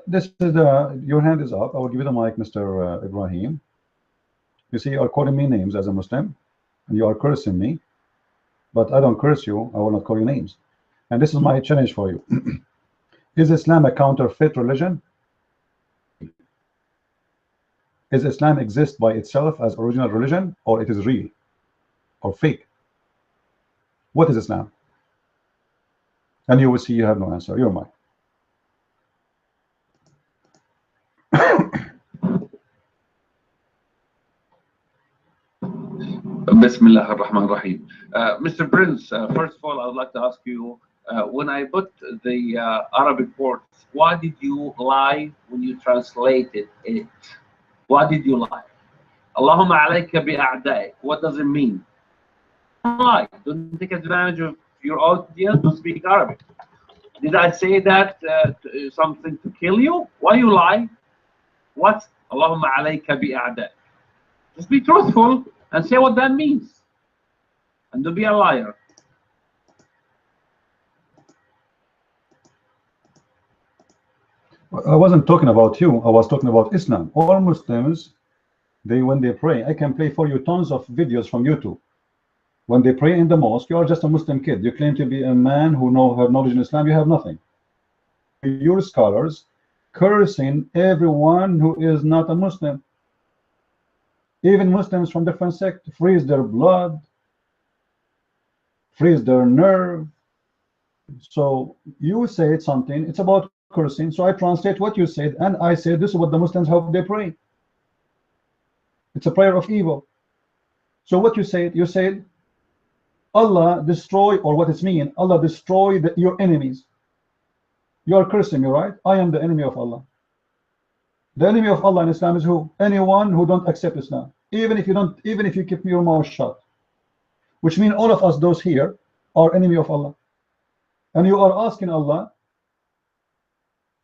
This is the, your hand is up. I will give you the mic, Mr. Ibrahim. You see, you are calling me names as a Muslim, and you are cursing me, but I don't curse you. I will not call you names. And this is my challenge for you. Is Islam a counterfeit religion? Is Islam exist by itself as original religion, or it is real or fake? What is Islam? And you will see you have no answer. You're mine. Bismillah ar-Rahman ar-Rahim. Mr. Prince, first of all, I would like to ask you, when I put the Arabic words, why did you lie when you translated it? Why did you lie? Allahumma alayka bi'a'daik. What does it mean? Lie. Don't take advantage of your audience to speak Arabic. Did I say that something to kill you? Why you lie? What? Allahumma alayka bi'a'daik. Just be truthful and say what that means. And don't be a liar. I wasn't talking about you. I was talking about Islam. All Muslims, when they pray, I can play for you tons of videos from YouTube. When they pray in the mosque, you are just a Muslim kid. You claim to be a man who have knowledge in Islam. You have nothing. Your scholars cursing everyone who is not a Muslim. Even Muslims from different sects freeze their blood, freeze their nerve. So you said something, it's about cursing, so I translate what you said, and I say this is what the Muslims hope they pray. It's a prayer of evil. So what you said, Allah destroy, or what it means, Allah destroy your enemies. You are cursing me, right? I am the enemy of Allah. The enemy of Allah in Islam is who? Anyone who don't accept Islam. Even if you keep your mouth shut. Which means all of us, those here, are enemy of Allah. And you are asking Allah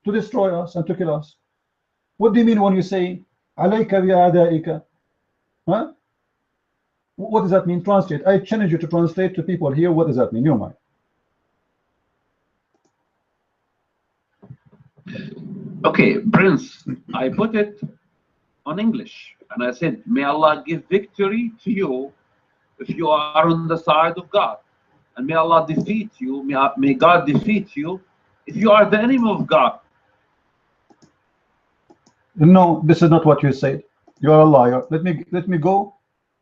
to destroy us and to kill us. What do you mean when you say alayka bi'adaika? Huh? What does that mean? Translate. I challenge you to translate to people here. What does that mean? Your mind. Okay, Prince, I put it on English and I said, may Allah give victory to you if you are on the side of God, and may Allah defeat you, may God defeat you if you are the enemy of God. No, this is not what you said. You are a liar. Let me go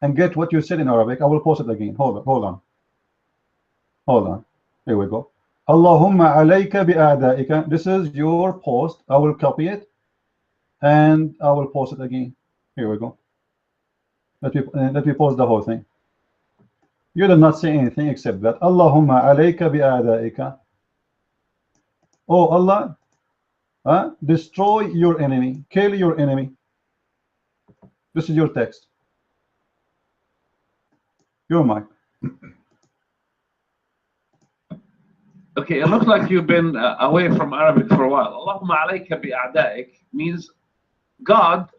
and get what you said in Arabic. I will post it again. Hold on. Here we go. Allahumma alayka bi'a'daika. This is your post. I will copy it and I will post it again. Here we go. Let me post the whole thing. You did not say anything except that. Allahumma alayka bi'a'daika. Oh Allah, destroy your enemy, kill your enemy. This is your text. Your mic. Okay, it looks like you've been away from Arabic for a while. Allahumma alayka bi'a'daik means God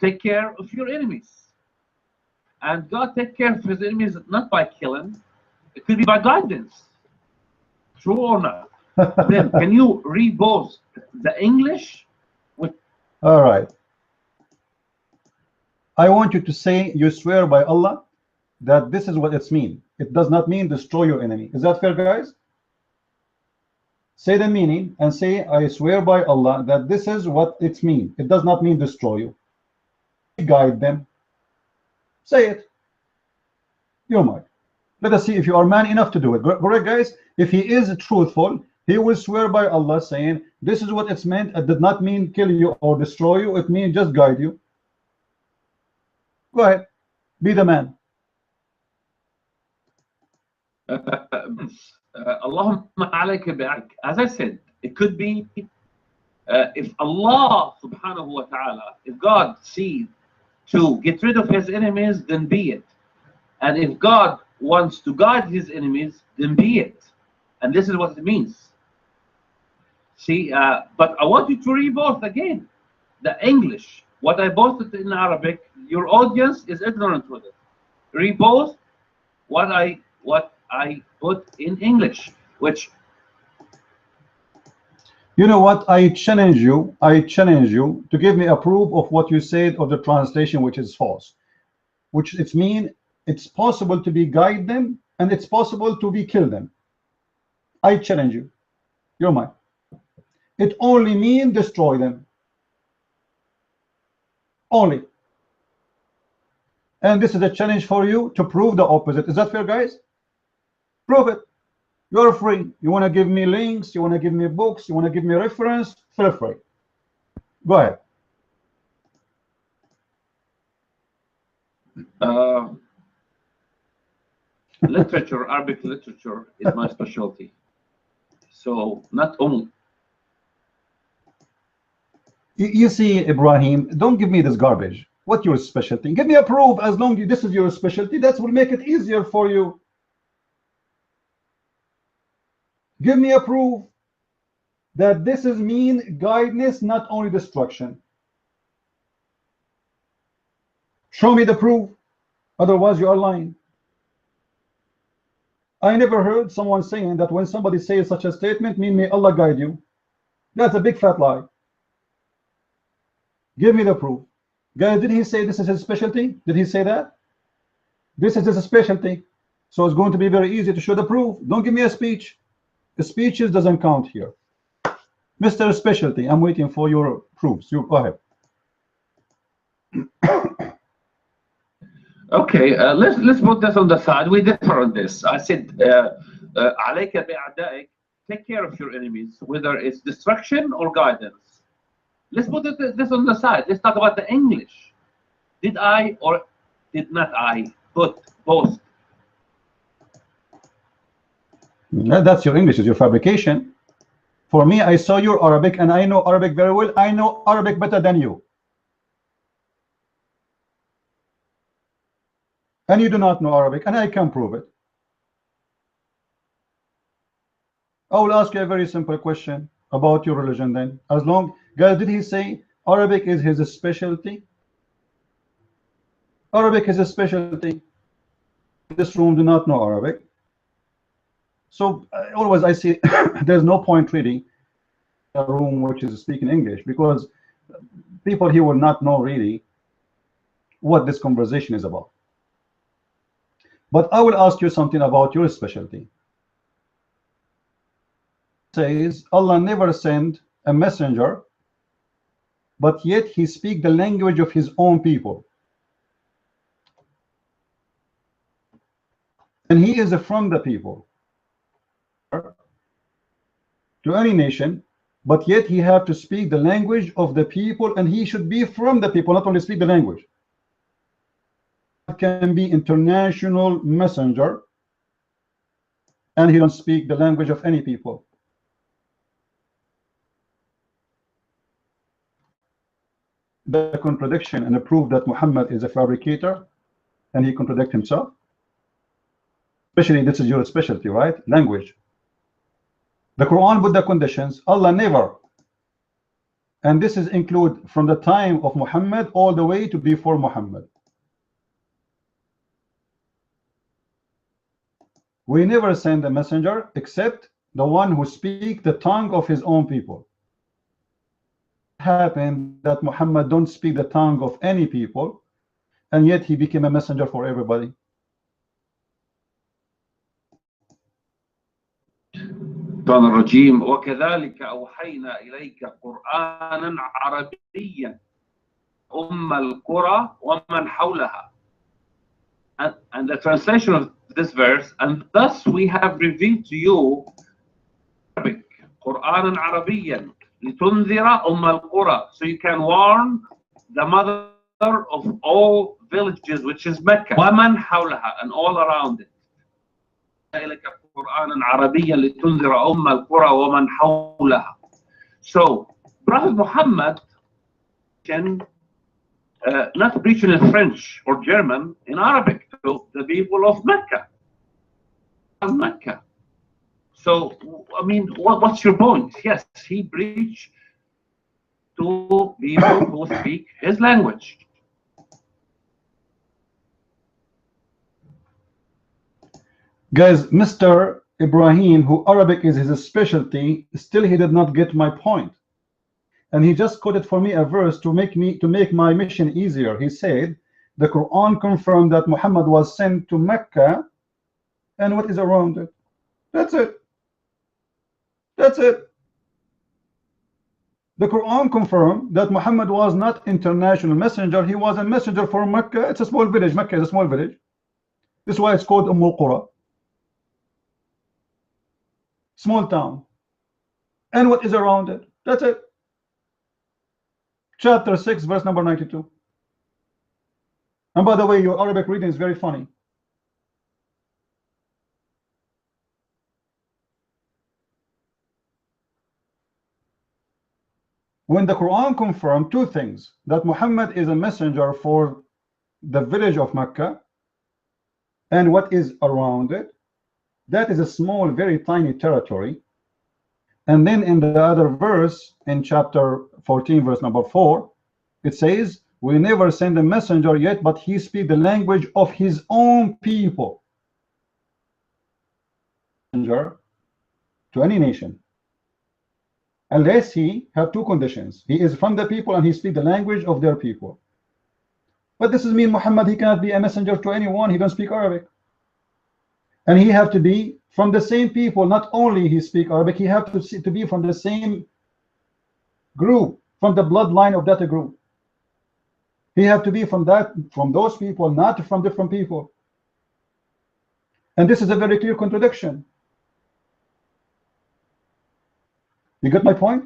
take care of your enemies. And God take care of his enemies not by killing, it could be by guidance. True or not? Then can you read both the English with... All right. I want you to say you swear by Allah that this is what it's mean. It does not mean destroy your enemy. Is that fair, guys? Say the meaning and say, I swear by Allah that this is what it means. It does not mean destroy you. Guide them. Say it. You might. Let us see if you are man enough to do it. Correct, guys? If he is truthful, he will swear by Allah saying, this is what it's meant. It did not mean kill you or destroy you. It means just guide you. Go ahead. Be the man. Allahumma alayka bi'ak. As I said, it could be if Allah subhanahu wa ta'ala, if God sees to get rid of his enemies, then be it. And if God wants to guide his enemies, then be it. And this is what it means. See, but I want you to read both again. The English, what I posted in Arabic, your audience is ignorant with it. Read both what I put in English, which... You know what? I challenge you to give me a proof of what you said of the translation, which is false. Which it means it's possible to be guide them and it's possible to be kill them. I challenge you. You're mine. It only means destroy them. Only. And this is a challenge for you to prove the opposite. Is that fair, guys? Prove it. You're free. You want to give me links, you want to give me books, you want to give me reference, feel free. Go ahead. Literature, Arabic literature is my specialty. So not only. You see, Ibrahim, don't give me this garbage. What's your specialty? Give me a proof. As long as this is your specialty, that will make it easier for you. Give me a proof that this is mean guidance, not only destruction. Show me the proof. Otherwise, you are lying. I never heard someone saying that when somebody says such a statement, mean may Allah guide you. That's a big fat lie. Give me the proof. Guys, did he say this is his specialty? Did he say that? This is his specialty. So it's going to be very easy to show the proof. Don't give me a speech. The speeches doesn't count here. Mr. Specialty, I'm waiting for your proofs. You go ahead. Okay, let's put this on the side. We differ on this. I said, عليك بأعدائك, take care of your enemies, whether it's destruction or guidance. Let's put this on the side. Let's talk about the English. Did I or did not I put both? That's your English, is your fabrication. For me, I saw your Arabic and I know Arabic very well. I know Arabic better than you. And you do not know Arabic, and I can prove it. I will ask you a very simple question about your religion then. As long, guys, did he say Arabic is his specialty? Arabic is a specialty. This room do not know Arabic. So always I see there's no point reading a room which is speaking English, because people here will not know really what this conversation is about. But I will ask you something about your specialty. It says Allah never sent a messenger, but yet he speaks the language of his own people. And he is from the people. To any nation, but yet he have to speak the language of the people, and he should be from the people, not only speak the language. Can be international messenger, and he don't speak the language of any people. The contradiction and the proof that Muhammad is a fabricator and he contradicts himself. Especially this is your specialty, right? Language. The Quran with the conditions, Allah never, and this is include from the time of Muhammad all the way to before Muhammad. We never send a messenger except the one who speaks the tongue of his own people. It happened that Muhammad don't speak the tongue of any people, and yet he became a messenger for everybody. الشيطان الرجيم وكذلك أوحينا إليك قرآنا عربيا القرى ومن حولها. And the translation of this verse, and thus we have revealed to you Arabic, قرآنا عربيا لتنذر القرى, so you can warn the mother of all villages, which is Mecca, ومن حولها, and all around it. قرآنا عربيا لتنذر القرى ومن حولها. So Prophet Muhammad can not preach in French or German, in Arabic to the people of Mecca. So I mean, what's your point? Yes, he preached to people who speak his language. Guys, Mr. Ibrahim, who Arabic is his specialty, still he did not get my point. And he just quoted for me a verse to make my mission easier. He said the Quran confirmed that Muhammad was sent to Mecca, and what is around it. That's it. That's it. The Quran confirmed that Muhammad was not international messenger. He was a messenger for Mecca. It's a small village. Mecca is a small village. This is why it's called Qura. Small town. And what is around it. That's it. Chapter 6, verse number 92. And by the way, your Arabic reading is very funny. When the Quran confirmed two things, that Muhammad is a messenger for the village of Mecca and what is around it, that is a small, very tiny territory. And then in the other verse, in chapter 14, verse number 4, it says, we never send a messenger yet, but he speaks the language of his own people. Messenger to any nation, unless he have two conditions. He is from the people and he speaks the language of their people. But this is mean Muhammad, he cannot be a messenger to anyone. He don't speak Arabic. And he have to be from the same people. Not only he speak Arabic, he have to be from the same group, from the bloodline of that group. He have to be from those people, not from different people. And this is a very clear contradiction. You get my point?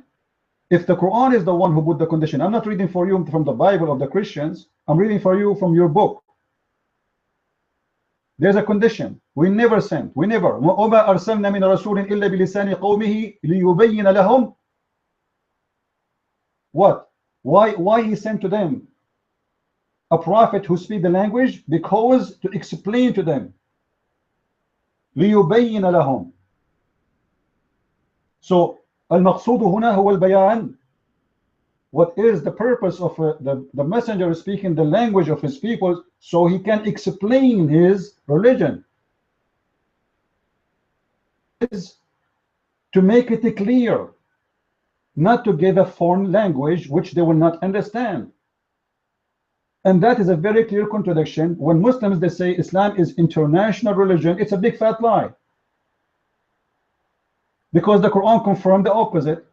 If the Quran is the one who put the condition, I'm not reading for you from the Bible of the Christians, I'm reading for you from your book. There's a condition. We never sent. We never. وَمَا أَرْسَلْنَا مِنَ رَسُولٍ إِلَّا بِلِسَانِ قَوْمِهِ لِيُبَيِّنَ لَهُمْ. What? Why he sent to them a prophet who speaks the language? Because to explain to them. لِيُبَيِّنَ لَهُمْ. So المقصود هنا هو البيان. What is the purpose of the messenger speaking the language of his people so he can explain his religion? Is to make it clear, not to give a foreign language which they will not understand. And that is a very clear contradiction. When Muslims they say Islam is international religion, it's a big fat lie. Because the Quran confirmed the opposite.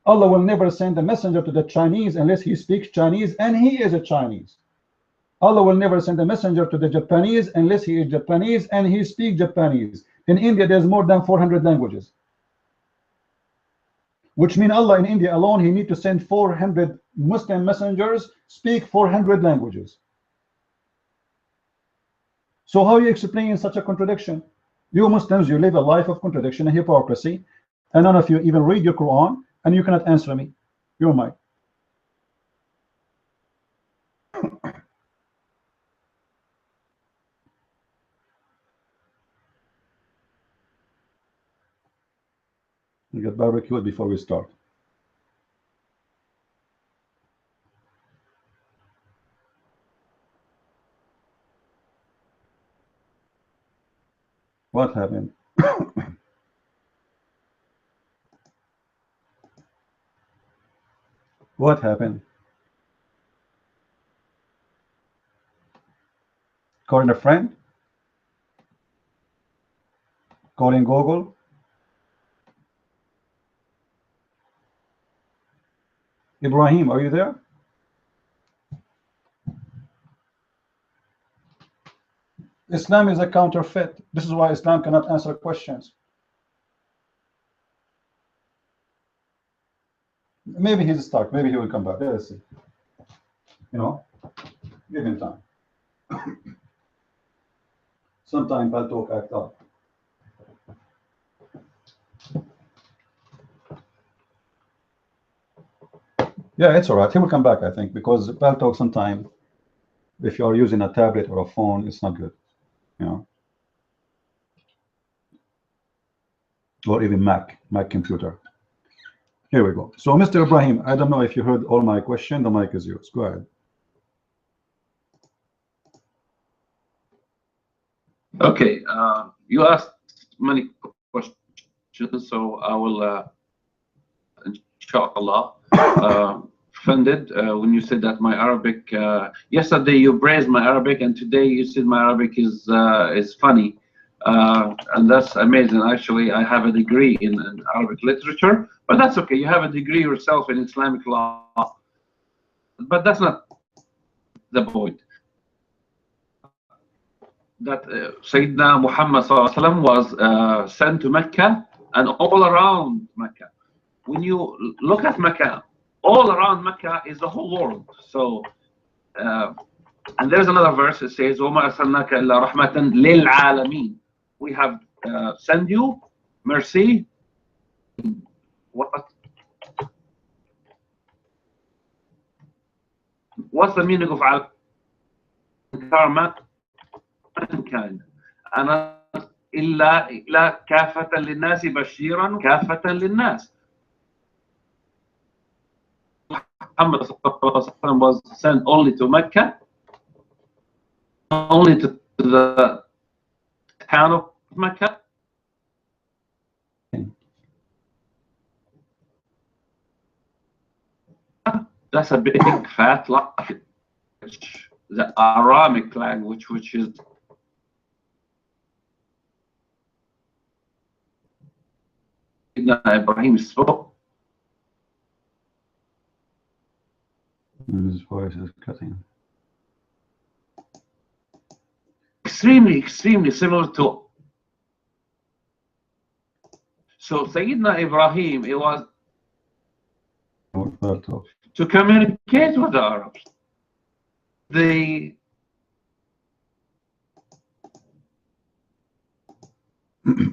Allah will never send a messenger to the Chinese unless he speaks Chinese and he is a Chinese. Allah will never send a messenger to the Japanese unless he is Japanese and he speaks Japanese. In India, there's more than 400 languages. Which means Allah in India alone, he need to send 400 Muslim messengers speak 400 languages. So how you explain such a contradiction? You Muslims, you live a life of contradiction and hypocrisy, and none of you even read your Quran, and you cannot answer me. You're mine. We get barbecued before we start. What happened? What happened? Calling a friend? Calling Google? Ibrahim, are you there? Islam is a counterfeit. This is why Islam cannot answer questions. Maybe he's stuck. Maybe he will come back. Let's see. You know, give him time. Sometimes bad talk act up. Yeah, it's all right. He will come back, I think, because bad talk sometimes, if you are using a tablet or a phone, it's not good. You know, or even Mac computer. Here we go. So, Mr. Ibrahim, I don't know if you heard all my question. The mic is yours. Go ahead. Okay. You asked many questions, so I will, inshallah, offended when you said that my Arabic. Yesterday you praised my Arabic, and today you said my Arabic is funny, and that's amazing. Actually, I have a degree in Arabic literature, but that's okay. You have a degree yourself in Islamic law, but that's not the point. That Sayyidina Muhammad ﷺ was sent to Mecca and all around Mecca. When you look at Mecca, all around Mecca is the whole world. So, and there's another verse that says, وَمَا أَرْسَلْنَاكَ إِلَّا رَحْمَةً لِلْعَالَمِينَ. We have sent you mercy. What's the meaning of al-karma? Mankind. أنا إلا كافة للناس بشيرا كافة للناس. Muhammad was sent only to Mecca, only to the town of Mecca. That's a big fat lie. The Aramic language, which is Ibrahim spoke. His voice is cutting. Extremely similar to. So Sayyidina Ibrahim, it was to communicate with the Arabs.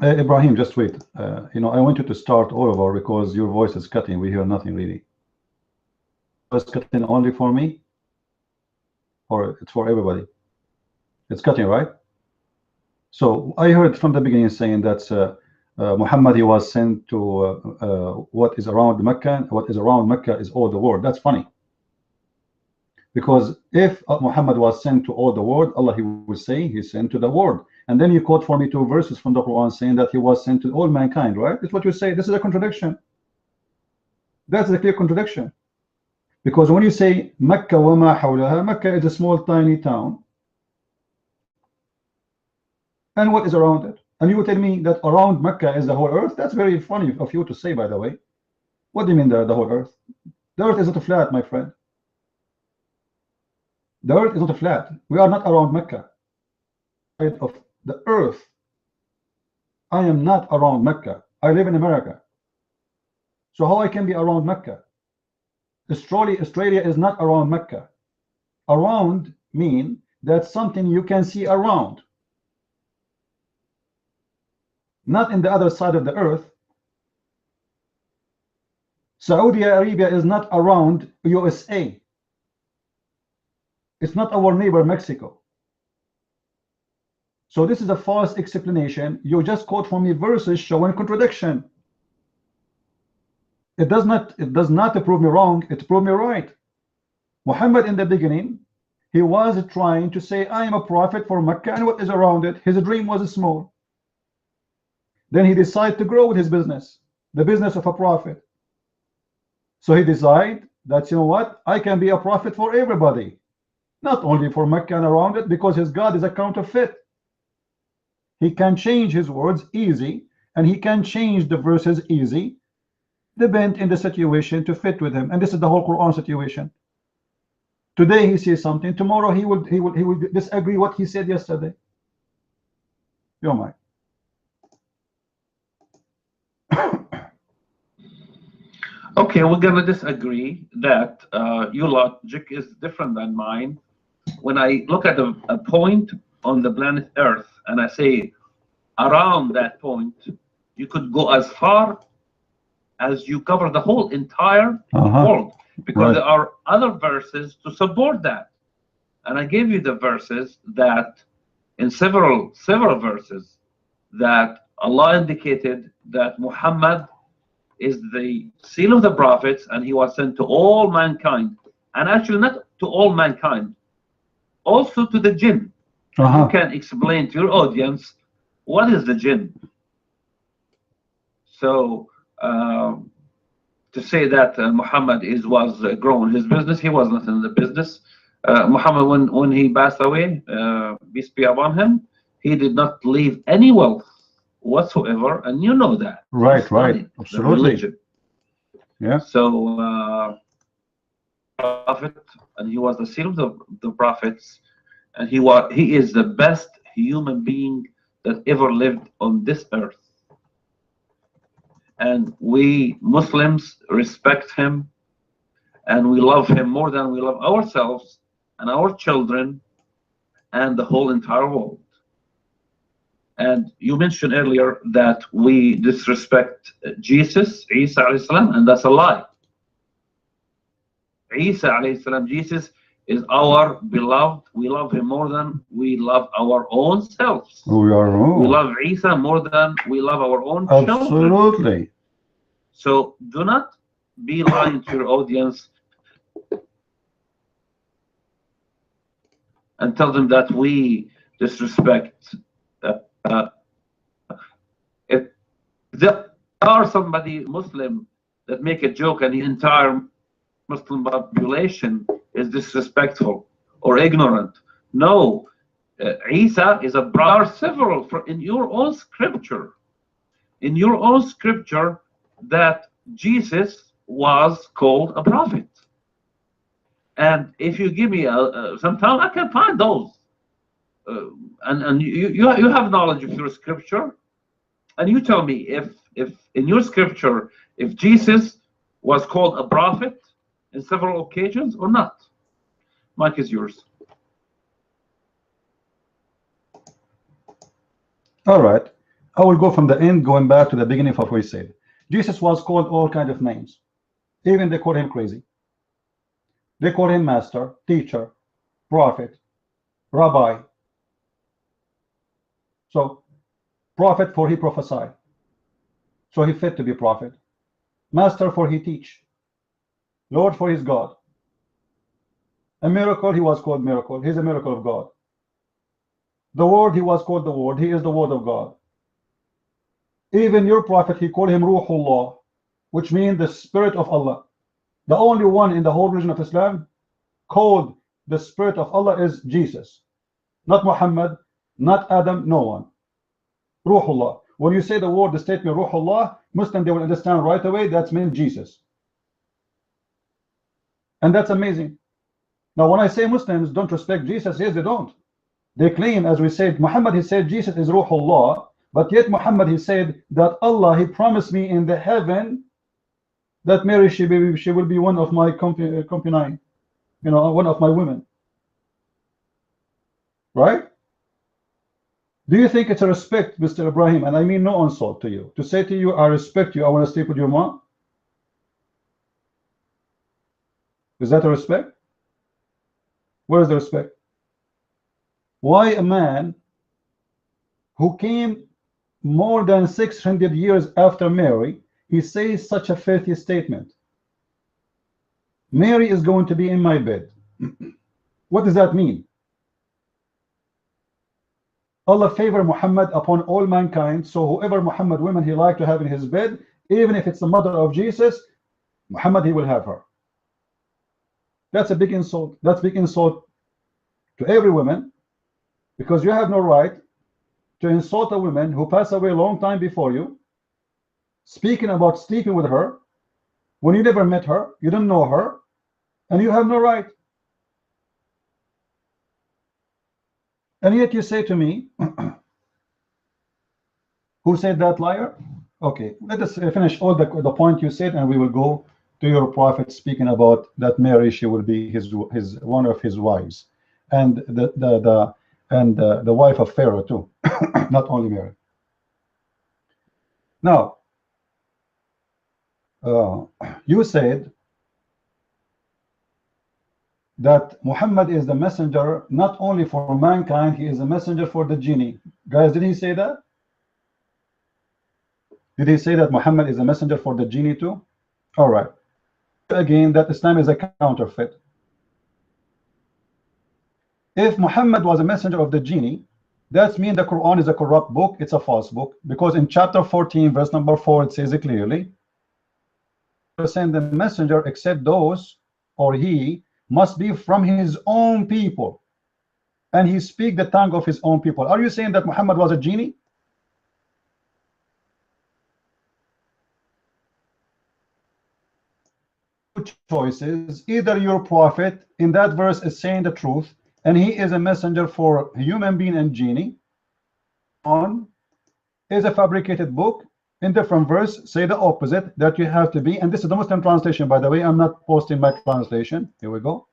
Ibrahim, just wait. You know, I want you to start all over because your voice is cutting. We hear nothing really. It's cutting only for me, or it's for everybody? It's cutting, right? So I heard from the beginning saying that Muhammad, he was sent to what is around Mecca. What is around Mecca is all the world. That's funny. Because if Muhammad was sent to all the world, Allah, he will say he's sent to the world. And then you quote for me 2 verses from the Quran saying that he was sent to all mankind, right? That's what you say. This is a contradiction. That's a clear contradiction. Because when you say Mecca wa ma hawlaha, Mecca is a small tiny town. And what is around it? And you tell me that around Mecca is the whole earth? That's very funny of you to say, by the way. What do you mean the whole earth? The earth is not flat, my friend. The earth is not flat. We are not around Mecca. Of the earth. I am not around Mecca. I live in America. So how I can be around Mecca? Australia is not around Mecca. Around mean that's something you can see around. Not in the other side of the earth. Saudi Arabia is not around USA. It's not our neighbor Mexico. So this is a false explanation. You just quote from me verses showing contradiction. It does not prove me wrong, it proved me right. Muhammad in the beginning, he was trying to say, I am a prophet for Mecca and what is around it. His dream was small. Then he decided to grow with his business, the business of a prophet. So he decided that, you know what, I can be a prophet for everybody, not only for Mecca and around it, because his God is a counterfeit. He can change his words easy, and he can change the verses easy, depend in the situation to fit with him. And this is the whole Quran situation. Today he says something, tomorrow he will disagree what he said yesterday. You're mine. Okay, we're gonna disagree that your logic is different than mine. When I look at a point on the planet Earth and I say around that point, you could go as far as you cover the whole entire world, because there are other verses to support that. And I gave you the verses that in several verses that Allah indicated that Muhammad is the seal of the prophets and he was sent to all mankind, and actually not to all mankind, also to the jinn. You can explain to your audience what is the jinn. So to say that Muhammad was growing his business, he was not in the business. Muhammad, when he passed away, peace be upon him, he did not leave any wealth whatsoever, and you know that. Right, right, absolutely. Religion. Yeah. So prophet, and he was the seal of the prophets, and he is the best human being that ever lived on this earth. And we Muslims respect him, and we love him more than we love ourselves and our children and the whole entire world. And you mentioned earlier that we disrespect Jesus, Isa alayhi salam, and that's a lie. Isa alayhi salam, Jesus, is our beloved. We love him more than we love our own selves. We love Isa more than we love our own children. Absolutely. So do not be lying to your audience and tell them that we disrespect. If there are somebody Muslim that make a joke and the entire Muslim population is disrespectful or ignorant, no. Isa is a brother several in your own scripture. In your own scripture, that Jesus was called a prophet. And if you give me some time, I can find those. And you have knowledge of your scripture, and you tell me if in your scripture, if Jesus was called a prophet in several occasions or not. Mike is yours. All right. I will go from the end, going back to the beginning of what we said. Jesus was called all kinds of names. Even they called him crazy. They called him master, teacher, prophet, rabbi. So, prophet for he prophesy. So he fit to be prophet. Master for he teach. Lord for his God. A miracle, he was called miracle. He's a miracle of God. The word, he was called the word. He is the word of God. Even your prophet, he called him Ruhullah, which means the spirit of Allah. The only one in the whole religion of Islam called the spirit of Allah is Jesus. Not Muhammad, not Adam, no one. Ruhullah. When you say the word, the statement Ruhullah, Muslim, they will understand right away that means Jesus. And that's amazing. Now, when I say Muslims don't respect Jesus, yes, they don't. They claim, as we said, Muhammad, he said Jesus is Ruhullah, but yet Muhammad, he said that Allah, he promised me in the heaven that Mary, she will be one of my concubine, one of my women. Right? Do you think it's a respect, Mr. Ibrahim, and I mean no insult to you, to say to you, I respect you, I want to sleep with your mom? Is that a respect? Where is the respect? Why a man who came more than 600 years after Mary, he says such a filthy statement? Mary is going to be in my bed. What does that mean? Allah favor Muhammad upon all mankind, so whoever Muhammad women he like to have in his bed, even if it's the mother of Jesus, Muhammad, he will have her. That's a big insult. That's a big insult to every woman, because you have no right to insult a woman who passed away a long time before you, speaking about sleeping with her when you never met her, you don't know her, and you have no right. And yet you say to me, who said that, liar? Okay, let us finish all the point you said, and we will go to your prophet speaking about that Mary, she will be his one of his wives, and the wife of Pharaoh too, not only Mary. Now, you said that Muhammad is the messenger not only for mankind, he is a messenger for the genie. Guys, did he say that? Did he say that Muhammad is a messenger for the genie too? All right. Again, that Islam is a counterfeit. If Muhammad was a messenger of the genie, That means the Quran is a corrupt book, it's a false book, because in chapter 14 verse number 4 it says it clearly, send the messenger except those, or he must be from his own people, and he speak the tongue of his own people. Are you saying that Muhammad was a genie? Choices: either your prophet in that verse is saying the truth and he is a messenger for human being and genie, on is a fabricated book. In different verse say the opposite, that you have to be, and this is the Muslim translation, by the way. I'm not posting my translation. Here we go.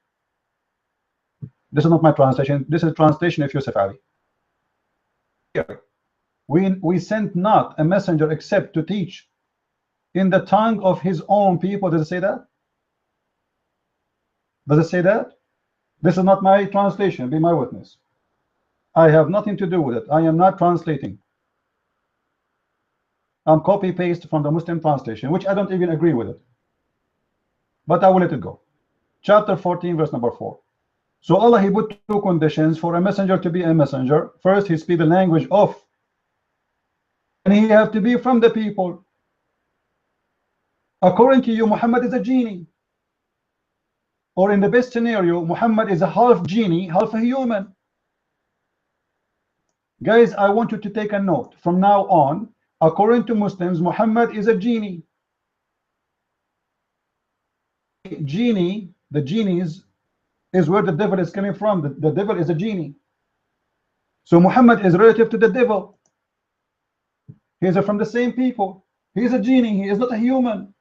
This is not my translation, this is translation of Yusuf Ali. Here we sent not a messenger except to teach in the tongue of his own people. Does it say that? Does it say that? This is not my translation, be my witness. I have nothing to do with it. I am not translating. I'm copy paste from the Muslim translation, which I don't even agree with it, but I will let it go. Chapter 14 verse number 4. So Allah, he put two conditions for a messenger to be a messenger. First, he speak the language of, and he have to be from the people. According to you, Muhammad is a genie, or in the best scenario, Muhammad is a half genie, half a human. Guys, I want you to take a note from now on. According to Muslims, Muhammad is a genie. Genie, the genies, is where the devil is coming from. The devil is a genie. So Muhammad is relative to the devil. He is from the same people. He is a genie. He is not a human.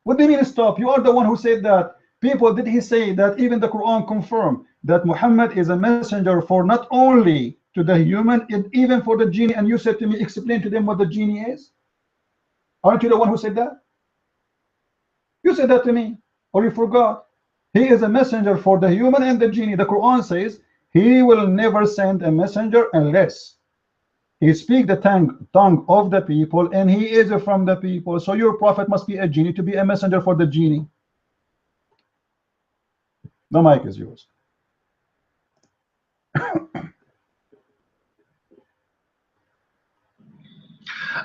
What do you mean stop? You are the one who said that. People, did he say that even the Quran confirmed that Muhammad is a messenger for not only to the human, even for the genie? And you said to me, explain to them what the genie is. Aren't you the one who said that? You said that to me, or you forgot? He is a messenger for the human and the genie. The Quran says he will never send a messenger unless he speak the tongue of the people, and he is from the people. So your prophet must be a genie to be a messenger for the genie. The mic is yours.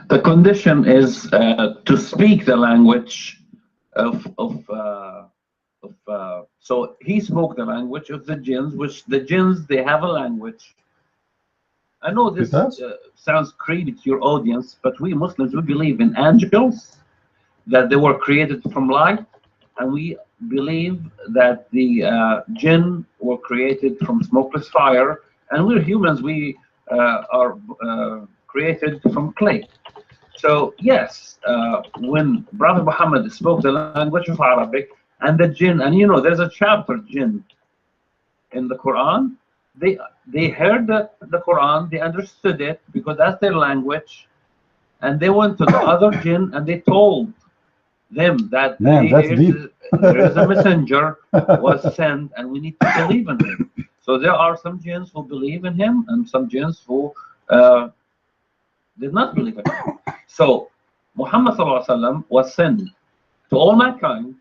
The condition is to speak the language so he spoke the language of the jinns, which the jinns, they have a language. I know this sounds creepy to your audience, but we Muslims, we believe in angels, that they were created from light, and we believe that the jinn were created from smokeless fire, and we're humans, we are created from clay. So yes, when Prophet Muhammad spoke the language of Arabic, and the jinn, and you know, there's a chapter jinn in the Quran. They heard the Quran, they understood it because that's their language, and they went to the other jinn and they told them that there is a messenger was sent, and we need to believe in him. So there are some jinns who believe in him, and some jinns who did not believe in him. So Muhammad ﷺ was sent to all mankind,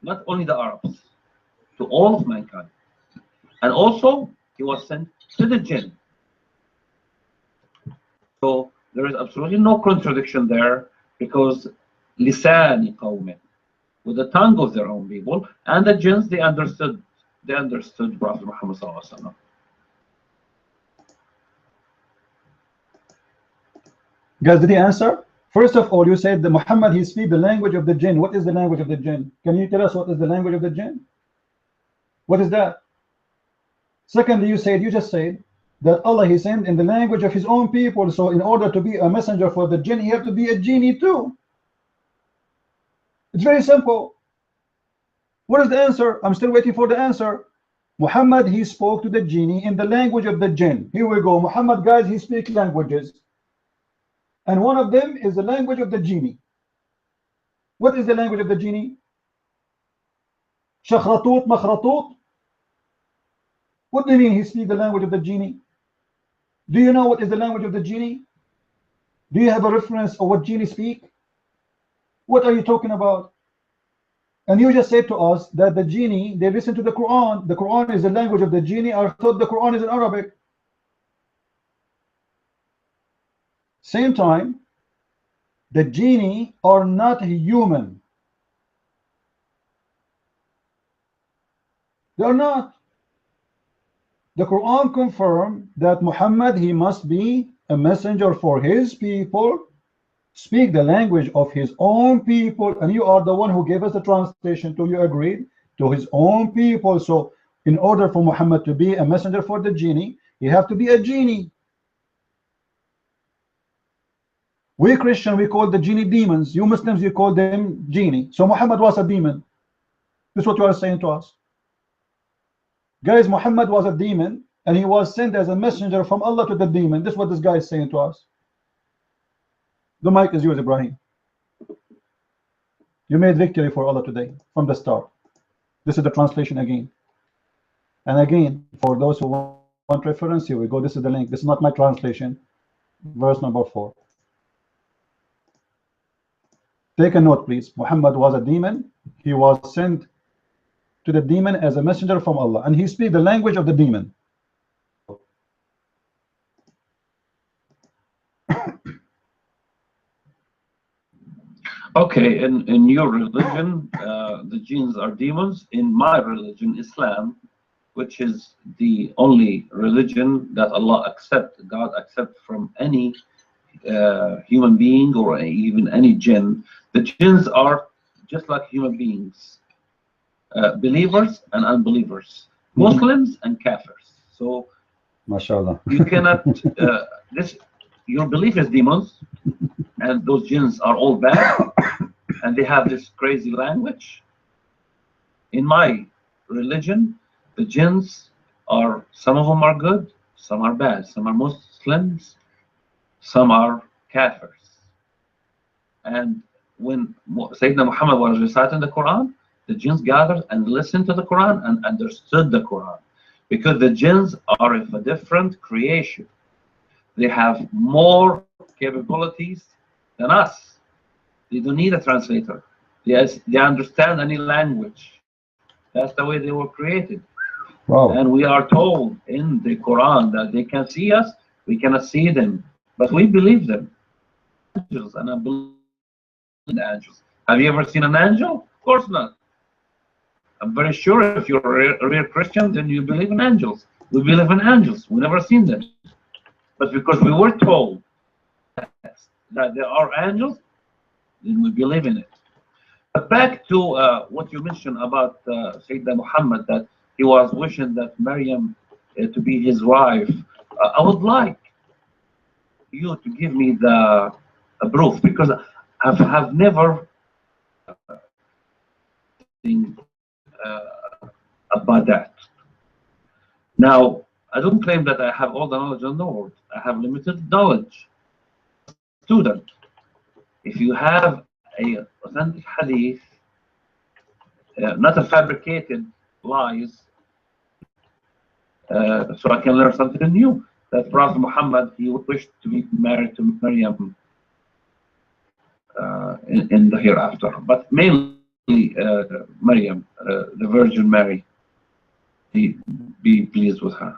not only the Arabs, to all of mankind. And also he was sent to the jinn. So there is absolutely no contradiction there, because lisani qawmin, with the tongue of their own people, and the jinns, they understood Prophet Muhammad ﷺ. Guys, did he answer? First of all, you said that Muhammad, he speaks the language of the jinn. What is the language of the jinn? Can you tell us what is the language of the jinn? What is that? Secondly, you just said that Allah, he sent in the language of his own people. So in order to be a messenger for the jinn, he have to be a genie too. It's very simple. What is the answer? I'm still waiting for the answer. Muhammad, he spoke to the genie in the language of the jinn. Here we go. Muhammad, guys, he speaks languages, and one of them is the language of the genie. What is the language of the genie? Shakhratut, makhratut. What do you mean he speaks the language of the genie? Do you know what is the language of the genie? Do you have a reference of what genie speak? What are you talking about? And you just said to us that the genie, they listen to the Quran. The Quran is the language of the genie. I thought the Quran is in Arabic. Same time, the genie are not human. They are not. The Quran confirmed that Muhammad, he must be a messenger for his people, speak the language of his own people, and you are the one who gave us the translation to, you agreed, to his own people. So in order for Muhammad to be a messenger for the genie, he have to be a genie. We Christian, we call the genie demons. You Muslims, you call them genie. So Muhammad was a demon. This is what you are saying to us. Guys, Muhammad was a demon, and he was sent as a messenger from Allah to the demon. This is what this guy is saying to us. The mic is yours, Ibrahim. You made victory for Allah today from the start. This is the translation again. And again, for those who want reference, here we go. This is the link. This is not my translation. Verse number 4. Take a note, please. Muhammad was a demon. He was sent to the demon as a messenger from Allah, and he speaks the language of the demon. Okay, in your religion, the jinns are demons. In my religion, Islam, which is the only religion that Allah accepts, God accepts from any human being or even any jinn, the jinns are just like human beings, believers and unbelievers, Muslims and kafirs. So, MashaAllah. you cannot. Your belief is demons, and those jinns are all bad, and they have this crazy language. In my religion, the jinns are, some of them are good, some are bad, some are Muslims, some are kafirs. And when Sayyidina Muhammad was reciting the Quran, the jinns gathered and listened to the Quran and understood the Quran, because the jinns are of a different creation. They have more capabilities than us. They don't need a translator. They understand any language. That's the way they were created. Wow. And we are told in the Quran that they can see us, we cannot see them, but we believe them. Angels, and I believe in angels. Have you ever seen an angel? Of course not. I'm very sure if you're a real Christian, then you believe in angels. We believe in angels. We've never seen them. But because we were told that there are angels, then we believe in it. But back to what you mentioned about Sayyidina Muhammad, that he was wishing that Maryam to be his wife. I would like you to give me the proof, because I have never seen about that. Now, I don't claim that I have all the knowledge in the world. I have limited knowledge. Student, if you have a authentic hadith, not a fabricated lies, so I can learn something new. That Prophet Muhammad, he wished to be married to Maryam in the hereafter, but mainly Maryam, the Virgin Mary. Be pleased with her.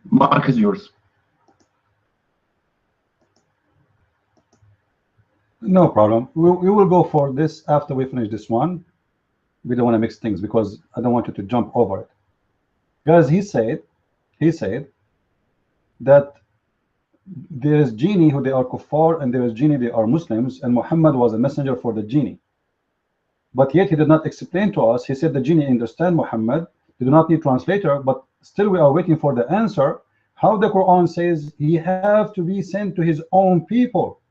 Mark is yours. No problem. We will go for this after we finish this one. We don't want to mix things because I don't want you to jump over it. Guys, he said that there is genie who they are kuffar, and there is genie they are Muslims, and Muhammad was a messenger for the genie. But yet he did not explain to us. He said the genie understand Muhammad. They do not need translator, but still we are waiting for the answer. How the Quran says he have to be sent to his own people.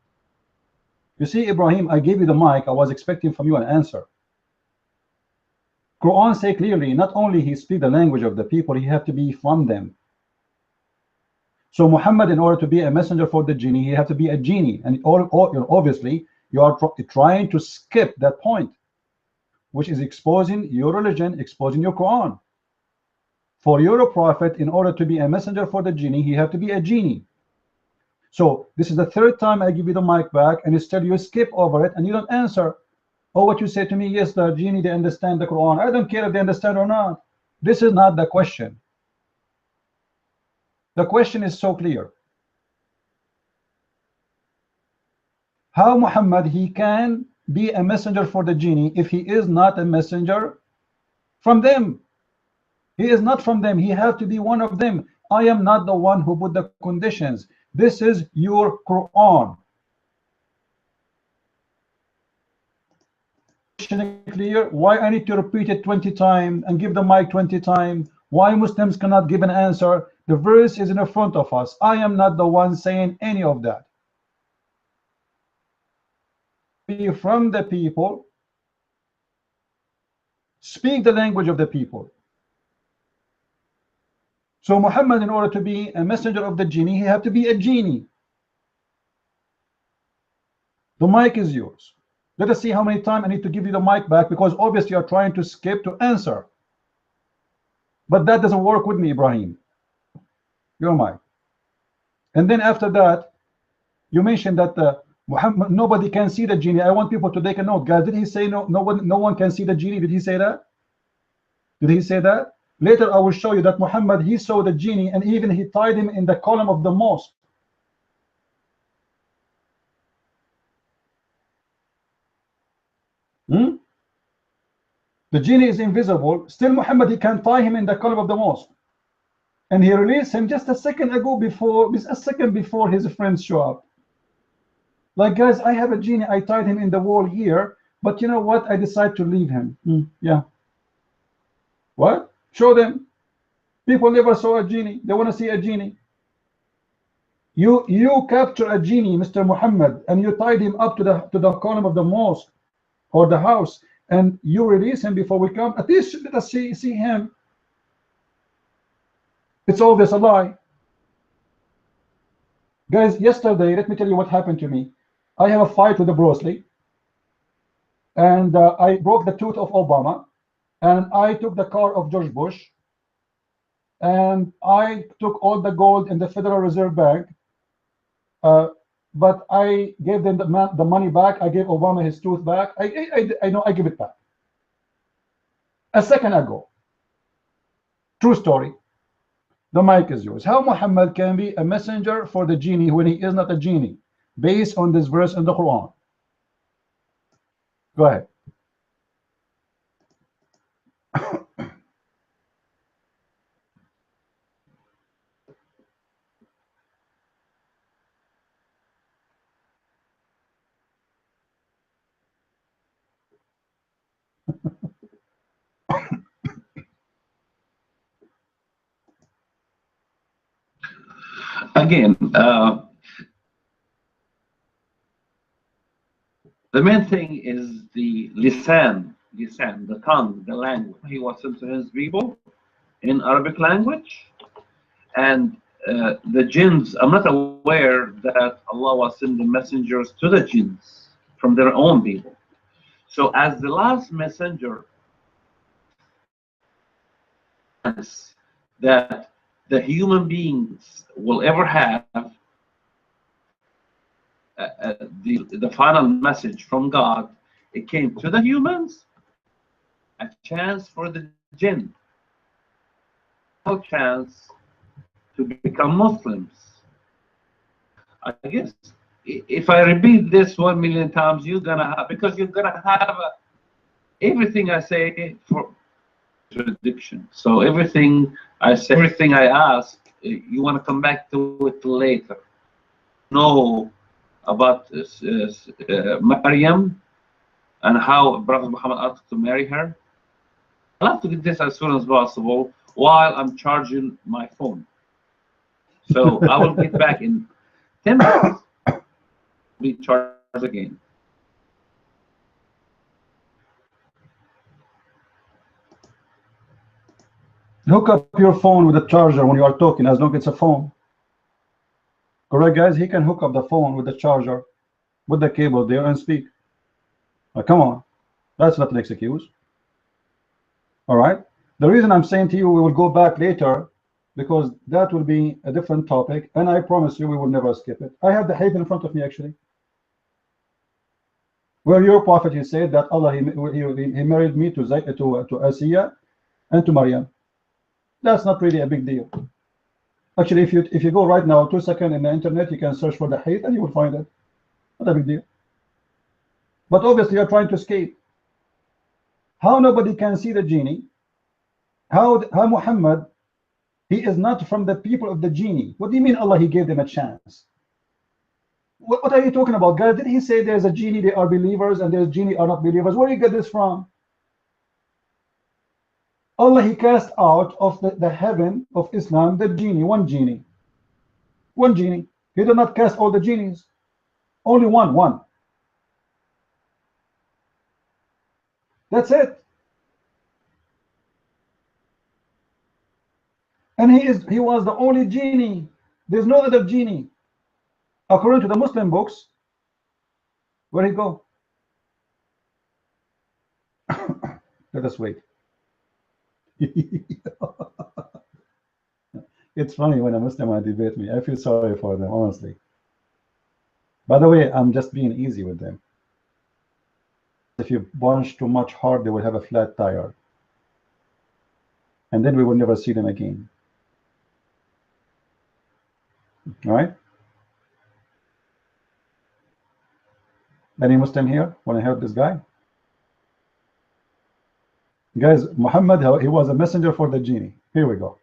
You see, Ibrahim, I gave you the mic. I was expecting from you an answer. Quran say clearly, not only he speak the language of the people, he have to be from them. So Muhammad, in order to be a messenger for the genie, he have to be a genie. And obviously, you are trying to skip that point, which is exposing your religion, exposing your Quran. For your prophet, in order to be a messenger for the genie, he have to be a genie. So this is the third time I give you the mic back, and instead you skip over it and you don't answer. Oh, what you say to me, yes, the genie, they understand the Quran. I don't care if they understand or not. This is not the question. The question is so clear. How Muhammad, he can be a messenger for the genie if he is not a messenger from them? He is not from them. He have to be one of them. I am not the one who put the conditions. This is your Quran. Clear? Why I need to repeat it 20 times and give the mic 20 times? Why Muslims cannot give an answer? The verse is in front of us. I am not the one saying any of that. Be from the people, speak the language of the people. So Muhammad, in order to be a messenger of the genie, he have to be a genie. The mic is yours. Let us see how many times I need to give you the mic back, because obviously you are trying to skip to answer. But that doesn't work with me, Ibrahim. Your mic. And then after that, you mentioned that Muhammad, nobody can see the genie. I want people to take a note, guys. Did he say no one can see the genie? Did he say that? Did he say that? Later I will show you that Muhammad, he saw the genie, and even he tied him in the column of the mosque. The genie is invisible. Still Muhammad, he can tie him in the column of the mosque. And he released him just a second before his friends show up. Like, guys, I have a genie. I tied him in the wall here, but you know what? I decided to leave him. Yeah. What? Show them. People never saw a genie. They want to see a genie. You capture a genie, Mr. Muhammad, and you tied him up to the column of the mosque or the house, and you release him before we come. At least let us see him. It's always a lie. Guys, yesterday, let me tell you what happened to me. I have a fight with the Bruce Lee, and I broke the tooth of Obama, and I took the car of George Bush, and I took all the gold in the Federal Reserve Bank, but I gave them the money back. I gave Obama his tooth back. I know I give it back. A second ago. True story. The mic is yours. How Muhammad can be a messenger for the genie when he is not a genie, based on this verse in the Quran? Go ahead. Again, the main thing is the lisan, the tongue, the language. He was sent to his people in Arabic language, and the jinns, I'm not aware that Allah was sending messengers to the jinns from their own people. So as the last messenger that the human beings will ever have, the final message from God, it came to the humans, a chance for the jinn, no chance to become Muslims. I guess if I repeat this 1 million times, you're gonna have, because you're gonna have everything I say for contradiction. So everything I say, everything I ask, you want to come back to it later. Know about Maryam and how Prophet Muhammad asked to marry her. I'd like to get this as soon as possible while I'm charging my phone. So I will get back in 10 minutes. Be charged again. Hook up your phone with a charger when you are talking, as long as it's a phone. Correct, guys? He can hook up the phone with the charger, with the cable there, and speak. Come on. That's not an excuse. All right? The reason I'm saying to you, we will go back later, because that will be a different topic, and I promise you we will never skip it. I have the hadith in front of me, actually, where your prophet, he said that Allah, he married me to Asiya and to Maryam. That's not really a big deal. Actually, if you go right now 2 seconds in the internet, you can search for the hadith and you will find it. Not a big deal. But obviously you're trying to escape. How nobody can see the genie? How Muhammad, he is not from the people of the genie? What do you mean Allah, he gave them a chance? What are you talking about, guys? Did he say there's a genie, they are believers, and there's genie are not believers? Where do you get this from? Allah, he cast out of the heaven of Islam the genie, one genie. One genie. He did not cast all the genies. Only one. That's it. And he was the only genie. There's no other genie. According to the Muslim books, where'd he go? Let us wait. It's funny when a Muslim might debate me. I feel sorry for them, honestly. By the way, I'm just being easy with them. If you punch too much hard, they will have a flat tire. And then we will never see them again. All right? Any Muslim here want to help this guy? Guys, Muhammad, he was a messenger for the genie. Here we go.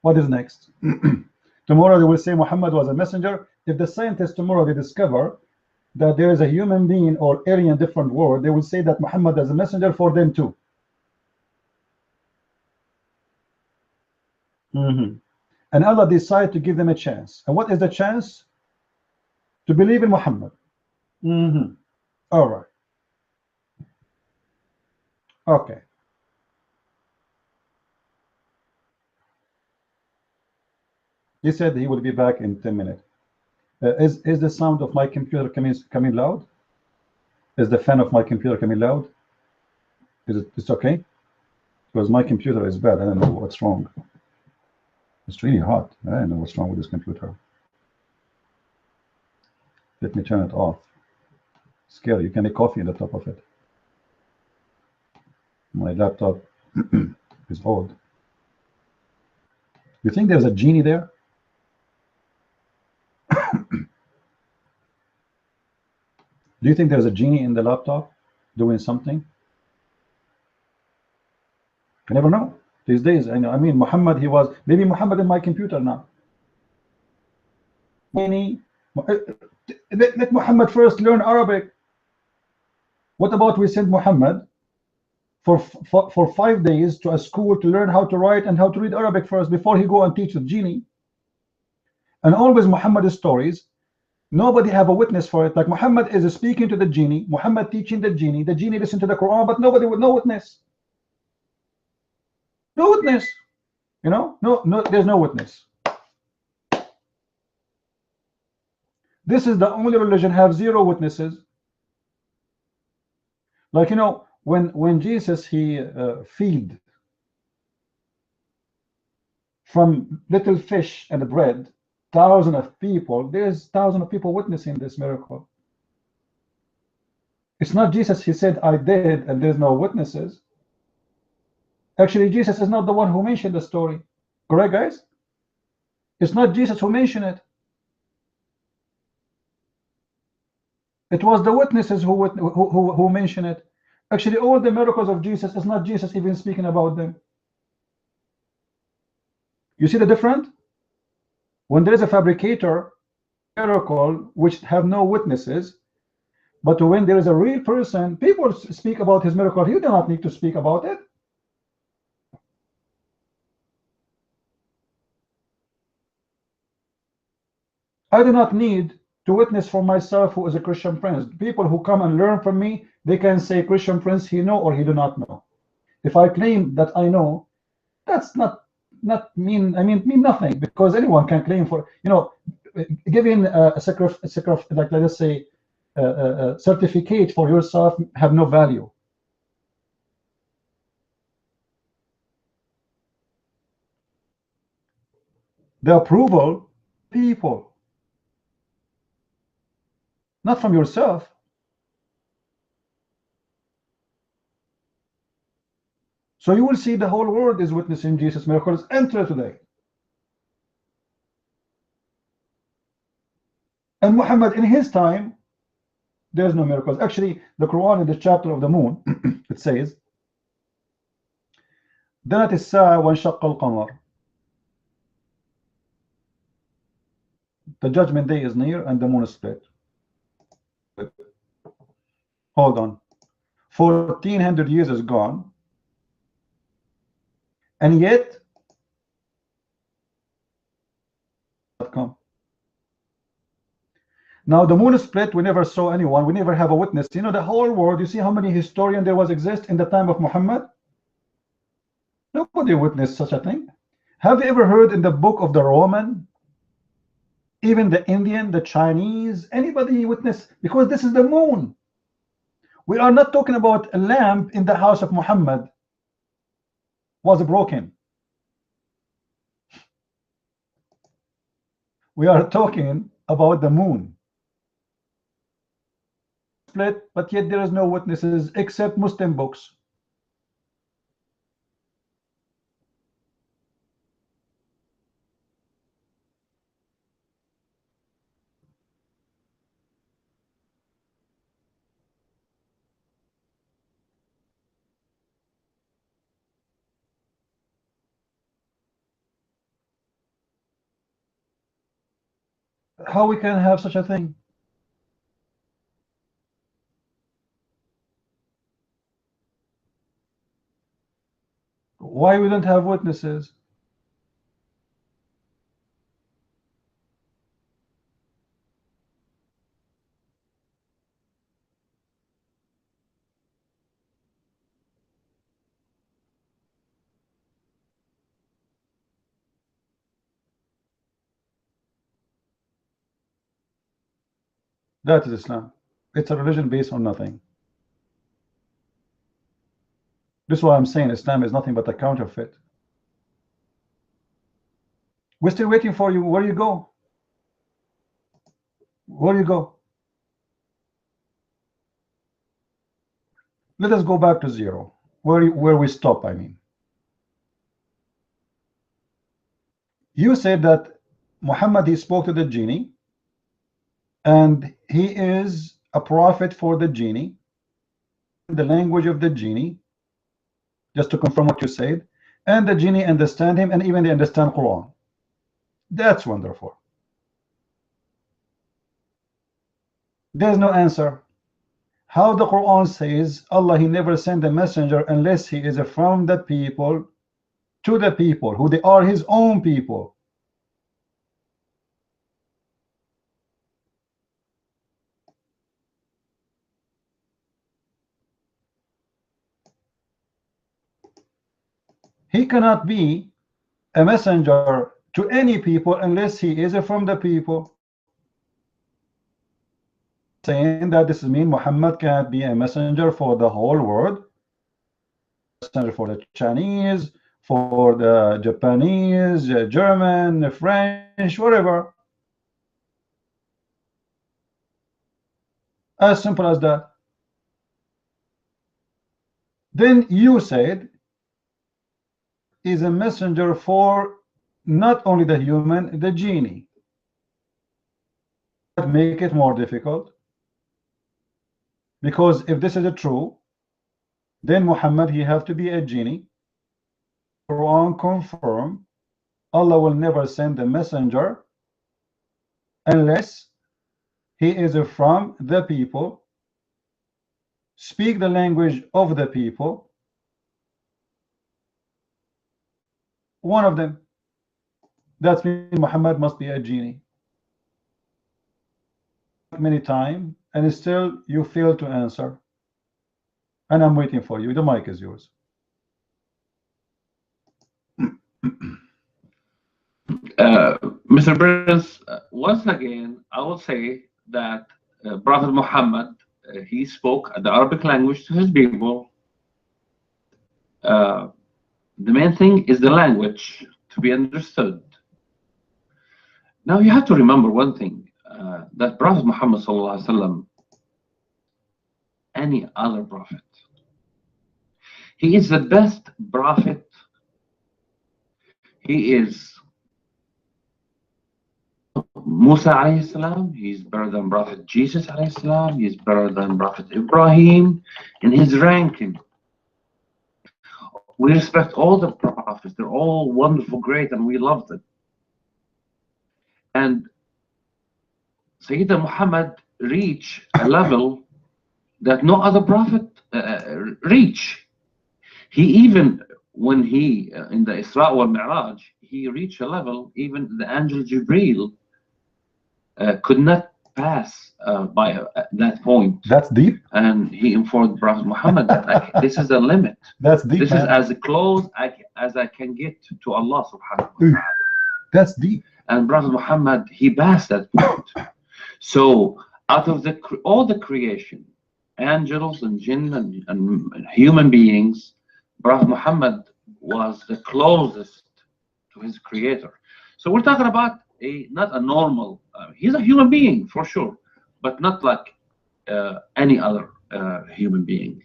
What is next? Tomorrow they will say Muhammad was a messenger. If the scientists tomorrow they discover that there is a human being or alien different world, they will say that Muhammad is a messenger for them too. And Allah decided to give them a chance. And what is the chance? To believe in Muhammad. All right. Okay. He said he will be back in 10 minutes. Is the sound of my computer coming loud? Is the fan of my computer coming loud? It's okay? Because my computer is bad. I don't know what's wrong. It's really hot. I don't know what's wrong with this computer. Let me turn it off. Scary. You can make coffee on the top of it. My laptop is old. You think there's a genie there? Do you think there's a genie in the laptop doing something? You never know. These days, I mean, Muhammad, he was, maybe Muhammad in my computer now. Let Muhammad first learn Arabic. What about we send Muhammad for 5 days to a school to learn how to write and how to read Arabic first before he go and teach the genie? And always Muhammad's stories, nobody have a witness for it. Like Muhammad is speaking to the genie, Muhammad teaching the genie listen to the Quran, but nobody with no witness. No witness. You know, no, there's no witness. This is the only religion have 0 witnesses. Like, you know, when Jesus he feed from little fish and bread thousands of people, there's thousands of people witnessing this miracle. It's not Jesus, he said I did, and there's no witnesses. Actually, Jesus is not the one who mentioned the story. Correct, guys? It's not Jesus who mentioned it. It was the witnesses who mentioned it. Actually, all the miracles of Jesus is not Jesus even speaking about them. You see the difference? When there is a fabricator miracle which have no witnesses, but when there is a real person, people speak about his miracle. You do not need to speak about it. I do not need to witness for myself who is a Christian prince. People who come and learn from me, they can say Christian prince he know or he do not know. If I claim that I know, that's not mean nothing, because anyone can claim for, you know, giving a like let us say a certificate for yourself have no value. the approval, people, not from yourself. So you will see the whole world is witnessing Jesus' miracles until today. And Muhammad, in his time, there's no miracles. Actually, the Quran in the chapter of the moon, it says, دنت الساعة وانشق القمر. The judgment day is near and the moon is split. Hold on. 1400 years is gone. And yet, come. Now the moon is split. We never saw anyone. We never have a witness. You know, the whole world, you see how many historians there was exist in the time of Muhammad? Nobody witnessed such a thing. Have you ever heard in the book of the Roman, even the Indian, the Chinese, anybody witness? Because this is the moon. We are not talking about a lamp in the house of Muhammad was broken. We are talking about the moon. Split, but yet there is no witnesses except Muslim books. How we can have such a thing? Why we don't have witnesses? That is Islam. It's a religion based on nothing. This is why I'm saying Islam is nothing but a counterfeit. We're still waiting for you. Where you go? Where you go? Let us go back to zero. Where we stop, I mean. You said that Muhammad, he spoke to the genie, and he is a prophet for the genie, the language of the genie, just to confirm what you said, and the genie understand him, and even they understand Quran. That's wonderful. There's no answer. How the Quran says Allah, he never sent a messenger unless he is from the people to the people who they are his own people. He cannot be a messenger to any people unless he is from the people. Saying that this means Muhammad cannot be a messenger for the whole world, messenger for the Chinese, for the Japanese, German, French, whatever. As simple as that. Then you said is a messenger for not only the human, the genie. That make it more difficult, because if this is true, then Muhammad, he have to be a genie. Quran confirm Allah will never send a messenger unless he is from the people, speak the language of the people, one of them. That means Muhammad must be a genie. Many times, and still you fail to answer. And I'm waiting for you. The mic is yours. Mr. Prince, once again, I will say that Prophet Muhammad, he spoke the Arabic language to his people. The main thing is the language to be understood. Now you have to remember one thing, that Prophet Muhammad sallallahu alaihi wasallam, any other prophet, he is the best prophet. He is Musa alayhi salam, he's better than Prophet Jesus alayhi salam, he's better than Prophet Ibrahim in his ranking. We respect all the prophets, they're all wonderful, great, and we love them. And Sayyidina Muhammad reached a level that no other prophet reach. He even, when he, in the Isra wal Mi'raj, he reached a level, even the angel Jibreel could not pass by that point. That's deep. And he informed Prophet Muhammad that this is the limit. That's deep. This man. is as close as I can get to Allah subhanahu wa ta'ala. That's deep. And Prophet Muhammad, he passed that point. So out of all the creation, angels and jinn and human beings, Prophet Muhammad was the closest to his creator. So we're talking about not a normal, he's a human being for sure, but not like any other human being.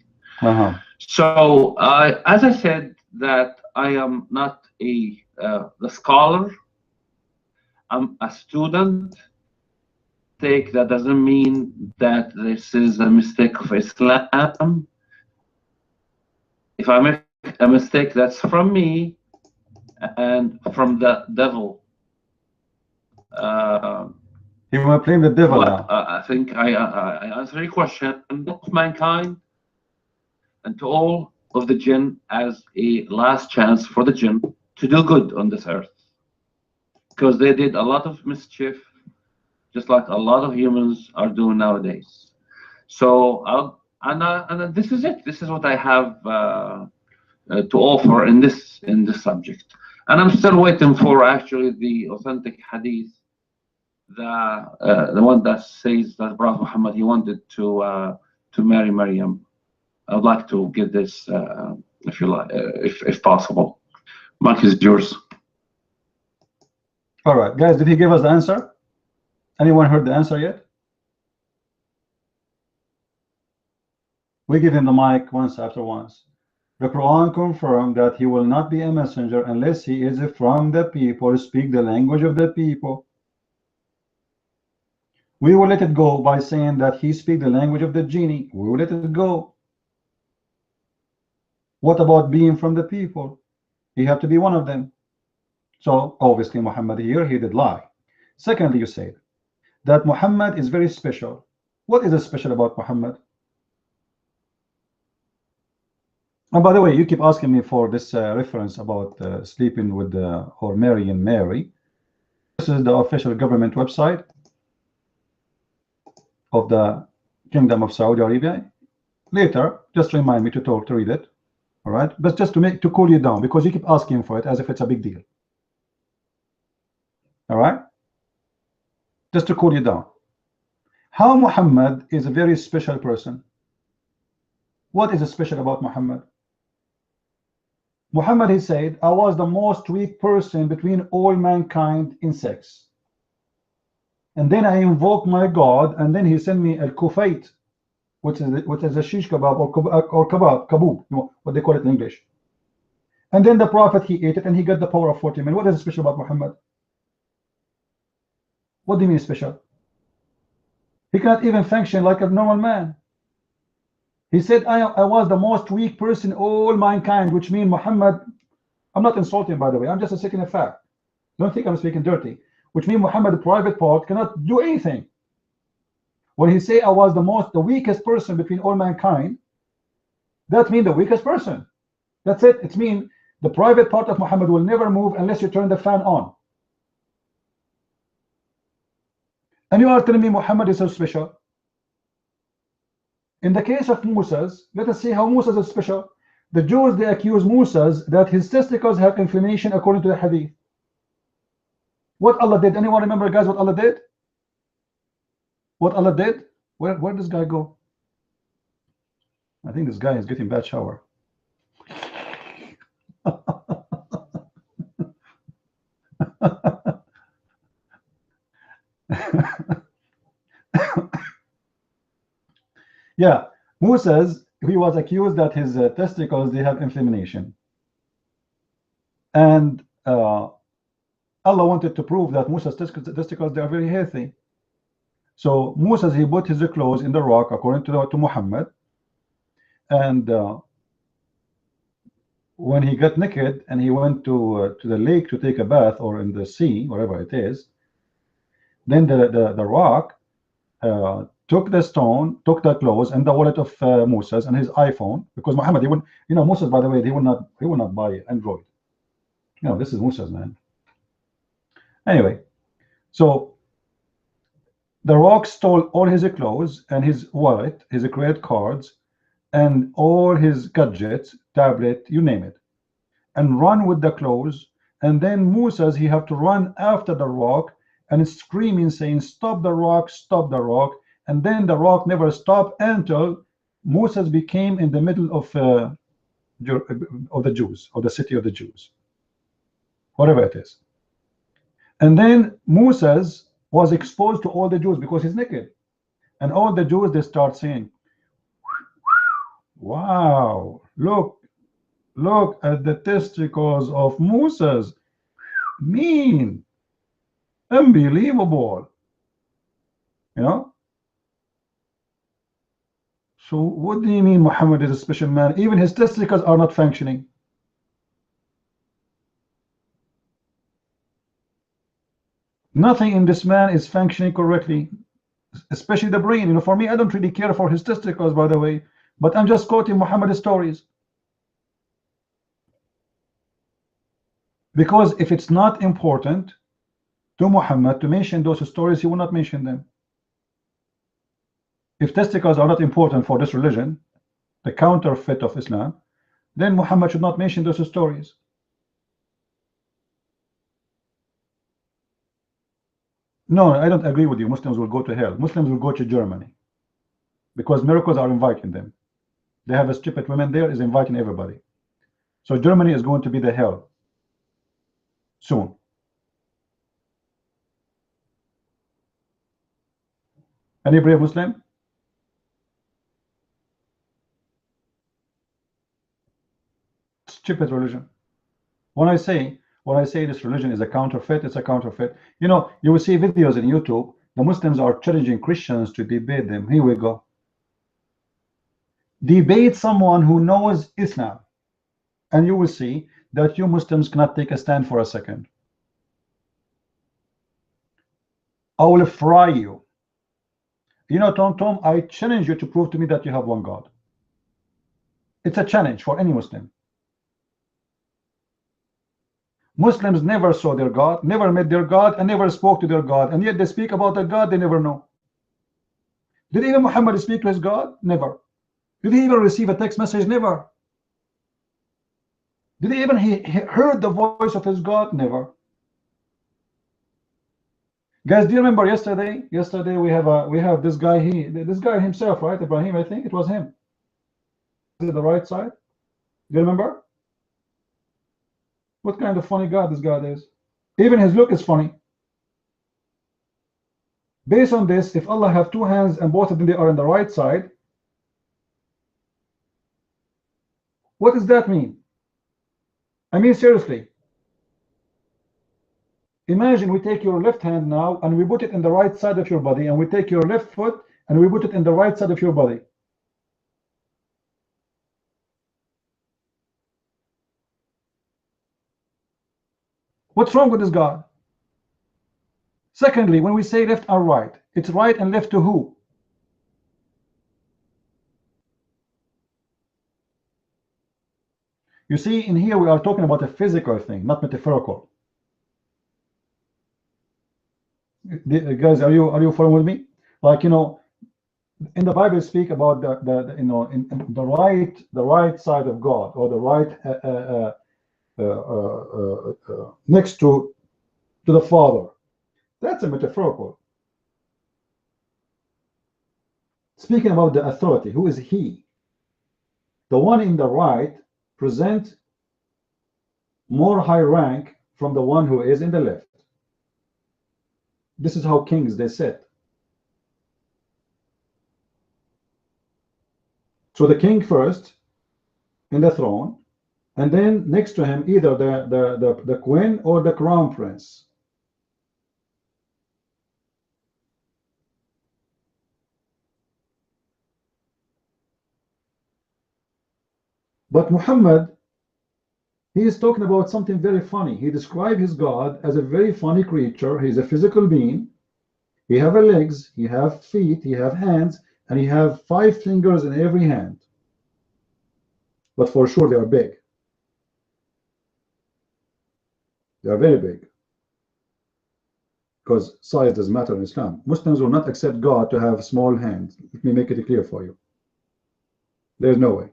So as I said, that I am not the scholar, I'm a student. That doesn't mean that this is a mistake of Islam. If I make a mistake, that's from me and from the devil. You want to blame the devil now? I think I answer your question. To mankind and to all of the jinn as a last chance for the jinn to do good on this earth, because they did a lot of mischief, just like a lot of humans are doing nowadays. So and this is it. This is what I have to offer in this subject. And I'm still waiting for actually the authentic hadith, the one that says that Prophet Muhammad, he wanted to marry Maryam. I would like to get this, if you like, if possible. Mark is yours. All right, guys. Did he give us the answer? Anyone heard the answer yet? We give him the mic once after once. The Quran confirmed that he will not be a messenger unless he is from the people, speak the language of the people. We will let it go by saying that he speaks the language of the genie. We will let it go. What about being from the people? He had to be one of them. So obviously Muhammad here, he did lie. Secondly, you said that Muhammad is very special. What is special about Muhammad? And by the way, you keep asking me for this reference about sleeping with or marrying Mary. This is the official government website of the Kingdom of Saudi Arabia. Later, just remind me to read it. All right, but just to cool you down, because you keep asking for it as if it's a big deal. All right, just to cool you down. How Muhammad is a very special person. What is special about Muhammad? Muhammad, he said, I was the most weak person between all mankind in sex. And then I invoked my God, and then he sent me a counterfeit, which is a shish kebab or kebab, kaboob, what they call it in English. And then the Prophet, he ate it, and he got the power of 40 men. What is special about Muhammad? What do you mean special? He cannot even function like a normal man. He said, I was the most weak person in all mankind, which means Muhammad, I'm not insulting, by the way, I'm just stating a fact. Don't think I'm speaking dirty. Which means Muhammad, the private part, cannot do anything. When he say I was the weakest person between all mankind, that means the weakest person. That's it. It means the private part of Muhammad will never move unless you turn the fan on. And you are telling me Muhammad is so special. In the case of Moses, let us see how Moses is special. The Jews, they accuse Moses that his testicles have inflammation according to the hadith. What Allah did? Anyone remember, guys, what Allah did? What Allah did? Where did this guy go? I think this guy is getting bad shower. Yeah, Moses, he was accused that his testicles, they have inflammation. And Allah wanted to prove that Moses' testicles, they are very healthy. So Moses, he put his clothes in the rock according to Muhammad. And when he got naked and he went to the lake to take a bath, or in the sea, wherever it is, then the rock took the stone, took the clothes and the wallet of Moses and his iPhone, because Muhammad, he wouldn't, you know, Moses, by the way, he would not buy Android. You know, this is Moses, man. Anyway, so the rock stole all his clothes and his wallet, his credit cards, and all his gadgets, tablet, you name it, and run with the clothes. And then Moses, he have to run after the rock and screaming, saying, "Stop the rock, stop the rock." And then the rock never stopped until Moses became in the middle of the Jews, or the city of the Jews, whatever it is. And then Moses was exposed to all the Jews because he's naked. And all the Jews, they start saying, "Wow, look at the testicles of Moses. Mean, unbelievable." You know? So what do you mean Muhammad is a special man? Even his testicles are not functioning. Nothing in this man is functioning correctly, especially the brain. You know, for me, I don't really care for his testicles, by the way, but I'm just quoting Muhammad's stories. Because if it's not important to Muhammad to mention those stories, he will not mention them. If testicles are not important for this religion, the counterfeit of Islam, then Muhammad should not mention those stories. No, I don't agree with you. Muslims will go to hell. Muslims will go to Germany because miracles are inviting them. They have a stupid woman there is inviting everybody. So Germany is going to be the hell soon. Any brave Muslim? Stupid religion. When I say this religion is a counterfeit, it's a counterfeit. You know, you will see videos in YouTube. The Muslims are challenging Christians to debate them. Here we go. Debate someone who knows Islam, and you will see that you Muslims cannot take a stand for a second. I will fry you. You know, Tom, I challenge you to prove to me that you have one God. It's a challenge for any Muslim. Muslims never saw their God, never met their God, and never spoke to their God, and yet they speak about their God they never know. Did even Muhammad speak to his God? Never. Did he even receive a text message? Never. Did he even he heard the voice of his God? Never. Guys, do you remember yesterday? Yesterday we have this guy, this guy himself, right? Ibrahim, I think it was him. Is it the right side? Do you remember? What kind of funny God this God is? Even his look is funny. Based on this, if Allah have two hands and both of them they are on the right side, what does that mean? I mean, seriously. Imagine we take your left hand now and we put it in the right side of your body, and we take your left foot and we put it in the right side of your body. What's wrong with this God? Secondly, when we say left or right, it's right and left to who? You see, in here we are talking about a physical thing, not metaphorical. Guys, are you following with me? Like, you know, in the Bible speak about the you know, in the right side of God, or the right next to the Father. That's a metaphorical. Speaking about the authority, who is he? The one in the right present more high rank from the one who is in the left. This is how kings they sit. So the king first in the throne, and then next to him either the queen or the crown prince. But Muhammad, he is talking about something very funny. He described his God as a very funny creature. He's a physical being. He have legs, he have feet, he have hands, and he have 5 fingers in every hand. But for sure they are big. They are very big. Because size does matter in Islam. Muslims will not accept God to have small hands. Let me make it clear for you. There's no way.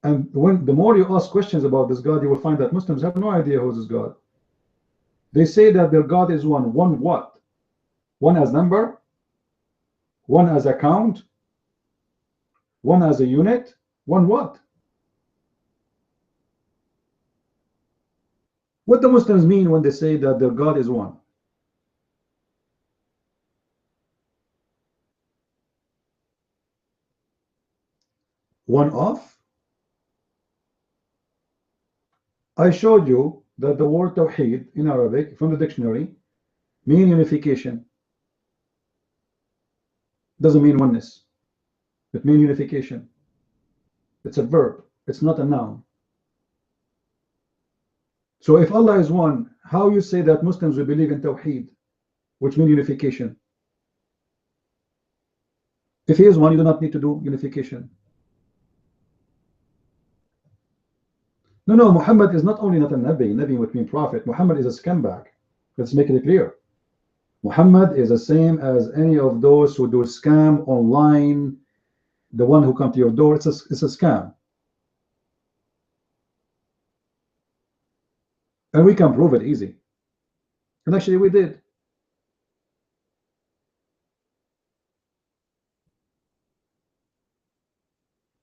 And when the more you ask questions about this God, you will find that Muslims have no idea who is God. They say that their God is one. One what? One as number? One as a count? One as a unit? One what? What do Muslims mean when they say that their God is one? One of? I showed you that the word Tawheed in Arabic from the dictionary mean unification. Doesn't mean oneness. It means unification. It's a verb. It's not a noun. So if Allah is one, how you say that Muslims will believe in Tawheed, which means unification? If he is one, you do not need to do unification. No, Muhammad is not only not a Nabi. Nabi would mean prophet. Muhammad is a scumbag. Let's make it clear. Muhammad is the same as any of those who do scam online. The one who come to your door, it's a scam. And we can prove it easy. And actually we did.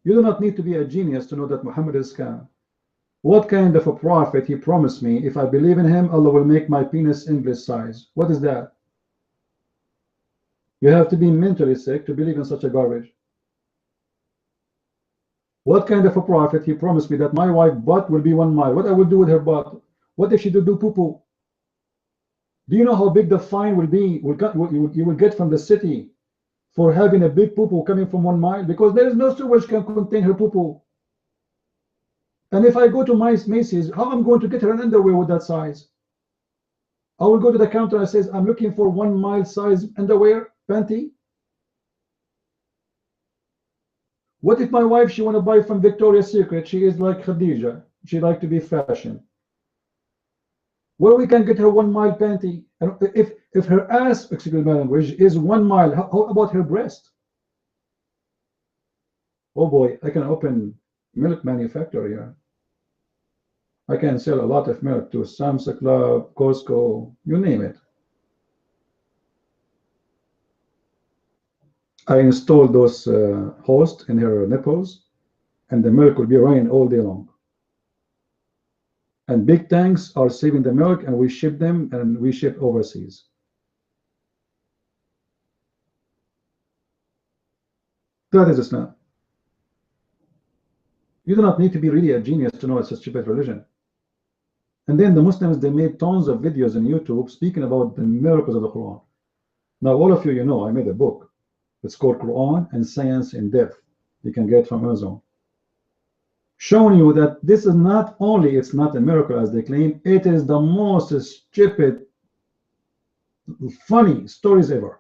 You do not need to be a genius to know that Muhammad is a scam. What kind of a prophet he promised me? If I believe in him, Allah will make my penis English size. What is that? You have to be mentally sick to believe in such a garbage. What kind of a prophet he promised me that my wife butt will be 1 mile? What I will do with her butt? What if she do poo-poo? Do you know how big the fine will be? You will get from the city for having a big poo-poo coming from 1 mile? Because there is no sewage can contain her poo-poo. And if I go to Macy's, how am I going to get her an underwear with that size? I will go to the counter and says, I'm looking for 1 mile size underwear, panty. What if my wife, she want to buy from Victoria's Secret? She is like Khadija. She like to be fashion. Well, we can get her 1 mile panty. And if her ass, excuse my language, is 1 mile, how about her breast? Oh boy, I can open milk manufacturer here. I can sell a lot of milk to Sam's Club, Costco, you name it. I installed those hosts in her nipples, and the milk will be running all day long. And big tanks are saving the milk, and we ship them, and we ship overseas. That is Islam. You do not need to be really a genius to know it's a stupid religion. And then the Muslims, they made tons of videos on YouTube speaking about the miracles of the Quran. Now, all of you, you know, I made a book. It's called Quran and Science in Depth. You can get from Amazon. Showing you that this is not only, it's not a miracle as they claim, it is the most stupid, funny stories ever.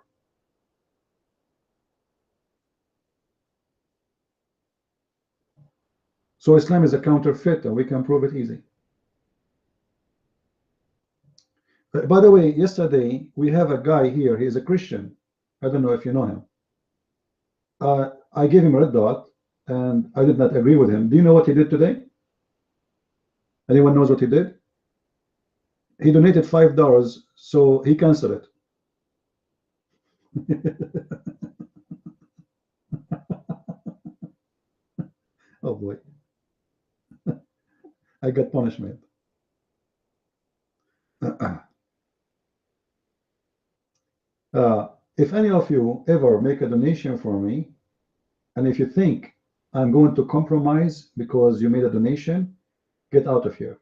So Islam is a counterfeit, and we can prove it easy. By the way, yesterday we have a guy here. He is a Christian. I don't know if you know him. I gave him a red dot, and I did not agree with him. Do you know what he did today? Anyone knows what he did? He donated $5, so he canceled it. Oh boy, I got punishment. if any of you ever make a donation for me, and if you think I'm going to compromise because you made a donation, get out of here.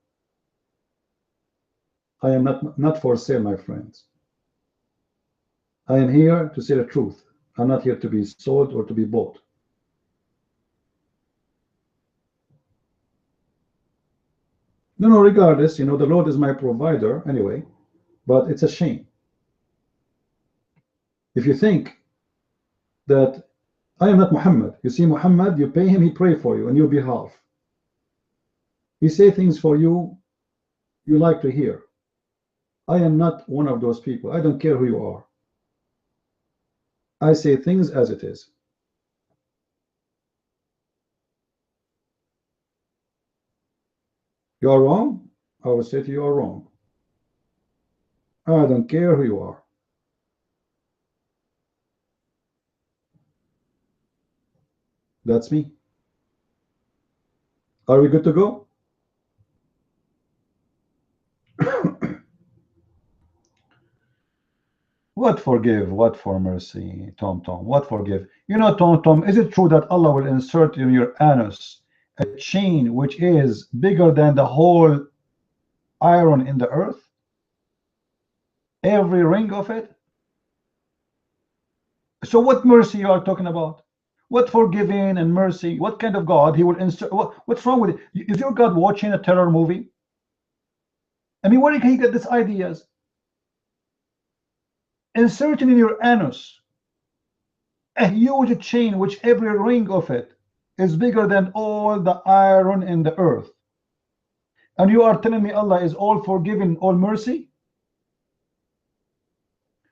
I am not for sale, my friends. I am here to say the truth. I'm not here to be sold or to be bought. No, regardless, the Lord is my provider anyway, but it's a shame. If you think that I am not Muhammad, you see Muhammad, you pay him, he pray for you on your behalf. He say things for you you like to hear. I am not one of those people. I don't care who you are. I say things as it is. You are wrong. I will say to you, you are wrong. I don't care who you are. That's me. Are we good to go? What forgive? What for mercy? Tom, what forgive? Tom, is it true that Allah will insert in your anus a chain which is bigger than the whole iron in the earth? Every ring of it? So what mercy you are talking about? What forgiving and mercy? What kind of God he will insert? What's wrong with it? Is your God watching a terror movie? I mean, where can he get these ideas? Inserting in your anus a huge chain which every ring of it is bigger than all the iron in the earth. And you are telling me Allah is all forgiving, all mercy?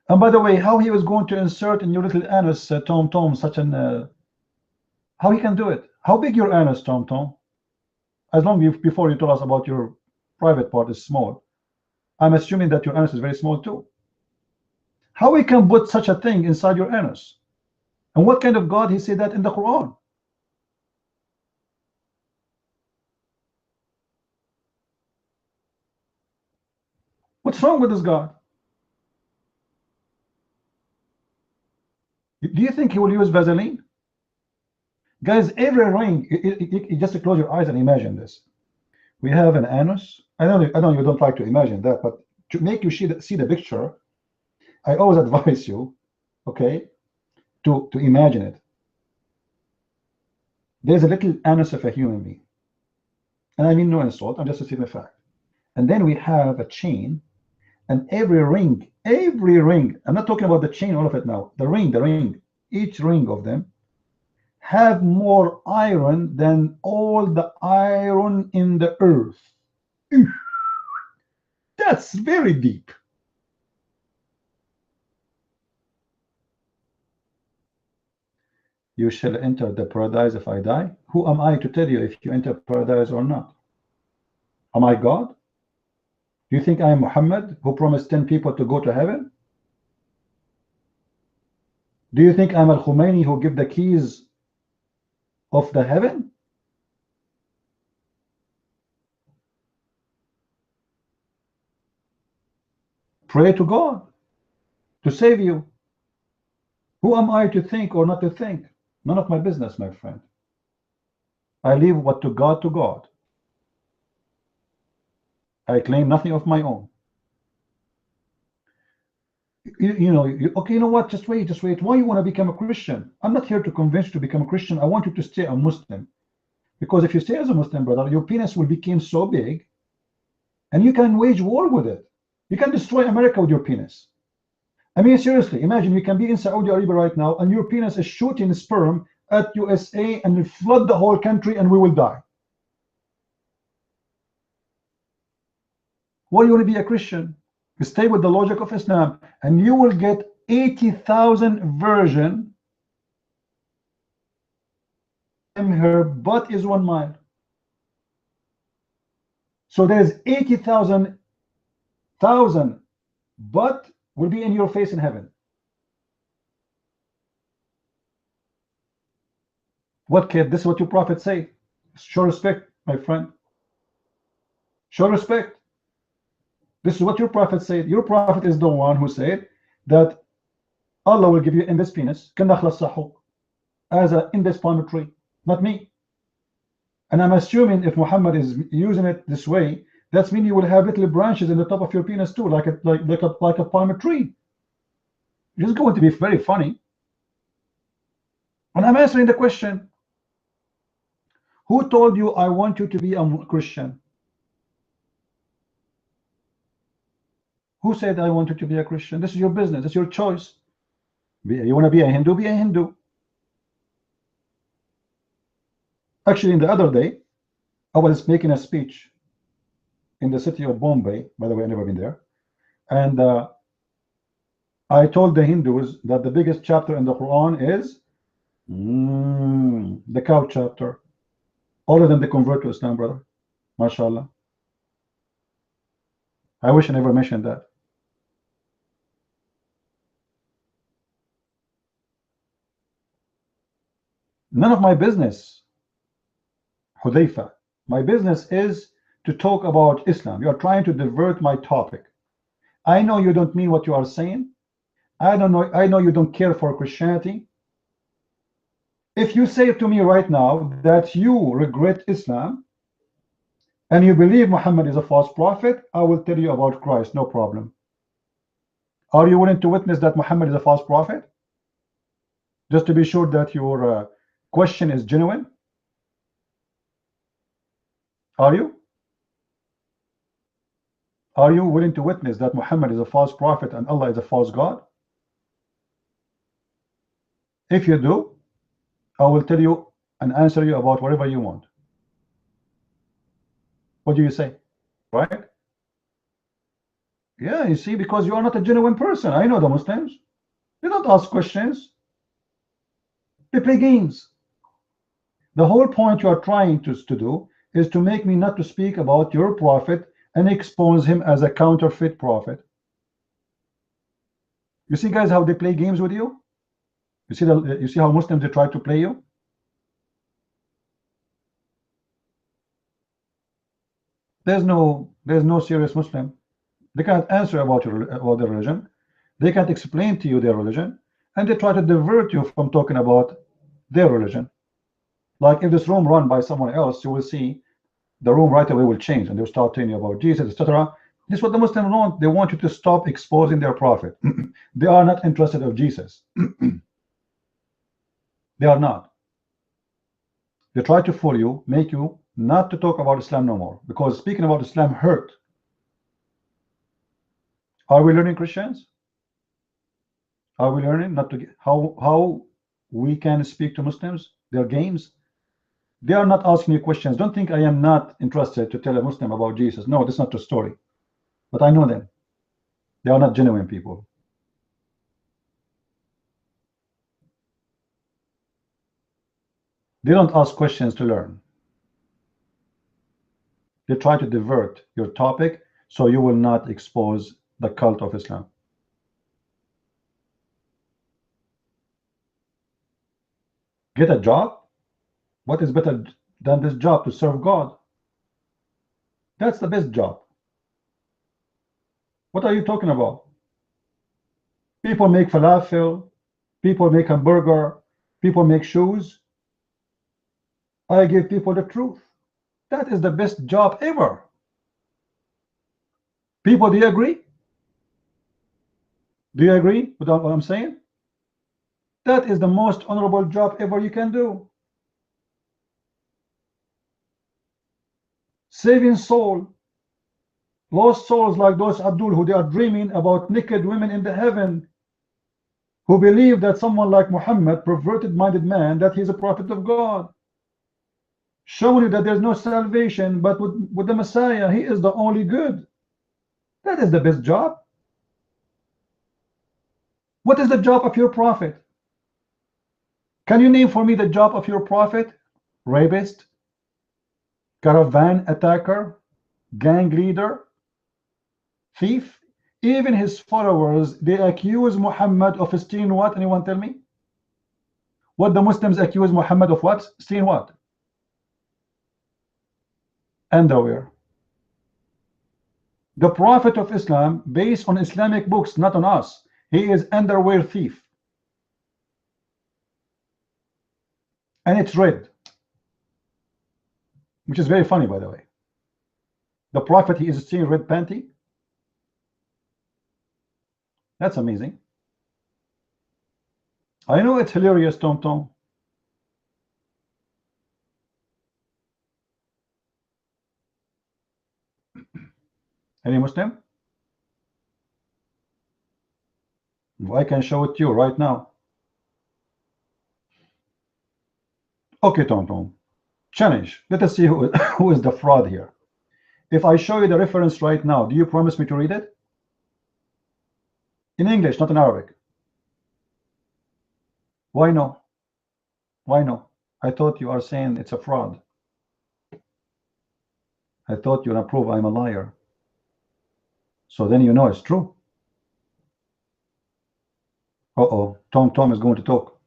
And by the way, how he was going to insert in your little anus, Tom, such an... how he can do it? How big your anus, Tom? As long as before you told us about your private part is small, I'm assuming that your anus is very small too. How he can put such a thing inside your anus? And what kind of God he said that in the Quran? What's wrong with this God? Do you think he will use Vaseline? Guys, every ring, just to close your eyes and imagine this. We have an anus. I know you don't like to imagine that, but to make you see the picture, I always advise you, okay, to imagine it. There's a little anus of a human being. And I mean no insult, I'm just stating the fact. And then we have a chain, and every ring, I'm not talking about the chain, all of it now, the ring, each ring of them have more iron than all the iron in the earth. That's very deep. You shall enter the paradise if I die. Who am I to tell you if you enter paradise or not? Am I God? Do you think I am Muhammad who promised 10 people to go to heaven? Do you think I'm Al-Khomeini who give the keys of the heaven? Pray to God to save you. Who am I to think or not to think? None of my business, my friend. I leave what to God to God. I claim nothing of my own. Okay, you know what? Just wait. Why you want to become a Christian? I'm not here to convince you to become a Christian. I want you to stay a Muslim. Because if you stay as a Muslim, brother, your penis will become so big and you can wage war with it. You can destroy America with your penis. I mean, seriously, imagine you can be in Saudi Arabia right now and your penis is shooting sperm at USA and flood the whole country and we will die. Why do you want to be a Christian? You stay with the logic of Islam and you will get 80,000 version. Her butt is 1 mile. So there's 80,000 butt will be in your face in heaven. What kid? This is what your prophet say. Show respect, my friend. Show respect. This is what your prophet said. Your prophet is the one who said that Allah will give you in this penis as an index palm tree, not me. And I'm assuming if Muhammad is using it this way, that's mean you will have little branches in the top of your penis too, like a palm tree. It's going to be very funny. And I'm answering the question, who told you I want you to be a Christian? Who said I want you to be a Christian? This is your business. It's your choice. You want to be a Hindu? Be a Hindu. Actually, in the other day, I was making a speech in the city of Bombay. By the way, I've never been there. And I told the Hindus that the biggest chapter in the Quran is the cow chapter. All of them, they convert to Islam, brother. MashaAllah. I wish I never mentioned that. None of my business, Hudayfa. My business is to talk about Islam. You are trying to divert my topic. I know you don't mean what you are saying. I know you don't care for Christianity. If you say to me right now that you regret Islam and you believe Muhammad is a false prophet, I will tell you about Christ, no problem. Are you willing to witness that Muhammad is a false prophet? Just to be sure that your question is genuine? Are you? Are you willing to witness that Muhammad is a false prophet and Allah is a false God? If you do, I will tell you and answer you about whatever you want. What do you say? Right? Yeah, you see, because you are not a genuine person. I know the Muslims. They don't ask questions. They play games. The whole point you are trying to do is to make me not to speak about your prophet and expose him as a counterfeit prophet. You see, guys, how they play games with you? You see how Muslims, they try to play you? There's no serious Muslim. They can't answer about their religion. They can't explain to you their religion, and they try to divert you from talking about their religion. Like if this room run by someone else, you will see the room right away will change, and they'll start telling you about Jesus, etc. This is what the Muslims want. They want you to stop exposing their prophet. They are not interested of Jesus. They are not. They try to fool you, make you not to talk about Islam no more, because speaking about Islam hurt. Are we learning, Christians? Are we learning not to get, how we can speak to Muslims? Their games. They are not asking you questions. Don't think I am not interested to tell a Muslim about Jesus. No, that's not the story. But I know them. They are not genuine people. They don't ask questions to learn. They try to divert your topic so you will not expose the cult of Islam. Get a job? What is better than this job? To serve God. That's the best job. What are you talking about? People make falafel, people make hamburger, people make shoes. I give people the truth. That is the best job ever. People, do you agree? Do you agree with what I'm saying? That is the most honorable job ever you can do. Saving soul, lost souls like those Abdul, who they are dreaming about naked women in the heaven, who believe that someone like Muhammad, perverted-minded man, that he's a prophet of God, showing you that there's no salvation but with the Messiah. He is the only good. That is the best job. What is the job of your prophet? Can you name for me the job of your prophet? Rapist, caravan attacker, gang leader, thief. Even his followers, they accuse Muhammad of stealing what? Anyone tell me? What the Muslims accuse Muhammad of what? Stealing what? Underwear. The prophet of Islam, based on Islamic books, not on us, he is underwear thief. and it's red, which is very funny, by the way. The prophet, he is seeing red panty. That's amazing. I know it's hilarious, Tom Tom. Any Muslim? I can show it to you right now. Okay, Tom Tom. Challenge. Let us see who is the fraud here. If I show you the reference right now, do you promise me to read it? In English, not in Arabic. Why no? Why no? I thought you are saying it's a fraud. I thought you're gonna prove I'm a liar. So then you know it's true. Uh-oh, Tom Tom is going to talk.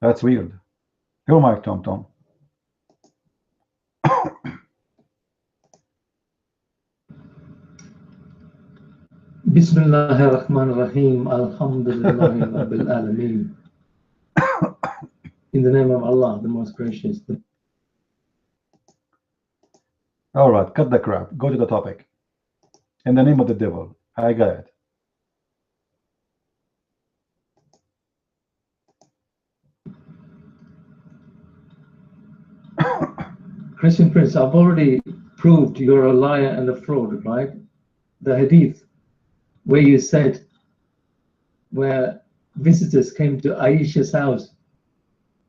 That's weird. Your mic, Tom Tom. Bismillahirrahmanirrahim. Alhamdulillahi Rabbil Alameen. In the name of Allah, the most gracious. All right, cut the crap. Go to the topic. In the name of the devil. I got it. Christian Prince, I've already proved you're a liar and a fraud, right? The hadith where you said where visitors came to Aisha's house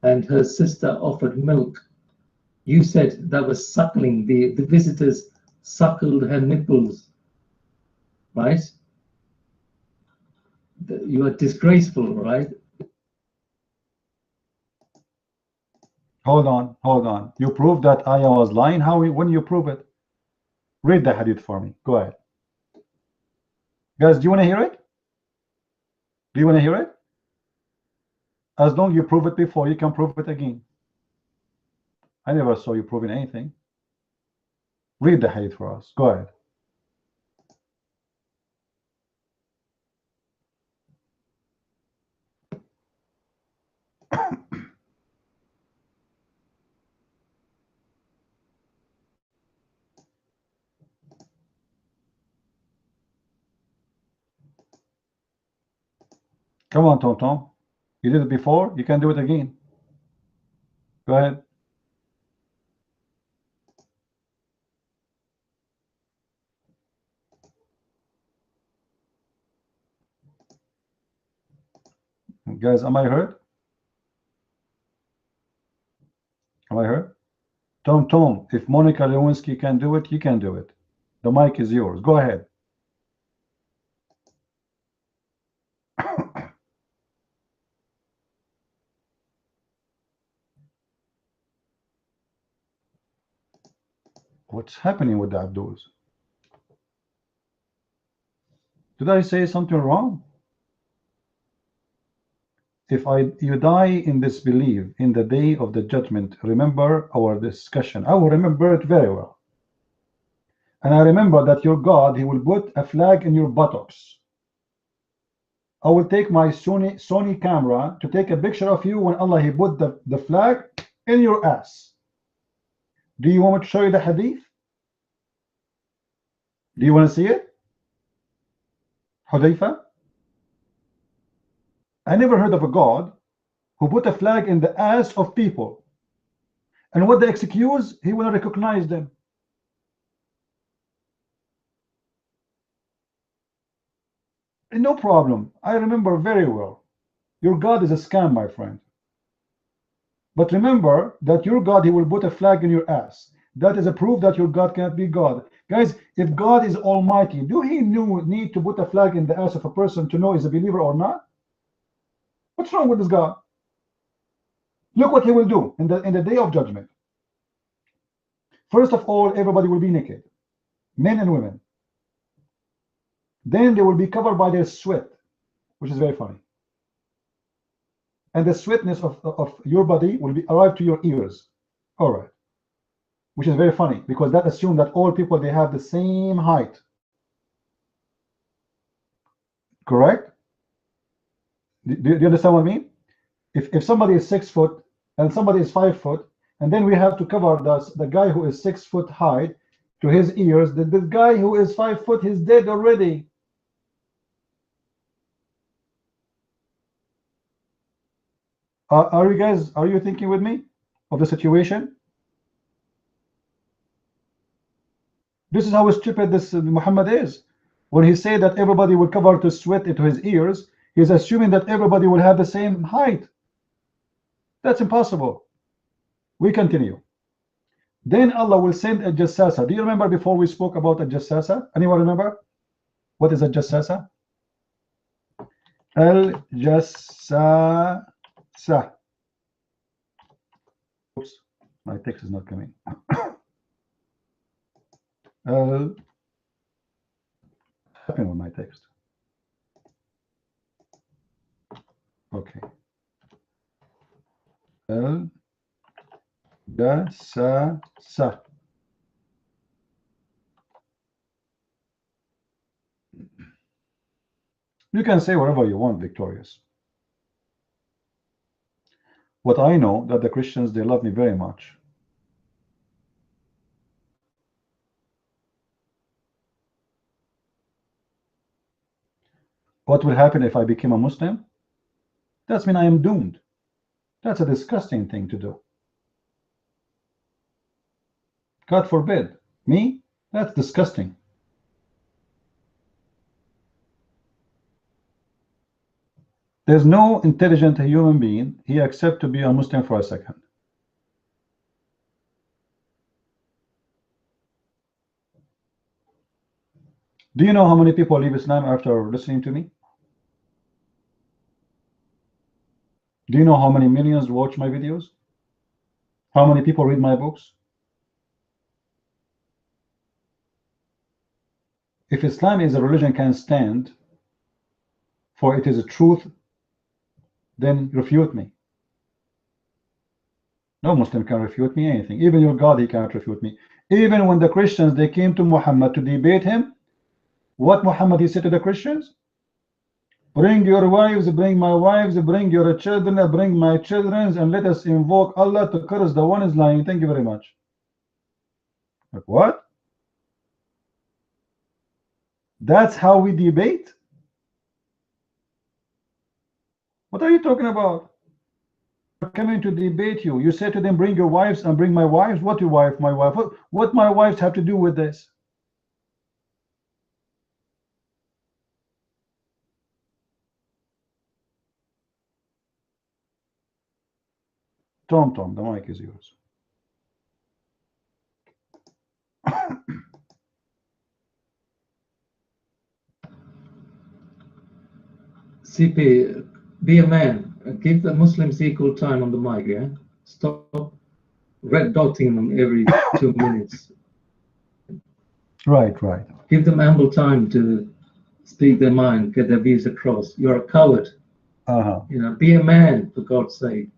and her sister offered milk, you said that was suckling. The visitors suckled her nipples, right? You are disgraceful, right? Hold on, hold on. You proved that I was lying? When you prove it? Read the hadith for me. Go ahead. Guys, do you want to hear it? Do you want to hear it? As long as you prove it before, you can prove it again. I never saw you proving anything. Read the hadith for us. Go ahead. Come on, Tom Tom. You did it before. You can do it again. Go ahead. Guys, am I heard? Am I heard? Tom Tom, if Monica Lewinsky can do it, you can do it. The mic is yours. Go ahead. What's happening with the Abduls? Did I say something wrong? If you die in disbelief in the day of the judgment, remember our discussion. I will remember it very well. And I remember that your God, he will put a flag in your buttocks. I will take my Sony camera to take a picture of you when Allah, he put the flag in your ass. Do you want me to show you the hadith? Do you want to see it? Hudayfa? I never heard of a God who put a flag in the ass of people. And what they excuse, he will recognize them. No problem. I remember very well. Your God is a scam, my friend. But remember that your God, he will put a flag in your ass. That is a proof that your God cannot be God. Guys, if God is almighty, do he need to put a flag in the ass of a person to know he's a believer or not? What's wrong with this God? Look what he will do in the day of judgment. First of all, everybody will be naked, men and women. Then they will be covered by their sweat, which is very funny. And the sweatness of your body will be arrive to your ears. All right. Which is very funny because that assumes that all people, they have the same height. Correct? Do you understand what I mean? If somebody is 6 foot and somebody is 5 foot, and then we have to cover the guy who is 6 foot high to his ears. The guy who is 5 foot, he's dead already. Are you thinking with me of the situation? This is how stupid this Muhammad is. When he said that everybody will cover to sweat into his ears, he's assuming that everybody will have the same height. That's impossible. We continue. Then Allah will send a jassasa. Do you remember before we spoke about a jassasa? Anyone remember? What is a jassasa? Al jassasa. Oops, my text is not coming. Happened with my text. Okay. Al jassasa. You can say whatever you want, Victorious. What I know that the Christians, they love me very much. What will happen if I became a Muslim? That means I am doomed. That's a disgusting thing to do. God forbid. Me? That's disgusting. There's no intelligent human being he accept to be a Muslim for a second. Do you know how many people leave Islam after listening to me? Do you know how many millions watch my videos? How many people read my books? If Islam is a religion can stand, for it is a truth, then refute me. No Muslim can refute me anything. Even your God, he can't refute me. Even when the Christians, they came to Muhammad to debate him, what Muhammad he said to the Christians? Bring your wives, bring my wives, bring your children, bring my children, and let us invoke Allah to curse the one is lying. Thank you very much. Like what? That's how we debate? What are you talking about? Coming to debate you. You said to them, bring your wives and bring my wives. What your wife, my wife? What my wives have to do with this? Tom, the mic is yours. CP, be a man. Give the Muslims equal time on the mic, yeah? Stop red dotting them every 2 minutes. Right. Give them ample time to speak their mind, get their views across. You're a coward. You know, be a man, for God's sake.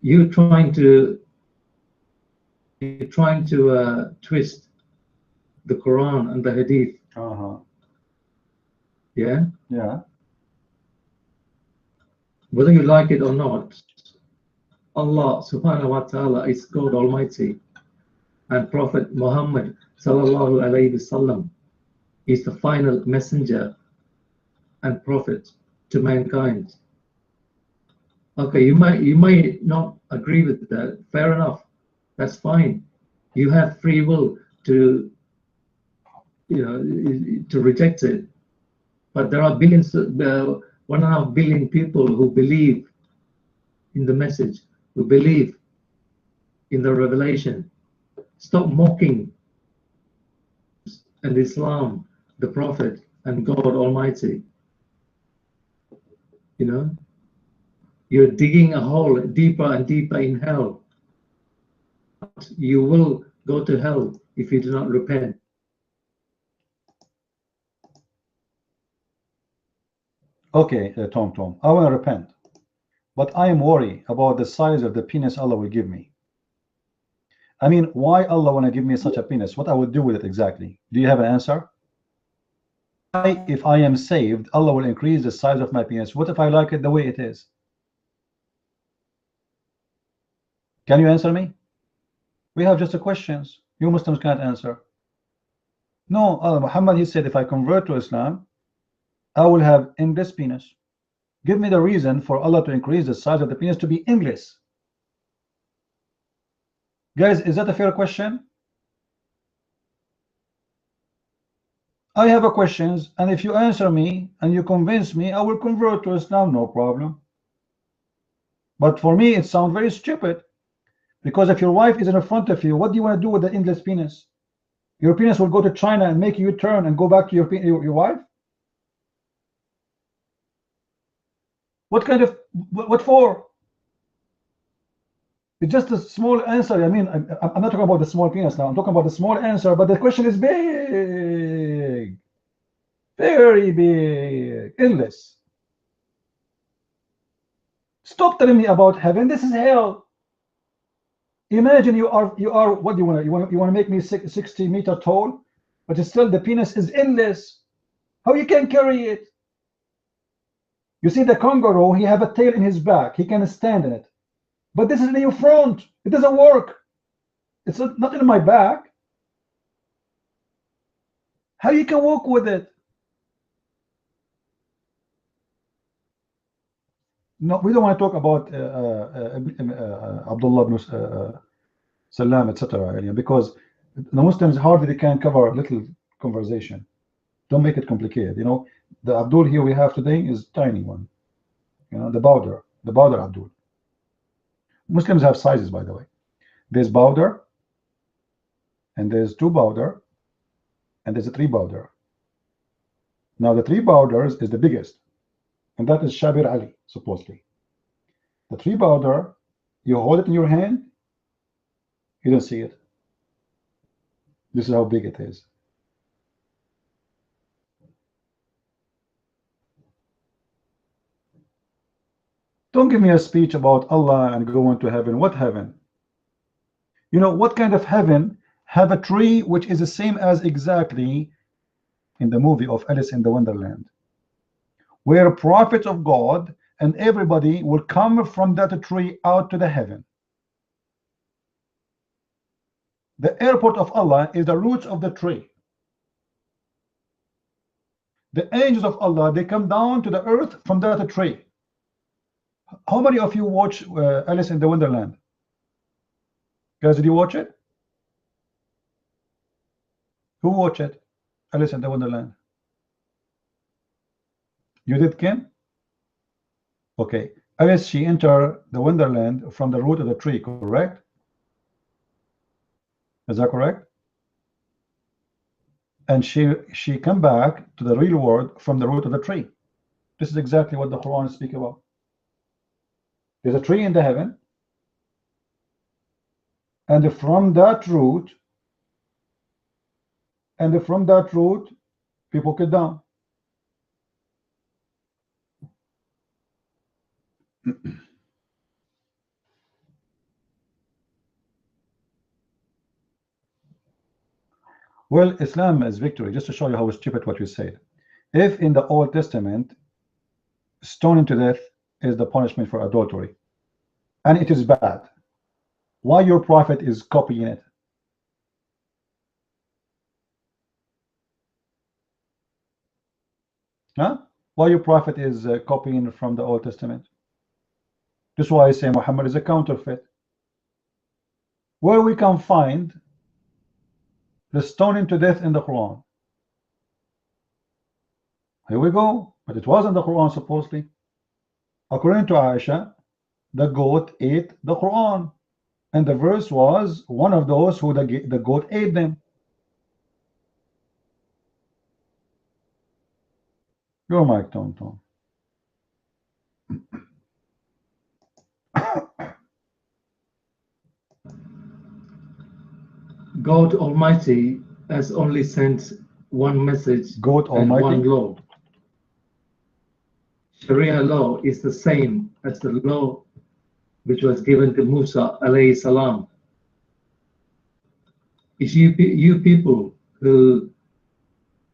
You're trying to twist the Quran and the Hadith. Yeah. Whether you like it or not, Allah subhanahu wa ta'ala is God Almighty, and Prophet Muhammad sallallahu alayhi wasallam is the final messenger and prophet to mankind. Okay, you might not agree with that. Fair enough. That's fine. You have free will to, you know, to reject it. But there are billions, 1.5 billion people who believe in the message, who believe in the revelation. Stop mocking and Islam, the Prophet, and God Almighty. You know, you're digging a hole deeper and deeper in hell. You will go to hell if you do not repent. Okay, Tom, I want to repent, but I am worried about the size of the penis Allah will give me. I mean, why Allah want to give me such a penis? What I would do with it exactly? Do you have an answer? Why, if I am saved, Allah will increase the size of my penis? What if I like it the way it is? Can you answer me? We have just the questions. You Muslims can't answer. No, Muhammad, he said, if I convert to Islam, I will have endless penis. Give me the reason for Allah to increase the size of the penis to be endless. Guys, is that a fair question? I have a questions, and if you answer me and you convince me, I will convert to Islam, no problem. But for me, it sounds very stupid. Because if your wife is in front of you, what do you want to do with the endless penis? Your penis will go to China and make you turn and go back to your wife? What kind of, what for? It's just a small answer. I mean, I'm not talking about the small penis now. I'm talking about the small answer, but the question is big. Very big. Endless. Stop telling me about heaven. This is hell. Imagine you are what do you want to you want to make me 60 meters tall, but still the penis is endless. How you can carry it? You see the kangaroo, he have a tail in his back, he can stand in it, but this is in your front. It doesn't work. It's not in my back. How you can walk with it? No, we don't want to talk about Abdullah ibn Salam, etc. Because the Muslims hardly can cover a little conversation. Don't make it complicated. You know, the Abdul here we have today is tiny one. You know, the Bowder Abdul. Muslims have sizes, by the way. There's Bowder, and there's 2 Bowder, and there's a 3 Bowder. Now the 3 Bowders is the biggest, and that is Shabir Ali, supposedly. The 3 Bowder, you hold it in your hand, you don't see it. This is how big it is. Don't give me a speech about Allah and going to heaven. What heaven? You know, what kind of heaven have a tree which is the same as exactly in the movie of Alice in the Wonderland, where prophets of God and everybody will come from that tree out to the heaven. The airport of Allah is the roots of the tree. The angels of Allah, they come down to the earth from that tree. How many of you watch Alice in the Wonderland? Guys, did you watch it? Who watched it? Alice in the Wonderland. You did, Ken? Okay. Alice, she entered the Wonderland from the root of the tree, correct? Is that correct? And she come back to the real world from the root of the tree. This is exactly what the Quran speaks about. There's a tree in the heaven, and from that root, people get down. Well, Islam is victory. Just to show you how stupid what you said. If in the Old Testament, stoning to death is the punishment for adultery, and it is bad, why your prophet is copying it? Huh? Why your prophet is copying from the Old Testament? This is why I say Muhammad is a counterfeit. Where we can find the stoning to death in the Quran? Here we go. But it wasn't the Quran, supposedly. According to Aisha, the goat ate the Quran, and the verse was one of those who the goat ate them. Your mic, Tom. God Almighty has only sent one message God and Almighty? one law. Sharia law is the same as the law which was given to Musa alayhi salam. It's you people who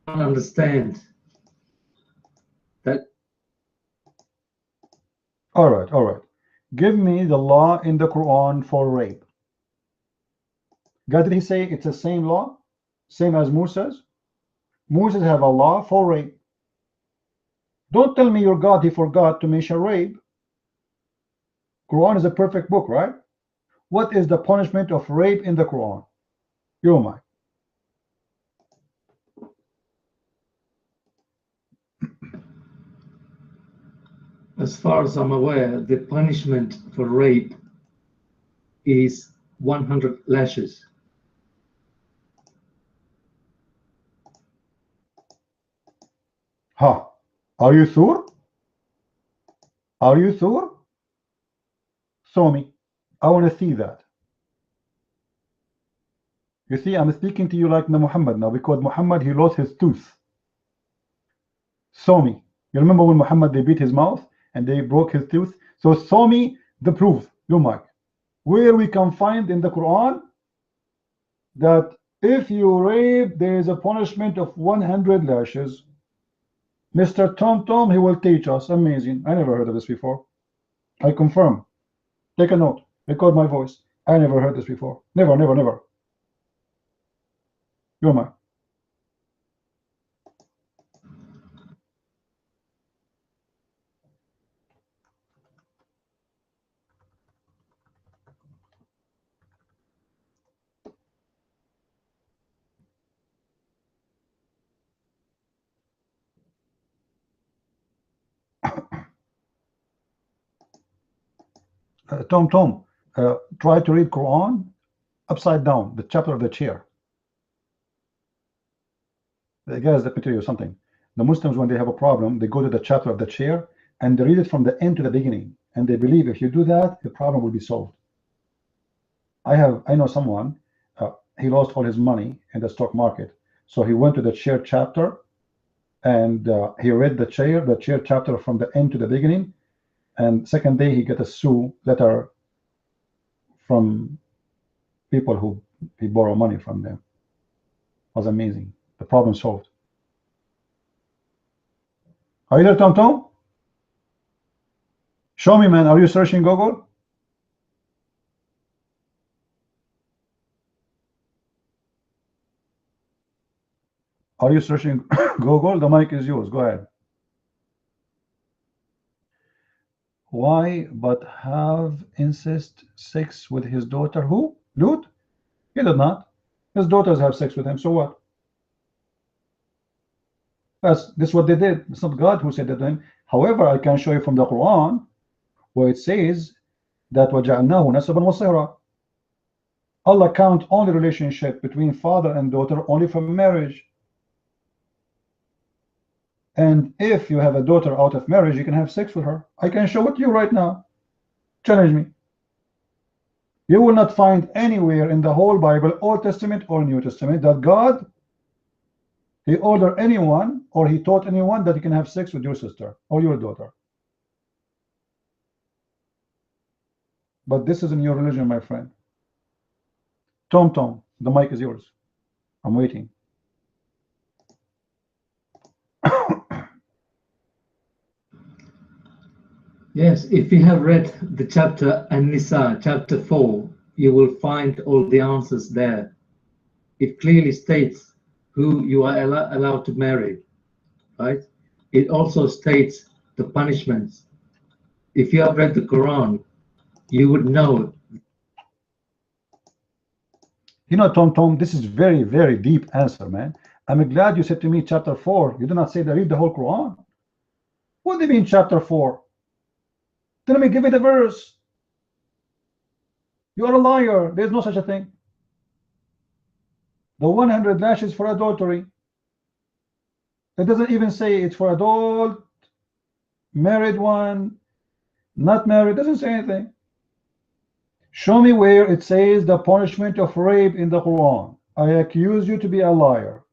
don't understand that. All right. Give me the law in the Quran for rape. God, did he say it's the same law? Same as Moses? Moses have a law for rape. Don't tell me your God, he forgot to mention rape. Quran is a perfect book, right? What is the punishment of rape in the Quran? You mind? As far as I'm aware, the punishment for rape is 100 lashes. Huh? Are you sure? Are you sure? Show me. I want to see that. You see, I'm speaking to you like Muhammad now, because Muhammad, he lost his tooth. Show me. You remember when Muhammad, they beat his mouth and they broke his tooth? So show me the proof, you Mike, where we can find in the Quran that if you rape, there is a punishment of 100 lashes. Mr. Tom, he will teach us. Amazing. I never heard of this before. I confirm. Take a note. Record my voice. I never heard this before. Never, never, never. You're mine. Tom, try to read Quran upside down, the chapter of the chair. Guys, let me tell you something. The Muslims, when they have a problem, they go to the chapter of the chair and they read it from the end to the beginning. And they believe if you do that, the problem will be solved. I know someone, he lost all his money in the stock market. So he went to the chair chapter and he read the chair chapter from the end to the beginning. And second day, he got a sue letter from people who he borrow money from them. It was amazing. The problem solved. Are you there, Tom? Show me, man. Are you searching Google? Are you searching Google? The mic is yours. Go ahead. Why but have incest sex with his daughter? Who? Lut? He did not. His daughters have sex with him. So what? This is what they did. It's not God who said that to him. However, I can show you from the Quran where it says that وَجَعَلْنَاهُ نَسَبًا وَصِهْرًا. Allah count only relationship between father and daughter only from marriage. And if you have a daughter out of marriage, you can have sex with her. I can show it to you right now. Challenge me. You will not find anywhere in the whole Bible, Old Testament or New Testament, that God, he ordered anyone or he taught anyone that you can have sex with your sister or your daughter. But this isn't your religion, my friend. Tom, the mic is yours. I'm waiting. Yes, if you have read the chapter An-Nisa, chapter 4, you will find all the answers there. It clearly states who you are allowed to marry, right? It also states the punishments. If you have read the Quran, you would know. You know, Tom, this is very, very deep answer, man. I'm glad you said to me chapter 4. You did not say that read the whole Quran. What do you mean chapter 4? Let me give you the verse. You are a liar. There's no such a thing. The 100 lashes for adultery. It doesn't even say it's for adult, married one, not married. It doesn't say anything. Show me where it says the punishment of rape in the Quran. I accuse you to be a liar.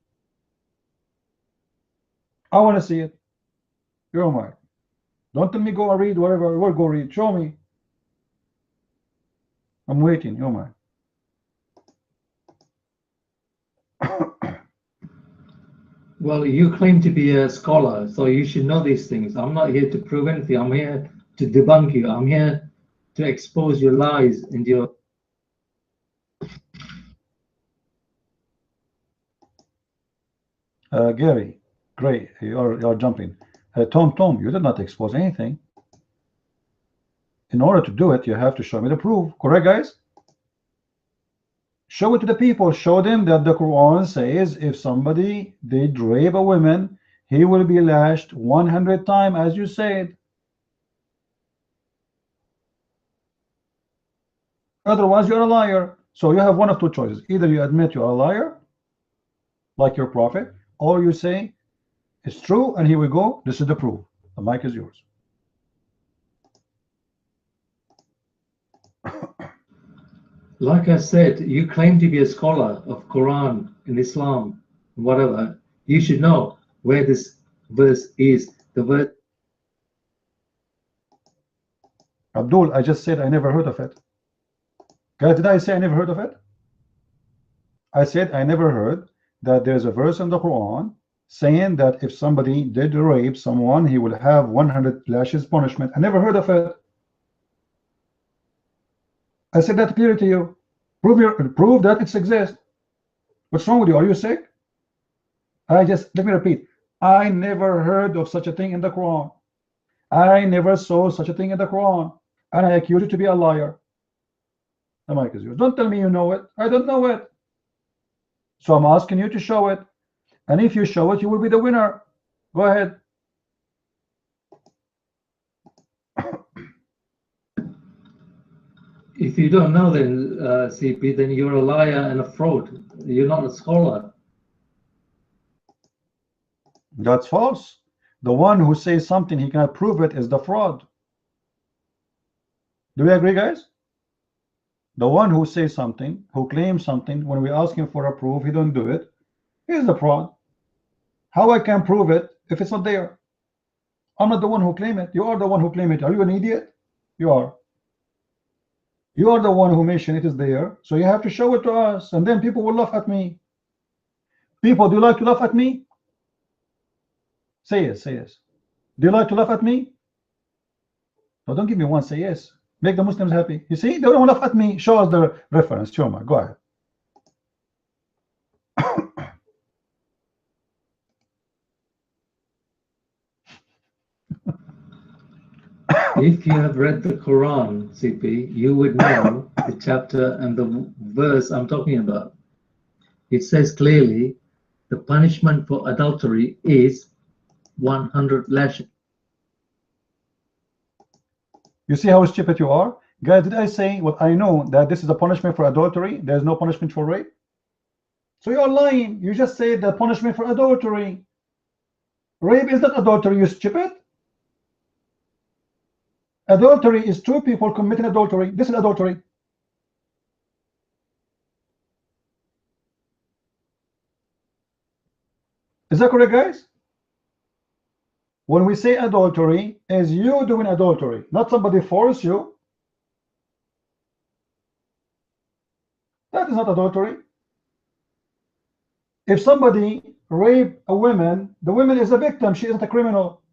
I want to see it. You're mine. Don't tell me go read whatever. We'll go read. Show me. I'm waiting. You're mine. Well, you claim to be a scholar, so you should know these things. I'm not here to prove anything. I'm here to debunk you. I'm here to expose your lies and your... Gary, great, you're jumping. Tom, you did not expose anything. In order to do it, you have to show me the proof. Correct, guys? Show it to the people. Show them that the Quran says if somebody did rape a woman, he will be lashed 100 times, as you said. Otherwise, you're a liar. So you have one of two choices. Either you admit you're a liar, like your prophet, or you say it's true, and here we go. This is the proof. The mic is yours. Like I said, you claim to be a scholar of Quran and Islam, whatever. You should know where this verse is. The verse. Abdul, I just said I never heard of it. Guys, did I say I never heard of it? I said I never heard that there's a verse in the Quran saying that if somebody did rape someone, he will have 100 lashes punishment. I never heard of it. I said that clearly to you. Prove that it exists. What's wrong with you? Are you sick? Let me repeat. I never heard of such a thing in the Quran. I never saw such a thing in the Quran. And I accuse you to be a liar. The mic is yours. Don't tell me you know it. I don't know it. So I'm asking you to show it. And if you show it, you will be the winner. Go ahead. If you don't know, then CP, then you're a liar and a fraud. You're not a scholar. That's false. The one who says something he cannot prove it is the fraud. Do we agree, guys? The one who says something, who claims something, when we ask him for a proof, he don't do it. He's the fraud. How I can prove it if it's not there? I'm not the one who claim it. You are the one who claim it. Are you an idiot? You are. You are the one who mentioned it is there, so you have to show it to us, and then people will laugh at me. People, do you like to laugh at me? Say yes, say yes. Do you like to laugh at me? No, don't give me one, say yes. Make the Muslims happy. You see, they don't laugh at me. Show us the reference. Shoma, go ahead. If you have read the Quran, CP, you would know the chapter and the verse I'm talking about. It says clearly the punishment for adultery is 100 lashes. You see how stupid you are? Guys, did I say what I know, that this is a punishment for adultery? There's no punishment for rape? So you are lying. You just said the punishment for adultery. Rape is not adultery, you stupid. Adultery is two people committing adultery. This is adultery. Is that correct, guys? When we say adultery, is you doing adultery, not somebody force you. That is not adultery. If somebody rape a woman, the woman is a victim. She isn't a criminal.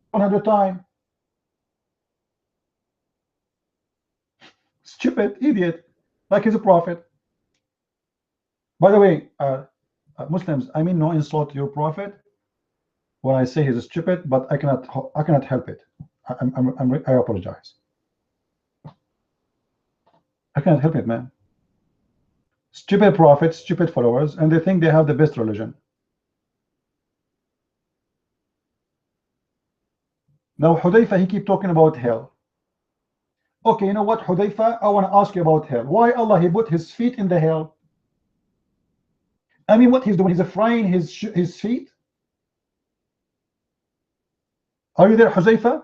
100 times. Stupid idiot, like he's a prophet. By the way, Muslims, I mean no insult to your prophet when I say he's stupid, but I cannot help it. I apologize. I cannot help it, man. Stupid prophets, stupid followers, and they think they have the best religion. Now Hudayfa, he keep talking about hell. Okay, you know what, Hudayfa, I want to ask you about hell. Why Allah he put his feet in the hell? I mean, what he's doing, he's frying his feet. Are you there, Hudayfa?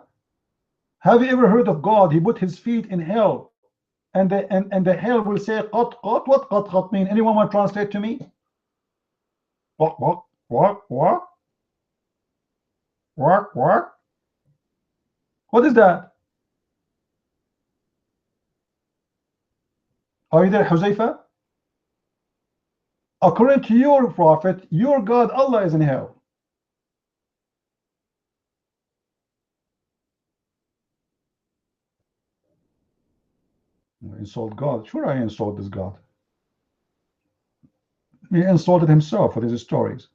Have you ever heard of God? He put his feet in hell, and the hell will say qat qat. What qat qat mean? Anyone want to translate to me? What? What is that? Are you there, Huzaifa? According to your prophet, your God Allah is in hell. Insult God? Sure, I insult this God. He insulted himself with his stories.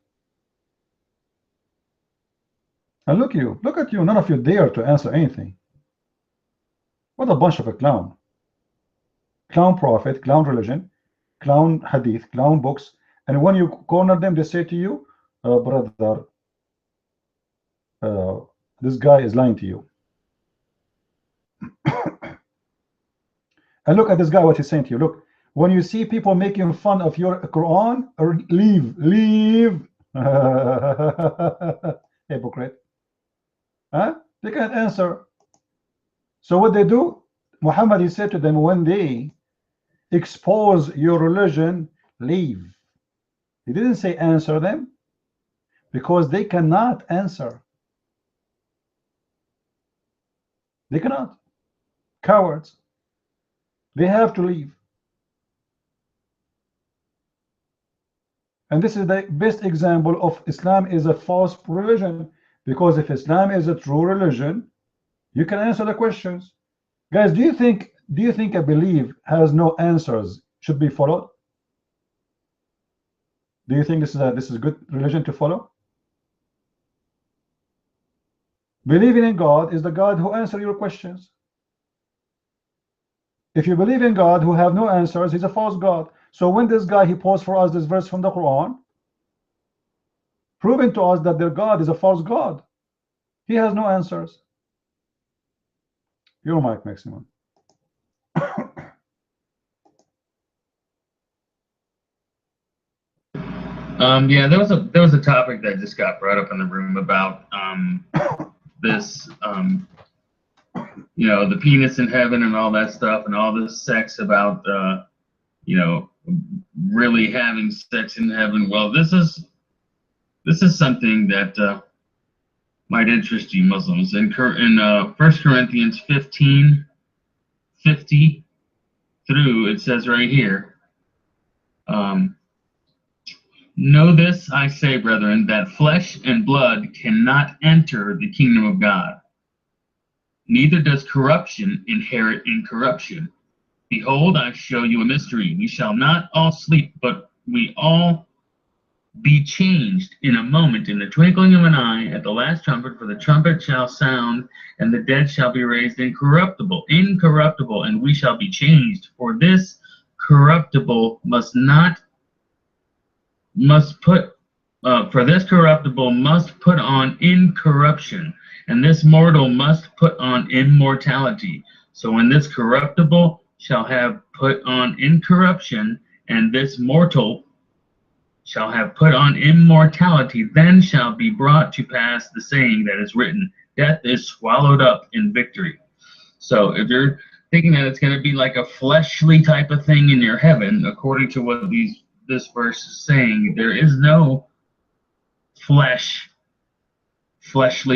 And look at you, none of you dare to answer anything. What a bunch of a clown. Clown prophet, clown religion, clown hadith, clown books, and when you corner them, they say to you, brother, this guy is lying to you. And look at this guy, what he's saying to you. Look, when you see people making fun of your Quran, or leave. Hypocrite. Huh? They can't answer. So what they do, Muhammad, he said to them, when they expose your religion, leave. He didn't say answer them, because they cannot answer. They cannot. Cowards. They have to leave. And this is the best example of Islam is a false religion, because if Islam is a true religion, you can answer the questions. Guys, do you think a belief has no answers should be followed? Do you think this is a good religion to follow? Believing in God is the God who answers your questions. If you believe in God who have no answers, he's a false God. So when this guy, he posed for us this verse from the Quran, proving to us that their God is a false God. He has no answers. Your mic, Maximum. Yeah, there was a topic that just got brought up in the room about this you know, the penis in heaven and all that stuff, and all this sex about you know, really having sex in heaven. Well, this is something that might interest you Muslims. In 1 Corinthians 15:50 through, it says right here, know this I say, brethren, that flesh and blood cannot enter the kingdom of God, neither does corruption inherit incorruption. Behold, I show you a mystery. We shall not all sleep, but we all be changed in a moment, in the twinkling of an eye, at the last trumpet. For the trumpet shall sound, and the dead shall be raised incorruptible, and we shall be changed. For this corruptible must put on incorruption, and this mortal must put on immortality. So when this corruptible shall have put on incorruption, and this mortal shall have put on immortality, then shall be brought to pass the saying that is written, death is swallowed up in victory. So if you're thinking that it's going to be like a fleshly type of thing in your heaven, according to what this verse is saying, there is no fleshly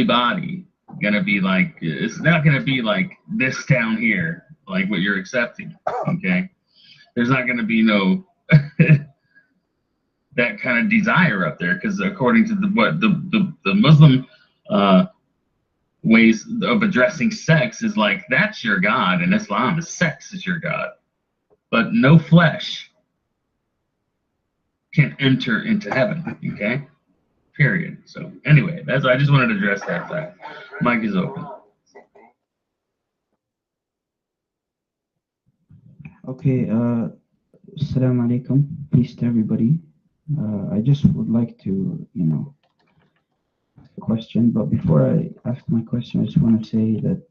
body gonna be like, it's not gonna be like this down here, like what you're accepting. Okay, there's not gonna be no that kind of desire up there, because according to the Muslim ways of addressing sex is like, that's your God. In Islam, is sex is your God, but no flesh can enter into heaven. Okay, period. So anyway, I just wanted to address that fact. Mic is open. Okay, assalamu alaikum, peace to everybody. I just would like to, ask a question, but before I ask my question, I just want to say that,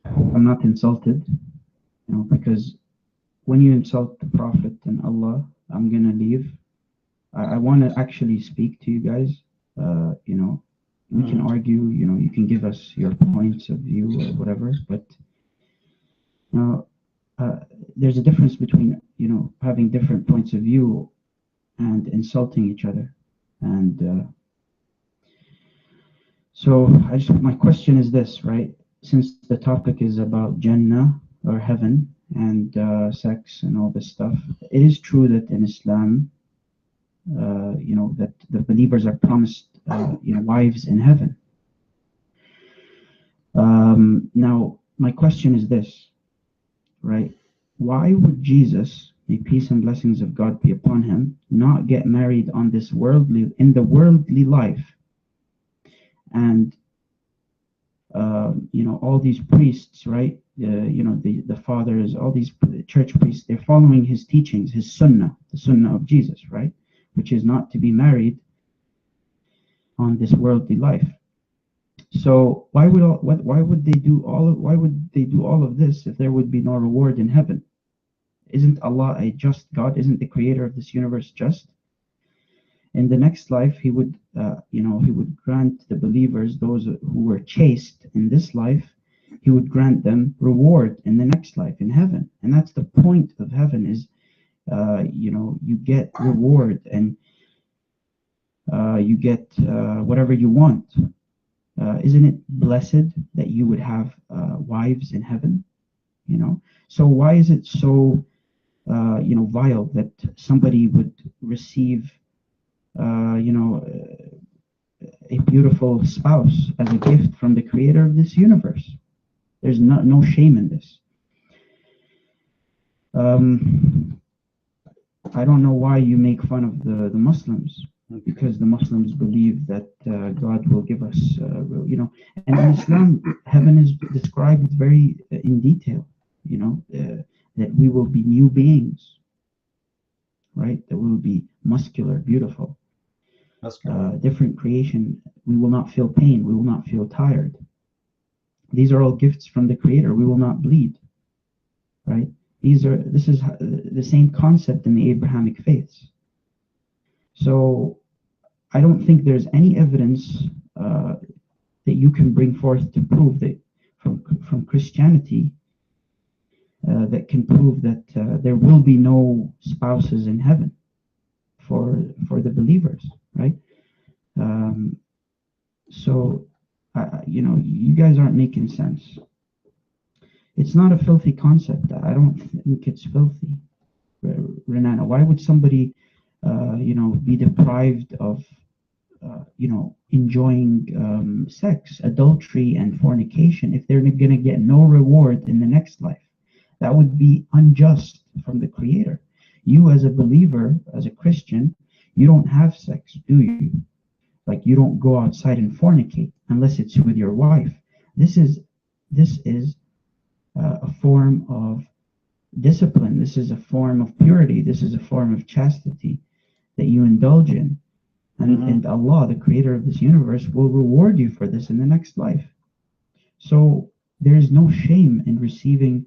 I'm not insulted, because when you insult the Prophet and Allah, I'm going to leave. I want to actually speak to you guys. We can argue, you can give us your points of view or whatever, but there's a difference between, having different points of view and insulting each other. And so my question is this, right? Since the topic is about Jannah or heaven and sex and all this stuff, it is true that in Islam, that the believers are promised, wives in heaven. Now, my question is this, right? Why would Jesus, may peace and blessings of God be upon him, not get married in the worldly life? And all these priests, right? The fathers, all these church priests, they're following his teachings, his sunnah, the sunnah of Jesus, right? Which is not to be married on this worldly life. So why would they do all of this if there would be no reward in heaven? Isn't Allah a just God? Isn't the creator of this universe just? In the next life, he would grant the believers, those who were chaste in this life, he would grant them reward in the next life, in heaven. And that's the point of heaven is, you get reward and you get whatever you want. Isn't it blessed that you would have wives in heaven? So why is it so, vile that somebody would receive a beautiful spouse as a gift from the creator of this universe? There's no shame in this. I don't know why you make fun of the Muslims, because the Muslims believe that God will give us, and in Islam, heaven is described very in detail, that we will be new beings, right? That we will be muscular, beautiful. Different creation. We will not feel pain. We will not feel tired. These are all gifts from the Creator. We will not bleed, right? This is the same concept in the Abrahamic faiths. So I don't think there's any evidence that you can bring forth to prove that from Christianity that can prove that there will be no spouses in heaven for the believers, right? So you guys aren't making sense. It's not a filthy concept. I don't think it's filthy, Renana. Why would somebody be deprived of enjoying sex, adultery, and fornication if they're going to get no reward in the next life? That would be unjust from the Creator. You as a believer, as a Christian, you don't have sex, do you? Like, you don't go outside and fornicate unless it's with your wife. This is a form of discipline. This is a form of purity. This is a form of chastity that you indulge in. And Allah, the creator of this universe, will reward you for this in the next life. So there is no shame in receiving,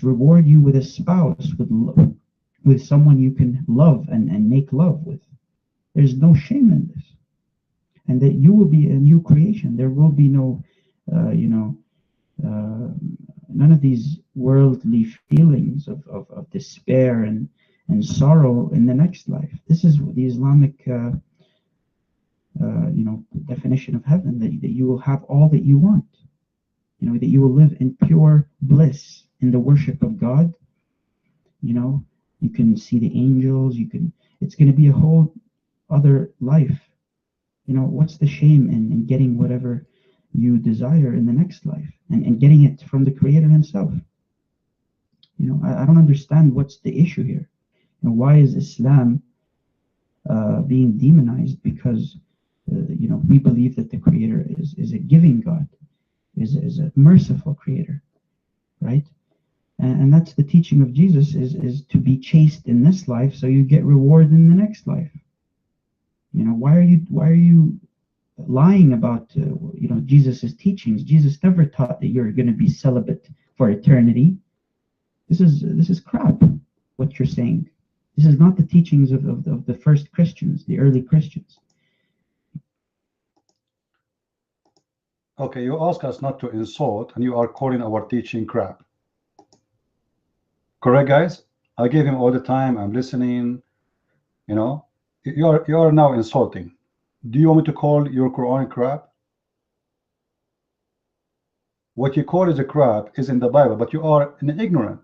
reward you with a spouse, with someone you can love and make love with. There's no shame in this. And that you will be a new creation. There will be no, none of these worldly feelings of despair and sorrow in the next life. This is the Islamic, definition of heaven, that you will have all that you want. That you will live in pure bliss in the worship of God. You can see the angels. It's going to be a whole other life. What's the shame in getting whatever you desire in the next life and getting it from the Creator himself? I don't understand what's the issue here. Why is Islam being demonized? Because we believe that the Creator is a giving God, is a merciful Creator, right? And that's the teaching of Jesus, is to be chaste in this life so you get reward in the next life. Why are you lying about Jesus's teachings? Jesus never taught that you're going to be celibate for eternity. This is crap, what you're saying. This is not the teachings of the first Christians, the early Christians. Okay, you ask us not to insult, and you are calling our teaching crap. Correct, guys? I gave him all the time. I'm listening. You are now insulting. Do you want me to call your Quran crap? What you call is a crap is in the Bible, but you are an ignorant.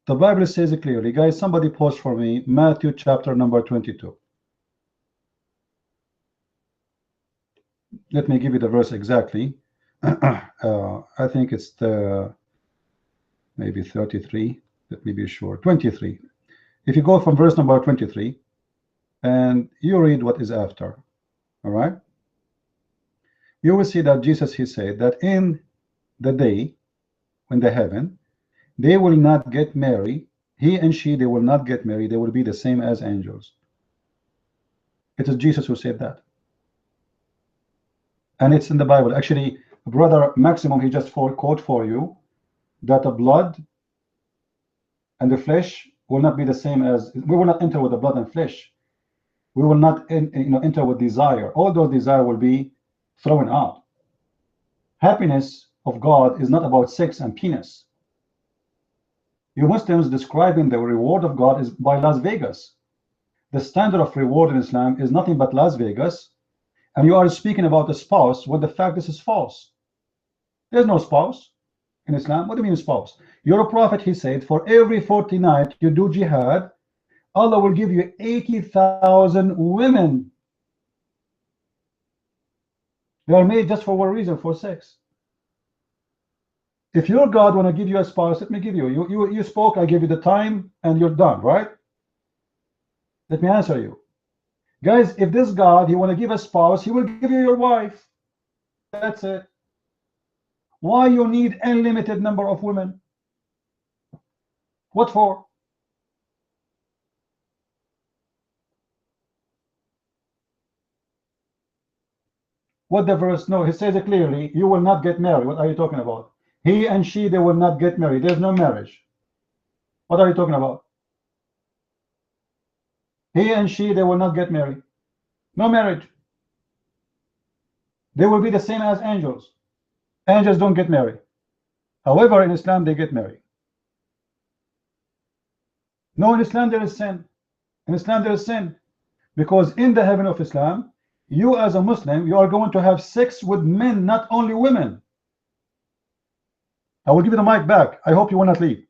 The Bible says it clearly. Guys, somebody post for me Matthew chapter number 22. Let me give you the verse exactly. I think it's the maybe 33. Let me be sure. 23. If you go from verse number 23 and you read what is after, all right, you will see that Jesus, he said that in the day, in the heaven, they will not get married. He and she, they will not get married. They will be the same as angels. It is Jesus who said that. And it's in the Bible. Actually, brother Maximum, he just quote for you that the blood and the flesh will not be the same as, we will not enter with the blood and flesh. We will not enter with desire. All those desire will be thrown out. Happiness of God is not about sex and penis. You Muslims describing the reward of God is by Las Vegas. The standard of reward in Islam is nothing but Las Vegas, and you are speaking about a spouse when the fact this is false. There's no spouse in Islam. What do you mean spouse? Your prophet, he said, for every 40 nights you do jihad, Allah will give you 80,000 women. They are made just for one reason, for sex. If your God want to give you a spouse, let me give you. You spoke, I give you the time, and you're done, right? Let me answer you. Guys, if this God, he want to give a spouse, he will give you your wife. That's it. Why you need unlimited number of women? What for? What the verse? No, he says it clearly. You will not get married. What are you talking about? He and she, they will not get married. There's no marriage. What are you talking about? He and she, they will not get married. No marriage. They will be the same as angels. Angels don't get married. However, in Islam, they get married. No, in Islam, there is sin. In Islam, there is sin. Because in the heaven of Islam, you as a Muslim, you are going to have sex with men, not only women. I will give you the mic back. I hope you will not leave.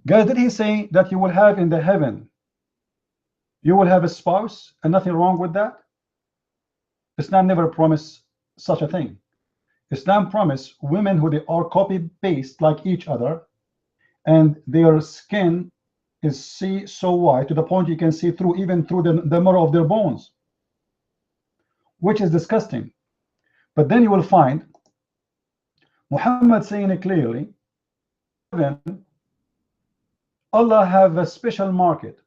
Guys, did he say that you will have in the heaven, you will have a spouse and nothing wrong with that? Islam never promised such a thing. Islam promised women who they are copy-paste like each other, and their skin is so white to the point you can see through, even through the marrow of their bones, which is disgusting. But then you will find Muhammad saying it clearly, Allah have a special market,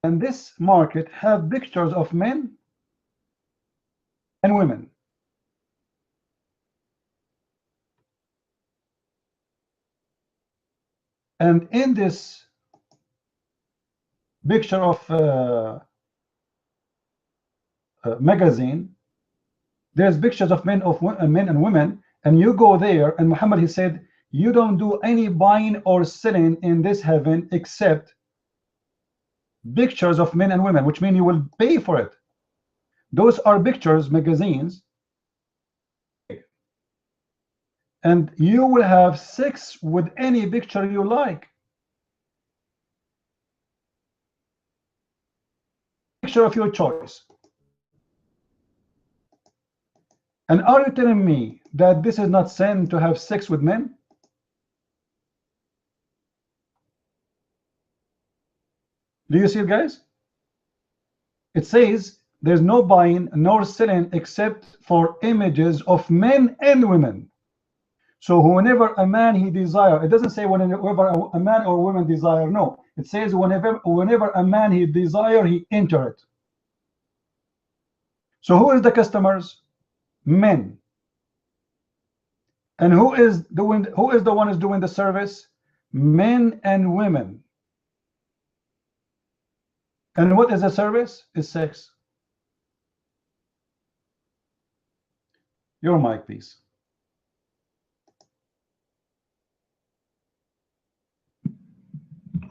and this market have pictures of men and women. And in this picture of magazine, there's pictures of men and women, and you go there, and Muhammad, he said, you don't do any buying or selling in this heaven except pictures of men and women, which means you will pay for it. Those are pictures, magazines, and you will have sex with any picture you like. Picture of your choice. And are you telling me that this is not sin to have sex with men? Do you see it, guys? It says there's no buying nor selling except for images of men and women. So whenever a man he desire, it doesn't say whenever a man or woman desire. No, it says whenever a man he desire, he enter it. So who is the customers? Men. And who is the one is doing the service? Men and women. And what is the service? Is sex. Your mic, please.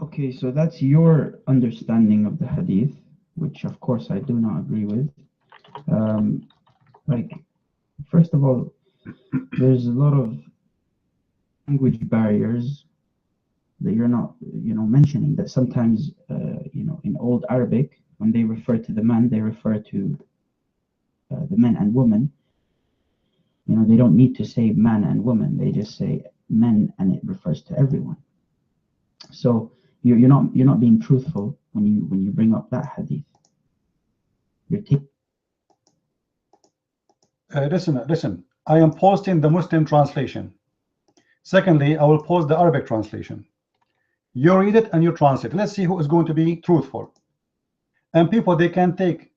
Okay, so that's your understanding of the hadith, which of course I do not agree with. Like, first of all, there's a lot of language barriers that you're not, mentioning, that sometimes, in old Arabic, when they refer to the man, they refer to the men and women. You know, they don't need to say man and woman. They just say men, and it refers to everyone. So you're not being truthful when you bring up that hadith. You're listen. I am posting the Muslim translation. Secondly, I will post the Arabic translation. You read it and you translate. Let's see who is going to be truthful. And people, they can take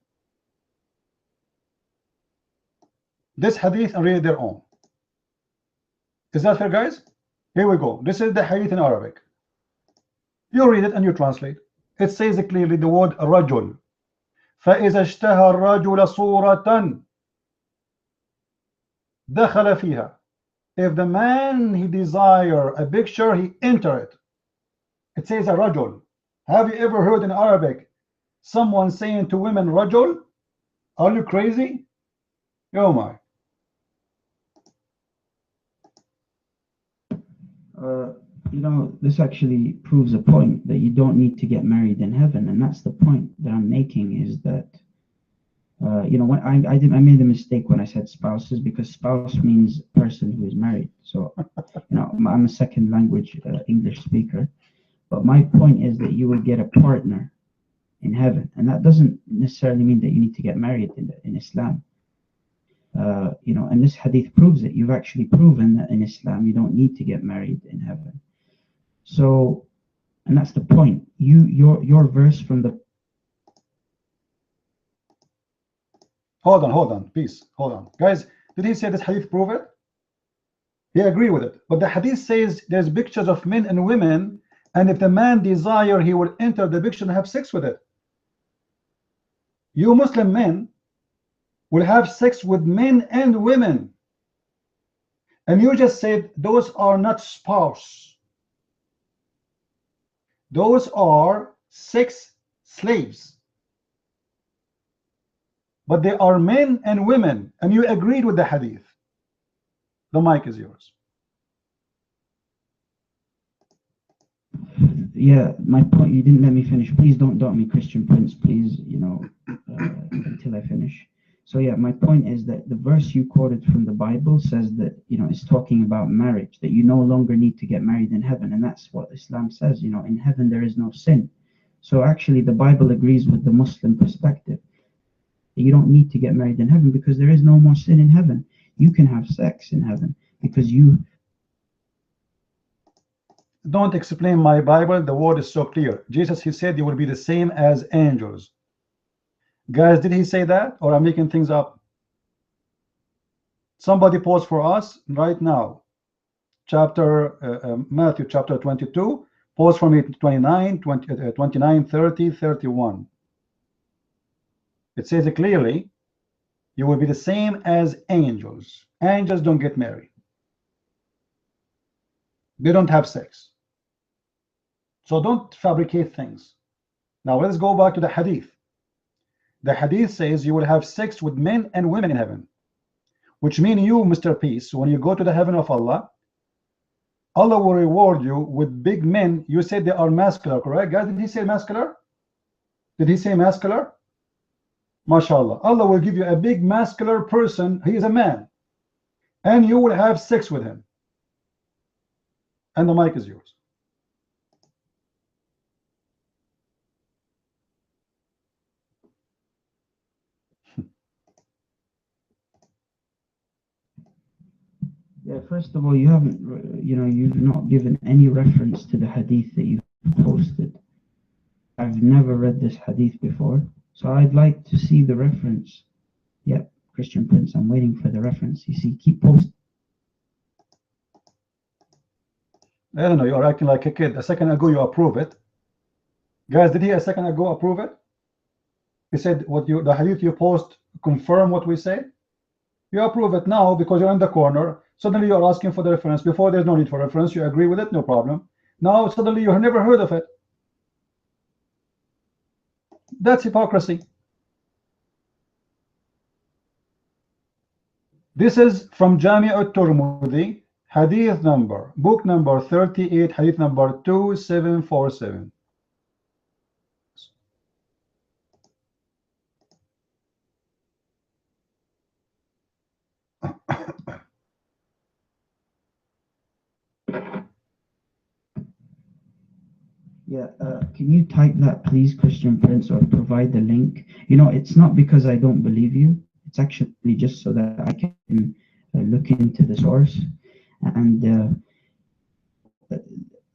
this hadith and read it their own. Is that fair, guys? Here we go. This is the hadith in Arabic. You read it and you translate. It says clearly the word رجل. فإذا اشتهى الرجل صورة دخل فيها. If the man he desire a picture, he enter it. It says a rajul. Have you ever heard in Arabic someone saying to women rajul? Are you crazy? Oh my. You know, this actually proves a point that you don't need to get married in heaven, and that's the point that I'm making, is that you know, when I made a mistake when I said spouses, because spouse means person who is married. So you know, I'm a second language English speaker, but my point is that you will get a partner in heaven, and that doesn't necessarily mean that you need to get married in Islam. You know, and this hadith proves it. You've actually proven that in Islam you don't need to get married in heaven. So, and that's the point. Your verse from the Hold on, please, hold on. Guys, did he say this hadith prove it? He agreed with it. But the hadith says there's pictures of men and women, and if the man desire, he will enter the picture and have sex with it. You Muslim men will have sex with men and women. And you just said those are not spouse. Those are sex slaves. But they are men and women, and you agreed with the hadith. The mic is yours. Yeah, my point, you didn't let me finish. Please don't doubt me, Christian Prince, please, you know, until I finish. So yeah, my point is that the verse you quoted from the Bible says that, you know, it's talking about marriage, that you no longer need to get married in heaven. And that's what Islam says, you know, in heaven there is no sin. So actually the Bible agrees with the Muslim perspective. You don't need to get married in heaven because there is no more sin in heaven. You can have sex in heaven because you... Don't explain my Bible. The word is so clear. Jesus, he said you will be the same as angels. Guys, did he say that, or I'm making things up? Somebody pause for us right now. Matthew chapter 22. Pause for me 29, 30, 31. It says it clearly, you will be the same as angels. Angels don't get married. They don't have sex. So don't fabricate things. Now let's go back to the hadith. The hadith says you will have sex with men and women in heaven, which means you, Mr. Peace, when you go to the heaven of Allah, Allah will reward you with big men. You said they are masculine, correct? Guys, did he say masculine? Did he say masculine? MashaAllah. Allah will give you a big muscular person. He is a man. And you will have sex with him. And the mic is yours. Yeah, first of all, you haven't, you know, you've not given any reference to the hadith that you've posted. I've never read this hadith before, so I'd like to see the reference. Yep, Christian Prince, I'm waiting for the reference. You see, keep posting. I don't know, you're acting like a kid. A second ago you approve it. Guys, did he a second ago approve it? He said the hadith you post confirm what we say. You approve it now because you're in the corner. Suddenly you're asking for the reference. Before there's no need for reference. You agree with it, no problem. Now suddenly you have never heard of it. That's hypocrisy. This is from Jami' al-Turmudi, hadith number, book number 38, hadith number 2747. Yeah, can you type that, please, Christian Prince, or provide the link? You know, it's not because I don't believe you. It's actually just so that I can look into the source. And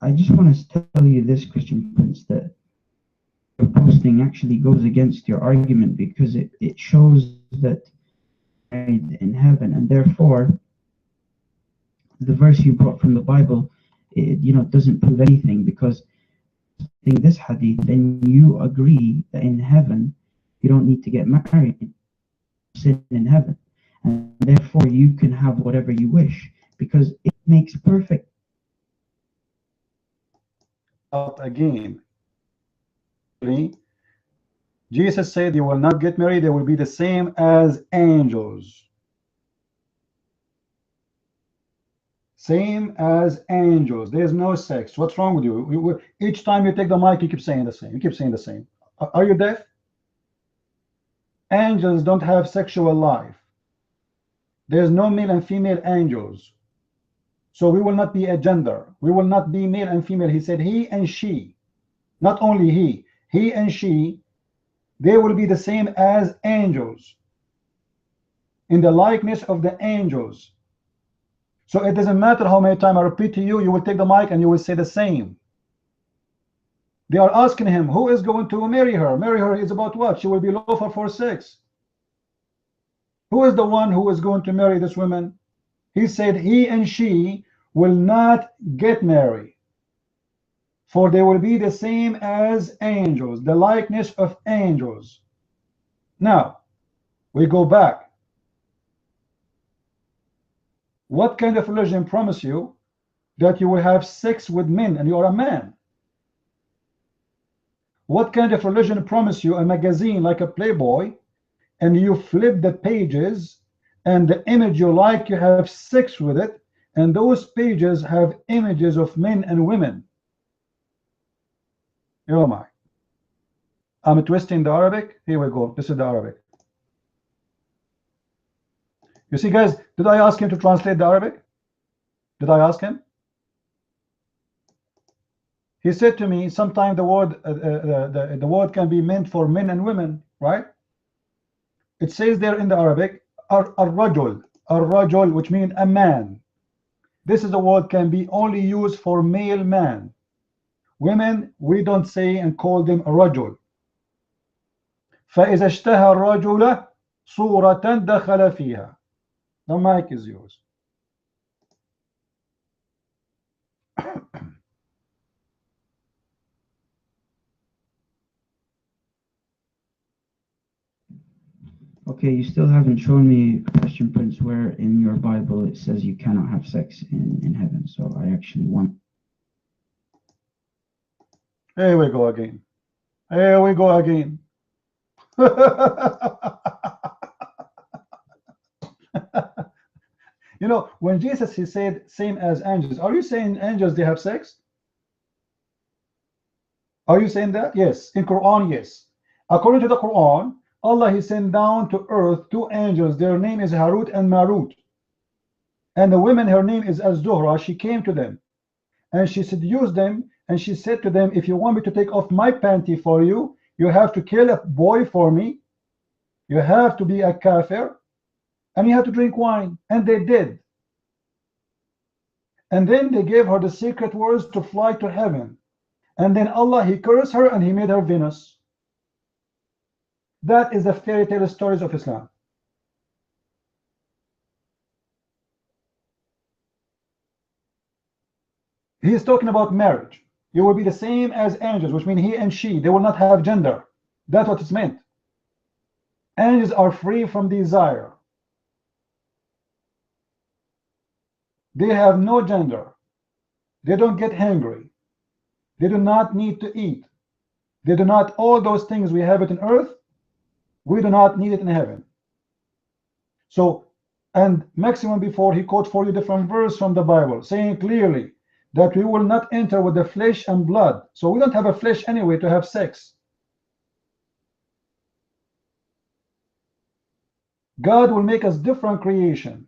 I just want to tell you this, Christian Prince, that your posting actually goes against your argument because it shows that in heaven, and therefore the verse you brought from the Bible, doesn't prove anything, because in this hadith, then you agree that in heaven you don't need to get married, sin in heaven, and therefore you can have whatever you wish because it makes perfect. Again, Jesus said they will not get married, they will be the same as angels. Same as angels. There's no sex. What's wrong with you? Each time you take the mic, you keep saying the same. You keep saying the same. Are you deaf? Angels don't have sexual life. There's no male and female angels. So we will not be a gender. We will not be male and female. He said he and she. Not only he and she, they will be the same as angels, in the likeness of the angels. So it doesn't matter how many times I repeat to you, you will take the mic and you will say the same. They are asking him, who is going to marry her? Marry her is about what? She will be lawful for sex. Who is the one who is going to marry this woman? He said he and she will not get married, for they will be the same as angels, the likeness of angels. Now, we go back. What kind of religion promise you that you will have sex with men and you are a man? What kind of religion promise you a magazine like a Playboy and you flip the pages and the image you like, you have sex with it, and those pages have images of men and women? Oh my. I'm twisting the Arabic. Here we go. This is the Arabic. You see, guys, did I ask him to translate the Arabic? Did I ask him? He said to me, sometimes the word can be meant for men and women, right? It says there in the Arabic, ar-rajul, which means a man. This is a word can be only used for male man. Women, we don't say and call them rajul. فإذا اشتهى الرجل صورة دخل فيها. The mic is yours. Okay, you still haven't shown me, Christian Prince, where in your Bible it says you cannot have sex in heaven. So I actually want. Here we go again. Here we go again. You know, when Jesus, he said same as angels, are you saying angels they have sex? Are you saying that? Yes. In Quran, yes. According to the Quran, Allah, he sent down to earth two angels. Their name is Harut and Marut. And the woman, her name is Az-Zuhra. She came to them and she seduced them, and she said to them, if you want me to take off my panty for you, you have to kill a boy for me, you have to be a kafir, and you have to drink wine. And they did. And then they gave her the secret words to fly to heaven. And then Allah, he cursed her and he made her Venus. That is the fairy tale stories of Islam. He is talking about marriage. You will be the same as angels, which means he and she, they will not have gender. That's what it's meant. Angels are free from desire. They have no gender. They don't get hungry. They do not need to eat. They do not, all those things we have it in earth, we do not need it in heaven. So, and Maximum before, he quote for you different verse from the Bible, saying clearly that we will not enter with the flesh and blood. So we don't have a flesh anyway to have sex. God will make us different creation,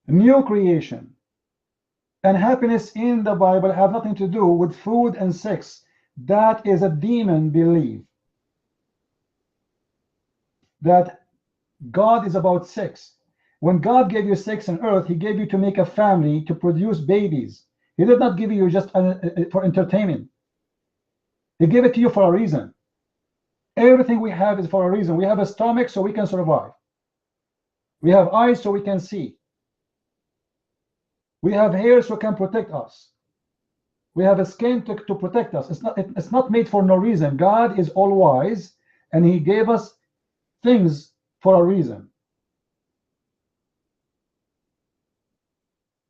new creation. And happiness in the Bible have nothing to do with food and sex. That is a demon belief. That God is about sex. When God gave you sex on earth, he gave you to make a family, to produce babies. He did not give you just for entertainment. He gave it to you for a reason. Everything we have is for a reason. We have a stomach so we can survive. We have eyes so we can see. We have hair so it can protect us. We have a skin to protect us. It's not made for no reason. God is all wise, and he gave us things for a reason.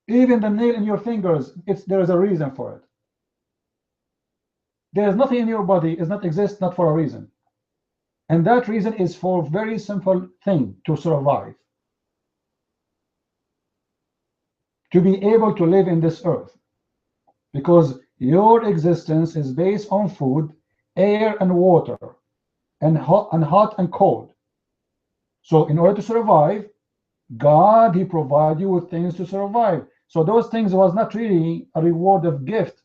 Even the nail in your fingers, there is a reason for it. There is nothing in your body does not exist not for a reason. And that reason is for a very simple thing: to survive. To be able to live in this earth. Because your existence is based on food, air, and water, and hot and cold. So in order to survive, God, he provided you with things to survive. So those things was not really a reward of gift.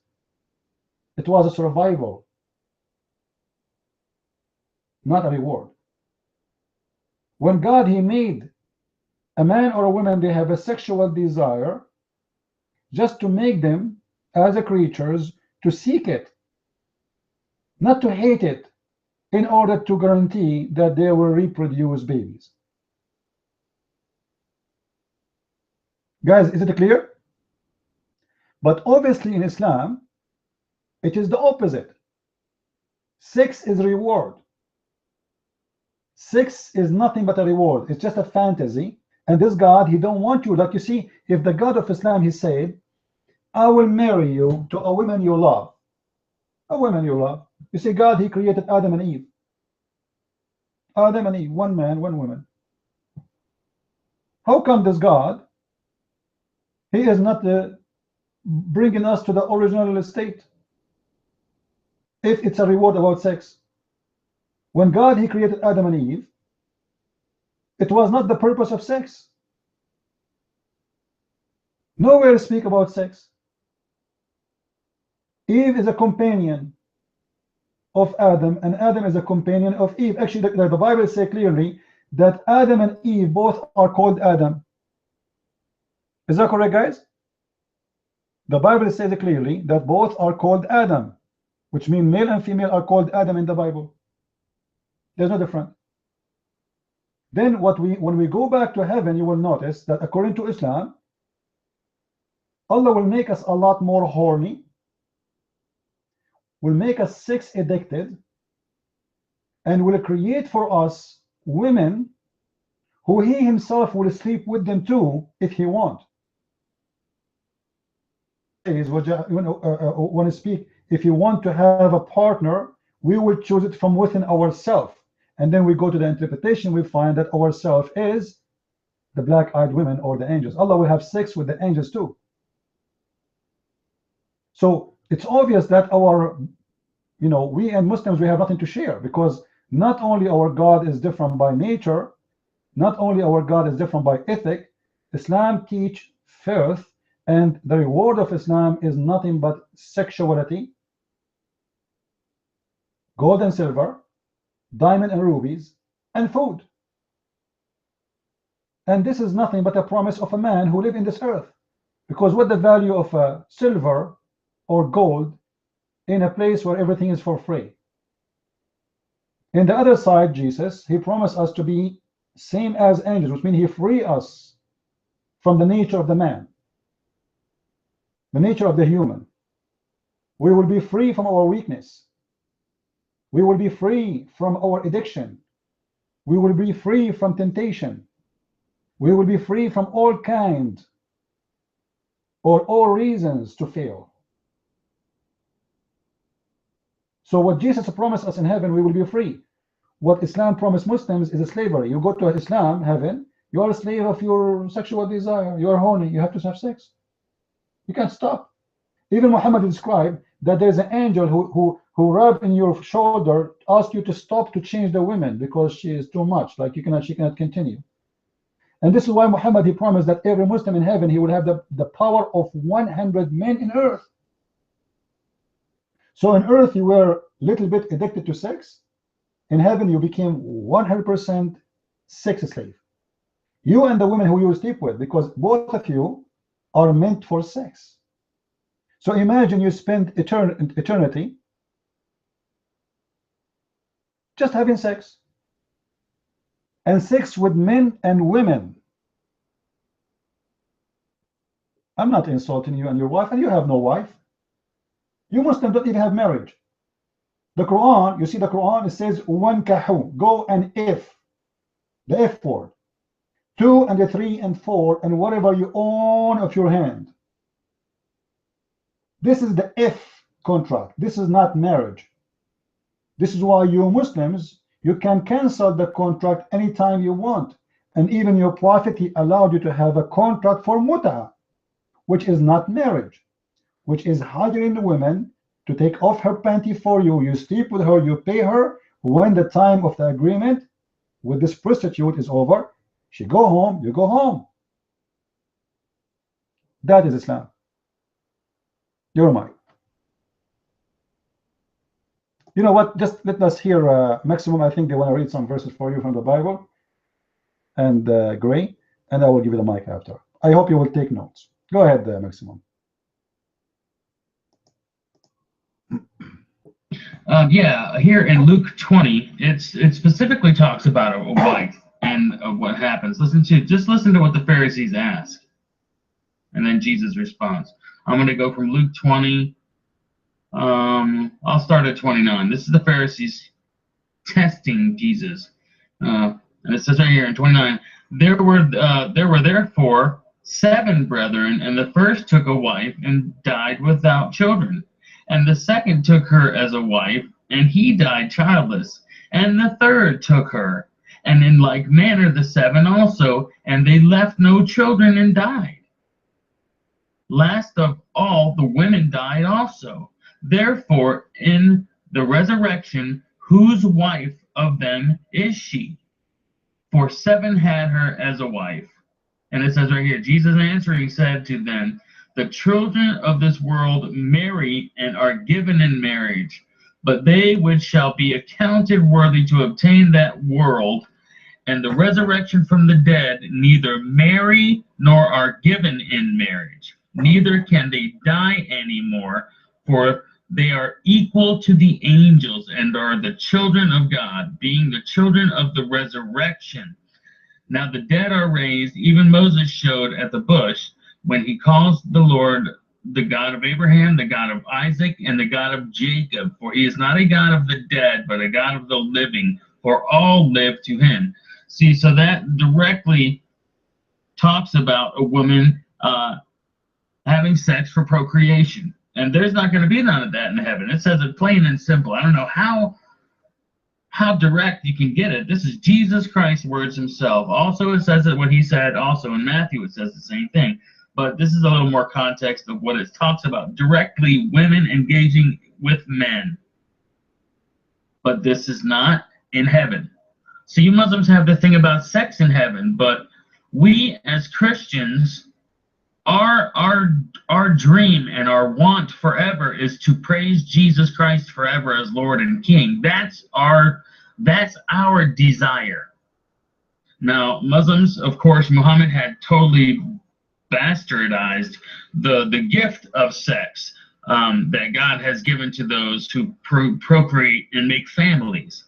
It was a survival, not a reward. When God, he made a man or a woman, they have a sexual desire just to make them as a creatures to seek it, not to hate it, in order to guarantee that they will reproduce babies. Guys, is it clear? But obviously in Islam, it is the opposite. Sex is reward. Sex is nothing but a reward. It's just a fantasy. And this God, he don't want you. Like you see, if the God of Islam, he said, I will marry you to a woman you love. A woman you love. You see, God, he created Adam and Eve. Adam and Eve, one man, one woman. How come this God, he is not bringing us to the original state if it's a reward about sex? When God, he created Adam and Eve, it was not the purpose of sex. Nowhere speak about sex. Eve is a companion of Adam, and Adam is a companion of Eve. Actually, the Bible says clearly that Adam and Eve both are called Adam. Is that correct, guys? The Bible says clearly that both are called Adam, which means male and female are called Adam in the Bible. There's no difference. Then when we go back to heaven, you will notice that according to Islam, Allah will make us a lot more horny, will make us sex addicted, and will create for us women who he himself will sleep with them too if he wants. When I speak, if you want to have a partner, we will choose it from within ourselves. And then we go to the interpretation, we find that ourself is the black-eyed women or the angels. Allah will have sex with the angels too. So it's obvious that we and Muslims, we have nothing to share, because not only our God is different by nature, not only our God is different by ethic, Islam teach filth, and the reward of Islam is nothing but sexuality, gold and silver, diamond and rubies, and food. And this is nothing but a promise of a man who lives in this earth. Because what the value of silver or gold in a place where everything is for free? In the other side, Jesus, he promised us to be same as angels, which means he free us from the nature of the man, the nature of the human. We will be free from our weakness. We will be free from our addiction. We will be free from temptation. We will be free from all kind or all reasons to fail. So what Jesus promised us in heaven, we will be free. What Islam promised Muslims is a slavery. You go to Islam, heaven, you are a slave of your sexual desire. You are horny. You have to have sex. You can't stop. Even Muhammad described that there's an angel who rub in your shoulder, ask you to stop to change the women because she is too much. Like she cannot continue. And this is why Muhammad, he promised that every Muslim in heaven, he will have the power of 100 men in earth. So on earth, you were a little bit addicted to sex. In heaven, you became 100% sex slave. You and the women who you sleep with, because both of you are meant for sex. So imagine you spend eternity just having sex. And sex with men and women. I'm not insulting you and your wife, and you have no wife. You Muslims don't even have marriage. The Quran, you see the Quran, it says wankahu, go and if, the F word, 2 and 3 and 4, and whatever you own of your hand. This is the F contract. This is not marriage. This is why you Muslims, you can cancel the contract anytime you want. And even your prophet, he allowed you to have a contract for muta, which is not marriage, which is hiring the woman to take off her panty for you. You sleep with her, you pay her. When the time of the agreement with this prostitute is over, she go home, you go home. That is Islam. You're mine. You know what? Just let us hear Maximum. I think they want to read some verses for you from the Bible. And Gray, and I will give you the mic after. I hope you will take notes. Go ahead, Maximum. Yeah, here in Luke 20, it specifically talks about a wife and what happens. Just listen to what the Pharisees ask, and then Jesus responds. I'm going to go from Luke 20. I'll start at 29. This is the Pharisees testing Jesus, and it says right here in 29. There were therefore 7 brethren, and the first took a wife and died without children. And the second took her as a wife, and he died childless. And the third took her, and in like manner the 7 also, and they left no children and died. Last of all, the women died also. Therefore, in the resurrection, whose wife of them is she? For 7 had her as a wife. And it says right here, Jesus answering said to them, the children of this world marry and are given in marriage, but they which shall be accounted worthy to obtain that world and the resurrection from the dead neither marry nor are given in marriage, neither can they die anymore, for they are equal to the angels and are the children of God, being the children of the resurrection. Now the dead are raised, even Moses showed at the bush, when he calls the Lord the God of Abraham, the God of Isaac, and the God of Jacob. For he is not a God of the dead, but a God of the living, for all live to him. See, so that directly talks about a woman having sex for procreation. And there's not going to be none of that in heaven. It says it plain and simple. I don't know how direct you can get it. This is Jesus Christ's words himself. Also, it says that what he said also in Matthew, it says the same thing. But this is a little more context of what it talks about. Directly, women engaging with men. But this is not in heaven. So you Muslims have the thing about sex in heaven, but we as Christians, our dream and our want forever is to praise Jesus Christ forever as Lord and King. That's our desire. Now, Muslims, of course, Muhammad had totally bastardized the gift of sex that God has given to those who procreate and make families.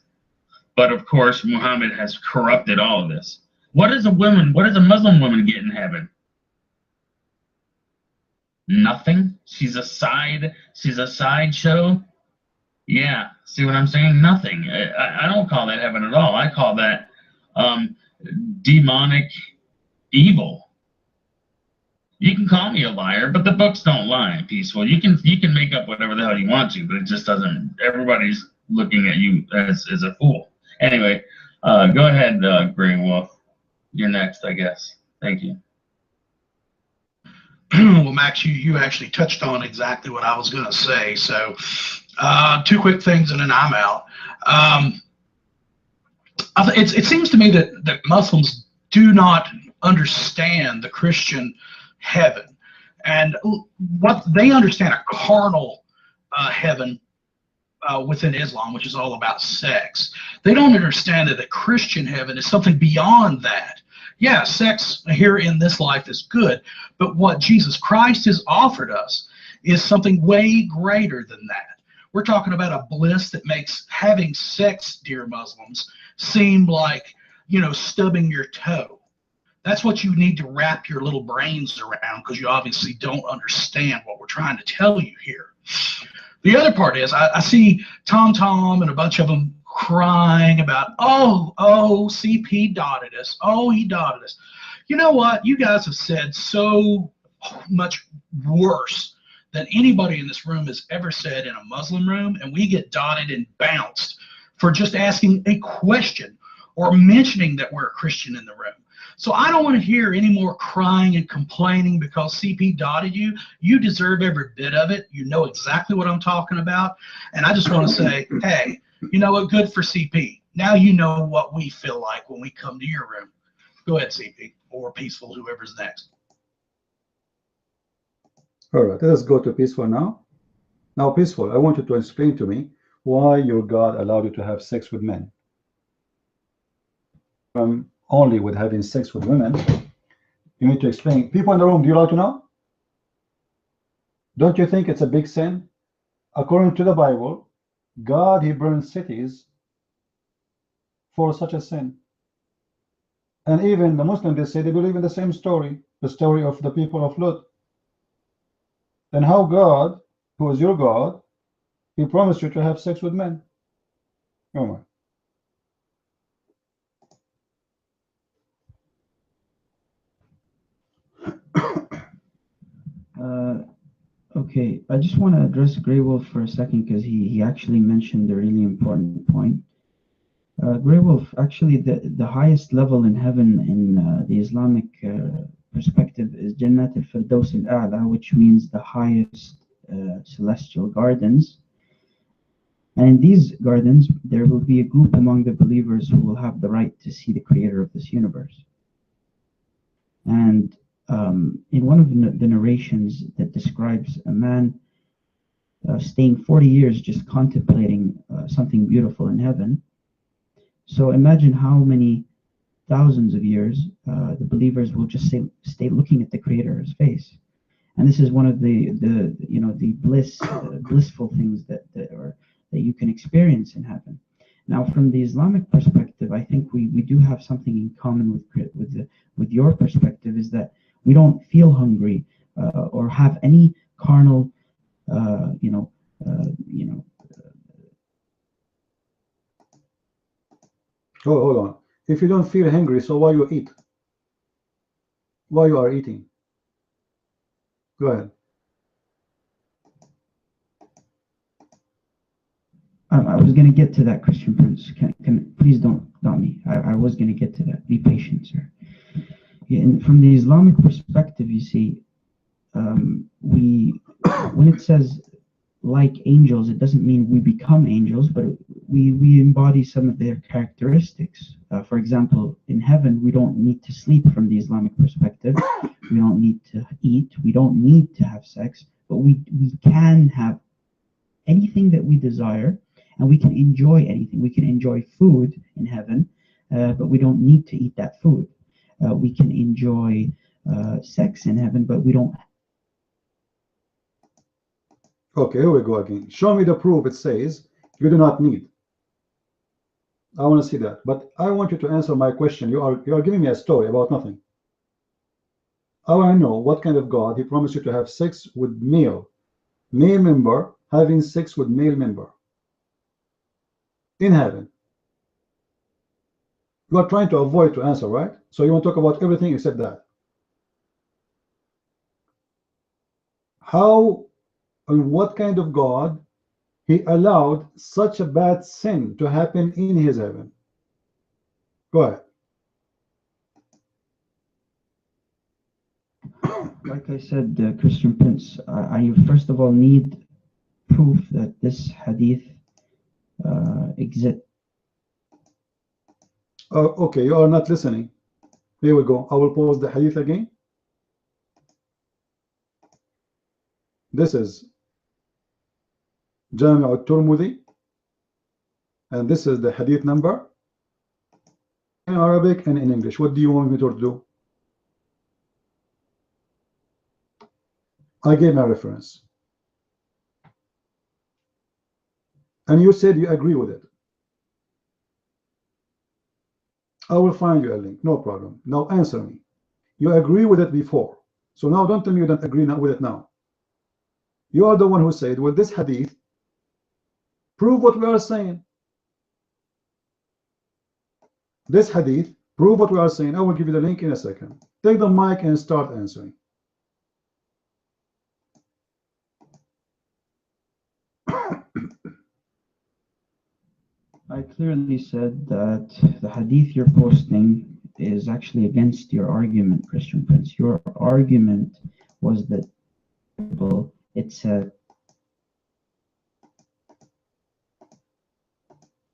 But of course, Muhammad has corrupted all of this. What does a Muslim woman get in heaven? Nothing. She's a sideshow. Yeah, see what I'm saying? Nothing. I don't call that heaven at all. I call that demonic evil. You can call me a liar, but the books don't lie, Peaceful. You can make up whatever the hell you want to, but it just doesn't. Everybody's looking at you as a fool. Anyway, go ahead, Gray Wolf. You're next, I guess. Thank you. Well, Max, you actually touched on exactly what I was going to say. So 2 quick things and then I'm out. It seems to me that Muslims do not understand the Christian heaven. And what they understand, a carnal heaven within Islam, which is all about sex. They don't understand that the Christian heaven is something beyond that. Yeah, sex here in this life is good, but what Jesus Christ has offered us is something way greater than that. We're talking about a bliss that makes having sex, dear Muslims, seem like, you know, stubbing your toe. That's what you need to wrap your little brains around, because you obviously don't understand what we're trying to tell you here. The other part is I see Tom and a bunch of them crying about, oh, CP dotted us. Oh, he dotted us. You know what? You guys have said so much worse than anybody in this room has ever said in a Muslim room, and we get dotted and bounced for just asking a question or mentioning that we're a Christian in the room. So I don't want to hear any more crying and complaining because CP dotted you. You deserve every bit of it. You know exactly what I'm talking about. And I just want to say, hey, you know what? Good for CP. Now you know what we feel like when we come to your room. Go ahead, CP, or Peaceful, whoever's next. All right, let us go to Peaceful now. Now, Peaceful, I want you to explain to me why your God allowed you to have sex with men. Only with having sex with women. You need to explain. People in the room, do you like to know? Don't you think it's a big sin? According to the Bible, God, he burned cities for such a sin. And even the Muslims, they say they believe in the same story, the story of the people of Lut. And how God, who is your God, he promised you to have sex with men. Oh my. Okay, I just want to address Grey Wolf for a second, because he actually mentioned a really important point. Grey Wolf, actually the highest level in heaven in the Islamic perspective is Jannat al-Firdaus al-A'la, which means the highest celestial gardens. And in these gardens, there will be a group among the believers who will have the right to see the creator of this universe. And in one of the narrations that describes a man staying 40 years just contemplating something beautiful in heaven. So imagine how many thousands of years the believers will just stay looking at the Creator's face. And this is one of the blissful things that you can experience in heaven. Now, from the Islamic perspective, I think we do have something in common with your perspective, is that we don't feel hungry or have any carnal, Hold on. If you don't feel hungry, so why you eat? Why you are eating? Go ahead. I was going to get to that, Christian Prince. Please don't doubt me. I was going to get to that. Be patient, sir. Yeah, and from the Islamic perspective, you see, when it says like angels, it doesn't mean we become angels, but we embody some of their characteristics. For example, in heaven, we don't need to sleep from the Islamic perspective. We don't need to eat. We don't need to have sex, but we can have anything that we desire, and we can enjoy anything. We can enjoy food in heaven, but we don't need to eat that food. We can enjoy sex in heaven, but we don't. Okay, here we go again. Show me the proof it says you do not need. I want to see that. But I want you to answer my question. You are giving me a story about nothing. I want to know what kind of God he promised you to have sex with male member having sex with male member in heaven. You are trying to avoid to answer, right? So you want to talk about everything except that. How and what kind of God he allowed such a bad sin to happen in his heaven? Go ahead. Like I said, Christian Prince, I first of all need proof that this hadith exists. Okay, you are not listening. Here we go. I will pause the hadith again. This is Jami' al-Turmudi, and this is the hadith number in Arabic and in English. What do you want me to do? I gave my reference, and you said you agree with it. I will find you a link, no problem. Now answer me. You agree with it before, so now don't tell me you don't agree with it now. You are the one who said, well, this hadith prove what we are saying. This hadith prove what we are saying. I will give you the link in a second. Take the mic and start answering. I clearly said that the hadith you're posting is actually against your argument, Christian Prince. Your argument was that it said,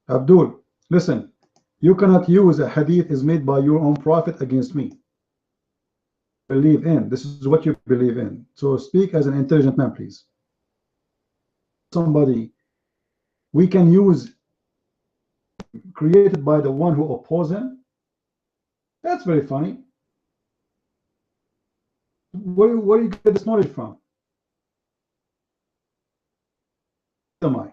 Abdul, listen, you cannot use a hadith is made by your own prophet against me. Believe in. This is what you believe in. So speak as an intelligent man, please. Somebody we can use created by the one who opposes him. That's very funny. Where do you get this knowledge from? Am I?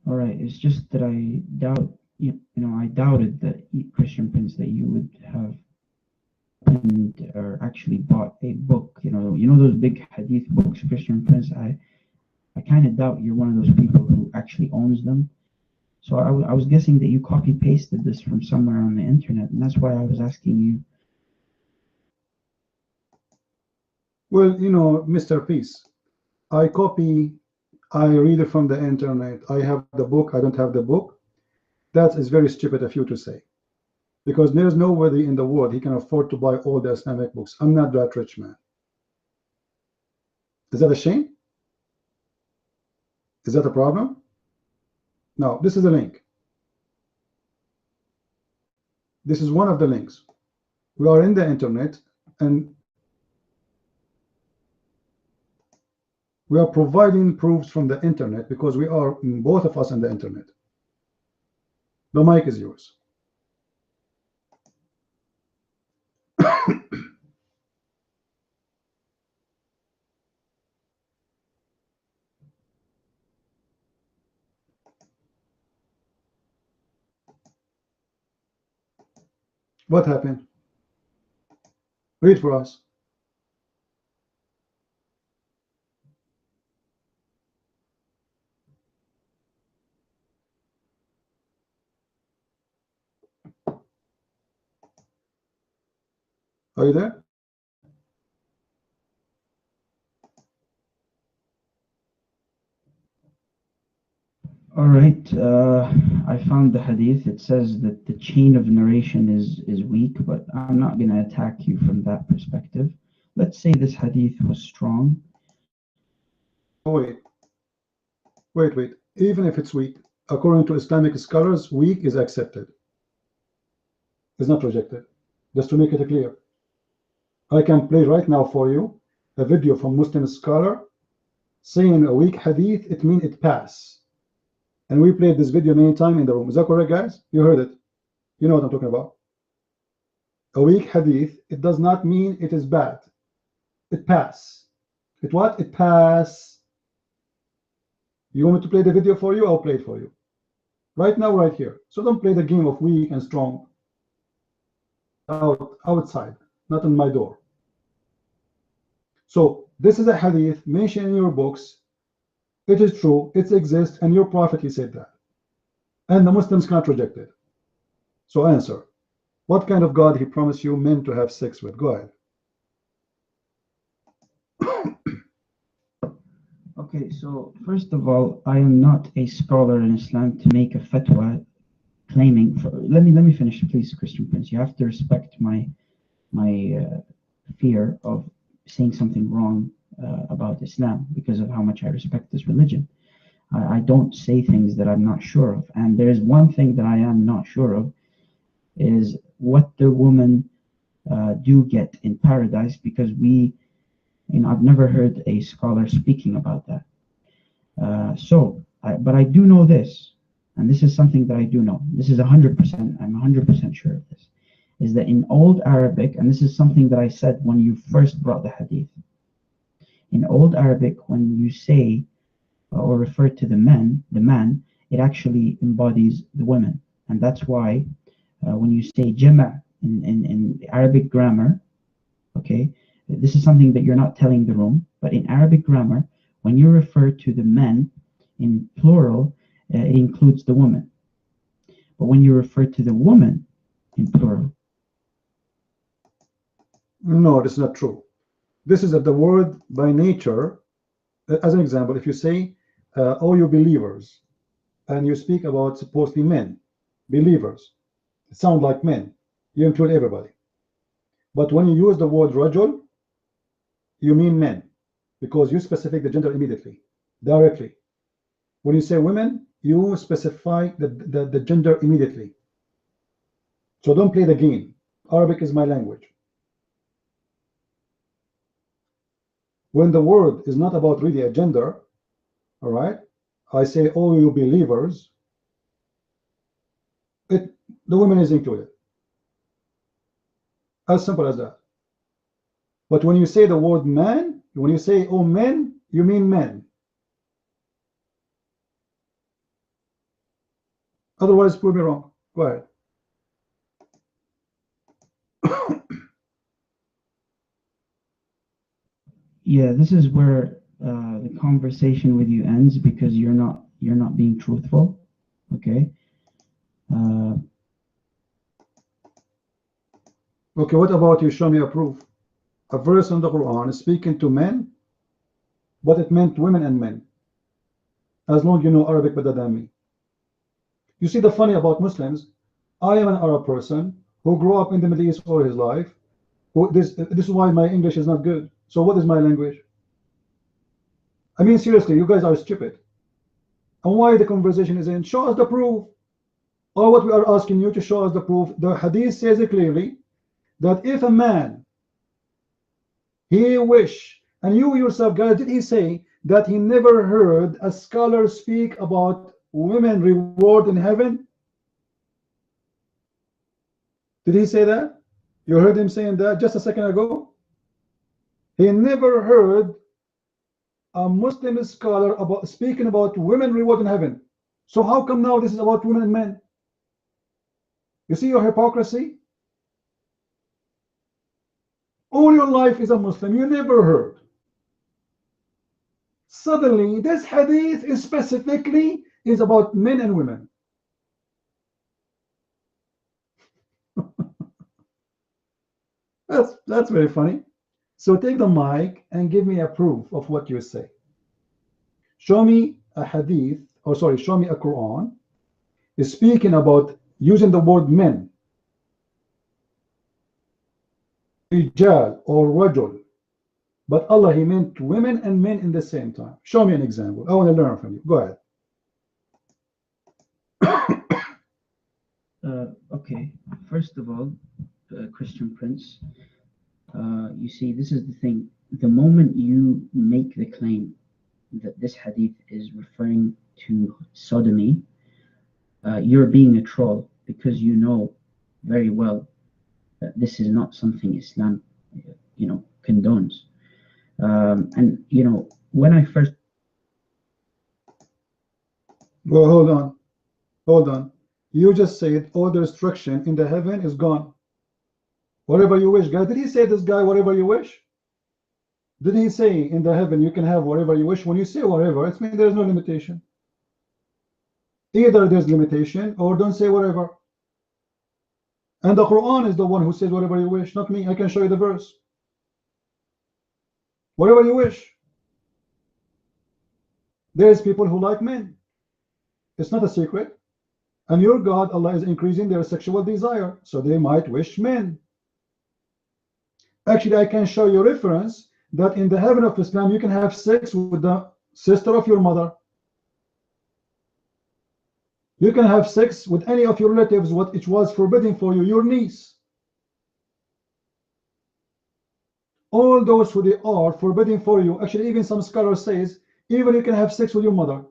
all right, it's just that I doubt, I doubted that Christian Prince that you would have or actually bought a book, you know those big hadith books, Christian Prince. I kind of doubt you're one of those people who actually owns them. So I was guessing that you copy pasted this from somewhere on the internet, and that's why I was asking you. Well, Mr. Peace, I read it from the internet. I have the book, I don't have the book. That is very stupid of you to say. Because there's nobody in the world he can afford to buy all the Islamic books. I'm not that rich man. Is that a shame? Is that a problem? No, this is a link. This is one of the links. We are in the internet and we are providing proofs from the internet because we are both of us on the internet. The mic is yours. What happened? Read for us. Are you there? All right, I found the hadith. It says that the chain of narration is weak, but I'm not going to attack you from that perspective. Let's say this hadith was strong. Wait. Even if it's weak, according to Islamic scholars, weak is accepted. It's not rejected. Just to make it clear. I can play right now for you a video from Muslim scholar saying a weak hadith, it means it pass. And we played this video many times in the room. Is that correct, guys? You heard it. You know what I'm talking about. A weak hadith, it does not mean it is bad. It pass. It what? It pass. You want me to play the video for you? I'll play it for you. Right now, right here. So don't play the game of weak and strong. Outside, not on my door. So this is a hadith mentioned in your books. It is true, it exists, and your prophet, he said that. And the Muslims can't reject it. So answer. What kind of God he promised you men to have sex with? Go ahead. Okay, so first of all, I am not a scholar in Islam to make a fatwa claiming. Let me finish, please, Christian Prince. You have to respect my fear of saying something wrong about Islam because of how much I respect this religion. I don't say things that I'm not sure of, and there is one thing that I am not sure of is what the women do get in paradise, because I've never heard a scholar speaking about that. But I do know this, and this is something that I do know. This is 100%, I'm 100% sure of this, is that in Old Arabic, and this is something that I said when you first brought the hadith, in Old Arabic, when you say or refer to the man, it actually embodies the women. And that's why when you say jama' in Arabic grammar, okay, this is something that you're not telling the room, but in Arabic grammar, when you refer to the men in plural, it includes the woman. But when you refer to the woman in plural. No, this is not true. This is that the word by nature, as an example, if you say, oh, you believers, and you speak about supposedly men, believers, it sounds like men, you include everybody. But when you use the word rajul, you mean men, because you specify the gender immediately, directly. When you say women, you specify the gender immediately. So don't play the game. Arabic is my language. When the word is not about really a gender, all right, I say, oh, you believers, the woman is included. As simple as that. But when you say the word man, when you say, oh, men, you mean men. Otherwise, prove me wrong. Go ahead. Yeah, this is where the conversation with you ends, because you're not being truthful. Okay. Okay, what about you show me a proof? A verse in the Quran is speaking to men, but it meant women and men. As long as you know Arabic better than me. You see the funny about Muslims, I am an Arab person who grew up in the Middle East all his life. This is why my English is not good. So what is my language? I mean, seriously, you guys are stupid. And why the conversation is in, show us the proof. Or what we are asking you to show us the proof. The hadith says it clearly, that if a man, he wish, and you yourself, guys, did he say that he never heard a scholar speak about women reward in heaven? Did he say that? You heard him saying that just a second ago? He never heard a Muslim scholar speaking about women reward in heaven. So how come now this is about women and men? You see your hypocrisy? All your life is a Muslim, you never heard. Suddenly, this hadith is specifically is about men and women. That's very funny. So take the mic and give me a proof of what you say. Show me a hadith, or sorry, show me a Quran is speaking about using the word men, rijal or rajul, but Allah, he meant women and men in the same time. Show me an example. I want to learn from you. Go ahead. Okay, first of all, Christian Prince, you see, this is the thing. The moment you make the claim that this hadith is referring to sodomy, you're being a troll, because you know very well that this is not something Islam, condones. And when I first. Well, hold on. You just said all the restriction in the heaven is gone. Whatever you wish, guys. Did he say this guy whatever you wish? Did he say in the heaven you can have whatever you wish? When you say whatever, it means there's no limitation. Either there's limitation or don't say whatever. And the Quran is the one who says whatever you wish, not me. I can show you the verse. whatever you wish. There's people who like men. It's not a secret. And your God, Allah, is increasing their sexual desire, so they might wish men. Actually, I can show you a reference that in the heaven of Islam, you can have sex with the sister of your mother. You can have sex with any of your relatives, what it was forbidden for you, your niece. All those who they are forbidden for you. Actually, even some scholars says, even you can have sex with your mother.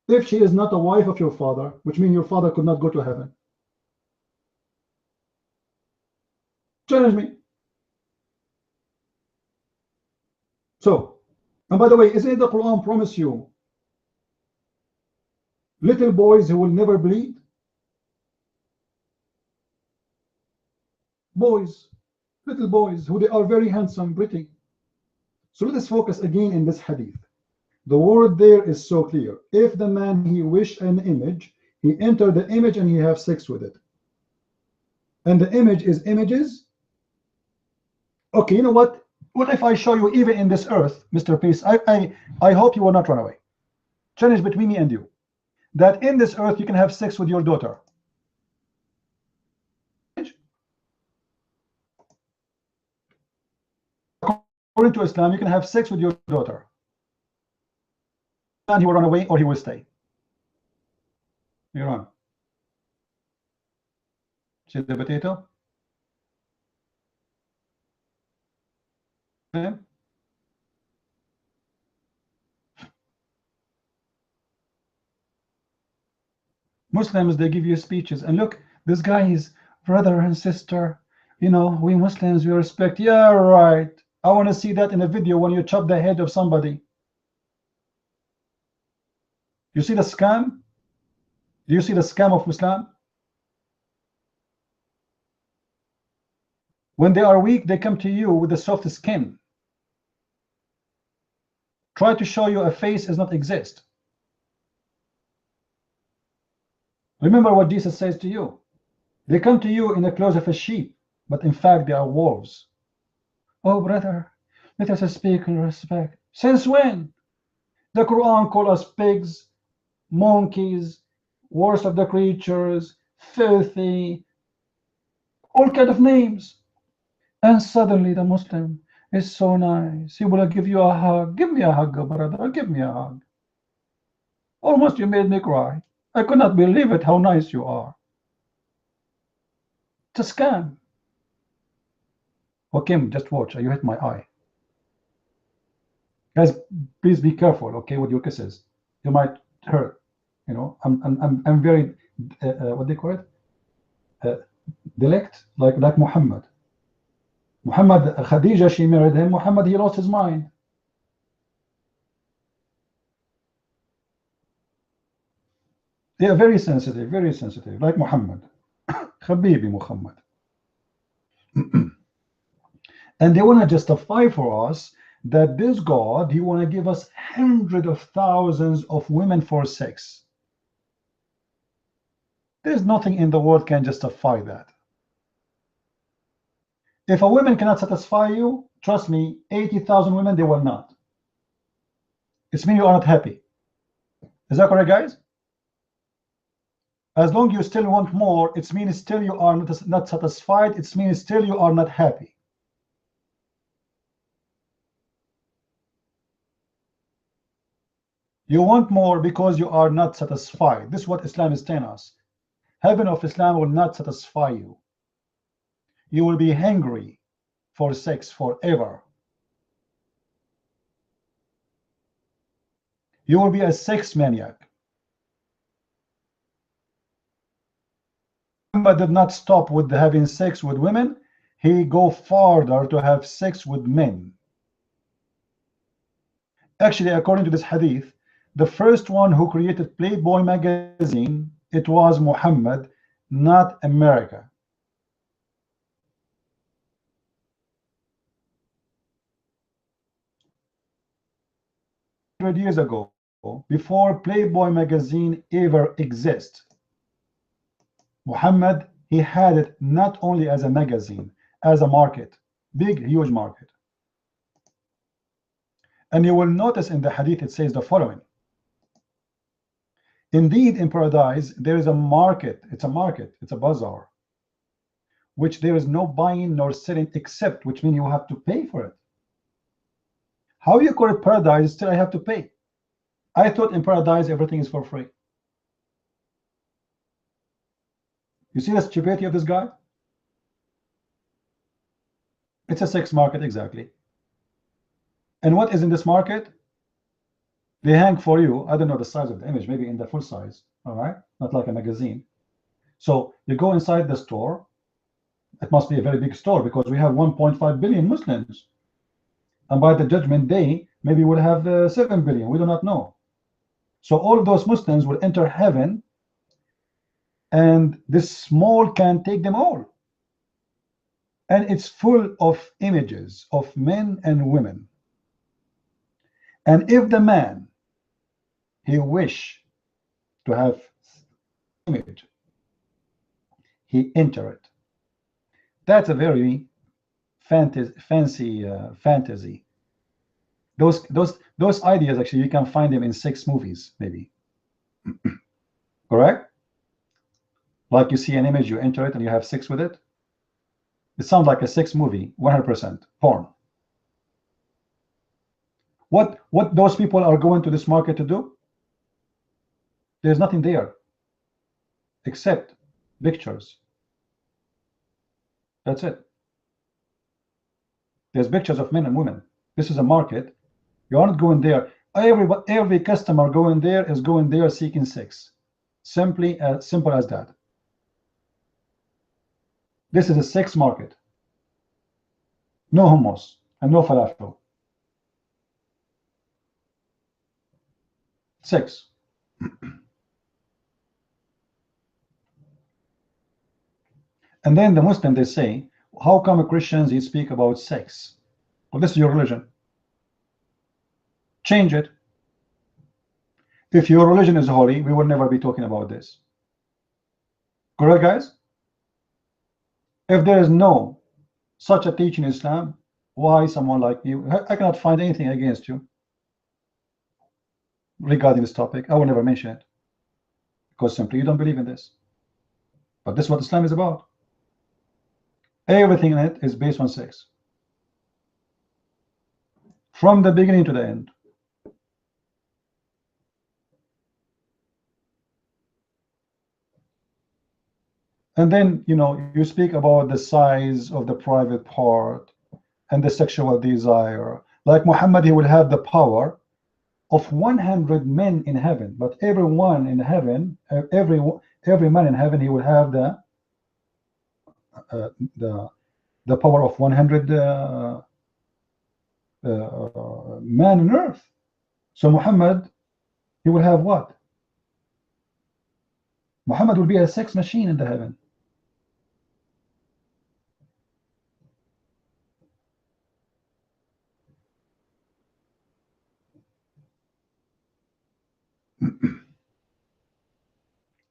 If she is not a wife of your father, which means your father could not go to heaven. Challenge me. So, and by the way, isn't it the Quran promise you little boys who will never bleed? Boys, little boys who they are very handsome, pretty. So let us focus again in this hadith. The word there is so clear. If the man he wish an image, he enter the image and he have sex with it. And the image is images. Okay, you know what? What if I show you even in this earth, Mr. Peace? I hope you will not run away. Challenge between me and you. That in this earth you can have sex with your daughter. According to Islam, you can have sex with your daughter. And he will run away or he will stay. You run. See the potato? Okay. Muslims, they give you speeches, and look, this guy is brother and sister. You know, we Muslims, we respect. Yeah, right. I want to see that in a video when you chop the head of somebody. You see the scam? Do you see the scam of Islam? When they are weak, they come to you with a soft skin. Try to show you a face does not exist. Remember what Jesus says to you. They come to you in the clothes of a sheep, but in fact they are wolves. Oh, brother, let us speak in respect. Since when? The Quran calls us pigs, monkeys, worst of the creatures, filthy, all kind of names. And suddenly the Muslim is so nice. He will give you a hug. Give me a hug, brother. Give me a hug. Almost you made me cry. I could not believe it, how nice you are. It's a scam. Okay, just watch. You hit my eye. Guys, please be careful, okay, with your kisses. You might hurt. You know, I'm very what they call it? Delect, like Muhammad. Muhammad, Khadija, she married him. Muhammad, he lost his mind. They are very sensitive, like Muhammad. Habibi Muhammad. And they want to justify for us that this God, he want to give us hundreds of thousands of women for sex. There's nothing in the world can justify that. If a woman cannot satisfy you, trust me, 80,000 women, they will not. It means you are not happy. Is that correct, guys? As long as you still want more, it means still you are not satisfied. It means still you are not happy. You want more because you are not satisfied. This is what Islam is telling us. Heaven of Islam will not satisfy you. You will be hungry for sex forever. You will be a sex maniac. Muhammad did not stop with having sex with women. He go farther to have sex with men. Actually, according to this hadith, the first one who created Playboy magazine, it was Muhammad, not America. Years ago, before Playboy magazine ever existed, Muhammad, he had it not only as a magazine, as a market. Big, huge market. And you will notice in the hadith it says the following. Indeed, in paradise, there is a market. It's a market. It's a bazaar, which there is no buying nor selling except, which means you have to pay for it. How you call it paradise? Still, I have to pay. I thought in paradise everything is for free. You see the stupidity of this guy? It's a sex market, exactly. And what is in this market? They hang for you. I don't know the size of the image, maybe in the full size. All right, not like a magazine. So you go inside the store. It must be a very big store because we have 1.5 billion Muslims. And by the judgment day, maybe we'll have 7 billion. We do not know. So all of those Muslims will enter heaven, and this mall can take them all. And it's full of images of men and women. And if the man, he wish to have image, he enter it. That's a very fancy fantasy. Those ideas, actually, you can find them in 6 movies, maybe. Correct? Like you see an image, you enter it, and you have sex with it. It sounds like a 6 movie, 100% porn. What those people are going to this market to do? There's nothing there except pictures. That's it. There's pictures of men and women. This is a market. You aren't going there. Every customer going there is going there seeking sex. Simply as simple as that. This is a sex market. No hummus and no falafel. Sex. And then the Muslim, they say, how come Christians you speak about sex? Well, this is your religion. Change it. If your religion is holy, we will never be talking about this. Correct, guys? If there is no such a teaching in Islam, why someone like you? I cannot find anything against you regarding this topic. I will never mention it because simply you don't believe in this. But this is what Islam is about. Everything in it is based on sex, from the beginning to the end. And then, you know, you speak about the size of the private part and the sexual desire. Like Muhammad, he will have the power of 100 men in heaven, but everyone in heaven, every man in heaven, he will have the power of 100 man on earth. So Muhammad, he will have what? Muhammad will be a sex machine in the heaven.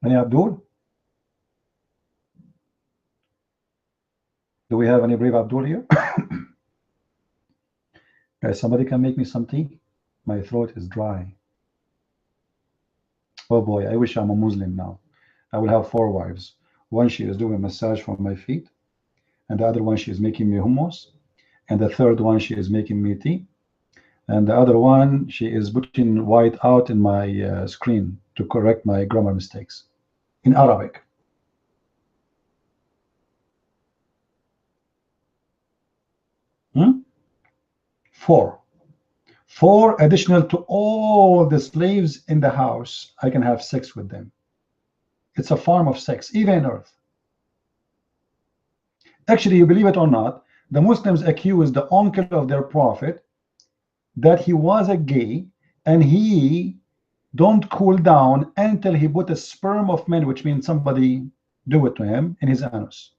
Any Abdul? Do we have any brave Abdul here? Guys, somebody can make me some tea? My throat is dry. Oh boy, I wish I'm a Muslim now. I will have 4 wives. One, she is doing a massage for my feet, and the other one, she is making me hummus, and the third one, she is making me tea, and the other one, she is putting white out in my screen to correct my grammar mistakes in Arabic. Four additional to all the slaves in the house. I can have sex with them. It's a form of sex, even on earth. Actually, you believe it or not, the Muslims accuse the uncle of their prophet that he was a gay, and he don't cool down until he put a sperm of men, which means somebody do it to him, in his anus.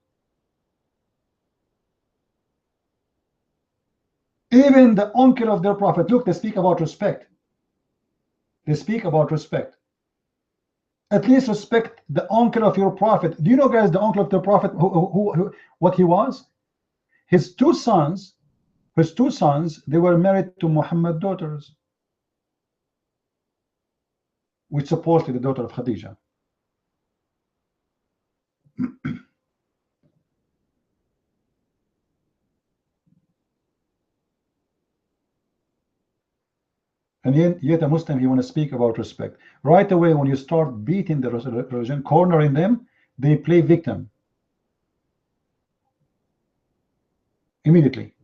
Even the uncle of their prophet, look, they speak about respect. They speak about respect. At least respect the uncle of your prophet. Do you know, guys, the uncle of the prophet, what he was? His two sons, they were married to Muhammad's daughters, which supposedly the daughter of Khadija. And yet a Muslim, he want to speak about respect. Right away, when you start beating the religion, cornering them, they play victim. Immediately,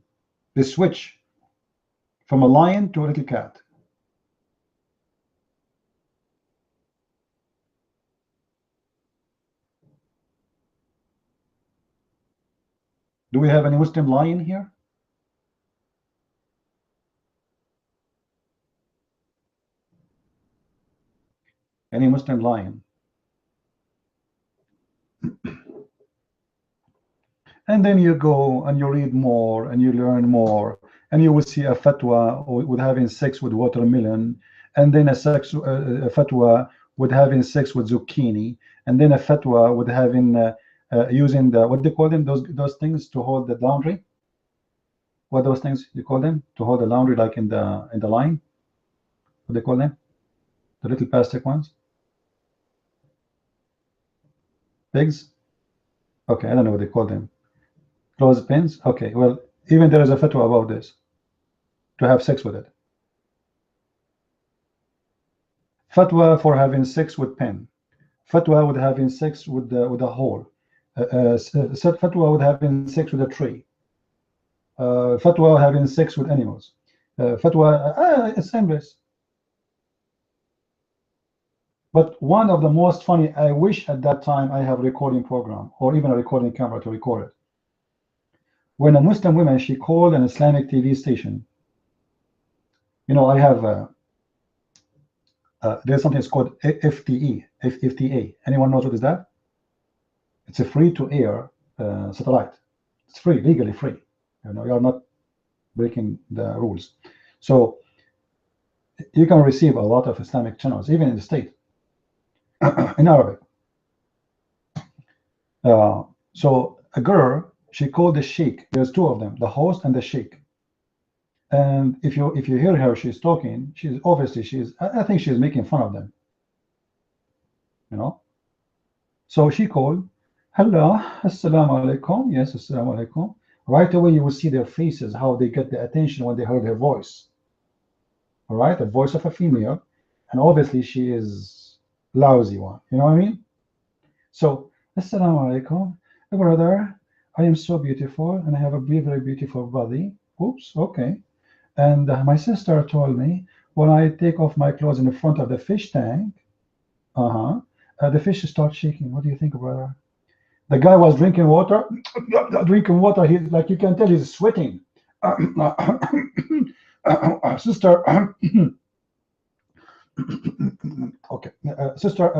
they switch from a lion to a little cat. Do we have any Muslim lion here? Any Muslim lion? And then you go and you read more and you learn more, and you will see a fatwa with having sex with watermelon, and then a fatwa with having sex with zucchini, and then a fatwa with having using the, what they call them, those things to hold the laundry. What those things you call them to hold the laundry, like in the line? What they call them? The little plastic ones. Pigs. Okay, I don't know what they call them. Clothespins. Okay, well, even there is a fatwa about this, to have sex with it. Fatwa for having sex with pen. Fatwa with having sex with a hole. Fatwa with having sex with a tree. Fatwa having sex with animals. Fatwa, it's endless. But one of the most funny, I wish at that time I have a recording program or even a recording camera to record it. When a Muslim woman, she called an Islamic TV station. You know, I have there's something that's called FTA. Anyone knows what is that? It's a free-to-air satellite. It's free, legally free. You know, you are not breaking the rules. So you can receive a lot of Islamic channels, even in the state, in Arabic. So a girl, she called the sheikh. There's two of them, the host and the sheikh. And if you hear her, she's talking. She's obviously I think she's making fun of them. You know. So she called, hello, assalamu alaikum. Yes, assalamu alaikum. Right away, you will see their faces, how they get the attention when they heard her voice. All right, the voice of a female, and obviously she is lousy one. You know what I mean? So, assalamu alaikum, brother. I am so beautiful, and I have a very, very beautiful body. Oops, okay. And my sister told me when I take off my clothes in the front of the fish tank, the fish starts shaking. What do you think, brother? The guy was drinking water. He, like, you can tell he's sweating. Sister, okay, sister.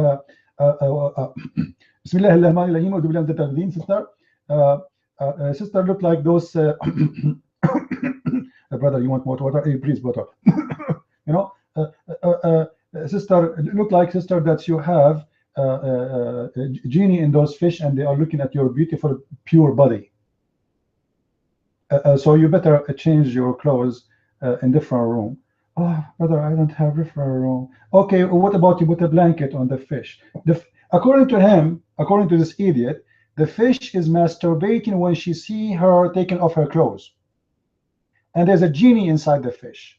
Bismillahirrahmanirrahim. Sister looked like those. Brother, you want more water? Hey, please, water. You know, sister, look like sister that you have a genie in those fish, and they are looking at your beautiful, pure body. So you better change your clothes in different room. Oh, brother, I don't have different room. Okay, what about you put a blanket on the fish? According to him, according to this idiot, the fish is masturbating when she see her taking off her clothes. And there's a genie inside the fish.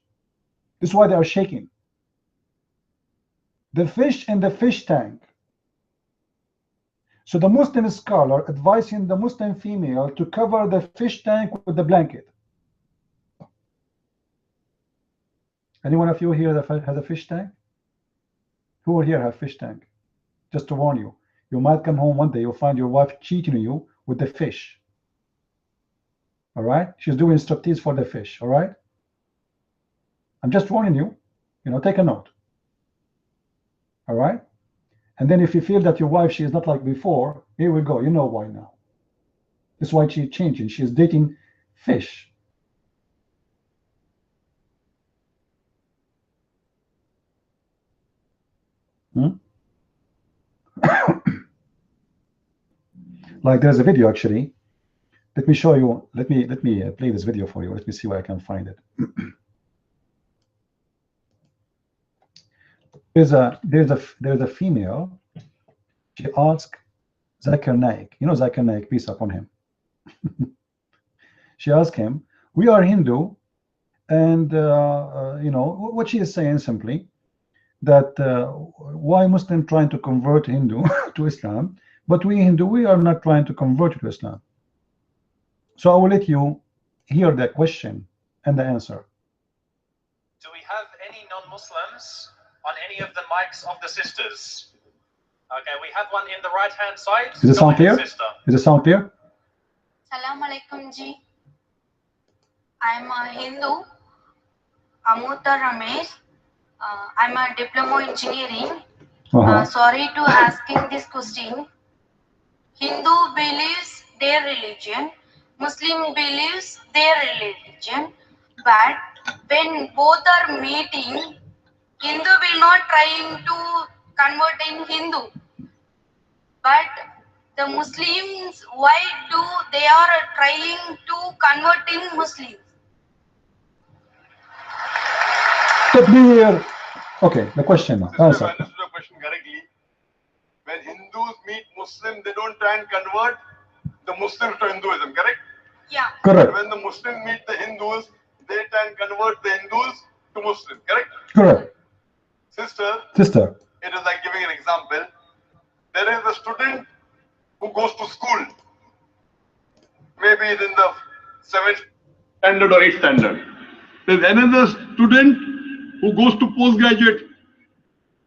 This is why they are shaking. The fish in the fish tank. So the Muslim scholar advising the Muslim female to cover the fish tank with the blanket. Anyone of you here that has a fish tank? Who here have fish tank? Just to warn you, you might come home one day, you'll find your wife cheating on you with the fish. All right, she's doing striptease for the fish. All right, I'm just warning you. You know, take a note. All right, and then if you feel that your wife, she is not like before, here we go. You know why now. That's why she's changing. She's dating fish. Like there's a video actually. Let me show you. Let me play this video for you. Let me see where I can find it. there's a female. She asked Zakir Naik. You know Zakir Naik, peace upon him. She asked him, "We are Hindu, and you know what she is saying simply that why Muslim trying to convert Hindu to Islam, but we Hindu we are not trying to convert you to Islam." So I will let you hear the question and the answer. Do we have any non-Muslims on any of the mics of the sisters? Okay, we have one in the right-hand side. Is it sound clear? Sister. Is it sound clear? Salam alaikum ji. I'm a Hindu. Amuta Ramesh. I'm a diploma engineering. Sorry to asking this question. Hindu believes their religion. Muslim believes their religion. But when both are meeting, Hindu will not trying to convert in Hindu. But the Muslims, why do they are trying to convert in Muslims? Let me hear. Okay, the question now. Answer. If I understood the question correctly, when Hindus meet Muslims, they don't try and convert the Muslims to Hinduism, correct? Yeah. Correct. When the Muslims meet the Hindus, they try and convert the Hindus to Muslims, correct? Correct. Sister, it is like giving an example. There is a student who goes to school. Maybe it's in the 7th standard or 8th standard. There's another student who goes to postgraduate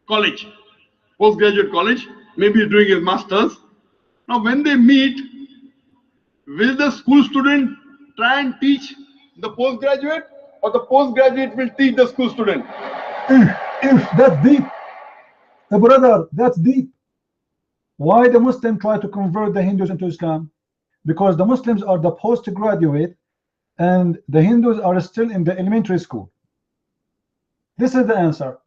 college. Maybe he's doing his master's. Now when they meet, will the school student try and teach the postgraduate, or the postgraduate will teach the school student? If that's deep, brother, that's deep. Why the Muslim try to convert the Hindus into Islam? Because the Muslims are the postgraduate and the Hindus are still in the elementary school. This is the answer.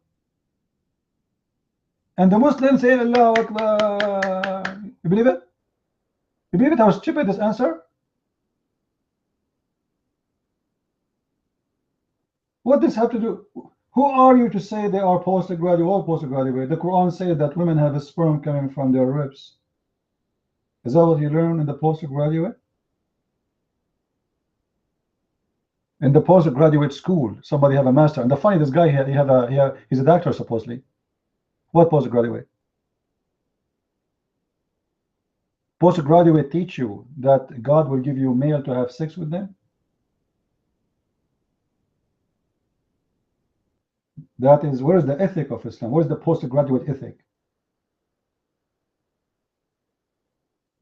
And the Muslims say, Allahu Akbar. You believe it? You believe it? How stupid this answer? What does this have to do? Who are you to say they are postgraduate or postgraduate? The Quran says that women have a sperm coming from their ribs. Is that what you learn in the postgraduate? In the postgraduate school, somebody have a master. And the funny, this guy here, he's a doctor supposedly. What postgraduate? Postgraduate teach you that God will give you male to have sex with them? That is, where is the ethic of Islam? Where is the postgraduate ethic?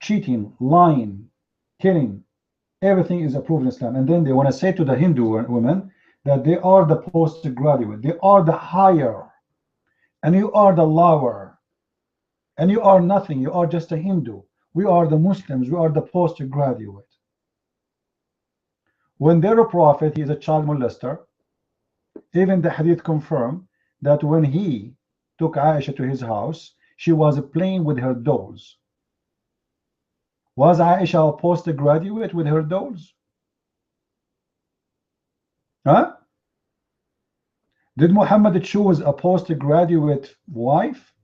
Cheating, lying, killing, everything is approved in Islam. And then they want to say to the Hindu women that they are the postgraduate, they are the higher, and you are the lower, and you are nothing, you are just a Hindu. We are the Muslims, we are the postgraduate. When their prophet, he is a child molester. Even the hadith confirm that when he took Aisha to his house, she was playing with her dolls. Was Aisha a postgraduate with her dolls? Huh? Did Muhammad choose a postgraduate wife?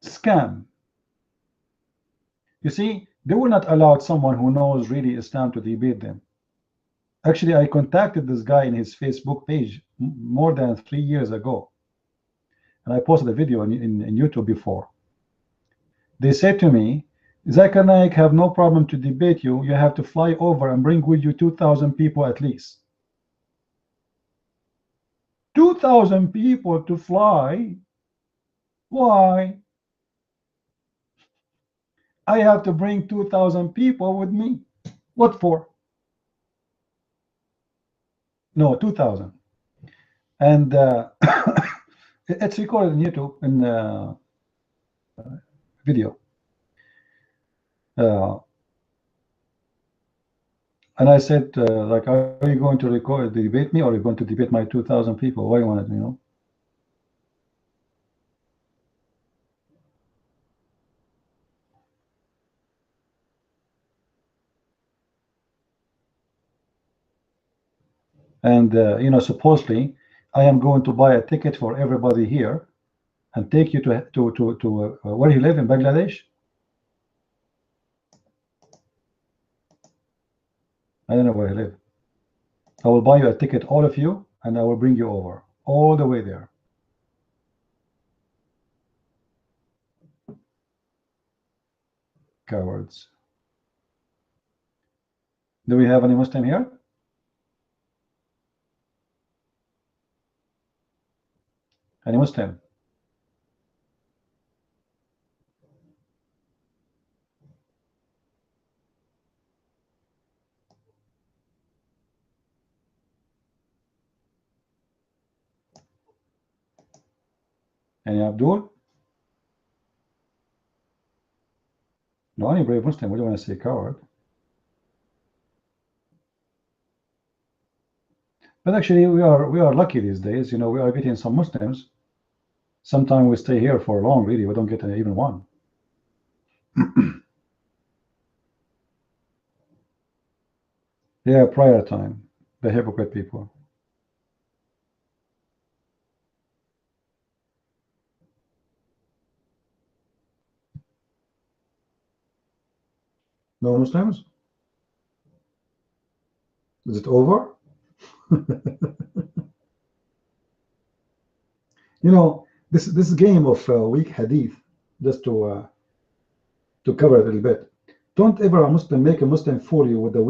Scam. You see, they will not allow someone who knows really Islam to debate them. Actually, I contacted this guy in his Facebook page more than 3 years ago. And I posted a video in YouTube before. They said to me, Zakir Naik have no problem to debate you. You have to fly over and bring with you 2,000 people at least. 2,000 people to fly? Why? I have to bring 2,000 people with me. What for? No, 2,000. And it's recorded in YouTube in video. And I said, like, are you going to record, debate me, or are you going to debate my 2,000 people? Why you want it, you know? And you know, supposedly I am going to buy a ticket for everybody here and take you to where you live in Bangladesh. I don't know where you live. I will buy you a ticket, all of you, and I will bring you over all the way there. Cowards. Do we have any Muslim here? Any Muslim? Any Abdul? No, any brave Muslim. We don't want to say coward. But actually, we are lucky these days. You know, we are getting some Muslims. Sometimes we stay here for long. Really, we don't get even one. Yeah, prior time, the hypocrite people. No Muslims? Is it over? You know, this game of weak hadith, just to cover it a little bit. Don't ever a Muslim make a Muslim fool you with the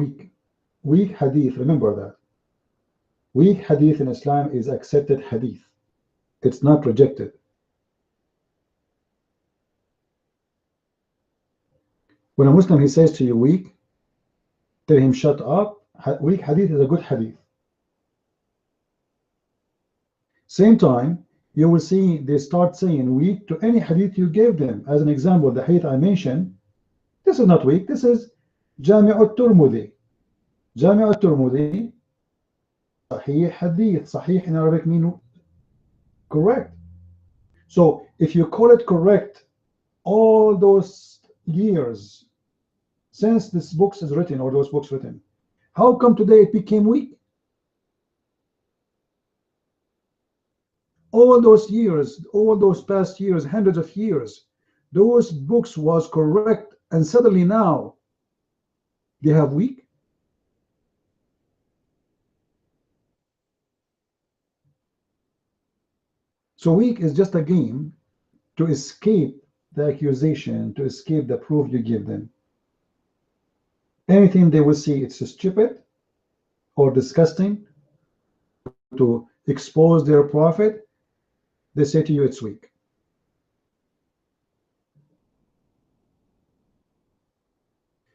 weak hadith. Remember that. Weak hadith in Islam is accepted hadith. It's not rejected. When a Muslim he says to you weak, tell him shut up. Weak hadith is a good hadith. Same time, you will see they start saying weak to any hadith you gave them. As an example, the hadith I mentioned, this is not weak. This is Jami' al-Turmudi. Jami' al-Turmudi, Sahih hadith. Sahih in Arabic means correct. So if you call it correct, all those years since this book is written or those books written, how come today it became weak? All those years, all those past years, hundreds of years, those books was correct, and suddenly now they have weak. So weak is just a game to escape the accusation, to escape the proof you give them. Anything they will see it's stupid or disgusting to expose their prophet, they say to you it's weak.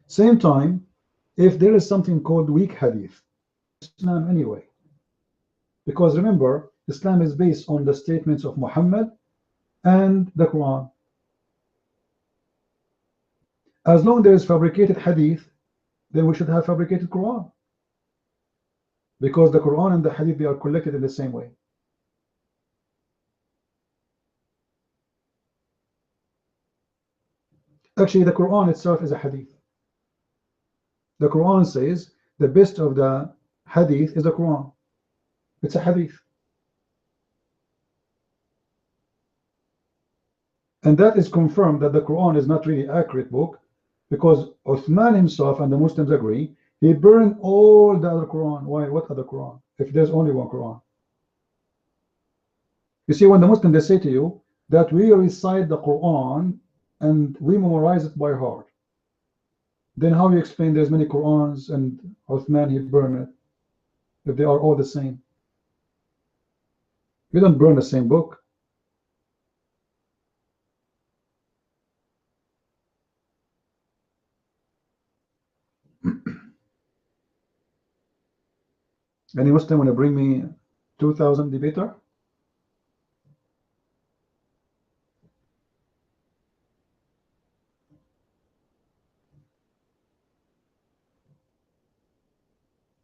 Same time, if there is something called weak hadith, Islam anyway, because remember, Islam is based on the statements of Muhammad and the Quran. As long as there is fabricated hadith, then we should have fabricated Quran, because the Quran and the hadith, they are collected in the same way. Actually, the Quran itself is a hadith. The Quran says the best of the hadith is the Quran. It's a hadith. And that is confirmed that the Quran is not really an accurate book, because Uthman himself and the Muslims agree, he burned all the other Quran. Why? What other Quran? If there's only one Quran. You see, when the Muslims, they say to you that we recite the Quran and we memorize it by heart, then how you explain there's many Qurans and Uthman he burned it, if they are all the same? You don't burn the same book. Any Muslim want to bring me 2,000 debater?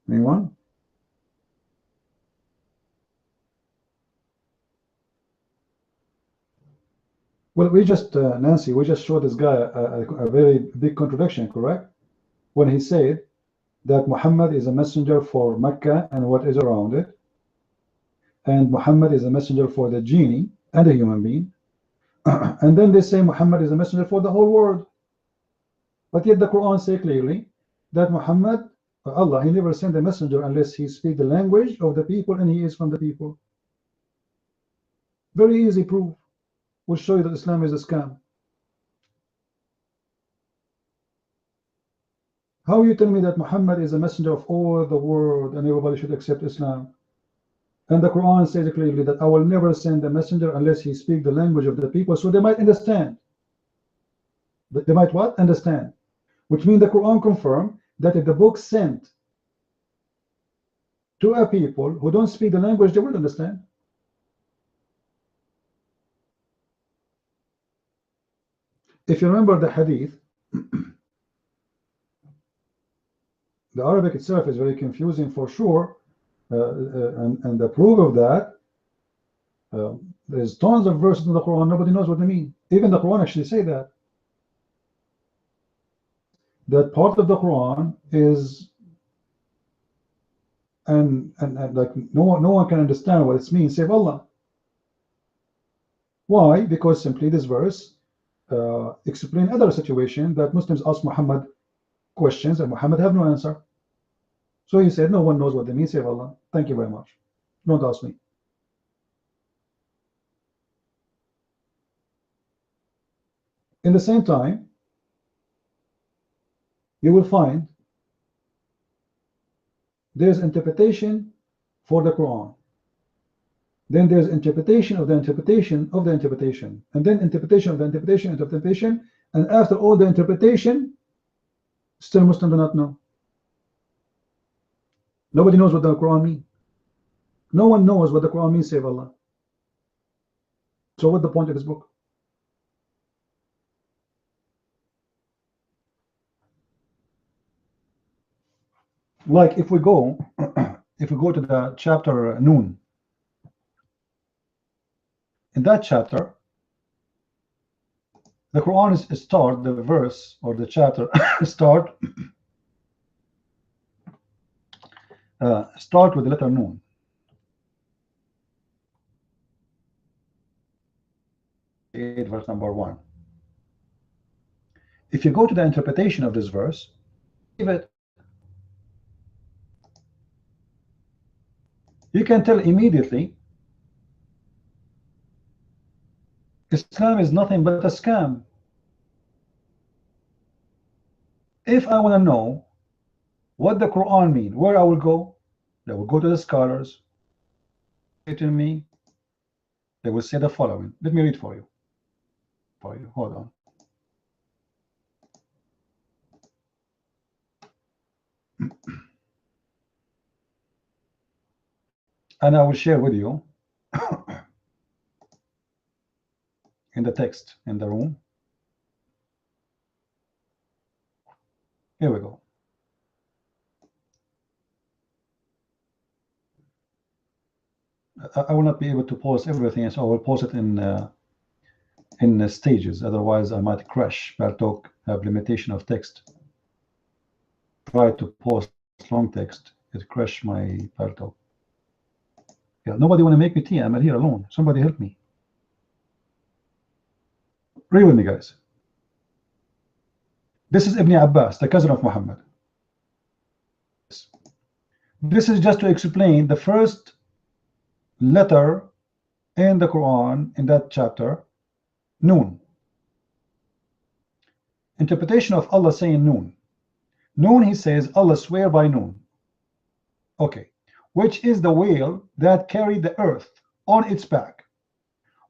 Anyone? Well, we just, Nancy, we just showed this guy a very big contradiction, correct? When he said that Muhammad is a messenger for Mecca and what is around it, and Muhammad is a messenger for the genie and a human being, and then they say Muhammad is a messenger for the whole world. But yet the Quran say clearly that Muhammad, Allah, he never sent a messenger unless he speaks the language of the people and he is from the people. Very easy proof. Will show you that Islam is a scam. How you tell me that Muhammad is a messenger of all the world and everybody should accept Islam? And the Quran says clearly that I will never send a messenger unless he speaks the language of the people so they might understand. They might what? Understand. Which means the Quran confirmed that if the book sent to a people who don't speak the language, they will understand. If you remember the hadith, the Arabic itself is very confusing for sure, and the proof of that, there's tons of verses in the Quran, nobody knows what they mean. Even the Quran actually say that part of the Quran is and like no one can understand what it means save Allah. Why? Because simply this verse explain other situation that Muslims ask Muhammad questions and Muhammad have no answer. So he said, no one knows what they mean save Allah. Thank you very much. Don't ask me. In the same time, you will find there's interpretation for the Quran. Then there's interpretation of the interpretation of the interpretation, and then interpretation of the interpretation, and after all the interpretation, still Muslims do not know. Nobody knows what the Quran means. No one knows what the Quran means save Allah. So what's the point of this book? Like if we go to the chapter Noon, in that chapter the Quran is start, the verse or the chapter start with the letter Noon. Verse number 1. If you go to the interpretation of this verse, you can tell immediately Islam is nothing but a scam. If I want to know what the Quran means, where I will go? I will go to the scholars. Say to me, they will say the following. Let me read for you. Hold on. And I will share with you in the text in the room. Here we go. I will not be able to post everything, so I will post it in stages. Otherwise, I might crash. Bartok have limitation of text. Try to post long text. It crash my Bartok. Yeah, nobody want to make me tea. I'm here alone. Somebody help me. Read with me, guys. This is Ibn Abbas, the cousin of Muhammad. This is just to explain the first letter in the Quran in that chapter, Noon. Interpretation of Allah saying Noon. Noon, he says, Allah swear by Noon. Okay. Which is the whale that carried the earth on its back,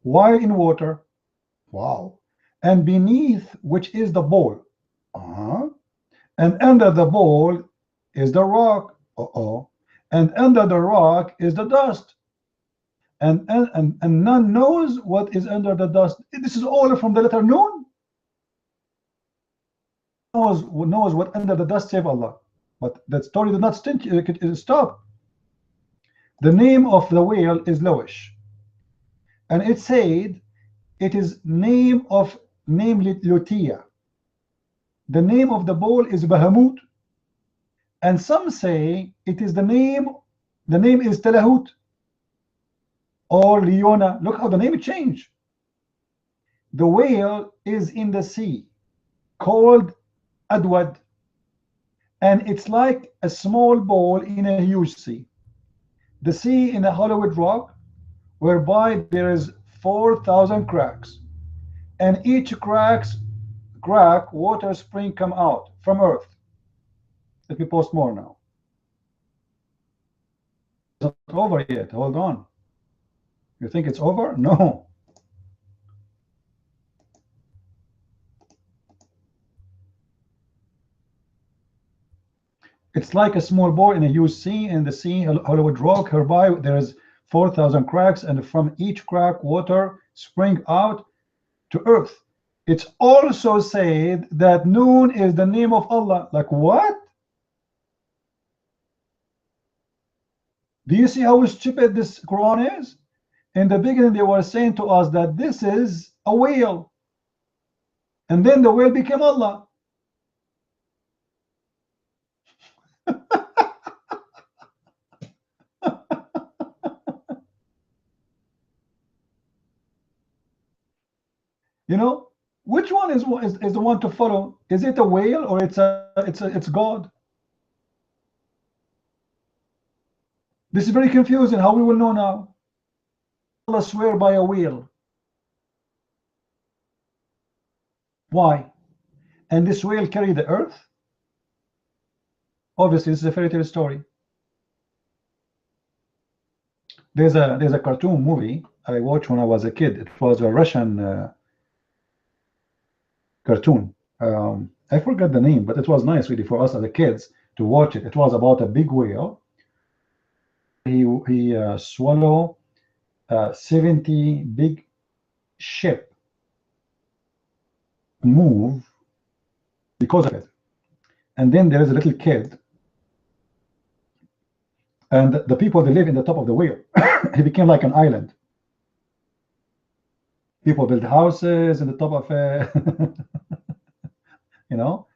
while in water. Wow. And beneath which is the bowl. And under the bowl is the rock. And under the rock is the dust. And none knows what is under the dust. This is all from the letter Noon. Knows what under the dust save Allah. But that story did not stop. The name of the whale is Loish. And it said it is name Lutia. The name of the bowl is Bahamut. And some say it is the name is Telahut or Leona. Look how the name changed. The whale is in the sea called Adwad, and it's like a small ball in a huge sea. The sea in a Hollywood rock, whereby there is 4,000 cracks, and each crack water spring come out from earth. Let me post more now. It's not over yet. Hold on. You think it's over? No. It's like a small ball in a huge sea, and the sea, Hollywood rock, whereby there is 4,000 cracks, and from each crack water spring out to earth. It's also said that Noon is the name of Allah. Like what? Do you see how stupid this Quran is? In the beginning they were saying to us that this is a whale, and then the whale became Allah. You know, which one is the one to follow? Is it a whale or it's God? This is very confusing. How we will know now? Allah swear by a whale. Why? And this whale carry the earth? Obviously, this is a fairy tale story. There's a cartoon movie I watched when I was a kid. It was a Russian cartoon. I forgot the name, but it was nice really for us as the kids to watch it. It was about a big whale. He swallowed 70 big ship move because of it. And then there is a little kid, and the people they live in the top of the whale. He became like an island. People build houses in the top of it. You know,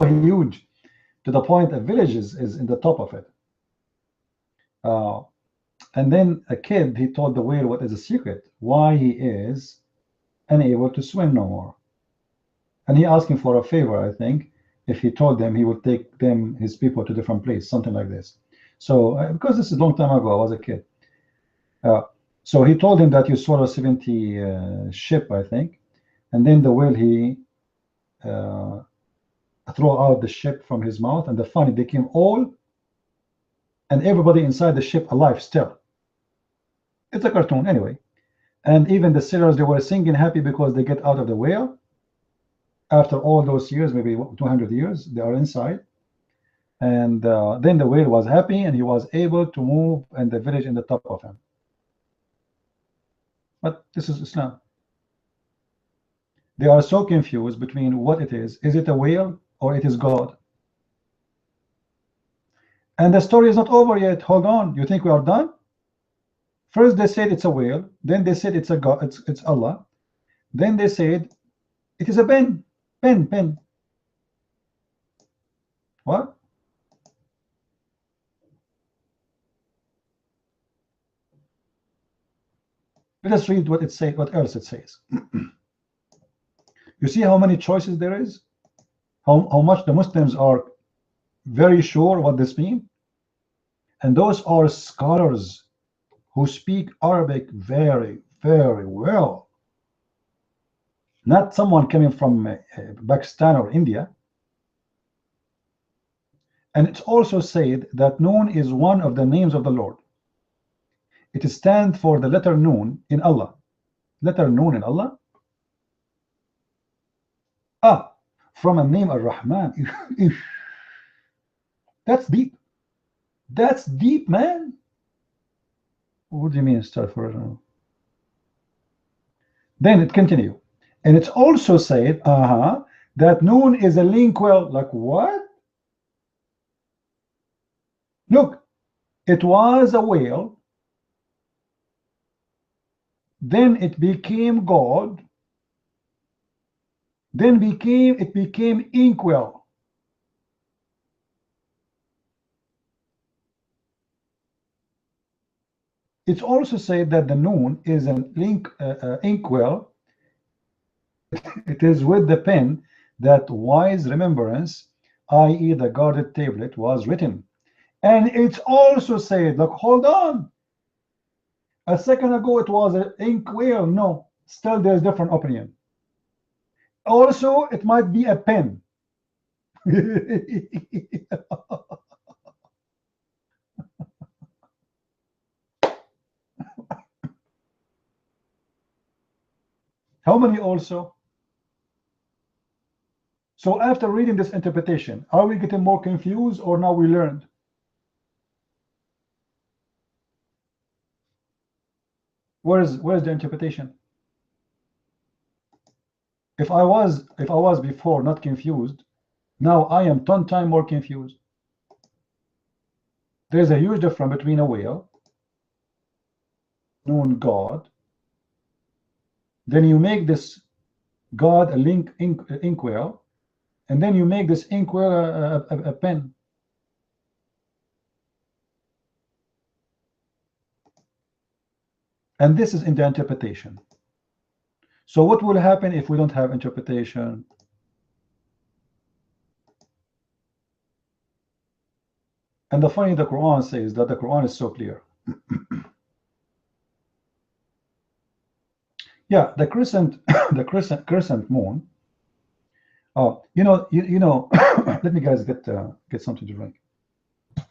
huge to the point that villages is in the top of it. And then a kid, he told the whale what is the secret, why he is unable to swim no more. And he asked him for a favor, I think. If he told them, he would take them, his people, to different place, something like this. So because this is a long time ago, I was a kid. So he told him that you swallow 70 ship, I think. And then the whale, he throw out the ship from his mouth, and the funny became all and everybody inside the ship alive still. It's a cartoon anyway. And even the sailors, they were singing happy because they get out of the whale. After all those years, maybe 200 years, they are inside. And then the whale was happy, and he was able to move, and the village in the top of him. But this is Islam. They are so confused between what it is. Is it a whale or it is God? And the story is not over yet. Hold on. You think we are done? First they said it's a whale. Then they said it's a God. It's Allah. Then they said it is a pen. What? Let us read what it says. What else it says? You see how many choices there is? How much the Muslims are very sure what this means? And those are scholars who speak Arabic very, very well. Not someone coming from Pakistan or India. And it's also said that Noon is one of the names of the Lord. It stands for the letter Noon in Allah. Letter Noon in Allah? From a name Ar-Rahman. That's deep. That's deep, man. What do you mean start for it? Then it continue. And it's also said, that Noon is a lingual. Like what? Look, it was a whale. Then it became God. Then it became inkwell. It's also said that the noon is an inkwell. It is with the pen that wise remembrance, i.e. the guarded tablet, was written. And it's also said, look, hold on. A second ago it was an inkwell. No, still there's different opinion. Also, it might be a pen. How many also? So after reading this interpretation, are we getting more confused or now we learned? Where's the interpretation? If I was before not confused, now I am 10 times more confused. There's a huge difference between a whale, known God, then you make this God a inkwell, and then you make this inkwell a pen. And this is in the interpretation. So what will happen if we don't have interpretation? And the funny, the Quran says that the Quran is so clear. Yeah, the crescent, the crescent moon. Oh, you know, let me guys get something to drink.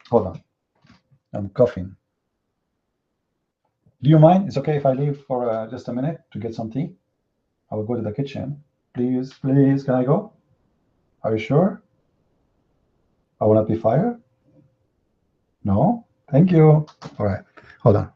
Hold on, I'm coughing. Do you mind? It's okay if I leave for just a minute to get some tea? I will go to the kitchen. Please, please, can I go? Are you sure? I will not be fired? No? Thank you. All right, hold on.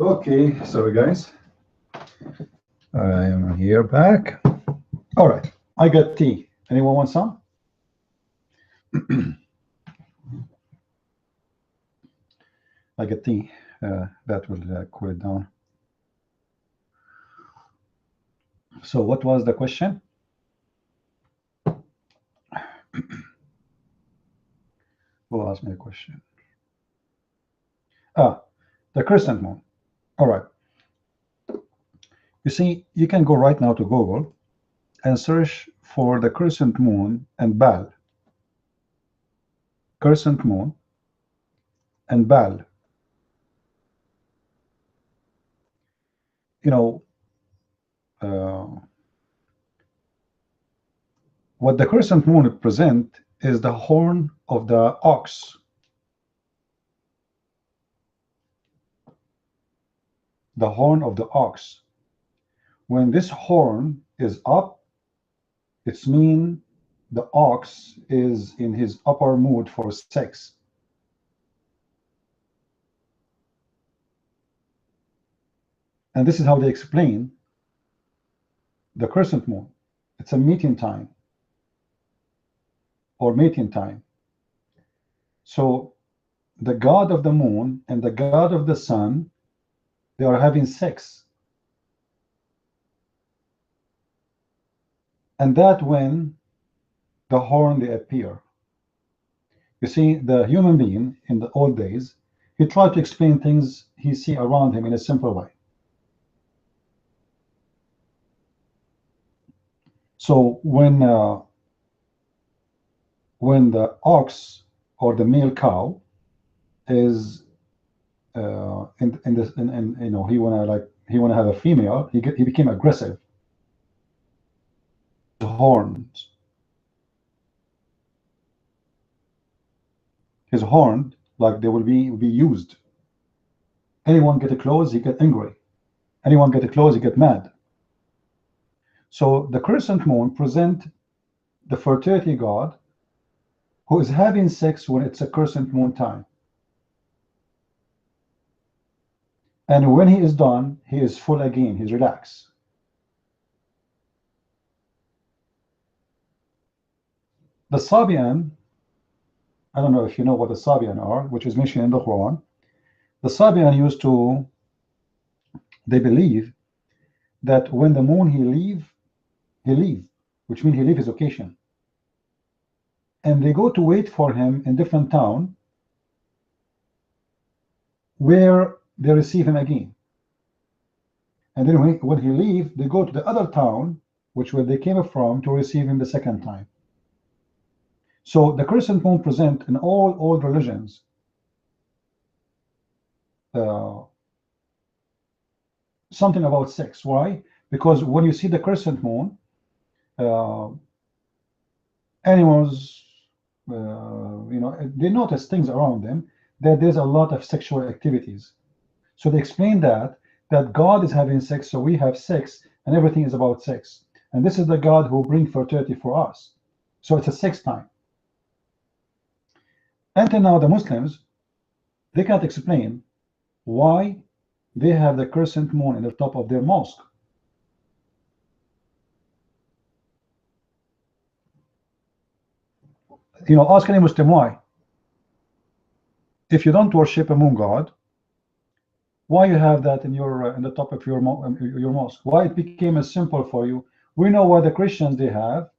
Okay, sorry guys. I am here back. All right, I got tea. Anyone want some? I got tea. That will cool it down. So what was the question? Who asked me a question? The crescent moon. All right. You see, you can go right now to Google and search for the crescent moon and Baal. Crescent moon and Baal. You know, what the crescent moon represent is the horn of the ox. The horn of the ox. When this horn is up, it's mean the ox is in his upper mood for sex. And this is how they explain the crescent moon. It's a meeting time or mating time. So the god of the moon and the god of the sun, they are having sex. And that when the horn they appear. You see, the human being in the old days, he tried to explain things he see around him in a simple way. So when the ox or the male cow is in you know, he wanna have a female, he became aggressive. Horns. His horn, like they will be used. Anyone get close, he get angry. Anyone get close, he get mad. So the crescent moon present the fertility god who is having sex when it's a crescent moon time. And when he is done, he is full again, he's relaxed. The Sabian, I don't know if you know what the Sabian are, which is mentioned in the Quran. The Sabian used to, they believe that when the moon he leave, which means he leave his occasion. And they go to wait for him in different town where they receive him again. And then when he leave, they go to the other town, which where they came from, to receive him the second time. So the crescent moon present in all old religions something about sex. Why? Because when you see the crescent moon, animals, you know, they notice things around them, that there's a lot of sexual activities. So they explain that God is having sex, so we have sex, and everything is about sex. And this is the God who brings fertility for us. So it's a sex time. Until now, the Muslims, they can't explain why they have the crescent moon in the top of their mosque. You know, ask any Muslim why. If you don't worship a moon god, why you have that in your in the top of your mosque? Why it became as simple for you? We know why the Christians they have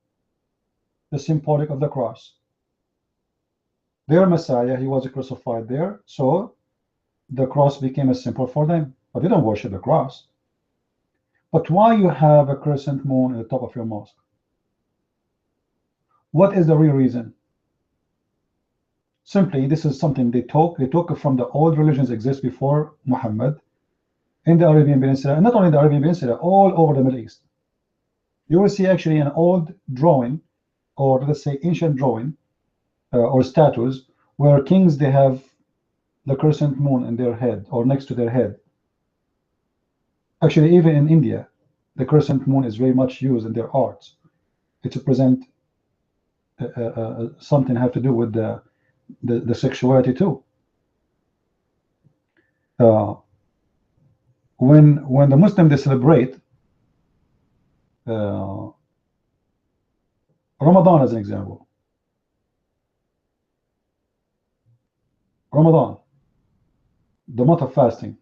the symbolic of the cross. Their Messiah, he was crucified there, so the cross became a symbol for them. But they don't worship the cross. But why you have a crescent moon at the top of your mosque? What is the real reason? Simply, this is something they took from the old religions exist before Muhammad in the Arabian Peninsula, and not only in the Arabian Peninsula, all over the Middle East. You will see actually an old drawing, or let's say ancient drawing, or statues, where kings, they have the crescent moon in their head, or next to their head. Actually, even in India, the crescent moon is very much used in their arts. It to present something have to do with the sexuality too. when the Muslim they celebrate Ramadan as an example. Ramadan, the month of fasting,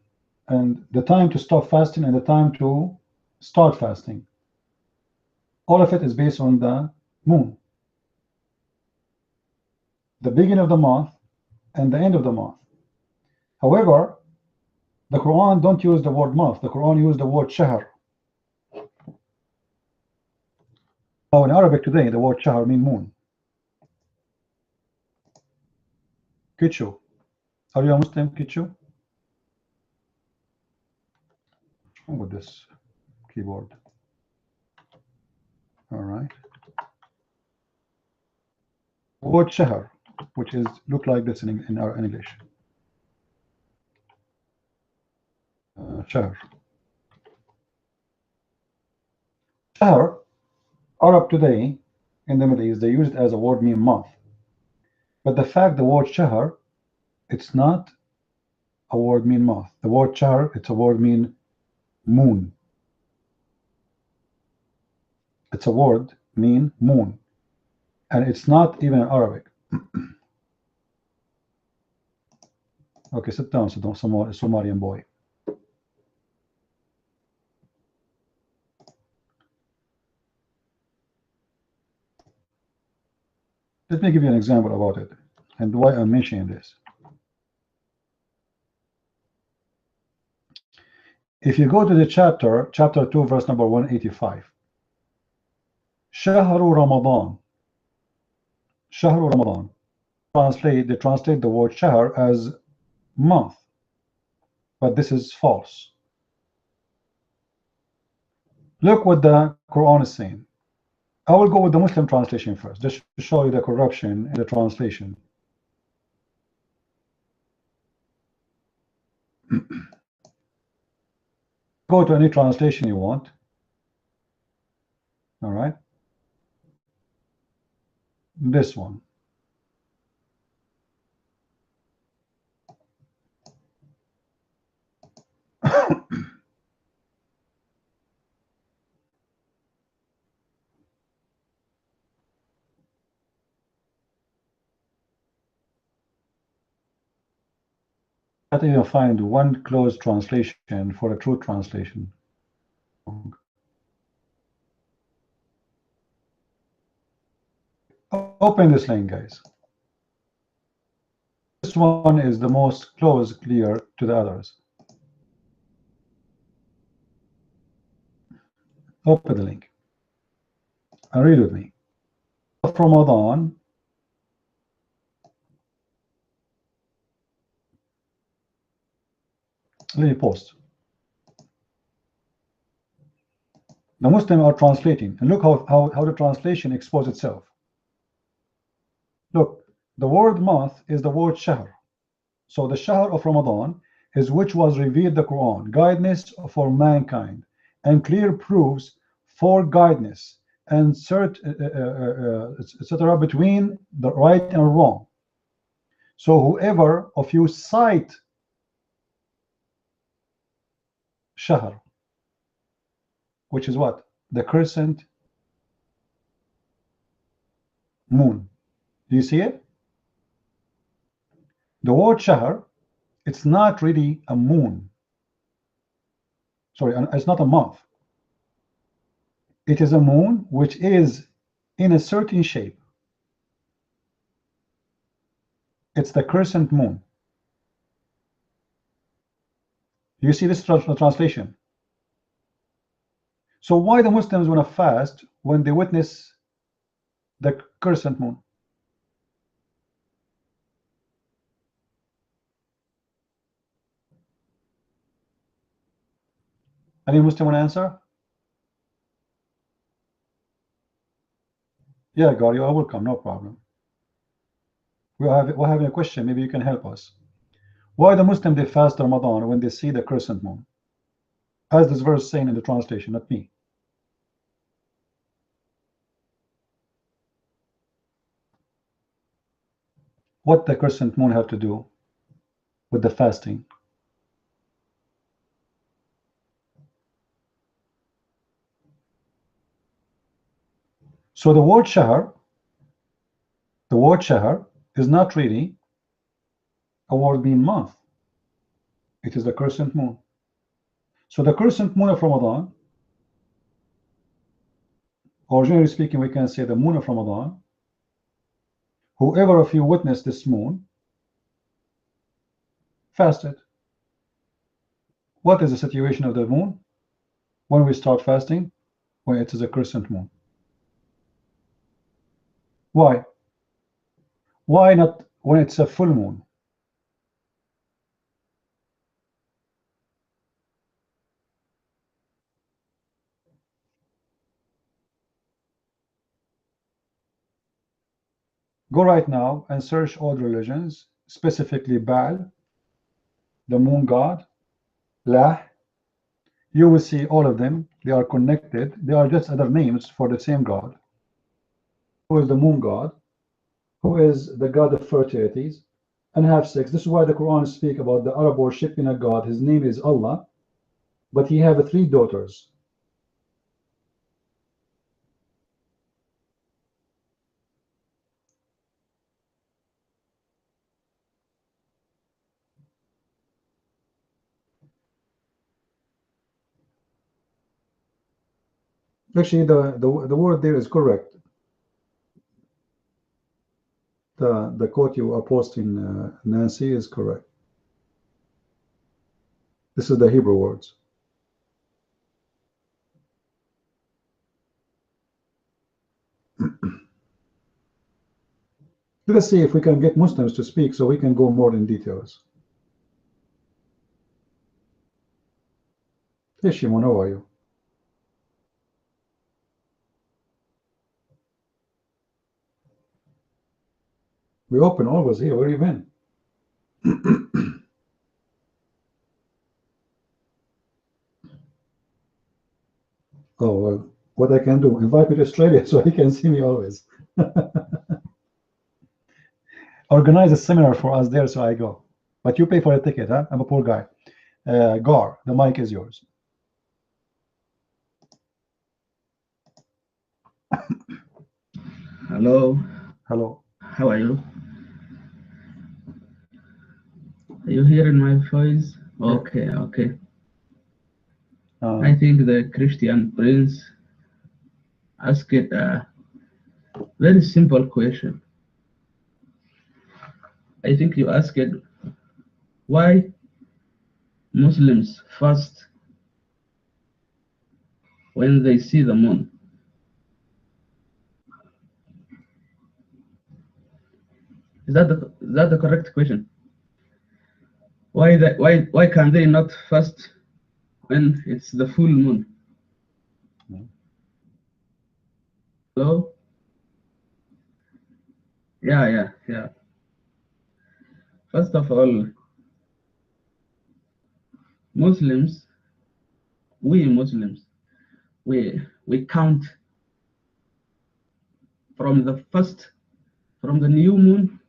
and the time to stop fasting and the time to start fasting. All of it is based on the moon. The beginning of the month and the end of the month. However, the Quran don't use the word month. The Quran use the word shahr. Now in Arabic today, the word shahr means moon. Kichu. Are you a Muslim, Kichu? What's wrong with this keyboard? All right. Word shahr, which is look like this in our English. Shahr. Shahr, Arab today in the Middle East, they use it as a word mean month. But the fact the word shahr, it's not a word mean month. The word shahr, it's a word mean moon. It's a word mean moon. And it's not even in Arabic. Okay, sit down, Somalian boy. Let me give you an example about it and why I'm mentioning this. If you go to the chapter 2, verse number 185, Shahru Ramadan. Shahru Ramadan. They translate the word shahr as month, but this is false. Look what the Quran is saying. I will go with the Muslim translation first, just to show you the corruption in the translation. Go to any translation you want. All right. This one. I can't even find one close translation for a true translation. Open this link, guys. This one is the most close, clear to the others. Open the link and read with me. From Ramadan, let me post. The Muslims are translating, and look how the translation exposes itself. Look, the word month is the word shahr. So the shahr of Ramadan is which was revealed the Quran, guidance for mankind, and clear proofs for guidance, and etc. between the right and wrong. So whoever of you cite shahr, which is what? The crescent moon. Do you see it? The word shahr, it's not really a moon. Sorry, it's not a month. It is a moon which is in a certain shape. It's the crescent moon. You see this translation? So why the Muslims want to fast when they witness the crescent moon? Any Muslim want to answer? Yeah, Gary, I will come, no problem. We're having a question, maybe you can help us. Why the Muslim they fast Ramadan when they see the crescent moon? As this verse saying in the translation, not me. What the crescent moon have to do with the fasting? So the word shahr is not really a word mean month. It is the crescent moon. So the crescent moon of Ramadan, or generally speaking, we can say the moon of Ramadan, whoever of you witnessed this moon fasted. What is the situation of the moon when we start fasting? When it is a crescent moon. Why? Why not when it's a full moon? Go right now and search all religions, specifically Baal, the moon god, Lah. You will see all of them. They are connected. They are just other names for the same god, who is the moon god, who is the god of fertilities, and have sex. This is why the Quran speaks about the Arab worshipping a god. His name is Allah, but he have 3 daughters. Actually, the word there is correct. The quote you are posting, Nancy, is correct. This is the Hebrew words. Let's see if we can get Muslims to speak so we can go more in details. Hey, Shimon, how are you? We open always here. Where you been? Oh, well, what I can do, invite me to Australia so he can see me always. Organize a seminar for us there so I go. But you pay for a ticket, huh? I'm a poor guy. Gar, the mic is yours. Hello. Hello. How are you? Are you hearing my voice? Okay, okay. I think the Christian Prince asked a very simple question. I think you asked why Muslims fast when they see the moon. Is that the correct question? Why can they not fast when it's the full moon? Hello? Yeah. First of all, Muslims, we Muslims, we count from the new moon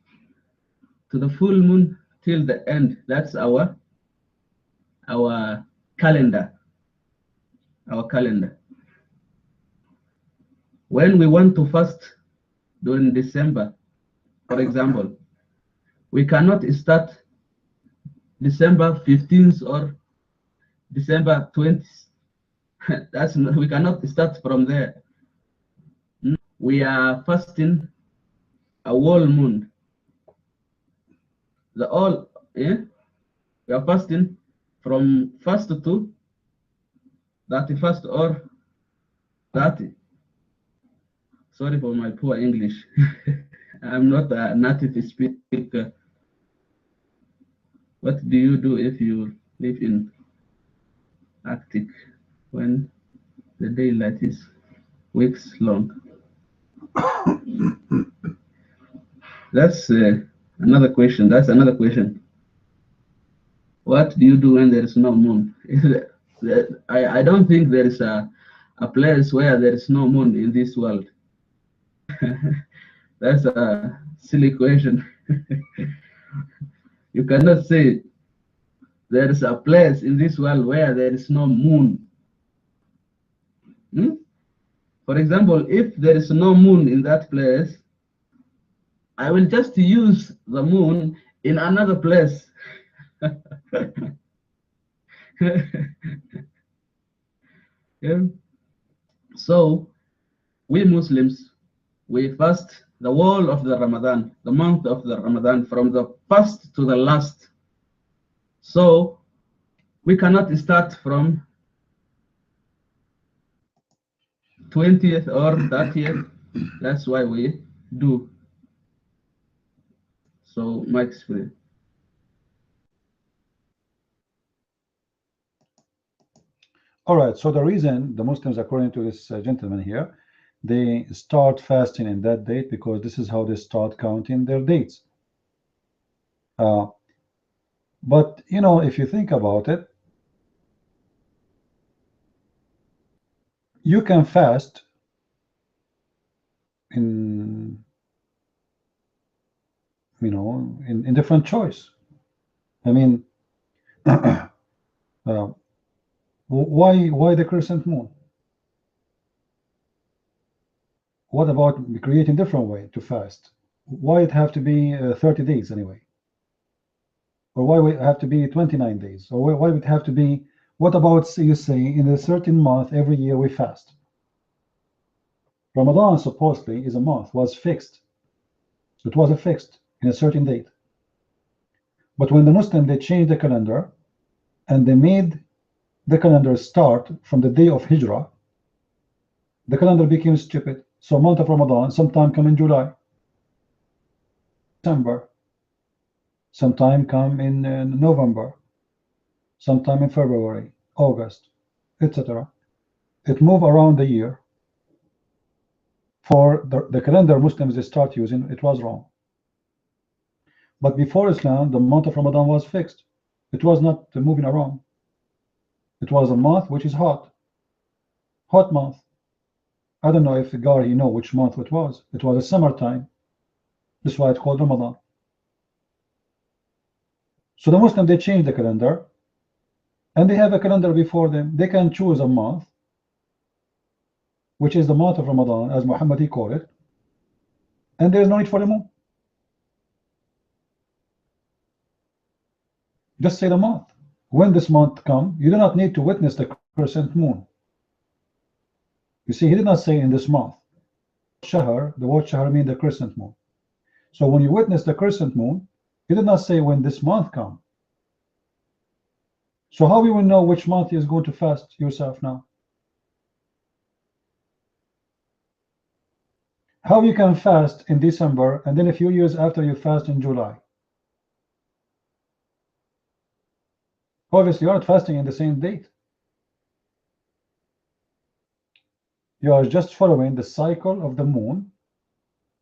to the full moon till the end. That's our calendar. Our calendar. When we want to fast during December, for example, we cannot start December 15th or December 20th. We cannot start from there. We are fasting a whole moon. We are fasting from 1st to 31st or 30. Sorry for my poor English. I'm not a native speaker. What do you do if you live in Arctic when the daylight is weeks long? That's another question. That's another question. What do you do when there is no moon? I don't think there is a place where there is no moon in this world. That's a silly question. You cannot say there is a place in this world where there is no moon. For example, if there is no moon in that place, I will just use the moon in another place. Yeah. So we Muslims, we fast the whole of the Ramadan, the month of the Ramadan, from the first to the last. So we cannot start from 20th or 30th. That's why we do. So my experience. All right, so the reason the Muslims, according to this gentleman here, they start fasting in that date because this is how they start counting their dates. But, you know, if you think about it, you can fast in, you know, in different choice. I mean, why the crescent moon? What about creating different way to fast? Why it have to be 30 days anyway? Or why would it have to be 29 days? Or why would it have to be, what about, you say, in a certain month every year we fast? Ramadan supposedly is a month, was fixed. It was fixed in a certain date. But when the Muslim, they changed the calendar and they made the calendar start from the day of Hijrah, the calendar became stupid. So month of Ramadan sometime come in July, December, sometime come in November, sometime in February, August, etc. It move around the year. For the calendar Muslims they start using, it was wrong. But before Islam, the month of Ramadan was fixed. It was not moving around. It was a month which is hot month. I don't know if Gar you know which month it was. It was a summertime. That's why it's called Ramadan. So the Muslim, they change the calendar and they have a calendar before them. They can choose a month which is the month of Ramadan, as Muhammad he called it, and there is no need for the moon. Just say the month. When this month come, you do not need to witness the crescent moon. You see, he did not say in this month. Shahr, the word Shahr means the crescent moon. So when you witness the crescent moon, he did not say when this month come. So how we will know which month he is going to fast yourself now? How you can fast in December and then a few years after you fast in July? Obviously, you are not fasting in the same date. You are just following the cycle of the moon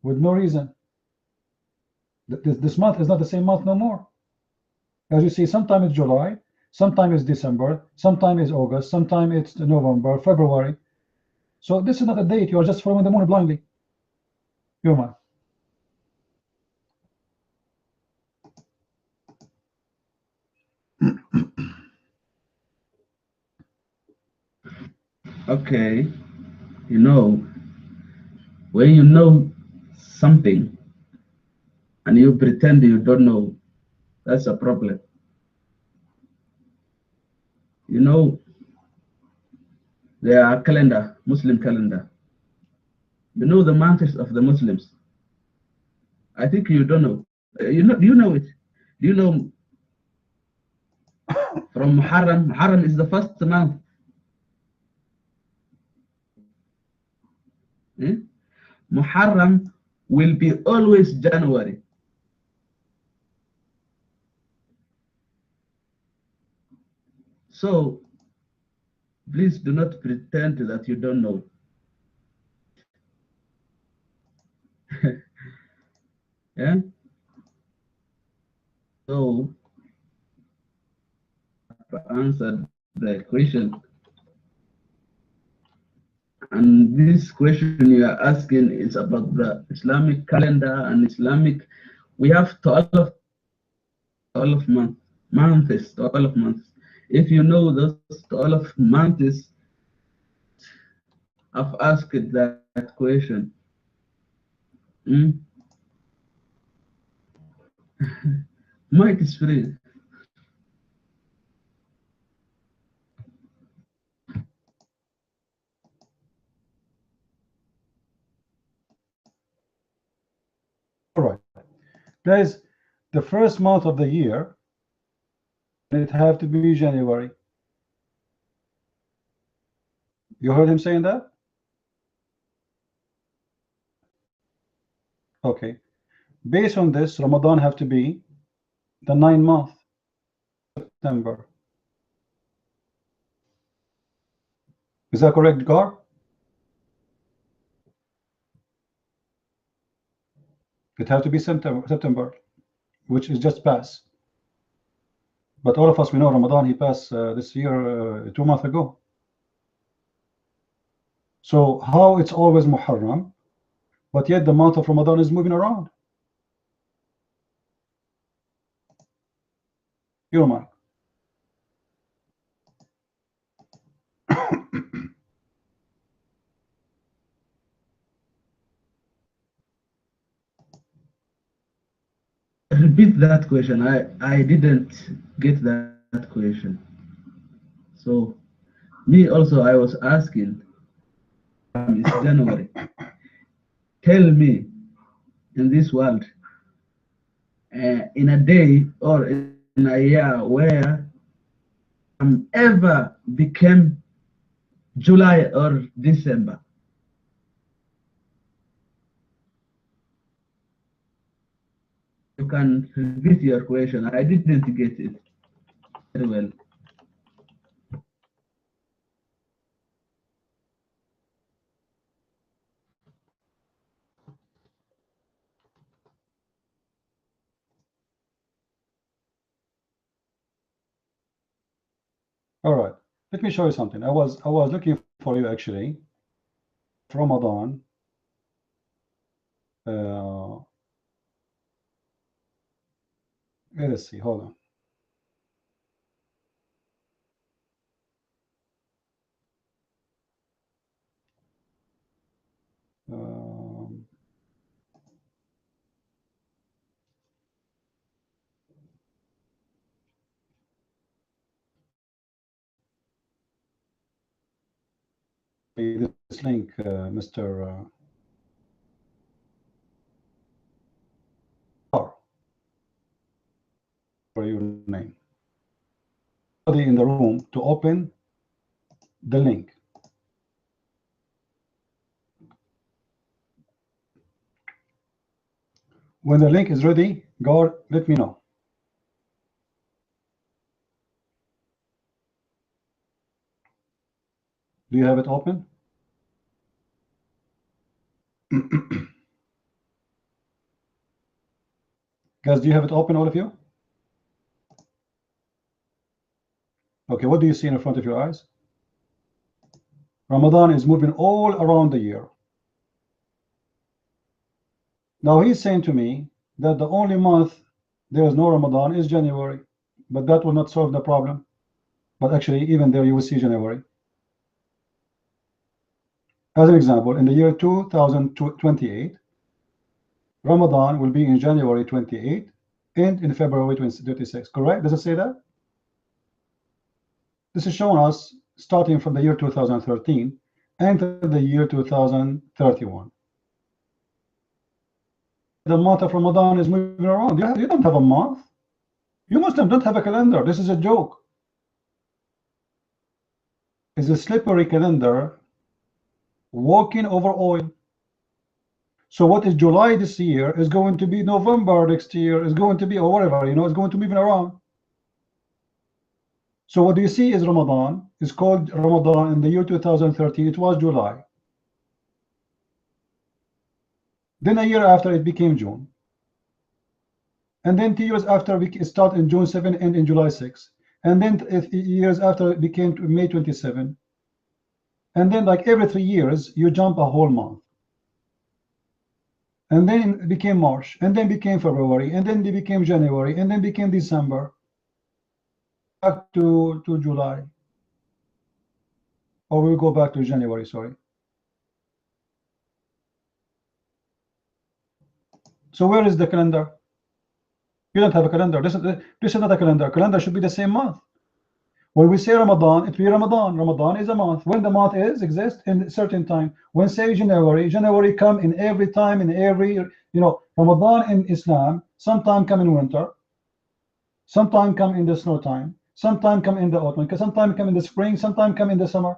with no reason. This month is not the same month no more. As you see, sometimes it's July, sometimes it's December, sometimes it's August, sometimes it's November, February. So this is not a date. You are just following the moon blindly. You're mine. Okay, you know, when you know something and you pretend you don't know, that's a problem. You know, their calendar, Muslim calendar. You know the months of the Muslims. I think you don't know. You know, do you know it? Do you know from Muharram? Muharram is the first month. Eh? Muharram will be always January. So please do not pretend that you don't know. Yeah. So answer the question. And this question you are asking is about the Islamic calendar and Islamic. We have 12 months, 12 months. If you know those 12 months, I've asked that question. Hmm? Mike is free. All right, guys, the first month of the year, it have to be January. You heard him saying that? Okay. Based on this, Ramadan have to be the 9th month, September. Is that correct, Gar? It have to be September, which is just past. But all of us, we know Ramadan, he passed this year 2 months ago. So how it's always Muharram, but yet the month of Ramadan is moving around? Your mind. Repeat that question. I didn't get that question. So me also, I was asking, it's January. Tell me, in this world, in a day or in a year where ever became July or December. You can repeat your question. I didn't get it very well. All right, let me show you something. I was looking for you actually. Ramadan. Let's see. Hold on. This link, Mr. For your name. Somebody in the room to open the link. When the link is ready, God, let me know. Do you have it open? Guys, do you have it open, all of you? Okay, what do you see in front of your eyes? Ramadan is moving all around the year. Now he's saying to me that the only month there is no Ramadan is January, but that will not solve the problem. But actually, even there you will see January. As an example, in the year 2028, Ramadan will be in January 28 and in February 36. Correct? Does it say that? This is showing us starting from the year 2013 and the year 2031. The month of Ramadan is moving around. You don't have a month. You Muslims don't have a calendar. This is a joke. It's a slippery calendar walking over oil. So what is July this year is going to be November next year, is going to be, or whatever, you know, it's going to move around. So what you see is Ramadan. It's called Ramadan in the year 2013. It was July. Then a year after it became June. And then 2 years after it started in June 7 and in July 6. And then years after it became May 27. And then like every 3 years, you jump a whole month. And then it became March, and then became February, and then it became January, and then became December. Back to July. Or we'll go back to January, sorry. So where is the calendar? You don't have a calendar. This is not a calendar. Calendar should be the same month. When we say Ramadan, it be Ramadan. Ramadan is a month. When the month exists in a certain time. When say January, January come in every time, in every, you know, Ramadan in Islam, sometime come in winter, sometime come in the snow time, sometime come in the autumn, sometime come in the spring, sometime come in the summer.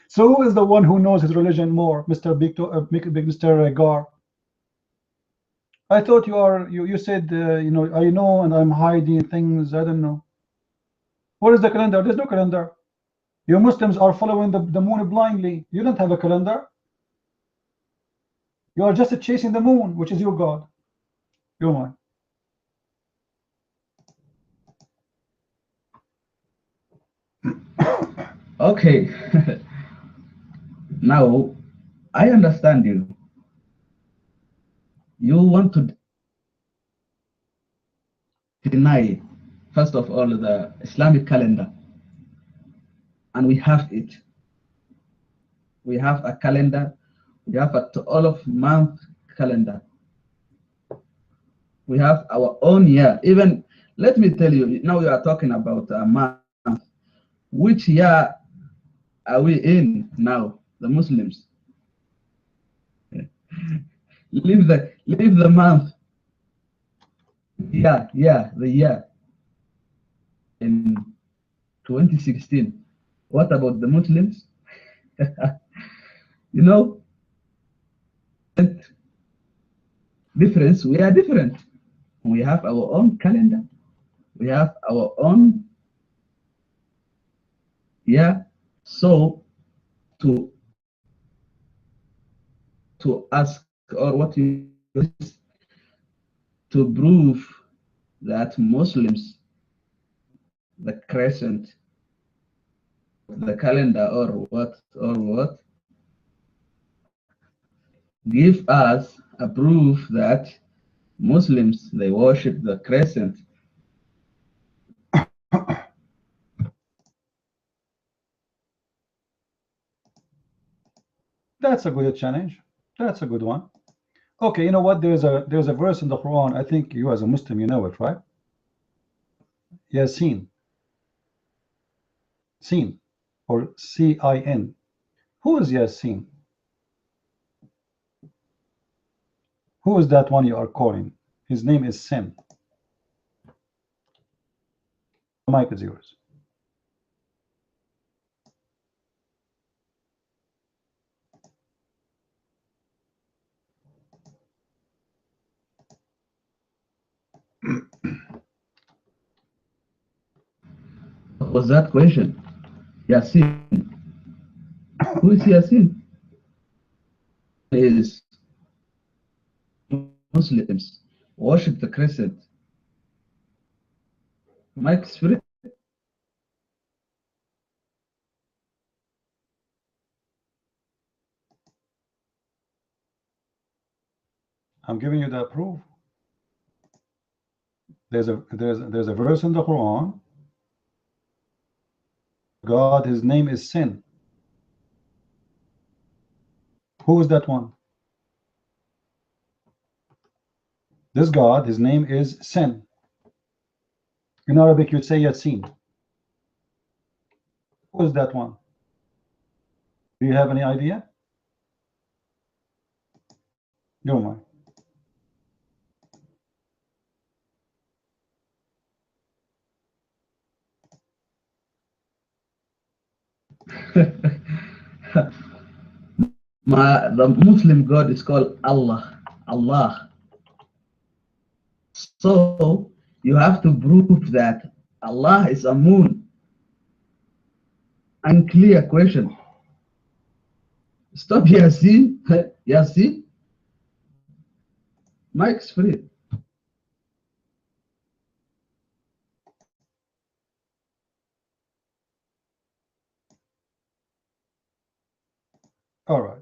So who is the one who knows his religion more, Mr. Mr. Gar? I thought you said you know, I know and I'm hiding things. I don't know. Where is the calendar? There's no calendar. You Muslims are following the moon blindly. You don't have a calendar. You are just chasing the moon, which is your God. You're mine. Okay. Now, I understand you. You want to deny, first of all, the Islamic calendar. And we have it. We have a calendar. We have a 12-month calendar. We have our own year. Even, let me tell you, now we are talking about a month. Which year are we in now, the Muslims? Leave the month. Yeah, the year. In 2016. What about the Muslims? You know, difference, we are different. We have our own calendar. We have our own, yeah. So to ask, or what you to prove that Muslims, the crescent, the calendar, or what, give us a proof that Muslims, they worship the crescent. That's a good challenge. That's a good one. Okay, you know what? There's a verse in the Quran. I think you as a Muslim, you know it, right? Yasin. Sin, or C-I-N. Who is Yasin? Who is that one you are calling? His name is Sin. The mic is yours. What was that question? Yasin. Who is Yasin? Is Muslims worship the crescent. Mike Spirit. I'm giving you that proof. There's a verse in the Quran. God, his name is Sin. Who is that one? This God, his name is Sin. In Arabic, you'd say Yasin. Who is that one? Do you have any idea? You're mine. The Muslim God is called Allah. Allah. So you have to prove that Allah is a moon. Unclear question. Stop Yasin. Yasin. Mike's free. All right.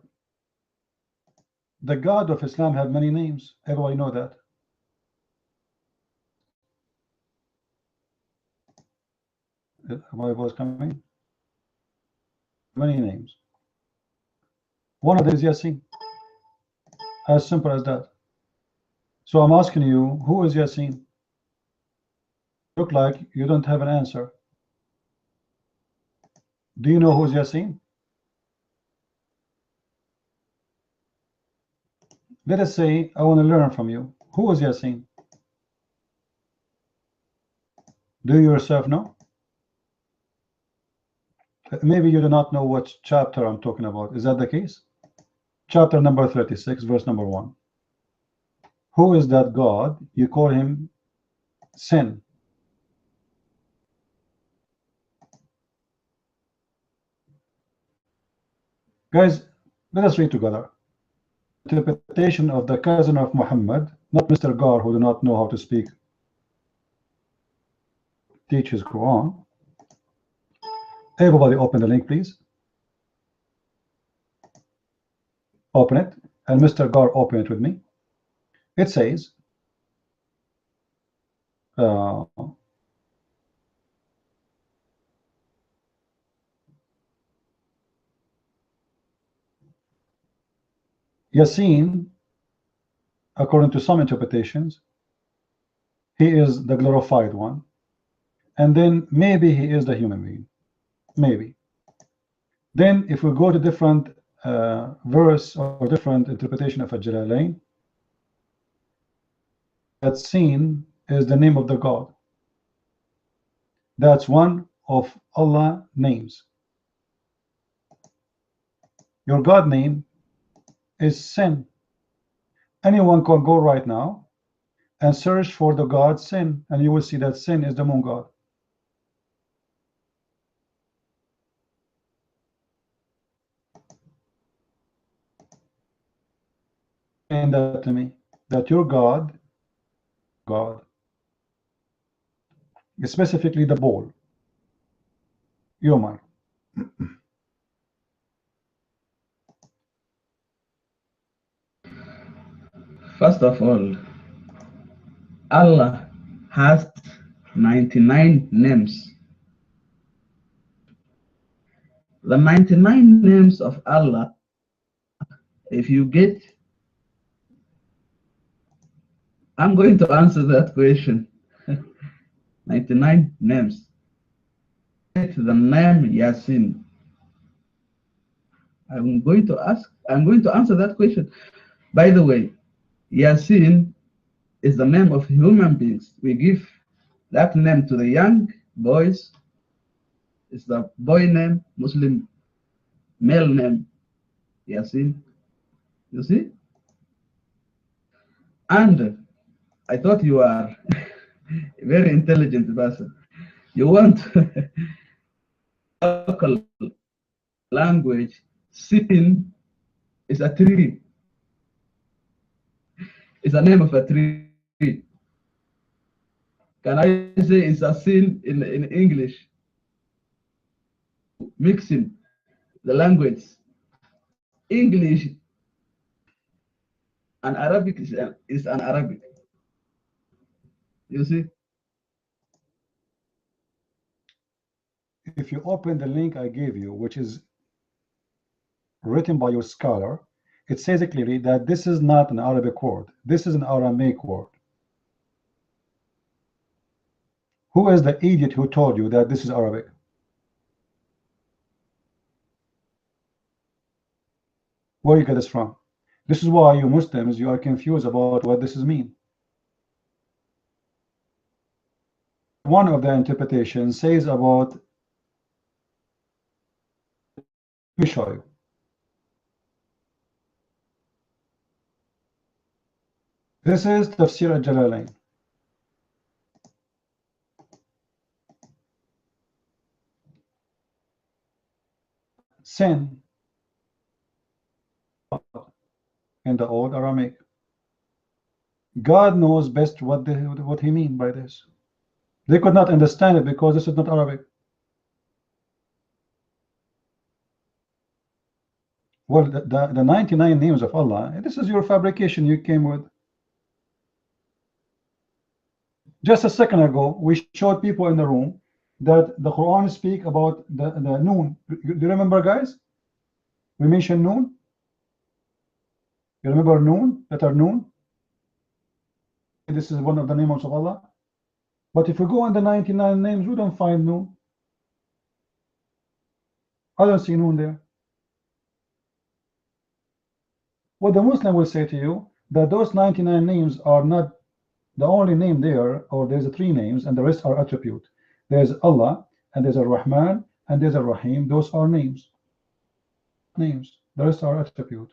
The God of Islam have many names. Everybody know that. My voice coming? Many names. One of them is Yasin. As simple as that. So I'm asking you, who is Yasin? Look like you don't have an answer. Do you know who's Yasin? Let us say I want to learn from you. Who is Yasin? Do you yourself know? Maybe you do not know what chapter I'm talking about. Is that the case? Chapter number 36, verse number 1. Who is that God? You call him sin. Guys, let us read together. Interpretation of the cousin of Muhammad, not Mr. Gar, who do not know how to speak, teach his Quran. Everybody open the link, please. Open it. And Mr. Gar, open it with me. It says, Yasin, according to some interpretations, he is the glorified one. And then maybe he is the human being. Maybe. Then if we go to different verse or different interpretation of Al-Jalalain, that sin is the name of the God. That's one of Allah's names. Your God name is sin. Anyone can go right now and search for the God sin, and you will see that sin is the moon god. And that to me, that your God, specifically the ball, Yomar. First of all, Allah has 99 names. The 99 names of Allah, if you get, I'm going to answer that question. 99 names. Get the name Yasin. I'm going to answer that question. By the way, Yasin is the name of human beings. We give that name to the young boys. It's the boy name, Muslim male name, Yasin. You see? And I thought you are a very intelligent person. You want local language. Sin is a tree. It's the name of a tree. Can I say it's a sin in English? Mixing the language. English and Arabic is an Arabic. You see? If you open the link I gave you, which is written by your scholar, it says clearly that this is not an Arabic word. This is an Aramaic word. Who is the idiot who told you that this is Arabic? Where you get this from? This is why you Muslims, you are confused about what this is mean. One of the interpretations says about, let me show you. This is Tafsir al-Jalalain. Sin in the old Aramaic. God knows best what he mean by this. They could not understand it because this is not Arabic. Well, the 99 names of Allah, this is your fabrication you came with. Just a second ago, we showed people in the room that the Quran speak about the noon. Do you remember, guys? We mentioned noon. You remember Noon, letter Noon? This is one of the names of Allah. But if we go on the 99 names, we don't find Noon. I don't see Noon there. What the Muslim will say to you, that those 99 names are not the only name there, or there's 3 names and the rest are attribute. There's Allah, and there's a Rahman, and there's a Rahim. Those are names. The rest are attribute.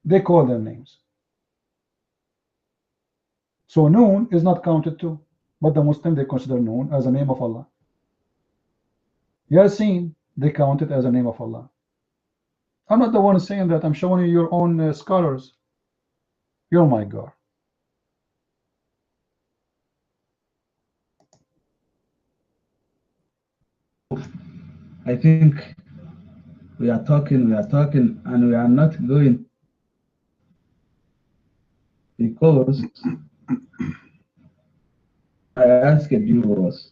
They call them names. So Noon is not counted too, but the Muslim, they consider Noon as a name of Allah. Yasin, they count it as a name of Allah. I'm not the one saying that. I'm showing you your own scholars. You're my God. I think we are talking, and we are not going, because I asked you was,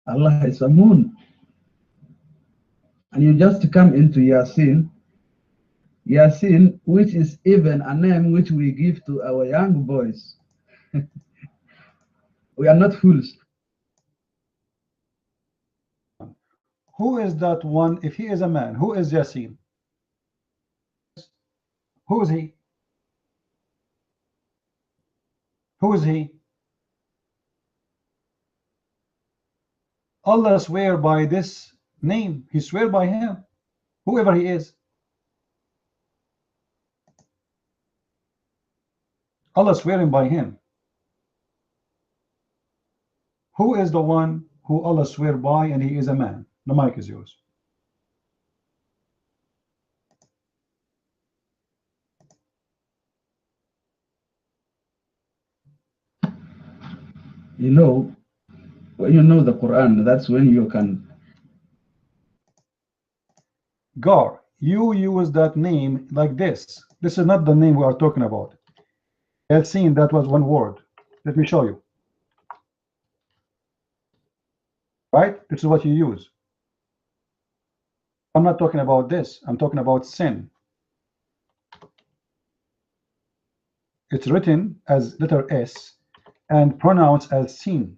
Allah is a moon, and you just come into Yasin, which is even a name which we give to our young boys. We are not fools. Who is that one? If he is a man, who is Yasin? Who is he? Who is he? Allah swear by this name. He swear by him, whoever he is. Allah swearing by him. Who is the one who Allah swear by and he is a man? The mic is yours. You know, when you know the Quran, that's when you can. Gar, you use that name like this. This is not the name we are talking about. Yasin, that was one word. Let me show you. Right? This is what you use. I'm not talking about this. I'm talking about sin. It's written as letter S and pronounced as sin.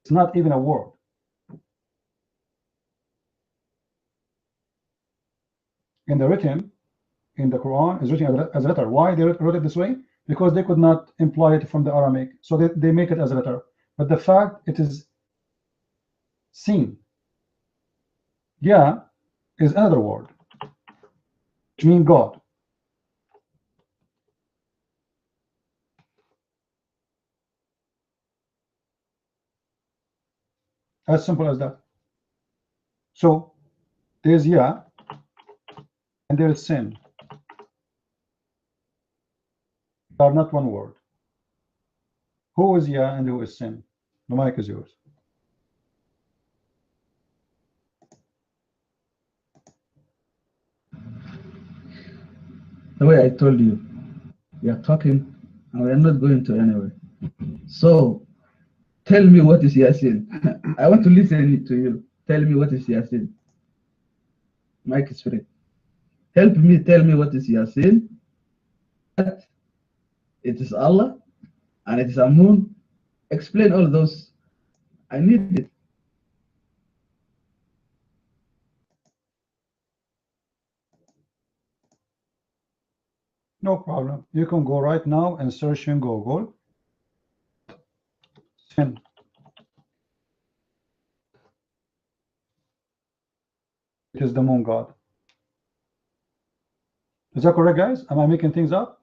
It's not even a word. In the written, in the Quran, is written as a letter. Why they wrote it this way? Because they could not imply it from the Aramaic. So they make it as a letter. But the fact it is sin. Yeah is another word, which means God. As simple as that. So there's yeah and there is sin. They are not one word. Who is yeah and who is sin? The mic is yours. The way I told you, we are talking and we are not going to anywhere. So tell me what is Yasin. I want to listen to you. Tell me what is Yasin. Mike is free. Help me, tell me what is Yasin. It is Allah and it is a moon. Explain all those. I need it. No problem. You can go right now and search in Google sin. It is the moon god. Is that correct, guys? Am I making things up?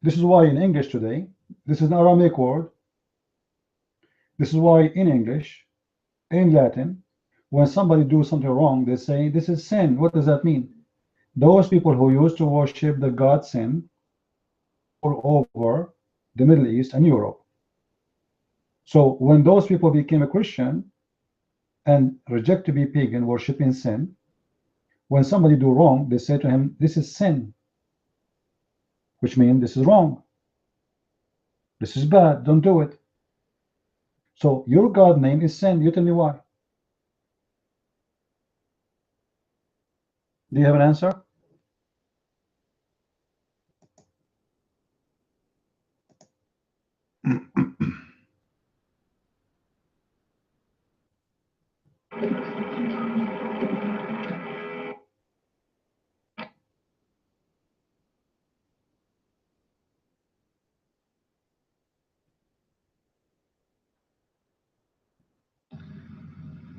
This is why in English today, this is an Aramaic word. This is why in English, in Latin, when somebody does something wrong, they say this is sin. What does that mean? Those people who used to worship the god sin all over the Middle East and Europe. So when those people became a Christian and reject to be pagan, worshiping sin, when somebody do wrong, they say to him, this is sin, which means this is wrong. This is bad. Don't do it. So your God name is sin. You tell me why. Do you have an answer?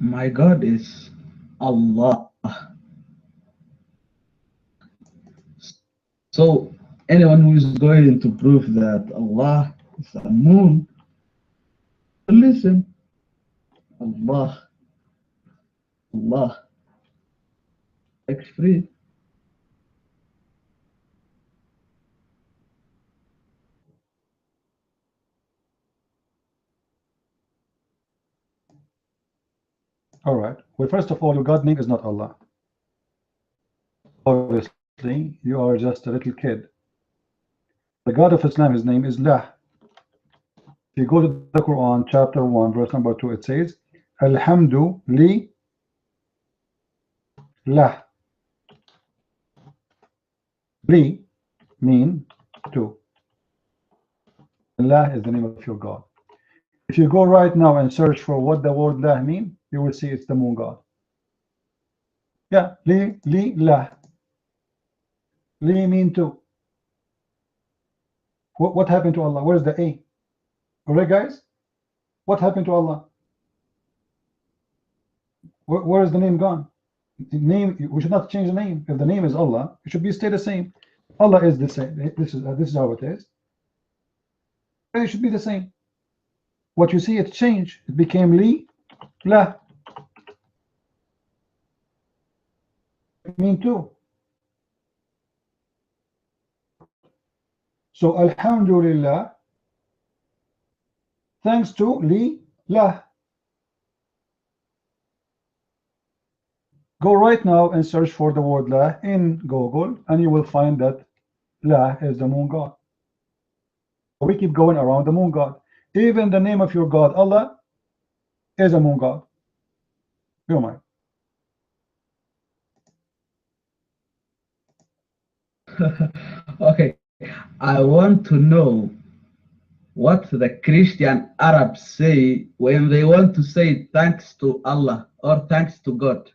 My God is Allah. So anyone who is going to prove that Allah is a moon, listen, Allah, Allah, breaks free. All right. Well, first of all, your God name is not Allah. Obviously, you are just a little kid. The God of Islam, his name is Lah. If you go to the Quran, chapter 1, verse number 2, it says, Alhamdu li lah. Li mean to. Allah is the name of your God. If you go right now and search for what the word lah mean, you will see it's the moon god. Yeah, li lah. Li mean to. What happened to Allah? Where's the A? Alright, guys? What happened to Allah? Where is the name gone? The name, we should not change the name. If the name is Allah, it should be stay the same. Allah is the same. This is how it is. It should be the same. What you see, it changed. It became li lah. It mean too. So Alhamdulillah, thanks to li lah. Go right now and search for the word lah in Google, and you will find that lah is the moon god. We keep going around the moon god. Even the name of your God, Allah, is a moon god. You mind? Okay, I want to know what the Christian Arabs say when they want to say thanks to Allah or thanks to God.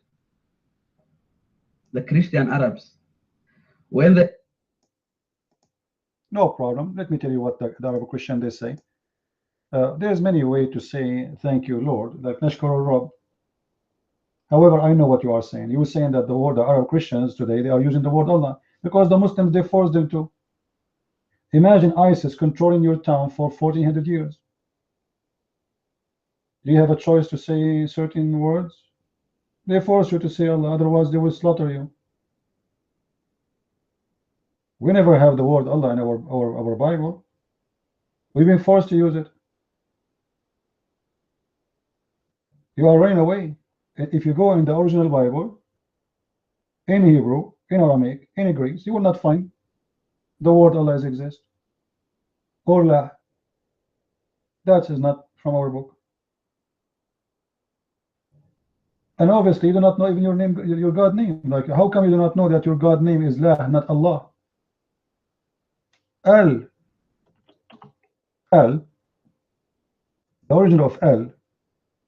The Christian Arabs, when they... No problem. Let me tell you what the Arab Christian they say. There's many ways to say thank you, Lord, like Nashkuru Rabb. However, I know what you are saying. You are saying that the Arab Christians today, they are using the word Allah because the Muslims, they forced them to. Imagine ISIS controlling your town for 1400 years. Do you have a choice to say certain words? They force you to say Allah, otherwise they will slaughter you. We never have the word Allah in our Bible. We've been forced to use it. You are running away. If you go in the original Bible, in Hebrew, in Aramaic, in Greek, you will not find the word Allah exists. Or La. That is not from our book. And obviously you do not know even your name, your God name. Like, how come you do not know that your God name is La, not Allah? Al, the origin of Al,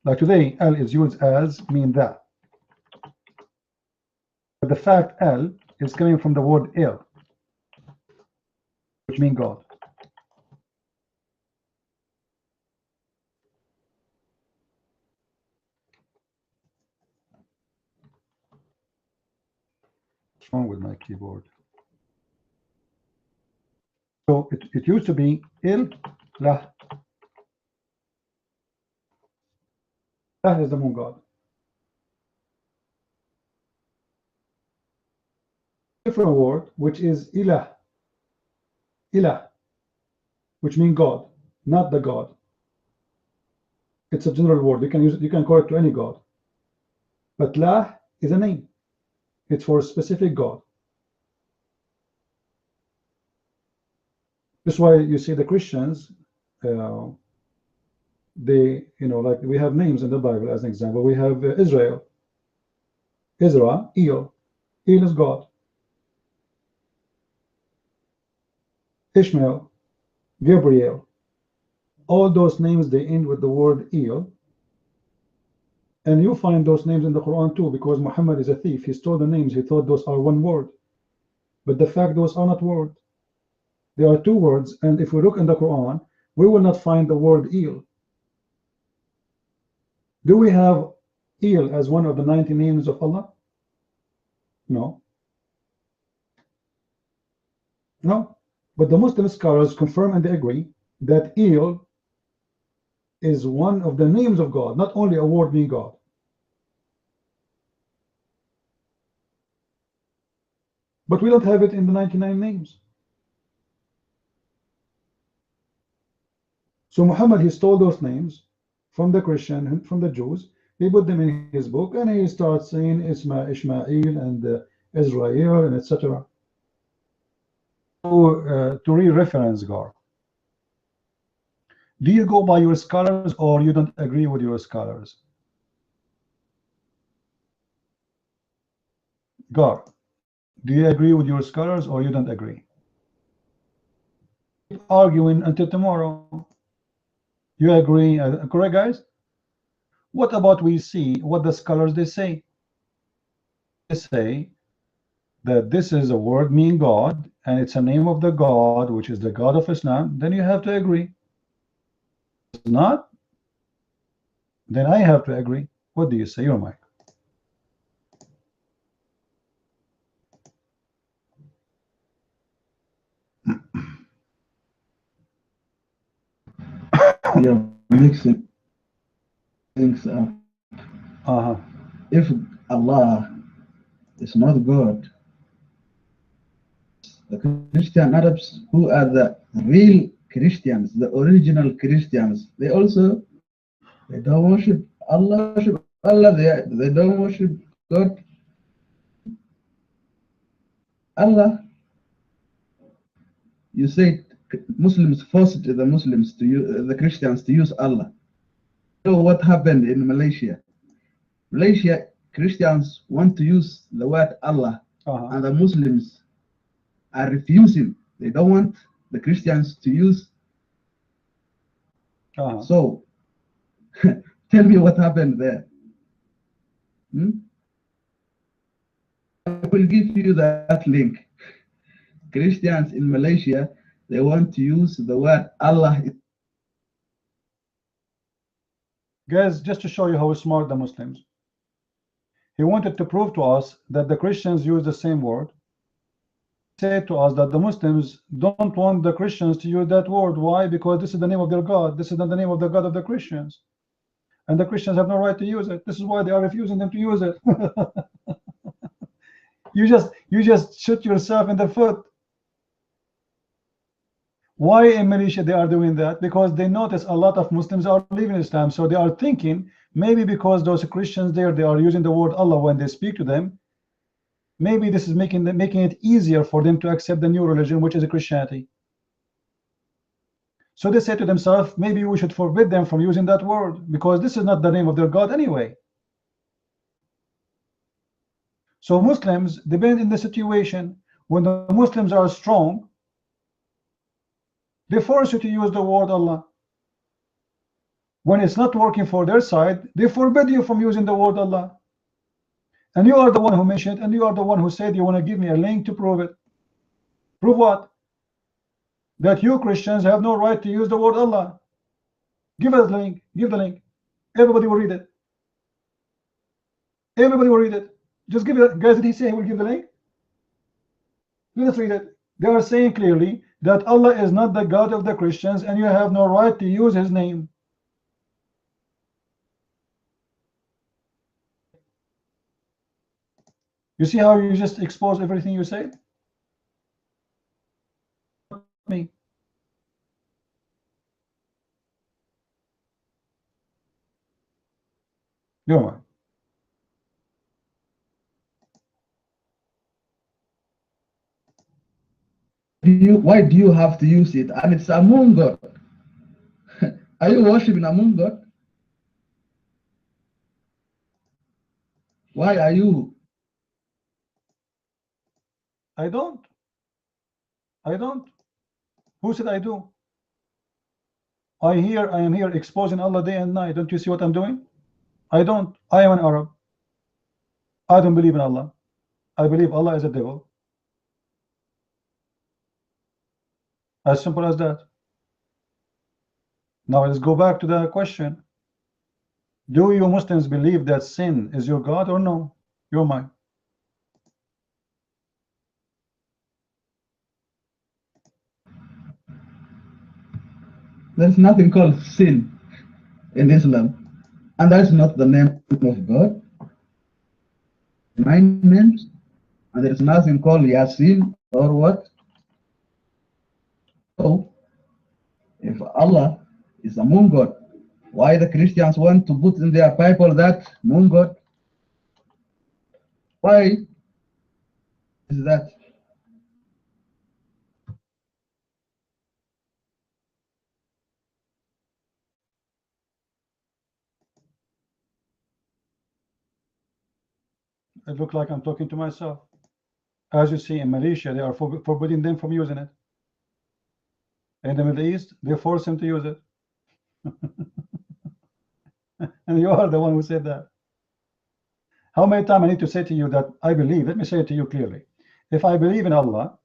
like today, Al is used as mean that. But the fact Al is coming from the word Il, which means God. What's wrong with my keyboard? So it used to be Il, La. That is the moon god. Different word, which is Ilah. Ilah, which means God, not the God. It's a general word. You can use it, you can call it to any God. But La is a name. It's for a specific God. That's why you see the Christians, they, like we have names in the Bible as an example. We have Israel, Israel, El is God. Ishmael, Gabriel, all those names, they end with the word El. And you find those names in the Quran too, because Muhammad is a thief. He stole the names. He thought those are one word. But the fact those are not words. They are two words. And if we look in the Quran, we will not find the word El. Do we have El as one of the 90 names of Allah? No. No. But the Muslim scholars confirm and they agree that El is one of the names of God, not only a word meaning God. But we don't have it in the 99 names. So Muhammad, he stole those names from the Christian, from the Jews. He put them in his book and he starts saying Ishmael and Israel and etc. To re-reference Gar. Do you go by your scholars or you don't agree with your scholars? Gar, do you agree with your scholars or you don't agree? Keep arguing until tomorrow. You agree, correct, guys? What about we see what the scholars they say? They say that this is a word meaning God and it's a name of the God, which is the God of Islam. Then you have to agree. If it's not, then I have to agree. What do you say, your Mike? You're mixing things up. If Allah is not God, the Christian Arabs, who are the real Christians, the original Christians, they don't worship Allah. They don't worship God. Allah. You say Muslims forced the Muslims to use the Christians to use Allah. You know what happened in Malaysia? Malaysia Christians want to use the word Allah, and the Muslims are refusing. They don't want the Christians to use. So, tell me what happened there. I will give you that link. Christians in Malaysia, they want to use the word Allah. Guys, just to show you how smart the Muslims. He wanted to prove to us that the Christians use the same word. He said to us that the Muslims don't want the Christians to use that word. Why? Because this is the name of their God. This is not the name of the God of the Christians. And the Christians have no right to use it. This is why they are refusing them to use it. You just shoot yourself in the foot. Why in Malaysia they are doing that? Because they notice a lot of Muslims are leaving Islam, so they are thinking maybe because those Christians there, they are using the word Allah when they speak to them, maybe this is making it easier for them to accept the new religion, which is Christianity. So they say to themselves, maybe we should forbid them from using that word because this is not the name of their God anyway. So Muslims depend in the situation. When the Muslims are strong, they force you to use the word Allah. When it's not working for their side, they forbid you from using the word Allah. And you are the one who mentioned it, and you are the one who said you want to give me a link to prove it. Prove what? That you Christians have no right to use the word Allah. Give us the link. Give the link. Everybody will read it. Everybody will read it. Just give it. Guys, did he say he will give the link? Let us read it. They are saying clearly that Allah is not the God of the Christians and you have no right to use his name. You see how you just expose everything you say? Me. You're right. Why do you have to use it? And it's among God. Are you worshiping among God? Why are you? I don't. I don't. Who said I do? I am here exposing Allah day and night. Don't you see what I'm doing? I don't. I am an Arab. I don't believe in Allah. I believe Allah is a devil. As simple as that. Now let's go back to the question. Do you Muslims believe that sin is your God or no? You're mine. There's nothing called sin in Islam, and that's not the name of God. 9 names, and there's nothing called Yasin or what. So, if Allah is a moon god, why the Christians want to put in their Bible that moon god? Why is that? It looks like I'm talking to myself. As you see in Malaysia, they are forbidding them from using it. In the Middle East, they force them to use it. And you are the one who said that. How many times I need to say to you that I believe? Let me say it to you clearly. If I believe in Allah,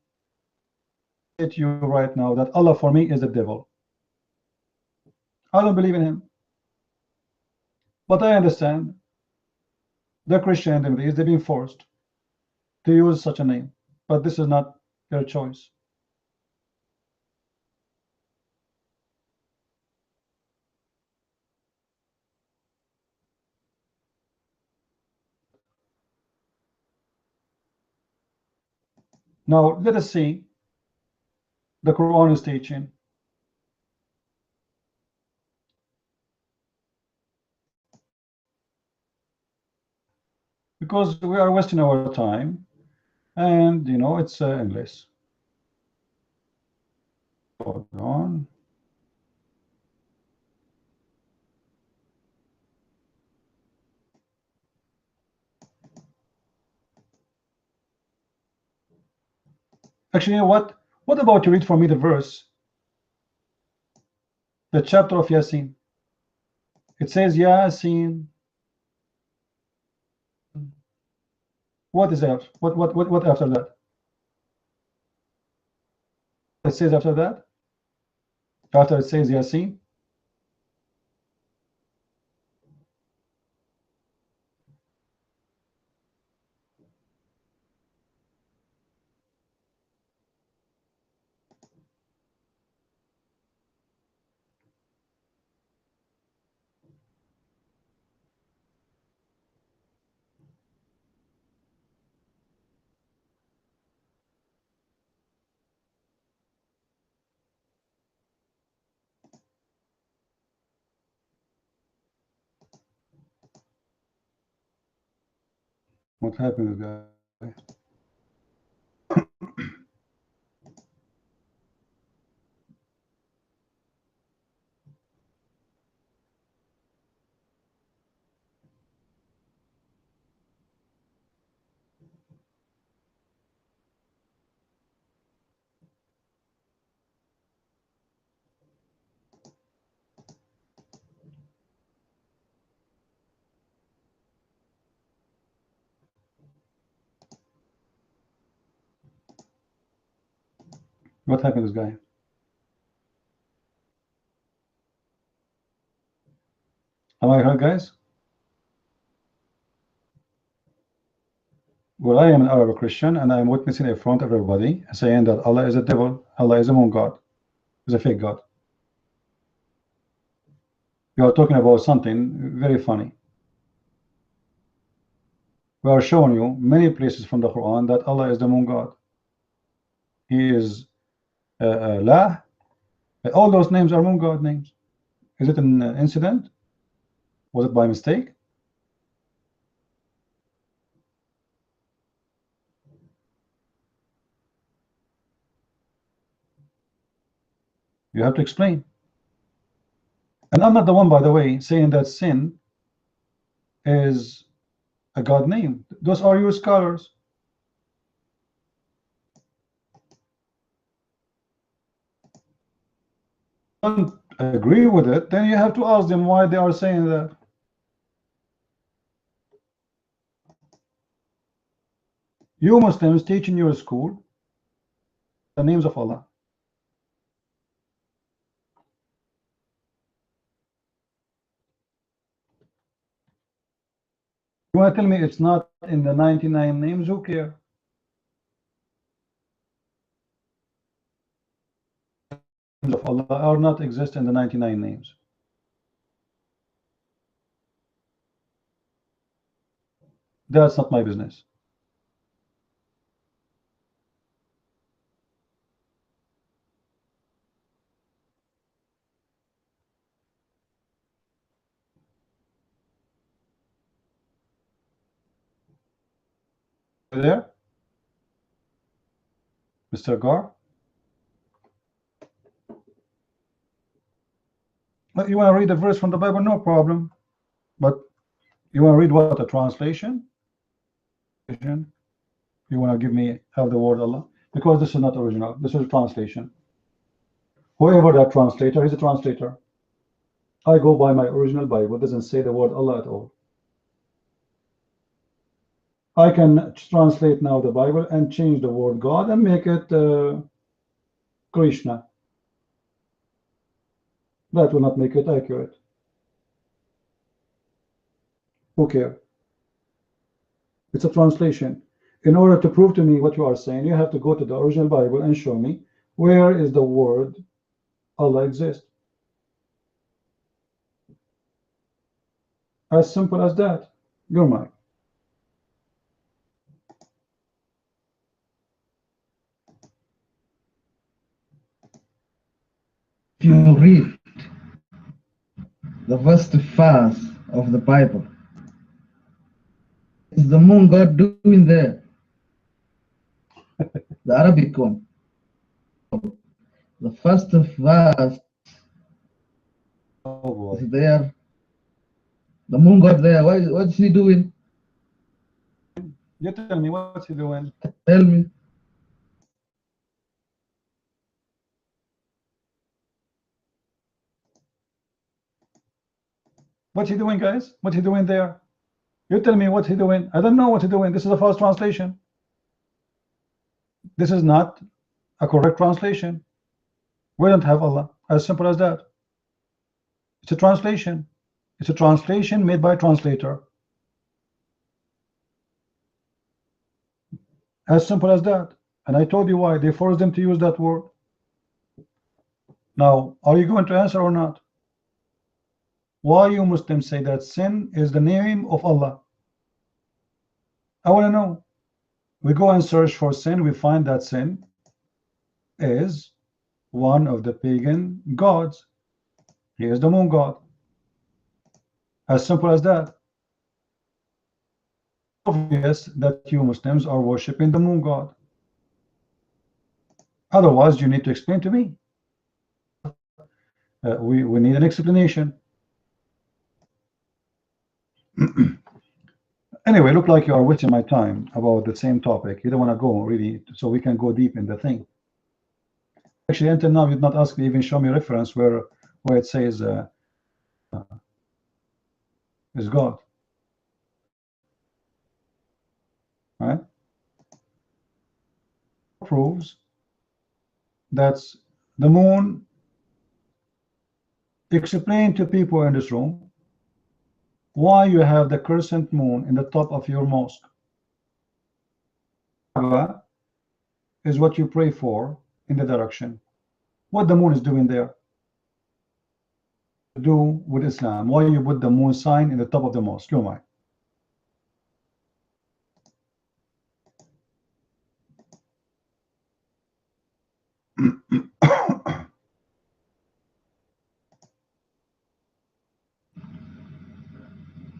I say to you right now that Allah for me is the devil. I don't believe in him. But I understand the Christian in the Middle East, they're being forced to use such a name. But this is not their choice. Now, let us see the Quran is teaching. Because we are wasting our time, and you know, it's endless. Hold on. Actually, you know what? What about you read for me the verse, the chapter of Yasin? It says Yasin. What is that? What after that? It says after that? After it says Yasin? What happened to that guy? What happened to this guy? Am I heard, guys? Well, I am an Arab Christian, and I am witnessing in front of everybody, saying that Allah is a devil, Allah is a moon god, is a fake god. You are talking about something very funny. We are showing you many places from the Quran that Allah is the moon god. He is La. All those names are moon god names. Is it an incident? Was it by mistake? You have to explain. And I'm not the one, by the way, saying that sin is a God name. Those are your scholars. don't agree with it, then you have to ask them why they are saying that. You Muslims teach in your school the names of Allah. You want to tell me it's not in the 99 names? Who care? Names of Allah are not exist in the 99 names. That's not my business. There, Mr. Gar? You want to read a verse from the Bible? No problem. But you want to read what? A translation? You want to give me have the word Allah? Because this is not original. This is a translation. Whoever that translator, he's a translator. I go by my original Bible. It doesn't say the word Allah at all. I can translate now the Bible and change the word God and make it Krishna. That will not make it accurate. Who cares? It's a translation. In order to prove to me what you are saying, you have to go to the original Bible and show me where is the word Allah exists. As simple as that. You're mine. If you read the first verse of the Bible, is the moon God doing there? The Arabic one. The first verse is there. The moon God there. What's he doing? You tell me, what's he doing? Tell me. What's he doing, guys? What's he doing there? You tell me what's he doing. I don't know what he's doing. This is a false translation. This is not a correct translation. We don't have Allah. As simple as that. It's a translation. It's a translation made by a translator. As simple as that. And I told you why. They forced them to use that word. Now, are you going to answer or not? Why you Muslims say that sin is the name of Allah? I want to know. We go and search for sin. We find that sin is one of the pagan gods. He is the moon god. As simple as that. Obvious that you Muslims are worshipping the moon god. Otherwise, you need to explain to me. We need an explanation. Anyway, look like you are wasting my time about the same topic. You don't want to go really, so we can go deep in the thing. Actually, until now, you'd not ask me, even show me a reference where it says is God. Right? Proves that the moon. Explain to people in this room why you have the crescent moon in the top of your mosque. Is what you pray for in the direction. What the moon is doing there? To do with Islam. Why you put the moon sign in the top of the mosque? You might.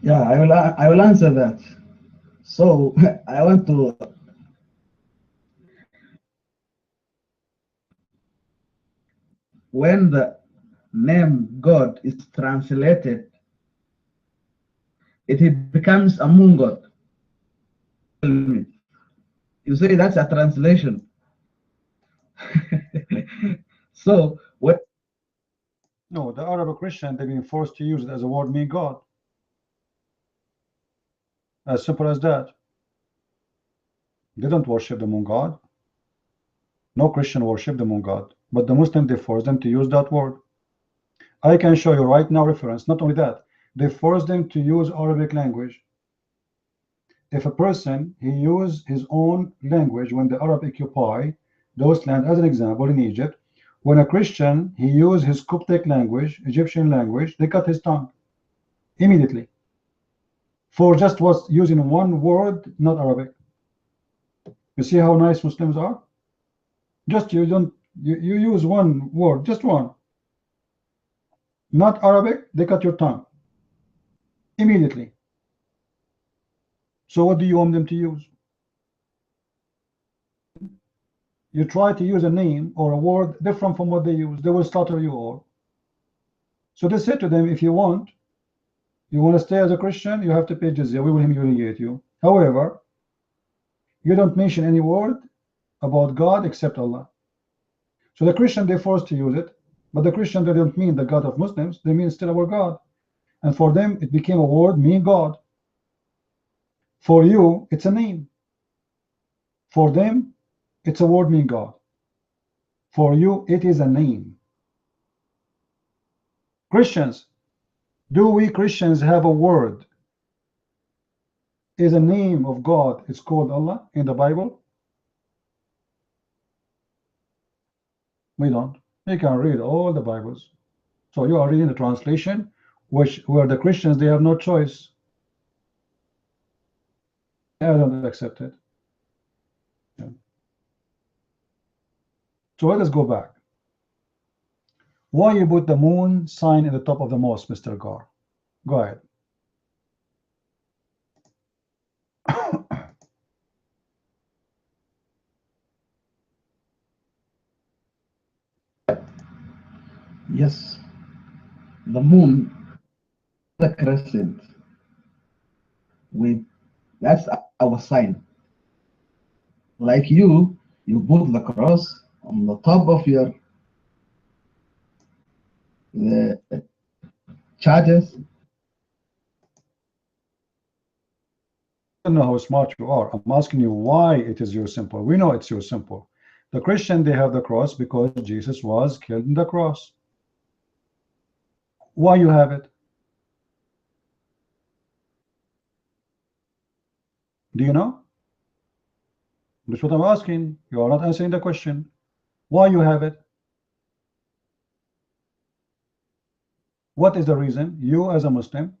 Yeah, I will answer that. So I want to when the name God is translated, it becomes a moon god. You say that's a translation. So what No, the Arab Christian, they've been forced to use it as a word mean God. As simple as that. They don't worship the moon god. No Christian worship the moon god. But the Muslim, they force them to use that word. I can show you right now reference. Not only that, they force them to use Arabic language. If a person, he used his own language when the Arab occupy those lands, as an example in Egypt, when a Christian, he used his Coptic language, Egyptian language, they cut his tongue immediately for just was using one word, not Arabic. You see how nice Muslims are? Just you use one word, just one, not Arabic, they cut your tongue immediately. So what do you want them to use? You try to use a name or a word different from what they use, they will slaughter you all. So they said to them, if you want to stay as a Christian, you have to pay jizya, we will humiliate you. However, you don't mention any word about God except Allah. So the Christian, they forced to use it, but the Christian, they don't mean the God of Muslims, they mean still our God. And for them, it became a word mean God. For you, it's a name. For them, it's a word mean God. For you, it is a name. Christians, do we Christians have a word? Is a name of God, it's called Allah in the Bible? We don't. You can read all the Bibles. So you are reading the translation, where the Christians, they have no choice. I don't accept it. Yeah. So let us go back. Why you put the moon sign in the top of the mosque, Mr. Gar? Go ahead. Yes, the moon, the crescent. That's our sign. Like you put the cross on the top of your the charges. I don't know how smart you are. I'm asking you why it is your symbol. We know it's your symbol. The Christian, they have the cross because Jesus was killed in the cross. Why you have it? Do you know? That's what I'm asking. You are not answering the question. Why you have it? What is the reason you as a Muslim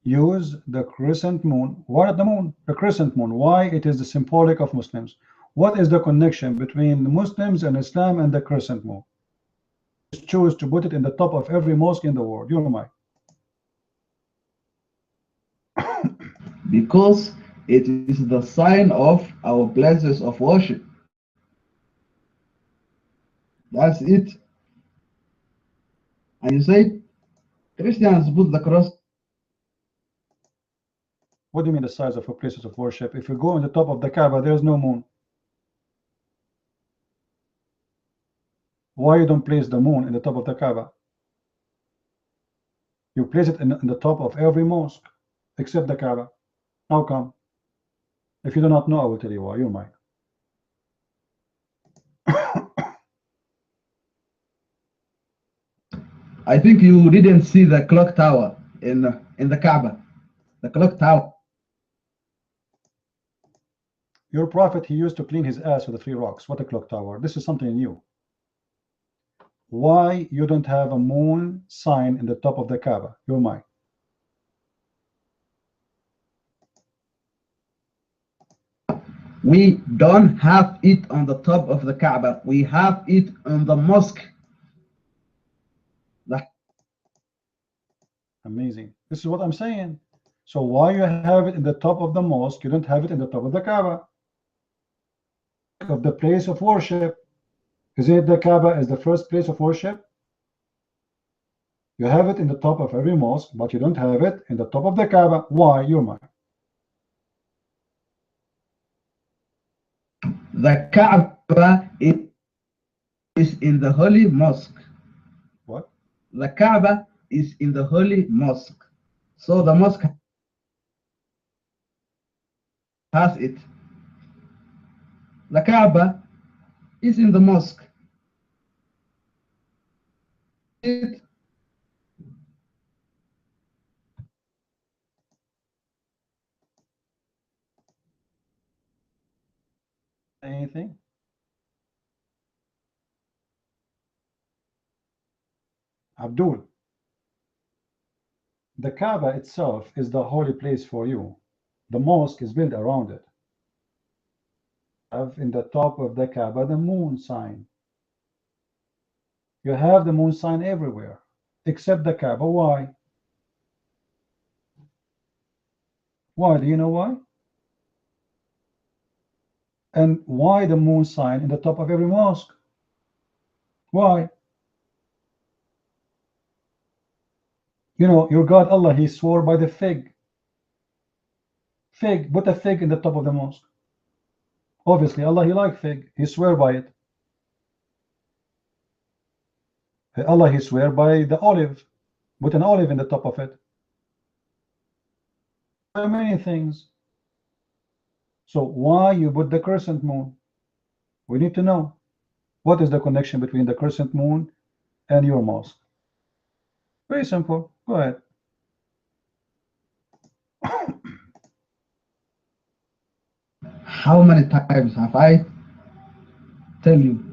use the crescent moon? Why not the moon? The crescent moon. Why it is the symbolic of Muslims? What is the connection between the Muslims and Islam and the crescent moon? Choose to put it in the top of every mosque in the world. You know why? Because it is the sign of our places of worship. That's it. And you say Christians put the cross. What do you mean the size of a places of worship? If you go on the top of the Kaaba, there is no moon. Why you don't place the moon in the top of the Kaaba? You place it in the top of every mosque except the Kaaba. How come? If you do not know, I will tell you why. You're mine. I think you didn't see the clock tower in the Kaaba. The clock tower. Your prophet, he used to clean his ass with the 3 rocks. What a clock tower. This is something new. Why you don't have a moon sign in the top of the Kaaba? You're mine. We don't have it on the top of the Kaaba. We have it on the mosque. Amazing. This is what I'm saying. So why you have it in the top of the mosque, you don't have it in the top of the Kaaba? Of the place of worship. Is it the Kaaba is the first place of worship? You have it in the top of every mosque, but you don't have it in the top of the Kaaba. Why? You're mine. The Kaaba is in the holy mosque. What? The Kaaba is in the holy mosque. So the mosque has it. The Kaaba is in the mosque. It, Anything? Abdul, the Kaaba itself is the holy place for you. The mosque is built around it. Have in the top of the Kaaba the moon sign. You have the moon sign everywhere, except the Kaaba. Why? Why? Do you know why? And why the moon sign in the top of every mosque? Why? You know, your God Allah, He swore by the fig. Fig, put a fig in the top of the mosque. Obviously, Allah, He like fig. He swear by it. Allah, He swear by the olive. Put an olive in the top of it. There are many things. So why you put the crescent moon? We need to know. What is the connection between the crescent moon and your mosque? Very simple. Go ahead. how many times have I tell you?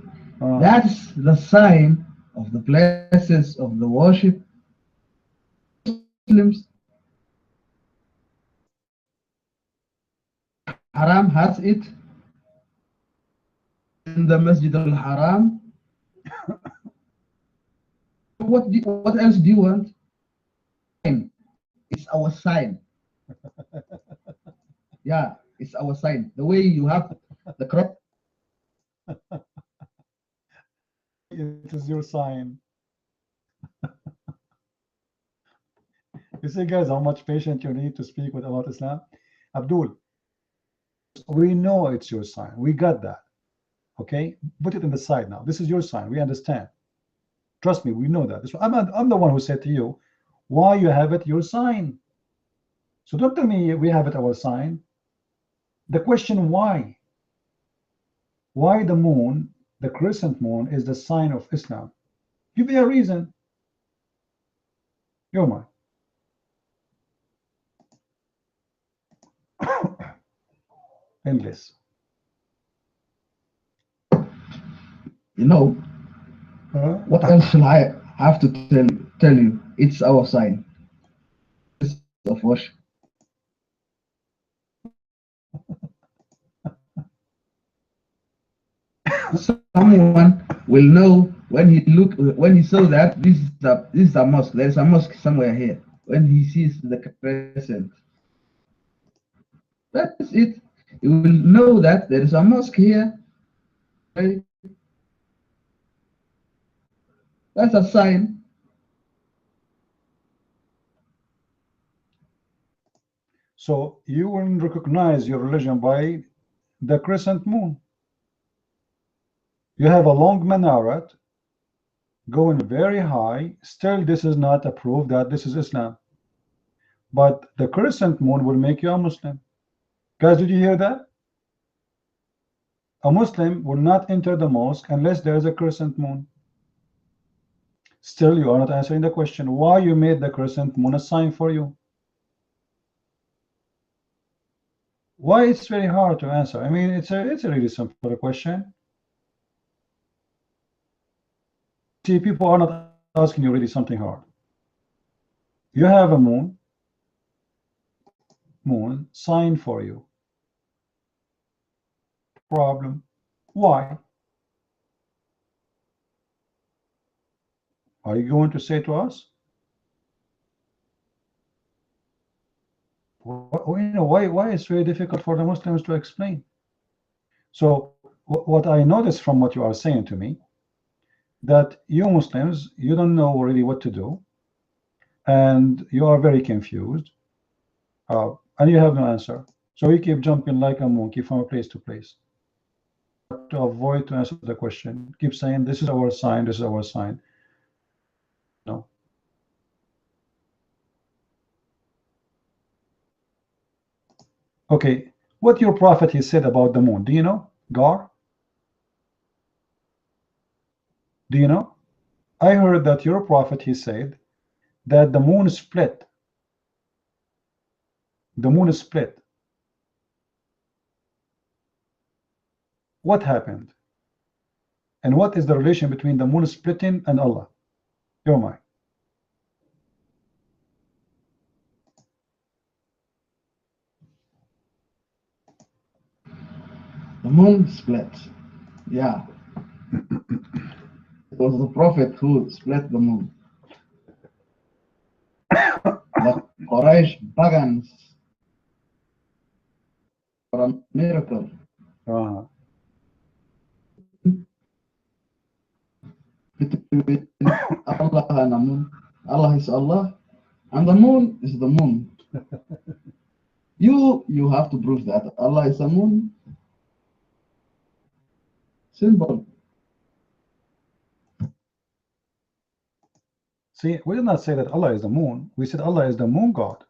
That's the sign of the places of the worship. Muslims, Haram has it in the Masjid al-Haram. What else do you want? It's our sign. Yeah, it's our sign. The way you have the cross. It is your sign. You see, guys, how much patience you need to speak with about Islam. Abdul, we know it's your sign. We got that. Okay? Put it in the side now. This is your sign. We understand. Trust me, we know that. I'm the one who said to you, why you have it your sign. So don't tell me we have it our sign. The question why? Why the moon, the crescent moon, is the sign of Islam? Give me a reason. You're mine. Endless. You know, what else shall I have to tell you? It's our sign of worship. Someone will know when he saw that this is a mosque. There is a mosque somewhere here. When he sees the crescent, that's it. He will know that there is a mosque here. Right? That's a sign. So you will recognize your religion by the crescent moon. You have a long minaret going very high. Still, this is not a proof that this is Islam. But the crescent moon will make you a Muslim. Guys, did you hear that? A Muslim will not enter the mosque unless there is a crescent moon. Still, you are not answering the question why you made the crescent moon a sign for you. Why it's very hard to answer? I mean, it's a really simple question. See, people are not asking you really something hard. You have a moon sign for you. Problem. Why? Are you going to say to us? Why it's very difficult for the Muslims to explain? So what I notice from what you are saying to me, that you Muslims, you don't know really what to do, and you are very confused, and you have no answer. So you keep jumping like a monkey from place to place to avoid to answer the question. Keep saying, this is our sign, this is our sign. Okay, what your prophet he said about the moon, do you know, Gar? Do you know? I heard that your prophet he said that the moon split. The moon split. What happened? And what is the relation between the moon splitting and Allah? Your mind. The moon split. Yeah. It was the prophet who split the moon. The Quraysh pagans for a miracle. Between Allah and the moon. Allah is Allah, and the moon is the moon. You have to prove that Allah is the moon. Simple. See, we did not say that Allah is the moon. We said Allah is the moon God.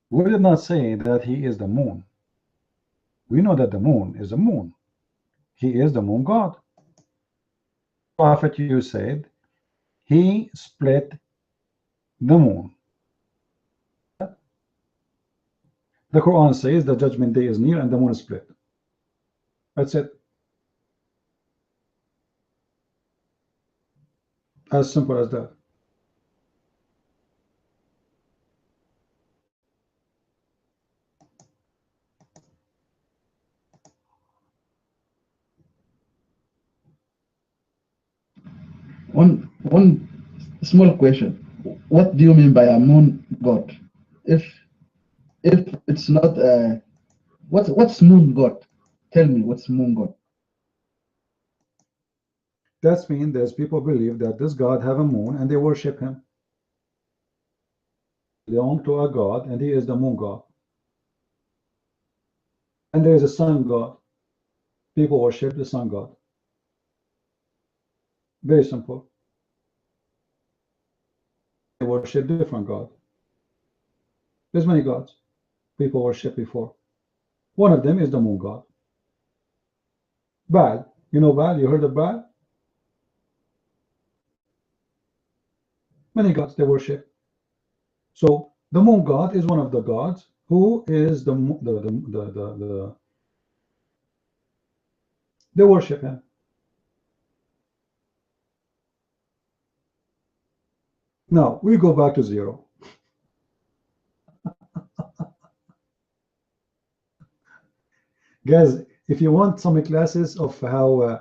We did not say that he is the moon. We know that the moon is the moon. He is the moon God. Prophet, you said he split the moon. The Quran says the judgment day is near and the moon is split. That's it. As simple as that. One small question. What do you mean by a moon god? If it's not what's moon god? Tell me what's moon god. That's mean there's people believe that this God have a moon and they worship him. They belong to a God and he is the moon God. And there is a sun God. People worship the sun God. Very simple. They worship different God. There's many gods people worship before. One of them is the moon God. Baal. You know Baal? You heard of Baal? Many gods they worship. So the moon God is one of the gods who is they worship him. Now we go back to zero. Guys, if you want some classes of how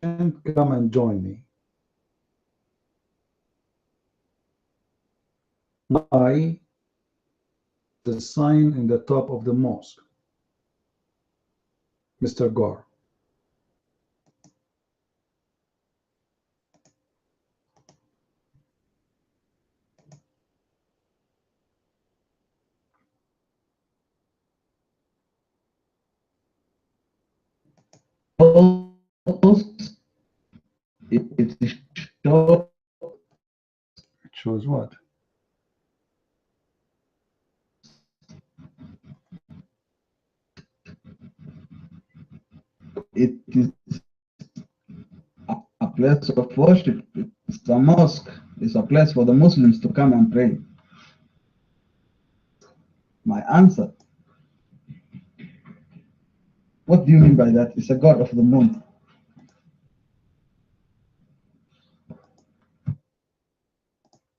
come and join me. The sign in the top of the mosque, Mr. Gar. It shows what? It is a place of worship. It's a mosque. It's a place for the Muslims to come and pray. My answer. What do you mean by that? It's a god of the moon.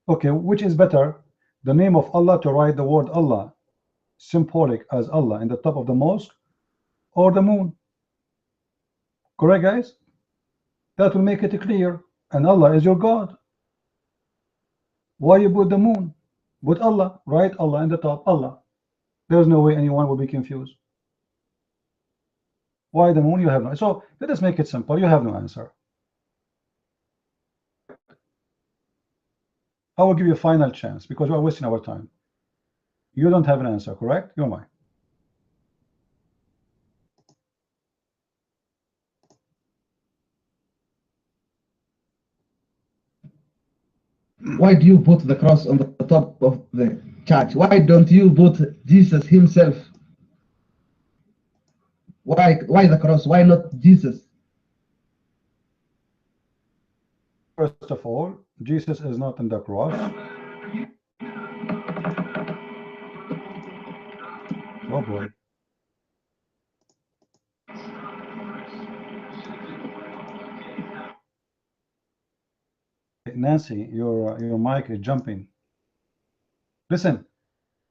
Okay, which is better? The name of Allah to write the word Allah, symbolic as Allah in the top of the mosque, or the moon? Correct, guys? That will make it clear. And Allah is your God. Why you put the moon? Put Allah. Write Allah in the top. Allah. There's no way anyone will be confused. Why the moon? You have no. So let us make it simple. You have no answer. I will give you a final chance because we are wasting our time. You don't have an answer, correct? You're mine. Why do you put the cross on the top of the church? Why don't you put Jesus himself? Why the cross? Why not Jesus? First of all, Jesus is not in the cross. Oh boy. Nancy, your mic is jumping. Listen,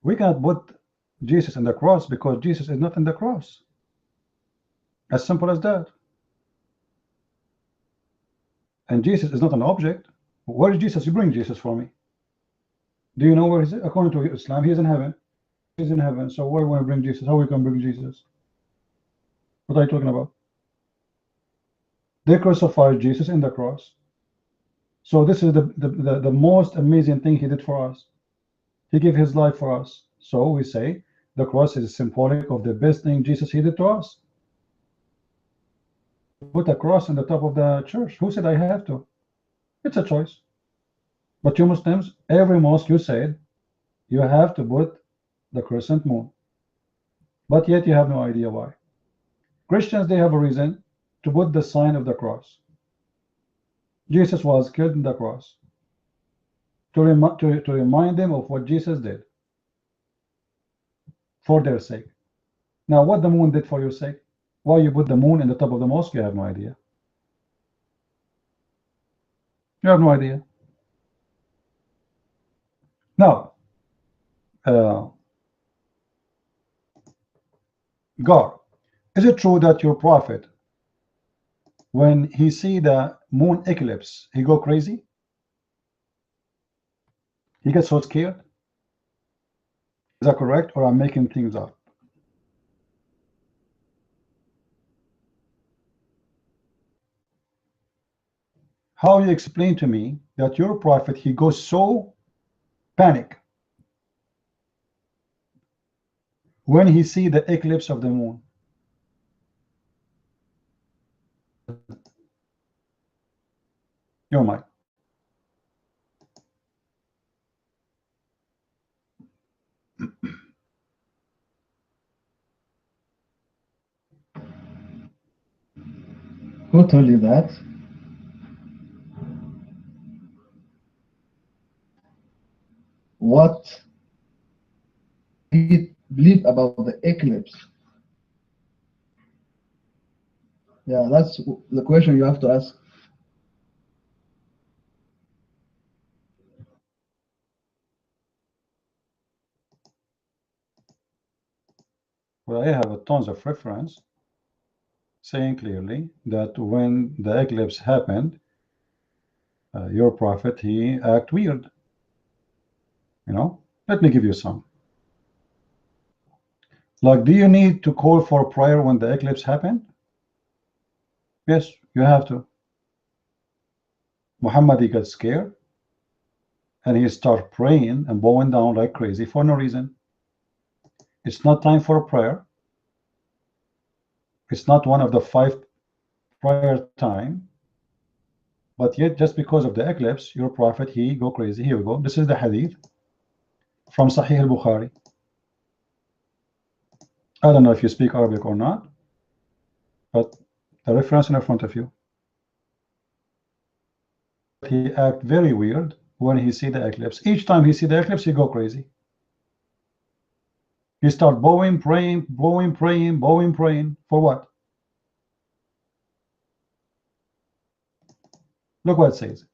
we cannot put Jesus in the cross because Jesus is not in the cross. As simple as that. And Jesus is not an object. Where is Jesus? You bring Jesus for me. Do you know where he's? According to Islam, he's in heaven. He's in heaven. So where will we bring Jesus? How we can bring Jesus? What are you talking about? They crucified Jesus in the cross. So this is the most amazing thing he did for us. He gave his life for us. So we say the cross is symbolic of the best thing Jesus he did to us. Put a cross on the top of the church. Who said I have to? It's a choice. But you Muslims, every mosque you said you have to put the crescent moon. But yet you have no idea why. Christians, they have a reason to put the sign of the cross. Jesus was killed in the cross. To remind them of what Jesus did for their sake. Now, what the moon did for your sake? Why you put the moon in the top of the mosque? You have no idea. You have no idea. Now, God, is it true that your prophet, when he see the moon eclipse, he go crazy? He gets so scared? Is that correct, or I'm making things up? How you explain to me that your prophet, he goes so panic when he see the eclipse of the moon? Your mind. Who told you that? What do you believe about the eclipse? Yeah, that's the question you have to ask. Well, I have tons of reference saying clearly that when the eclipse happened, your prophet, he act weird. You know, let me give you some. Like, do you need to call for prayer when the eclipse happened? Yes, you have to. Muhammad, he got scared and he start praying and bowing down like crazy for no reason. It's not time for a prayer. It's not one of the 5 prayer time. But yet, just because of the eclipse, your prophet, he go crazy. Here we go. This is the hadith from Sahih al-Bukhari. I don't know if you speak Arabic or not, but the reference in front of you. He act very weird when he see the eclipse. Each time he see the eclipse, he go crazy. He start bowing, praying, bowing, praying, bowing, praying. For what? Look what it says.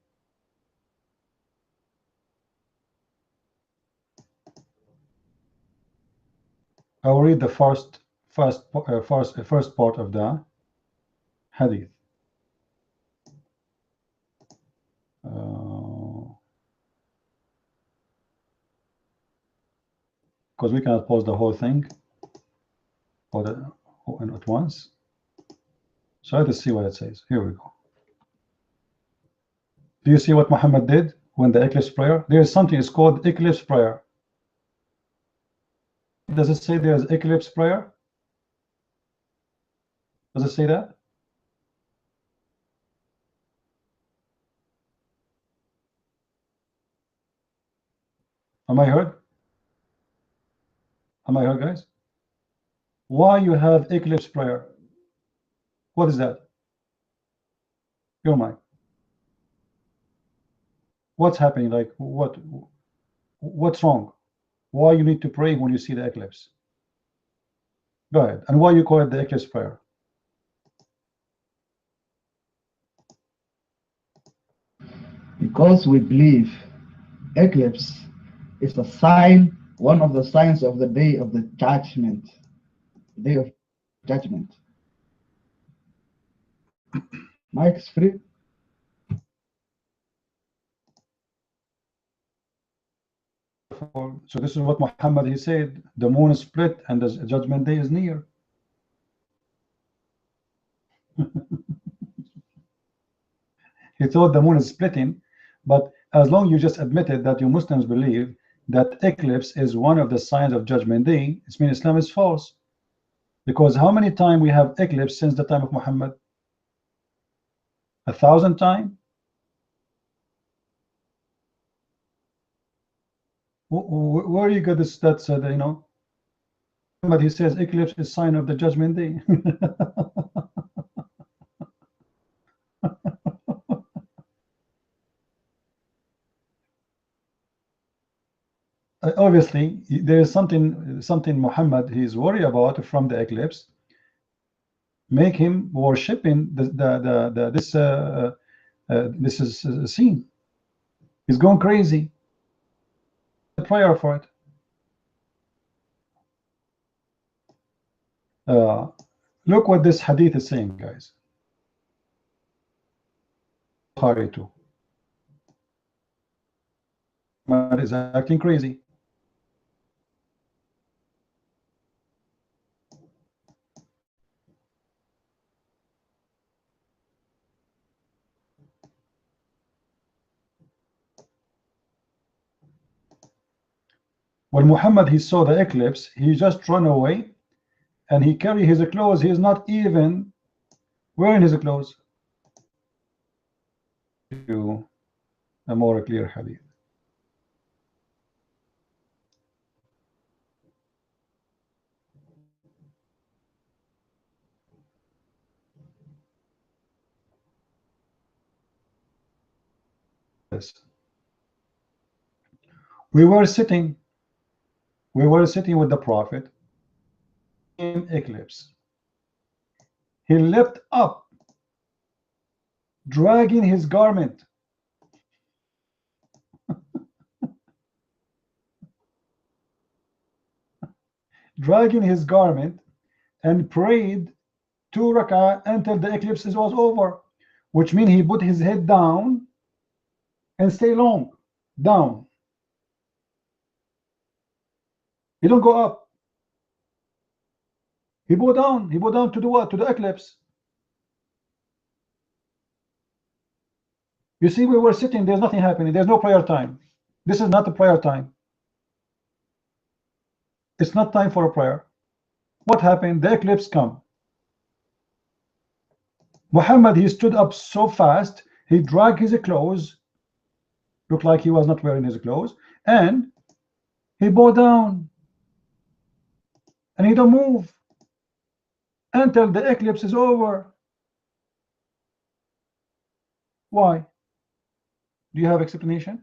I will read the first part of the hadith. Because we cannot pause the whole thing at once. So let's see what it says. Here we go. Do you see what Muhammad did when the eclipse prayer? There is something, it's called eclipse prayer. Does it say there's eclipse prayer? Does it say that? Am I heard? Am I heard, guys? Why you have eclipse prayer? What is that? Your mind. What's happening? Like what's wrong? Why you need to pray when you see the eclipse? Go ahead. And why you call it the eclipse prayer? Because we believe eclipse is a sign, one of the signs of the day of the judgment, day of judgment. Mike's free. So this is what Muhammad, he said, the moon is split and the judgment day is near. He thought the moon is splitting, but as long you just admitted that you Muslims believe that eclipse is one of the signs of judgment day, it means Islam is false. Because how many times we have eclipse since the time of Muhammad? 1,000 times? Where you get this? That's you know, but he says eclipse is sign of the judgment day. Obviously, there is something Muhammad he's worried about from the eclipse. Make him worshiping this is a scene. He's going crazy. Prayer for it. Look what this hadith is saying, guys. Bukhari too. Muhammad is acting crazy. When Muhammad he saw the eclipse, he just ran away and he carried his clothes. He is not even wearing his clothes. To a more clear hadith. Yes. We were sitting with the Prophet in eclipse. He leapt up, dragging his garment. Dragging his garment and prayed 2 rak'ah until the eclipse was over, which means he put his head down and stay long down. He don't go up. He go down. He go down to do what? To the eclipse. You see, we were sitting. There's nothing happening. There's no prayer time. This is not a prayer time. It's not time for a prayer. What happened? The eclipse come. Muhammad, he stood up so fast, he dragged his clothes, looked like he was not wearing his clothes, and he bowed down. And he don't move until the eclipse is over. Why? Do you have explanation?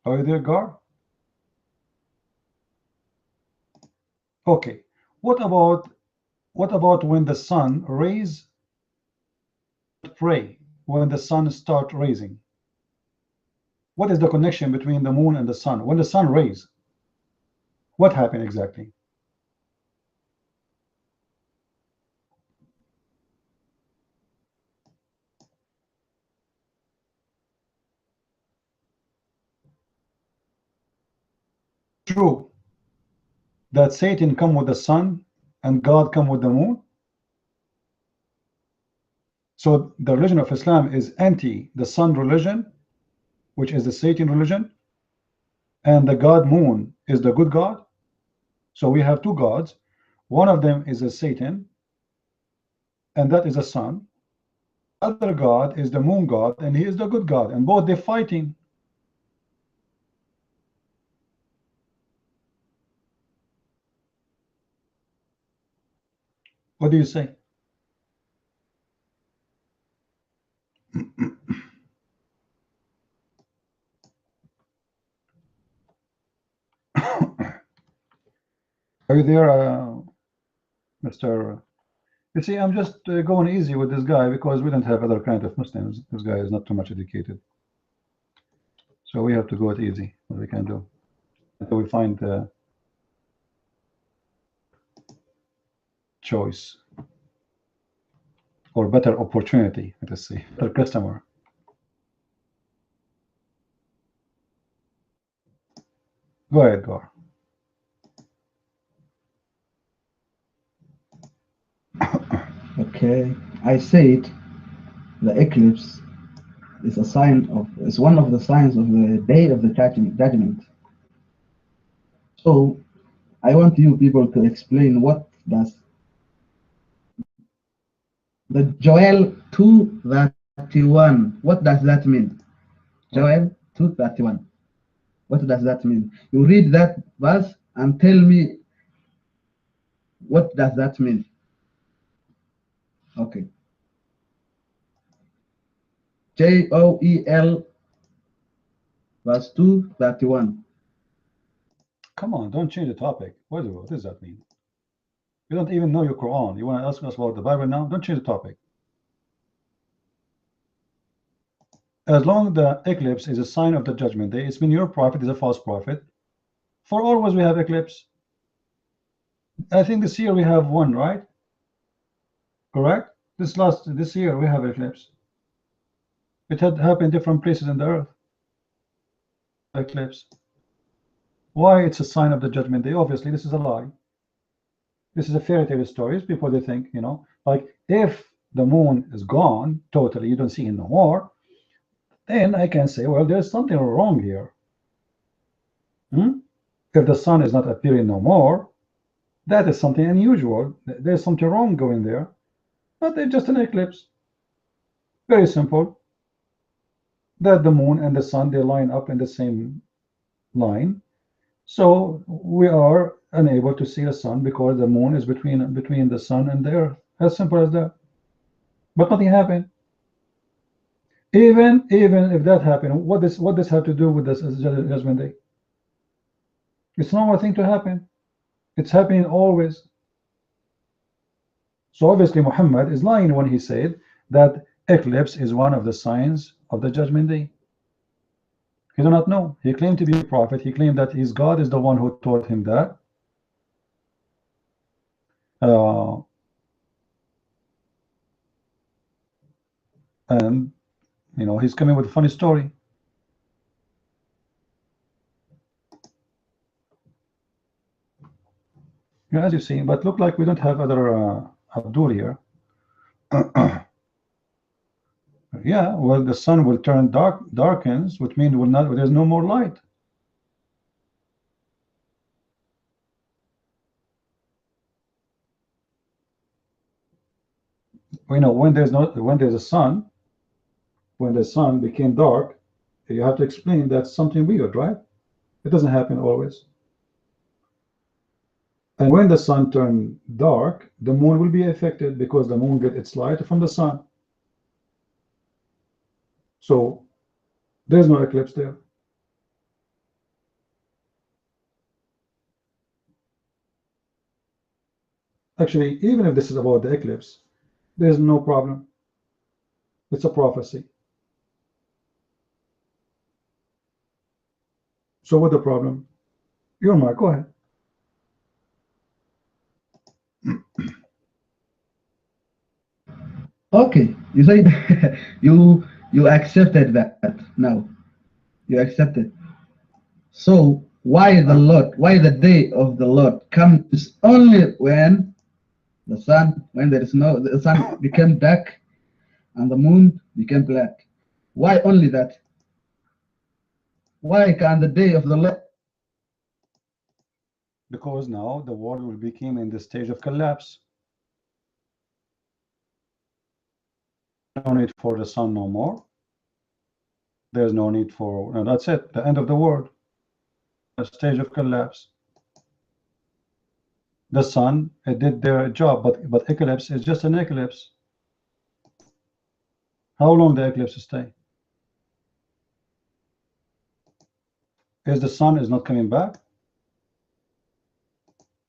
Are you there, Gar? Okay. What about when the sun rays pray, when the sun start raising? What is the connection between the moon and the sun? When the sun rays, what happened exactly? True that Satan come with the sun and God come with the moon. So the religion of Islam is anti the sun religion, which is the Satan religion, and the God moon is the good God. So we have two gods. One of them is a Satan, and that is a sun. Other God is the moon God, and he is the good God, and both they're fighting. What do you say? Are you there, Mr. You see, I'm just going easy with this guy because we don't have other kind of Muslims. This guy is not too much educated. So we have to go it easy, what we can do, until we find the choice or better opportunity, let us say, better customer. Go ahead, Gar. Okay, I said the eclipse is a sign of, is one of the signs of the day of the judgment. So I want you people to explain what does the Joel 2:31, what does that mean? Joel 2:31. What does that mean? You read that verse and tell me what does that mean. Okay. Joel verse 2:31. Come on, don't change the topic. What does that mean? You don't even know your Quran. You want to ask us about the Bible now? Don't change the topic. As long as the eclipse is a sign of the judgment day, it's mean your prophet is a false prophet. For always we have eclipse. I think this year we have one, right? Correct? This year we have eclipse. It had happened in different places in the earth. Eclipse. Why it's a sign of the judgment day? Obviously, this is a lie. This is a fairy tale stories. People they think, you know, like if the moon is gone totally, you don't see it no more, then I can say, well, there's something wrong here. If the sun is not appearing no more, that is something unusual. There's something wrong going there. But it's just an eclipse. Very simple. That the moon and the sun, they line up in the same line. So we are unable to see the sun because the moon is between the sun and the earth. As simple as that. But nothing happened. Even if that happened, what does have to do with this judgment day? It's not a thing to happen. It's happening always. So obviously Muhammad is lying when he said that eclipse is one of the signs of the judgment day. He do not know. He claimed to be a prophet. He claimed that his God is the one who taught him that. And you know, he's coming with a funny story. Yeah, as you see, but look like we don't have other Abdul here. Yeah, well, the sun will turn darkens, which means will not. There's no more light. You know, when there's a sun, when the sun became dark, you have to explain that's something weird, right? It doesn't happen always. And when the sun turns dark, the moon will be affected because the moon gets its light from the sun. So there's no eclipse there. Actually, even if this is about the eclipse, there's no problem. It's a prophecy. So what's the problem? Your Mark, go ahead. Okay, you said you accepted that now. You accepted. So why the Lord? Why the day of the Lord comes only when the sun, when there is no, the sun became dark and the moon became black? Why only that? Why can the day of the Lord? Because now the world will become in the stage of collapse. No need for the sun no more. There's no need for, no, that's it, the end of the world. A stage of collapse. The sun, it did their job, but eclipse is just an eclipse. How long the eclipse stay? Is the sun is not coming back?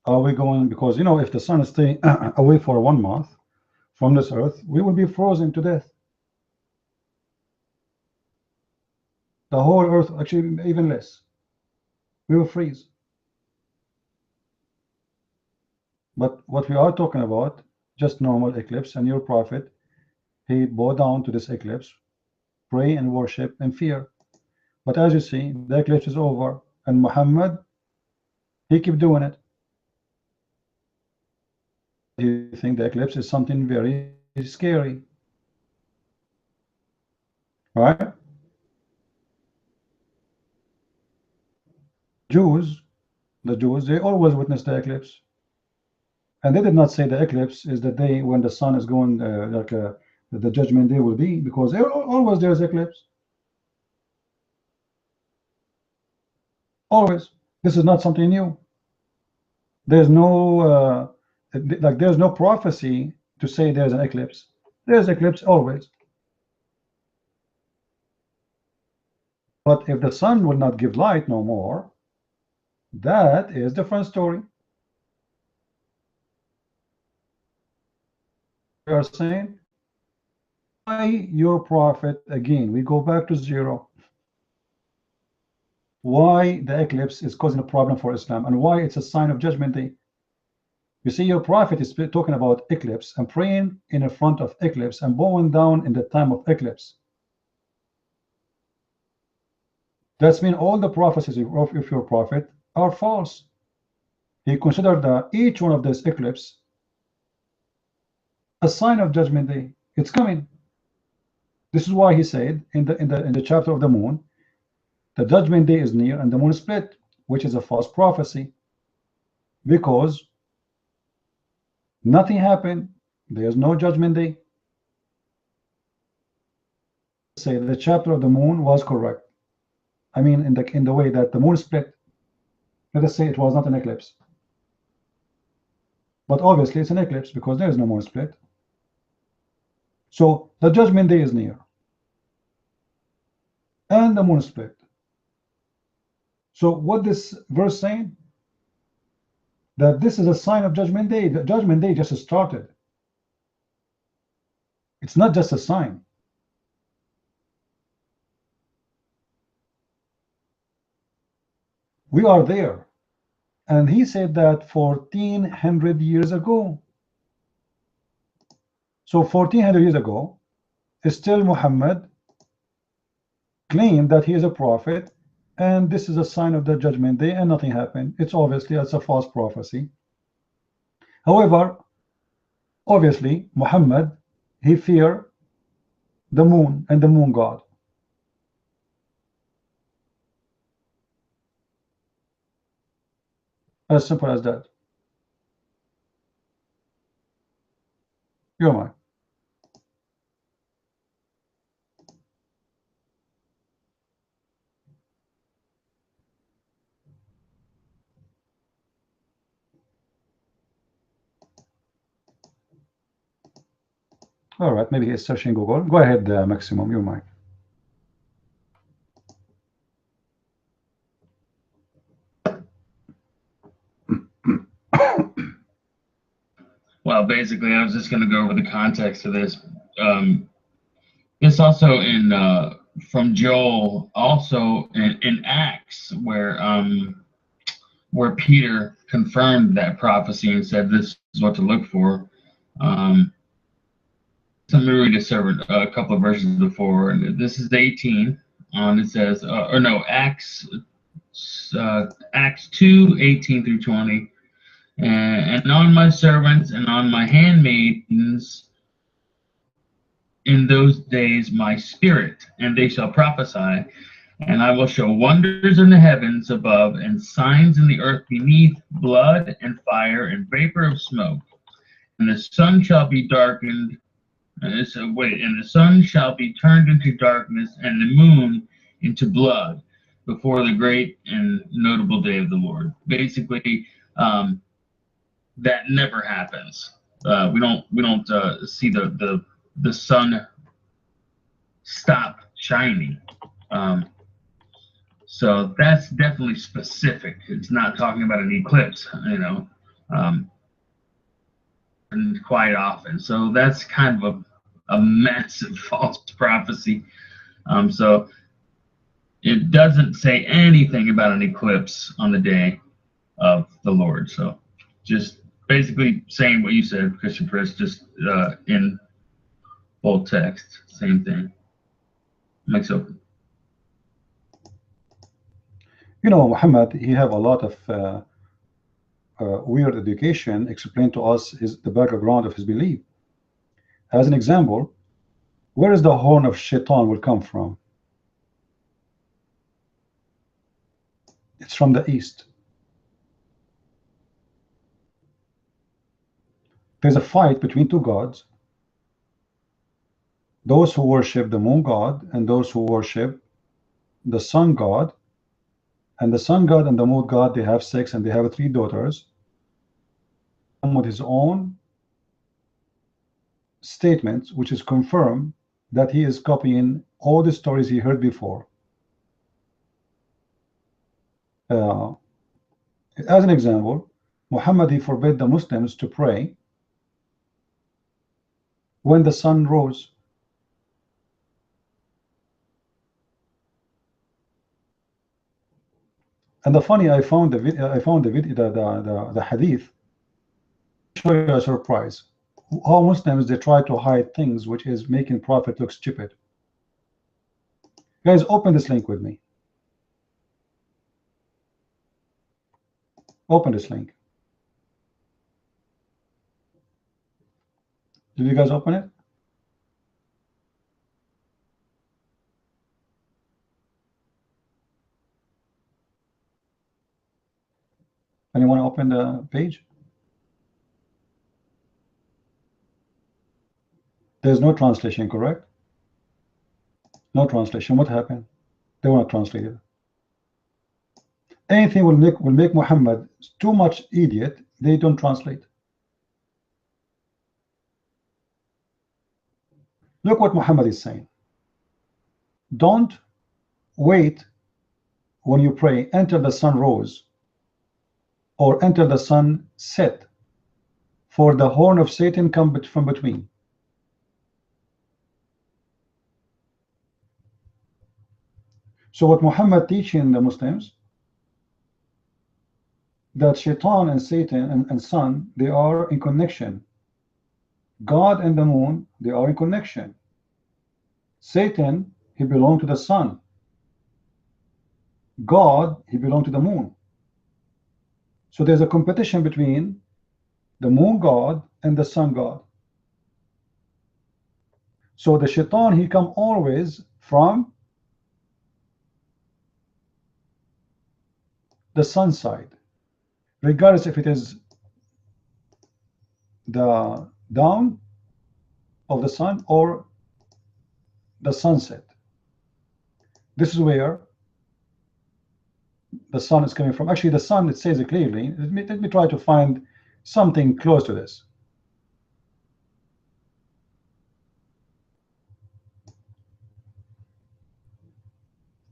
Are we going, because you know, if the sun is staying away for 1 month from this earth, we will be frozen to death. The whole earth, actually even less, we will freeze. But what we are talking about, just normal eclipse, and your prophet, he bowed down to this eclipse, pray and worship and fear. But as you see, the eclipse is over, and Muhammad, he keep doing it. You think the eclipse is something very scary, right? Jews, the Jews, they always witness the eclipse. And they did not say the eclipse is the day when the sun is going, the judgment day will be, because always there's eclipse. Always. This is not something new. There's no, there's no prophecy to say there's an eclipse. There's eclipse always. But if the sun will not give light no more, that is different story. We are saying, why your prophet, again, we go back to zero. Why the eclipse is causing a problem for Islam, and why it's a sign of judgment day. You see, your prophet is talking about eclipse and praying in front of eclipse and bowing down in the time of eclipse. That's mean all the prophecies of your prophet are false. He considered that each one of these eclipse a sign of judgment day. It's coming. This is why he said in the chapter of the moon, the judgment day is near and the moon split, which is a false prophecy, because nothing happened. There's no judgment day. Say the chapter of the moon was correct. I mean, in the way that the moon split. Let us say it was not an eclipse, but obviously it's an eclipse because there is no moon split. So the judgment day is near, and the moon split. So what this verse saying? That this is a sign of judgment day. The judgment day just started. It's not just a sign. We are there. And he said that 1400 years ago. So 1400 years ago, still Muhammad claimed that he is a prophet, and this is a sign of the judgment day, and nothing happened. It's obviously a false prophecy. However, obviously Muhammad, he feared the moon and the moon god. As simple as that. You're mine. All right, maybe he's searching Google. Go ahead, Maximum, you're mine. Well, basically, I was just going to go over the context of this. This also in from Joel, also in Acts, where Peter confirmed that prophecy and said this is what to look for. Let me read a couple of verses before. And this is 18. It says, or no, Acts 2, 18 through 20. And on my servants and on my handmaidens in those days my spirit, and they shall prophesy. And I will show wonders in the heavens above and signs in the earth beneath, blood and fire and vapor of smoke. And the sun shall be darkened. And the sun shall be turned into darkness, and the moon into blood, before the great and notable day of the Lord. Basically, that never happens. We don't see the sun stop shining. So that's definitely specific. It's not talking about an eclipse, and quite often. So that's kind of a massive false prophecy. So it doesn't say anything about an eclipse on the day of the Lord. So just basically saying what you said, Christian Press, just in bold text, same thing. Mike's open. Muhammad, he have a lot of weird education explained to us the background of his belief. As an example, where is the horn of Shaitan will come from? It's from the east. There's a fight between two gods, those who worship the moon god and those who worship the sun god. And the sun god and the moon god, they have sex and they have 3 daughters. With his own statements, which is confirmed that he is copying all the stories he heard before. As an example, Muhammad, he forbade the Muslims to pray when the sun rose. And the funny, I found the hadith. Show you a surprise. How Muslims, they try to hide things which is making Prophet look stupid. Guys, open this link with me. Open this link. Did you guys open it? Anyone open the page? There's no translation, correct? No translation. What happened? They were not translated. Anything will make Muhammad too much idiot, they don't translate. Look what Muhammad is saying. Don't wait when you pray until the sun rose or until the sun set for the horn of Satan come from between. So what Muhammad teaching the Muslims, that Shaitan and Satan and sun, they are in connection. God and the moon, they are in connection. Satan, he belonged to the sun. God, he belonged to the moon. So there's a competition between the moon god and the sun god. So the Shaitan, he come always from the sun side, regardless if it is the down of the sun or the sunset. This is where the sun is coming from. Actually, the sun, it says it clearly. Let me try to find something close to this.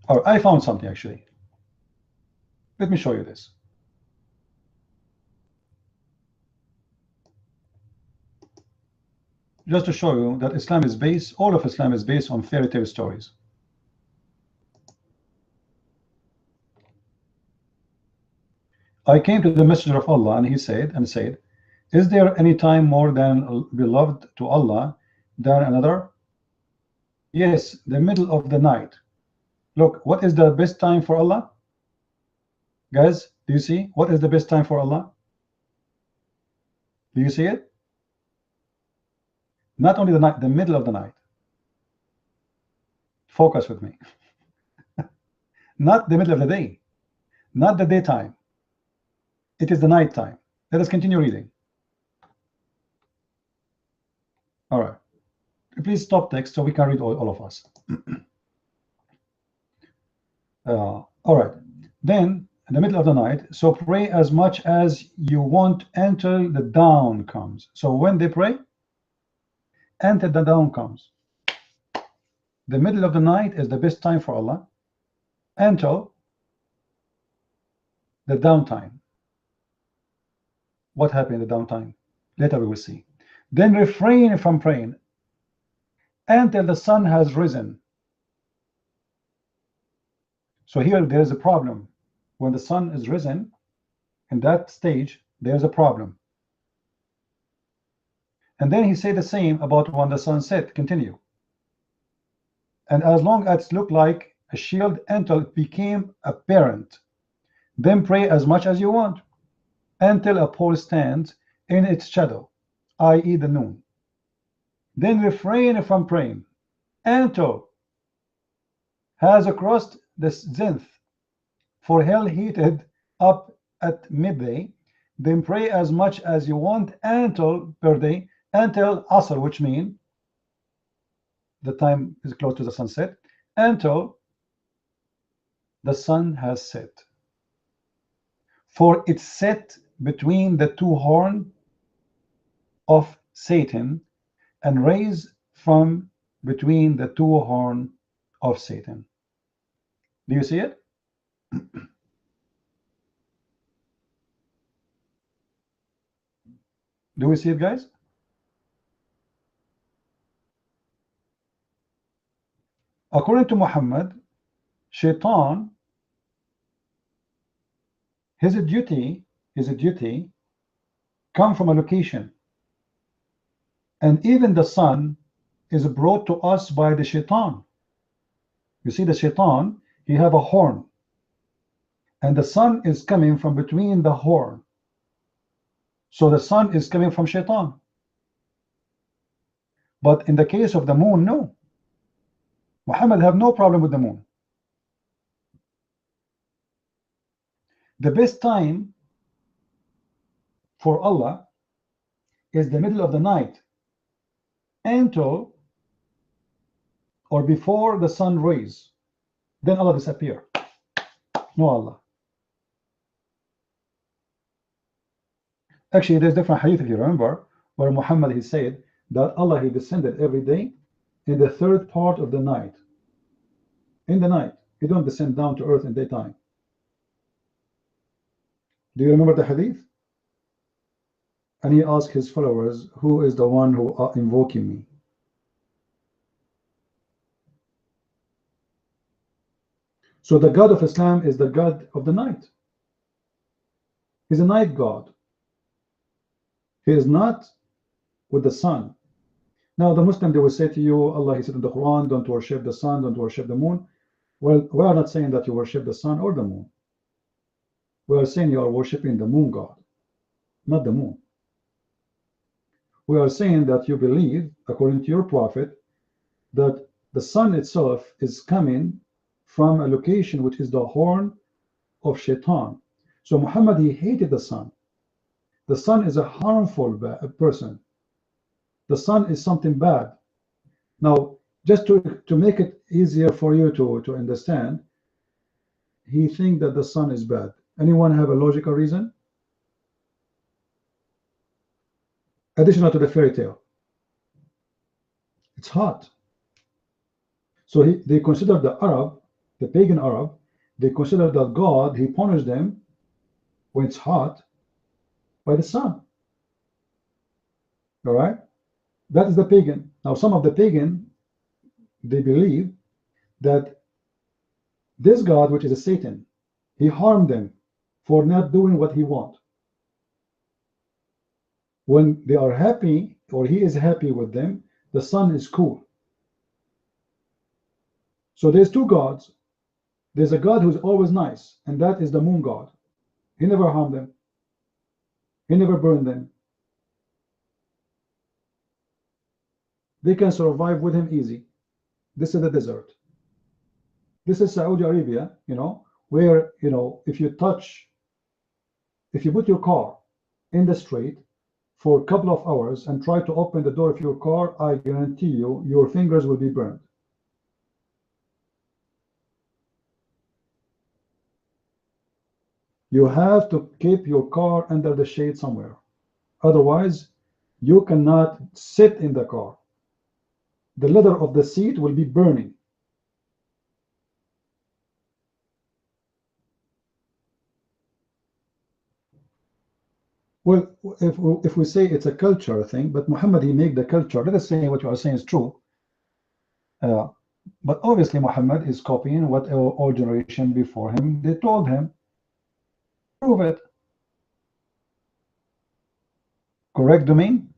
Oh, I found something actually. Let me show you this. just to show you that Islam is based, all of Islam is based on fairy tale stories. I came to the Messenger of Allah and he said, is there any time more than beloved to Allah than another? Yes, the middle of the night. Look, what is the best time for Allah? Guys, do you see? What is the best time for Allah? Do you see it? Not only the night, the middle of the night. Focus with me. Not the middle of the day, not the daytime. It is the night time. Let us continue reading. All right. Please stop text so we can read all of us. All right. Then, in the middle of the night, so pray as much as you want until the dawn comes. So when they pray, until the dawn comes. The middle of the night is the best time for Allah until the downtime. What happened in the downtime? Later we will see. Then refrain from praying until the sun has risen. So here there is a problem. When the sun is risen, in that stage, there's a problem. And then he said the same about when the sun set. Continue. And as long as it looked like a shield until it became apparent, then pray as much as you want until a pole stands in its shadow, i.e. the noon. Then refrain from praying until has crossed the zenith, for hell heated up at midday. Then pray as much as you want until per day, until Asr, which means the time is close to the sunset, until the sun has set. For it's set between the two horns of Satan, and raise from between the two horns of Satan. Do you see it? Do we see it, guys? According to Muhammad, Shaitan, his duty come from a location, and even the sun is brought to us by the Shaitan. You see, the Shaitan, he have a horn, and the sun is coming from between the horn. So the sun is coming from Shaitan. But in the case of the moon, no. Muhammad have no problem with the moon. The best time for Allah is the middle of the night until or before the sun rays. Then Allah disappear. No Allah. Actually, there's different hadith, if you remember, where Muhammad, he said that Allah, he descended every day in the third part of the night. In the night. He don't descend down to earth in daytime. Do you remember the hadith? And he asked his followers, who is the one who are invoking me? So the God of Islam is the God of the night. He's a night God. He is not with the sun. Now the Muslim, they will say to you, Allah, he said in the Quran, don't worship the sun, don't worship the moon. Well, we are not saying that you worship the sun or the moon. We are saying you are worshiping the moon God, not the moon. We are saying that you believe, according to your prophet, that the sun itself is coming from a location which is the horn of Shaitan. So Muhammad, he hated the sun. The sun is a harmful person. The sun is something bad. Now, just to make it easier for you to understand, he thinks that the sun is bad. Anyone have a logical reason? Additional to the fairy tale. It's hot. So they consider the Arab, the pagan Arab, they consider that God, he punished them when it's hot by the sun. All right? That is the pagan. Now, some of the pagan, they believe that this God, which is a Satan, he harmed them for not doing what he wants. When they are happy, or he is happy with them, the sun is cool. So there's two gods. There's a God who's always nice, and that is the moon god. He never harmed them. He never burned them. They can survive with him easy. This is the desert. This is Saudi Arabia, where, if you put your car in the street for a couple of hours and try to open the door of your car, I guarantee you, your fingers will be burned. You have to keep your car under the shade somewhere. Otherwise, you cannot sit in the car. The leather of the seat will be burning. Well, if we say it's a culture thing, but Muhammad, he made the culture. Let us say what you are saying is true. But obviously Muhammad is copying what all generation before him, they told him. Prove it. Correct domain?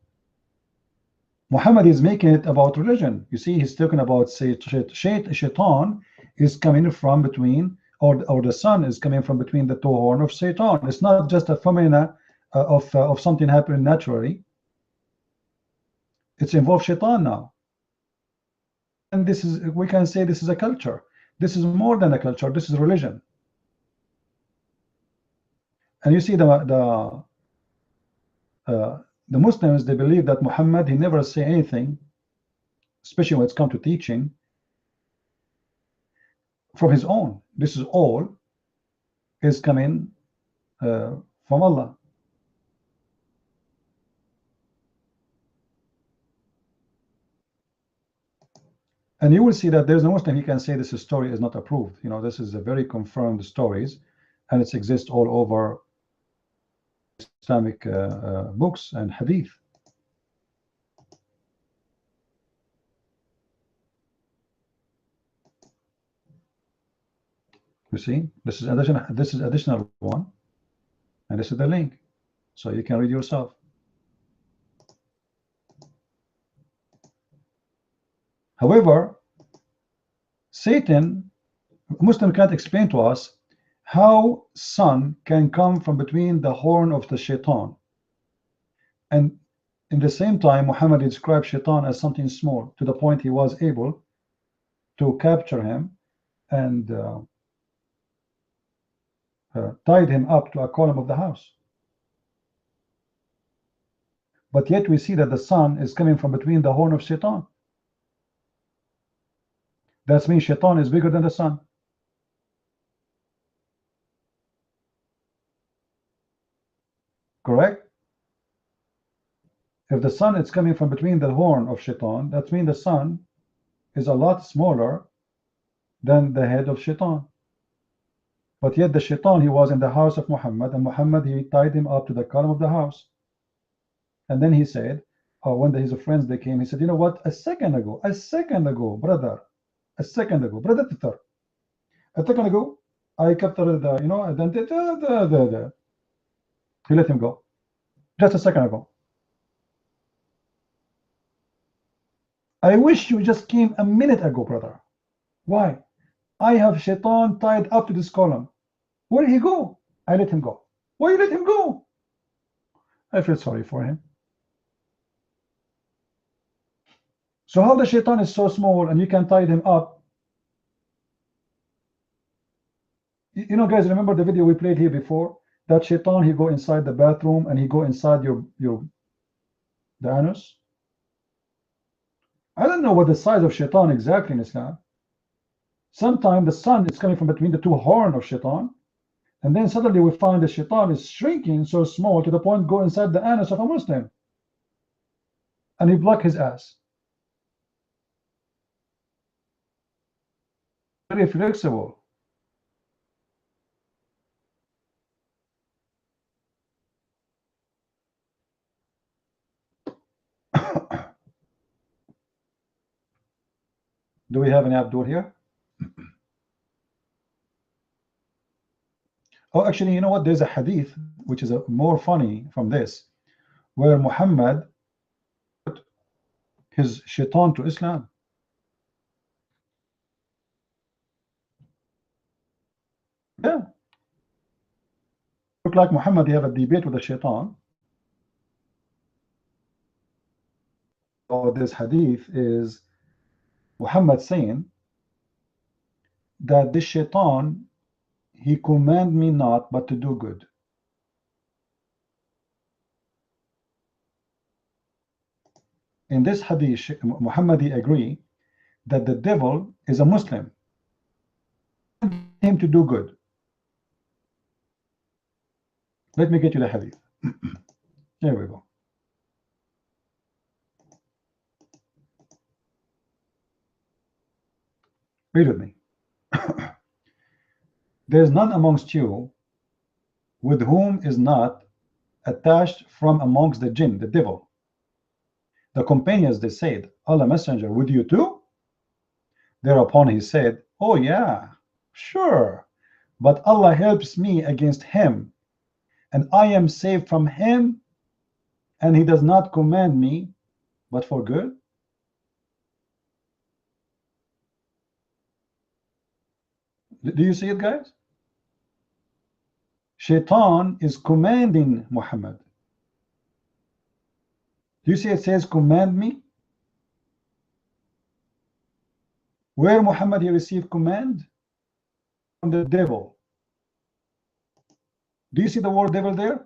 Muhammad is making it about religion. You see, he's talking about Shaitan is coming from between, or the sun is coming from between the two horns of Satan. It's not just a phenomena of something happening naturally. It's involved Shaitan now. And this is, we can say this is a culture. This is more than a culture. This is religion. And you see the Muslims, they believe that Muhammad, he never say anything, especially when it's come to teaching, from his own. This is all is coming from Allah. And you will see that there's no Muslim he can say this story is not approved. This is a very confirmed stories, and it exists all over Islamic books and hadith. You see, this is additional one, and this is the link, so you can read yourself. However, Satan, Muslim can't explain to us how sun can come from between the horn of the Shaitan, and in the same time Muhammad described Shaitan as something small, to the point he was able to capture him and tied him up to a column of the house. But yet we see that the sun is coming from between the horn of Shaitan. That means Shaitan is bigger than the sun. Correct? If the sun is coming from between the horn of Shaitan, that means the sun is a lot smaller than the head of Shaitan. But yet the Shaitan, he was in the house of Muhammad, and Muhammad, he tied him up to the column of the house. And then he said, when his friends, they came, he said, you know what, a second ago, brother, a second ago, I captured the, and then he let him go. Just a second ago. I wish you just came a minute ago, brother. Why? I have Shaitan tied up to this column. Where did he go? I let him go. Why you let him go? I feel sorry for him. So how the Shaitan is so small and you can tie him up? Guys, remember the video we played here before? That Shaitan, he go inside the bathroom and he go inside the anus. I don't know what the size of Shaitan exactly in Islam. Sometimes the sun is coming from between the two horns of Shaitan, and then suddenly we find the Shaitan is shrinking so small to the point go inside the anus of a Muslim, and he block his ass. Very flexible. Do we have any Abdul here? Oh, actually, you know what? There's a hadith which is more funny from this, where Muhammad put his shaitan to Islam. Yeah. Look like Muhammad, he have a debate with the shaitan. So this hadith is Muhammad saying that this shaitan, he command me not but to do good. In this hadith, Muhammad he agree that the devil is a Muslim, him to do good. Let me get you the hadith. Here we go. Read with me. There is none amongst you with whom is not attached from amongst the jinn, the devil. The companions, they said, Allah Messenger, with you too? Thereupon he said, oh yeah, sure, but Allah helps me against him, and I am saved from him, and he does not command me but for good. Do you see it, guys? Shaitan is commanding Muhammad. Do you see it says command me? Where Muhammad he received command? From the devil. Do you see the word devil there?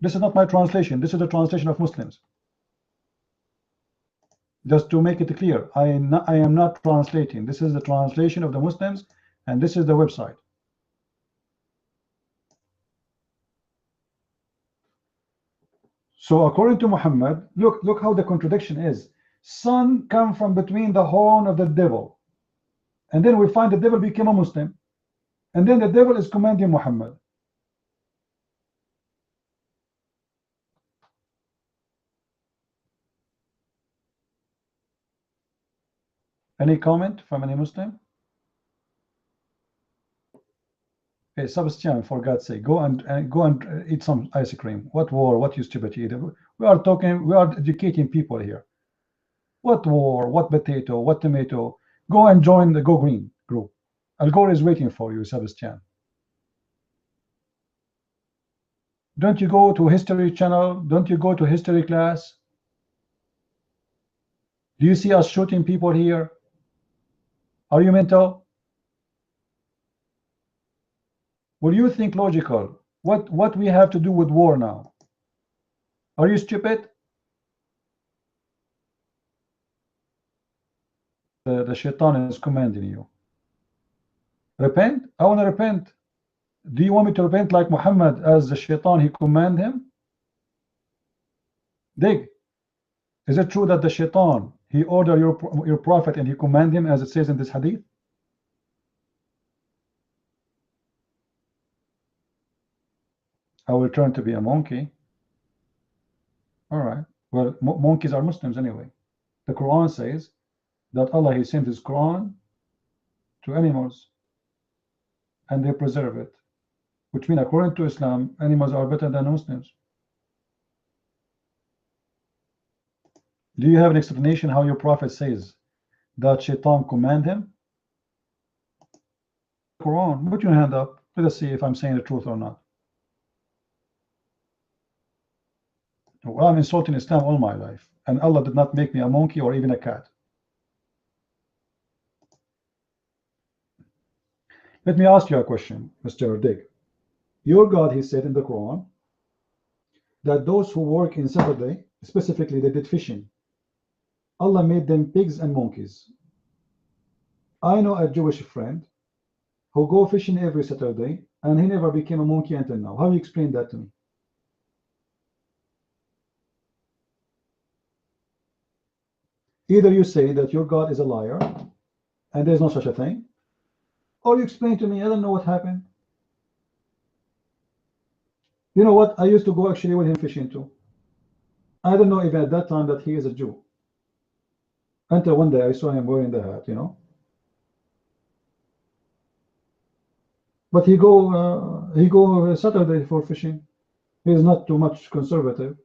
This is not my translation. This is the translation of Muslims. Just to make it clear, I am not translating. This is the translation of the Muslims, and this is the website. So according to Muhammad, look how the contradiction is. Son come from between the horn of the devil, and then we find the devil became a Muslim, and then the devil is commanding Muhammad. Any comment from any Muslim? Hey, Sebastian, for God's sake, go and eat some ice cream. What war? What you stupid eater? We are talking. We are educating people here. What war? What potato? What tomato? Go and join the Go Green group. Al Gore is waiting for you, Sebastian. Don't you go to History Channel? Don't you go to history class? Do you see us shooting people here? Are you mental? Will you think logical? What we have to do with war now? Are you stupid? The shaitan is commanding you. Repent? I want to repent. Do you want me to repent like Muhammad as the shaitan he command him? Dig. Is it true that the shaitan he order your prophet and he command him as it says in this hadith? I will turn to be a monkey. All right. Well, monkeys are Muslims anyway. The Quran says that Allah he sent his Quran to animals and they preserve it, which means according to Islam, animals are better than Muslims. Do you have an explanation how your prophet says that shaitan command him? Quran, put your hand up. Let us see if I'm saying the truth or not. Well, I'm insulting Islam all my life, and Allah did not make me a monkey or even a cat. Let me ask you a question, Mr. Dig. Your God, he said in the Quran, that those who work in Saturday, specifically they did fishing, Allah made them pigs and monkeys. I know a Jewish friend who go fishing every Saturday, and he never became a monkey until now. How do you explain that to me? Either you say that your God is a liar, and there's no such a thing, or you explain to me, I don't know what happened. You know what? I used to go actually with him fishing too. I don't know even at that time that he is a Jew. Until one day I saw him wearing the hat, you know. But he go Saturday for fishing. He is not too much conservative.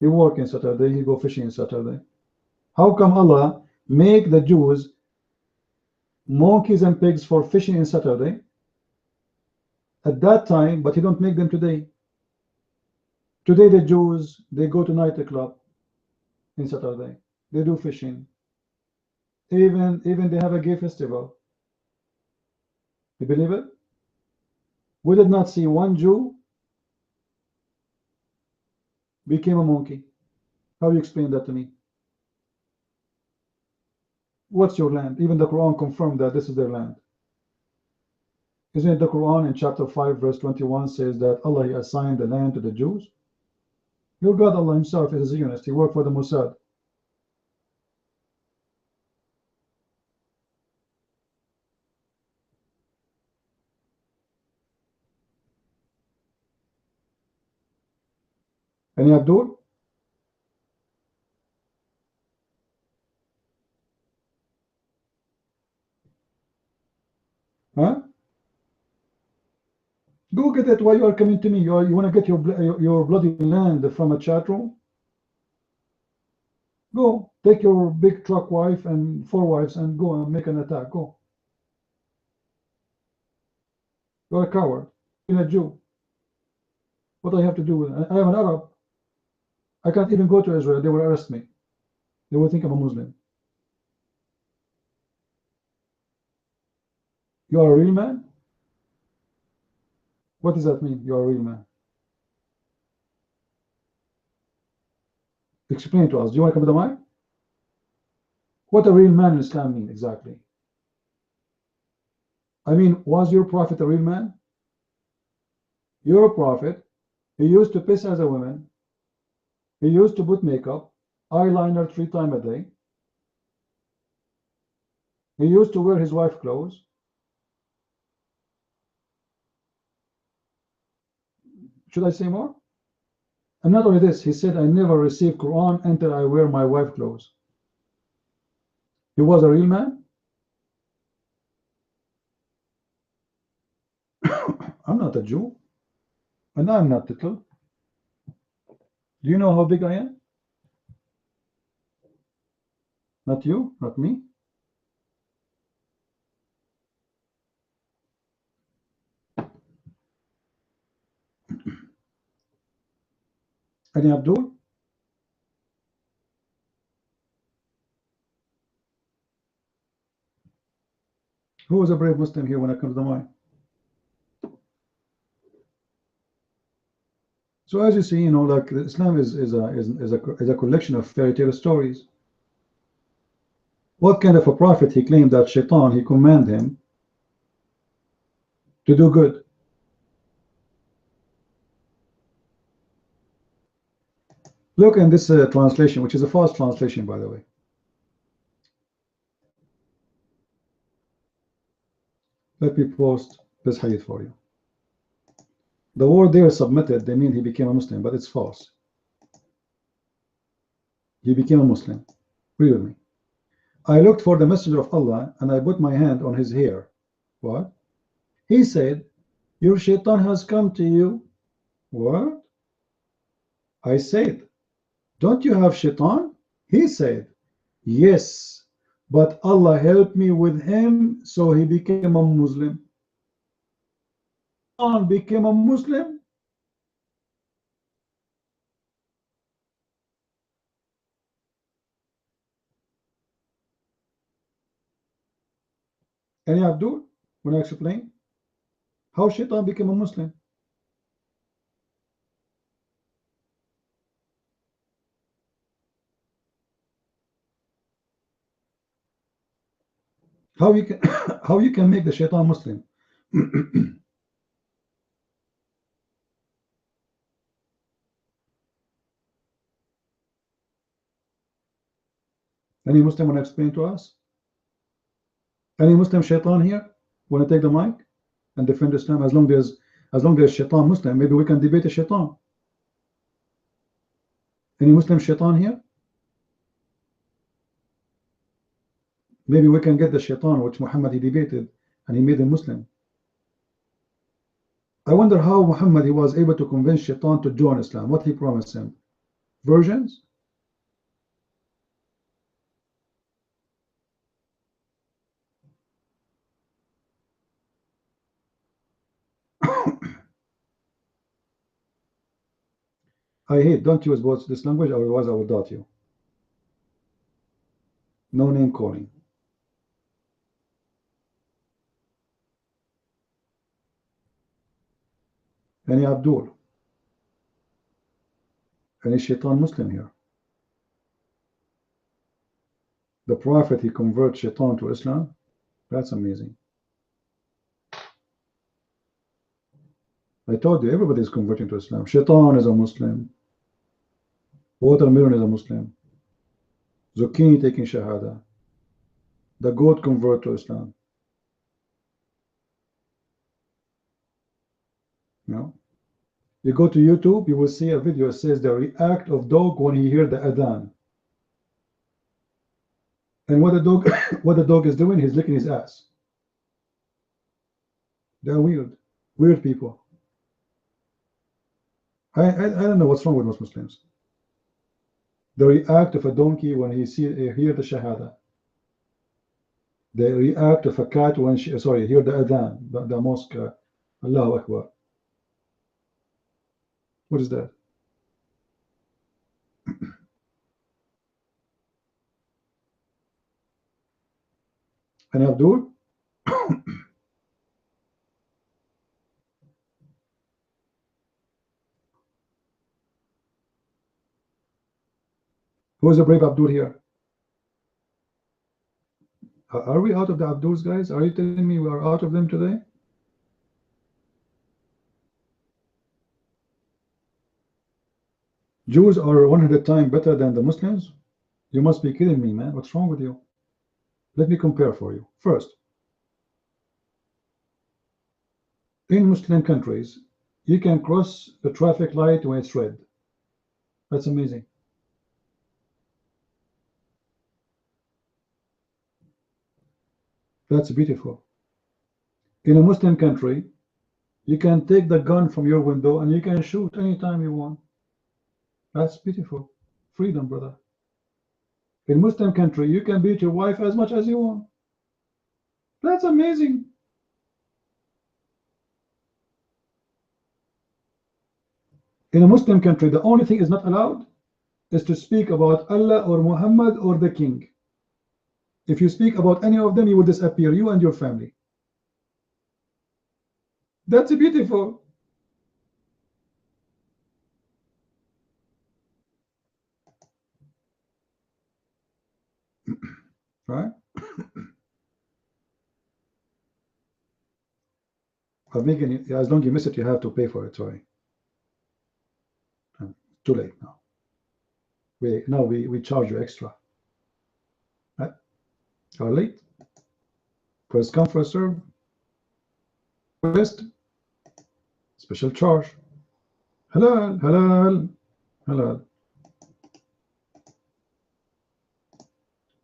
He work in Saturday, he go fishing in Saturday. How come Allah make the Jews monkeys and pigs for fishing in Saturday at that time, but he don't make them today? Today the Jews, they go to nightclub in Saturday. They do fishing. Even they have a gay festival. You believe it? We did not see one Jew became a monkey. How you explain that to me? What's your land? Even the Quran confirmed that this is their land. Isn't it the Quran in chapter 5 verse 21 says that Allah, he assigned the land to the Jews? Your God Allah himself is a Zionist. He worked for the Mossad. Any Abdul? Huh? Go get it. Why you are coming to me? You want to get your bloody land from a chat room? Go take your big truck wife and 4 wives and go and make an attack. Go. You're a coward. You're a Jew. What do I have to do with it? I am an Arab. I can't even go to Israel. They will arrest me. They will think I'm a Muslim. You are a real man? What does that mean? You are a real man. Explain to us. Do you want to come to the mic? What a real man in Islam mean exactly? I mean, was your prophet a real man? Your prophet, he used to piss as a woman. He used to put makeup, eyeliner 3 times a day. He used to wear his wife's clothes. Should I say more? And not only this, he said, I never received Quran until I wear my wife's clothes. He was a real man? I'm not a Jew. And I'm not little. Do you know how big I am? Not you, not me. Any Abdul? Who is a brave Muslim here when I come to the mic? So as you see, you know, like Islam is a collection of fairy tale stories. What kind of a prophet he claimed that Shaitan, he commanded him to do good? Look in this translation, which is a false translation, by the way. Let me post this hadith for you. The word there submitted, they mean he became a Muslim, but it's false. He became a Muslim. Read with me. I looked for the messenger of Allah and I put my hand on his hair. What? He said, your shaitan has come to you. What? I said, don't you have shaitan? He said, yes, but Allah helped me with him, so he became a Muslim. Became a Muslim? Any Abdul? When I explain how Shaitan became a Muslim? How you can how you can make the Shaitan Muslim? Any Muslim want to explain to us? Any Muslim Shaitan here want to take the mic and defend Islam? As long as Shaitan Muslim, maybe we can debate the Shaitan. Any Muslim Shaitan here? Maybe we can get the Shaitan which Muhammad he debated and he made him Muslim. I wonder how Muhammad he was able to convince Shaitan to join Islam. What he promised him? Virgins? I hate, don't use both this language, otherwise I will dot you. No name calling. Any Abdul? Any Shaitan Muslim here? The Prophet, he converts Shaitan to Islam? That's amazing. I told you, everybody is converting to Islam. Shaitan is a Muslim. Watermelon is a Muslim. Zucchini taking Shahada. The goat convert to Islam. No? You go to YouTube, you will see a video that says the react of dog when he hear the adhan. And what the dog what the dog is doing, he's licking his ass. They're weird. Weird people. I don't know what's wrong with most Muslims. The react of a donkey when he hear the Shahada. The react of a cat when hear the adhan, the mosque, Allahu Akbar. What is that? And Abdul? Who is the brave Abdul here? Are we out of the Abduls, guys? Are you telling me we are out of them today? Jews are 100 times better than the Muslims? You must be kidding me, man. What's wrong with you? Let me compare for you. First, in Muslim countries, you can cross the traffic light when it's red. That's amazing. That's beautiful. In a Muslim country, you can take the gun from your window and you can shoot anytime you want. That's beautiful. Freedom, brother. In Muslim country, you can beat your wife as much as you want. That's amazing. In a Muslim country, the only thing is not allowed is to speak about Allah or Muhammad or the king. If you speak about any of them, you will disappear, you and your family. That's beautiful. Right? I'm making it, as long as you miss it, you have to pay for it. Sorry. Too late now. We charge you extra. Right? Are late? First come, first serve. First, special charge. Halal, halal, halal.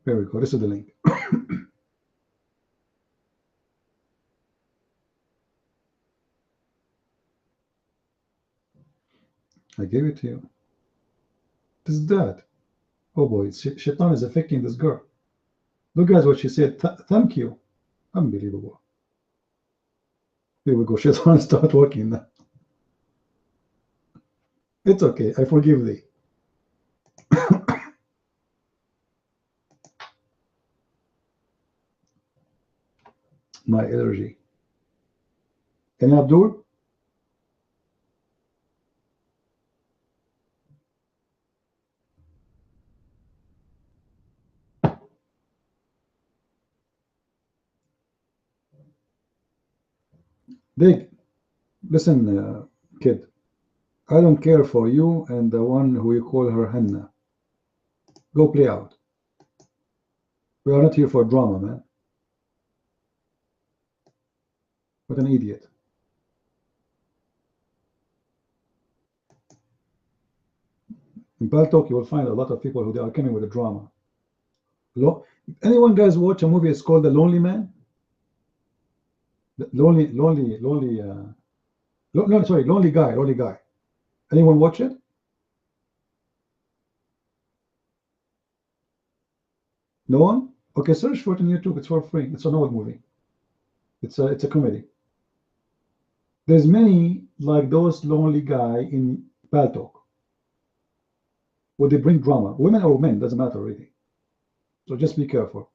There we go. This is the link. I gave it to you. This is that. Oh boy, Shaitan is affecting this girl. Look, guys, what she said. Thank you. Unbelievable. Here we go. Shaitan start working now. It's okay. I forgive thee. My allergy. Any Abdul? Dig, listen, kid. I don't care for you and the one who you call her Hannah. Go play out. We are not here for drama, man. What an idiot. In Baltok, you will find a lot of people who are coming with a drama. Anyone guys watch a movie? It's called The Lonely Man. The lonely. No, sorry, lonely guy. Anyone watch it? No one? Okay, search for it on YouTube. It's for free. It's an old movie. It's a comedy. There's many like those lonely guy in Baltok. Where they bring drama. Women or men, doesn't matter really. So just be careful.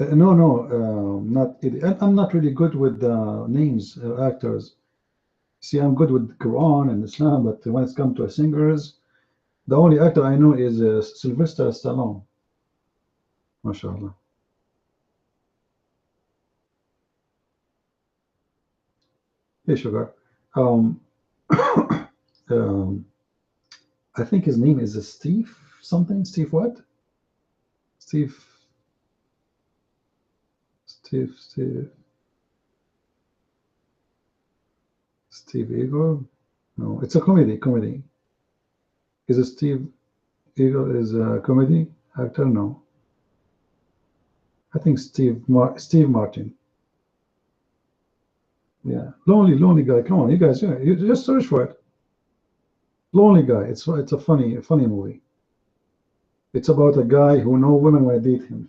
No, not. I'm not really good with names, actors. See, I'm good with Quran and Islam, but when it's come to singers, the only actor I know is Sylvester Stallone. MashaAllah. Hey, Sugar. I think his name is Steve something. Steve what? Steve Igor? No, it's a comedy. Is it Steve Igor is a comedy actor? No. I think Steve Martin. Yeah, lonely guy. Come on, you guys, you just search for it. Lonely guy. It's a funny movie. It's about a guy who no women want to date him.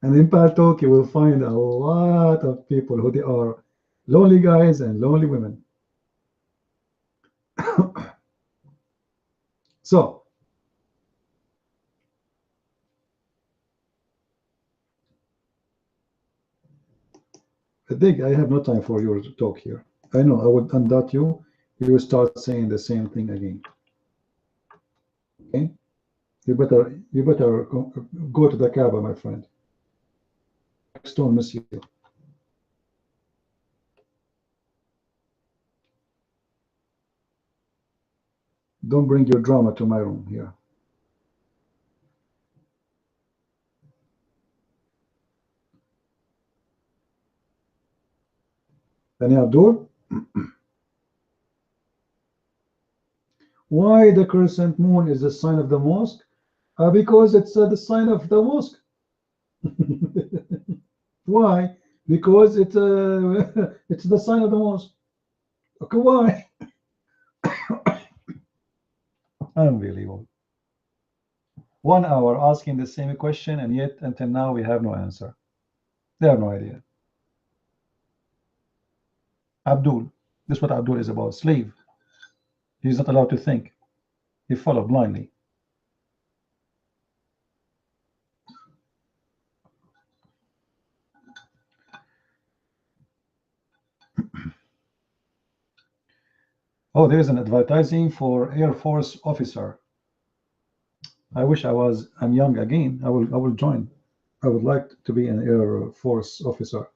And in Paltalk, you will find a lot of people who they are lonely guys and lonely women. So, I think I have no time for your talk here. I know I would undot you. You will start saying the same thing again. Okay? You better go to the Kaaba, my friend. Don't miss you. Don't bring your drama to my room here. Any Abdul? Why the crescent moon is the sign of the mosque? Because it's the sign of the mosque. Why? Because it's it's the sign of the mosque. Okay, why? Unbelievable. 1 hour asking the same question, and yet until now we have no answer. They have no idea. Abdul, this is what Abdul is about. Slave. He's not allowed to think. He followed blindly. Oh, there's an advertising for Air Force officer. I wish I'm young again. I will join. I would like to be an Air Force officer.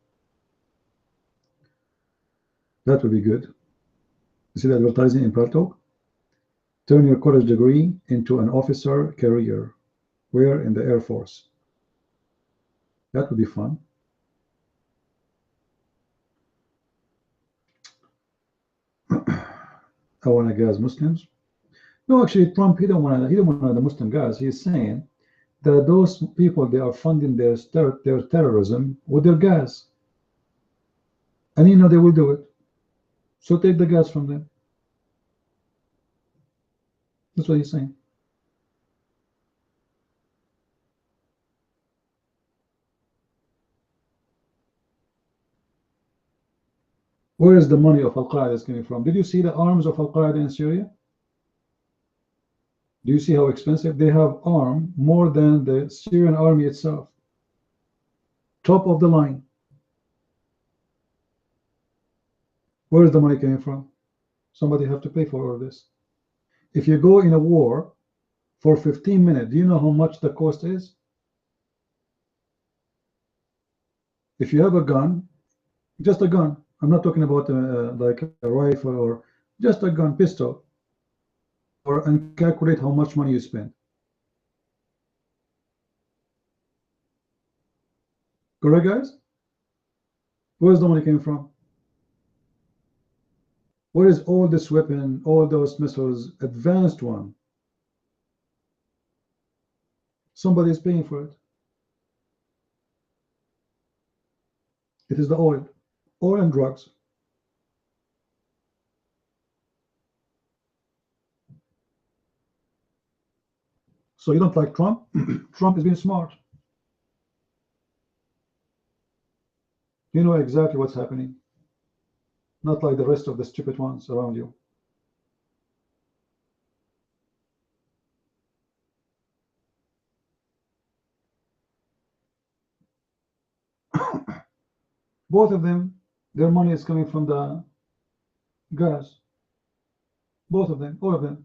That would be good. You see the advertising in Paltalk? Turn your college degree into an officer career. Where? In the Air Force. That would be fun. I want to gas Muslims. No, actually, Trump, he don't want the Muslim guys. He's saying that those people, they are funding their terrorism with their gas, and you know they will do it. So take the gas from them. That's what he's saying. Where is the money of Al-Qaeda coming from? Did you see the arms of Al-Qaeda in Syria? Do you see how expensive they have arm more than the Syrian army itself? Top of the line. Where is the money coming from? Somebody have to pay for all this. If you go in a war for 15 minutes, do you know how much the cost is? If you have a gun, just a gun, I'm not talking about like a rifle or just a gun, pistol, and calculate how much money you spend. Correct, guys? Where's the money came from? Where is all this weapon, all those missiles, advanced one? Somebody is paying for it. It is the oil and drugs. So you don't like Trump? Trump is being smart. You know exactly what's happening. Not like the rest of the stupid ones around you. Both of them, their money is coming from the gas. Both of them, all of them.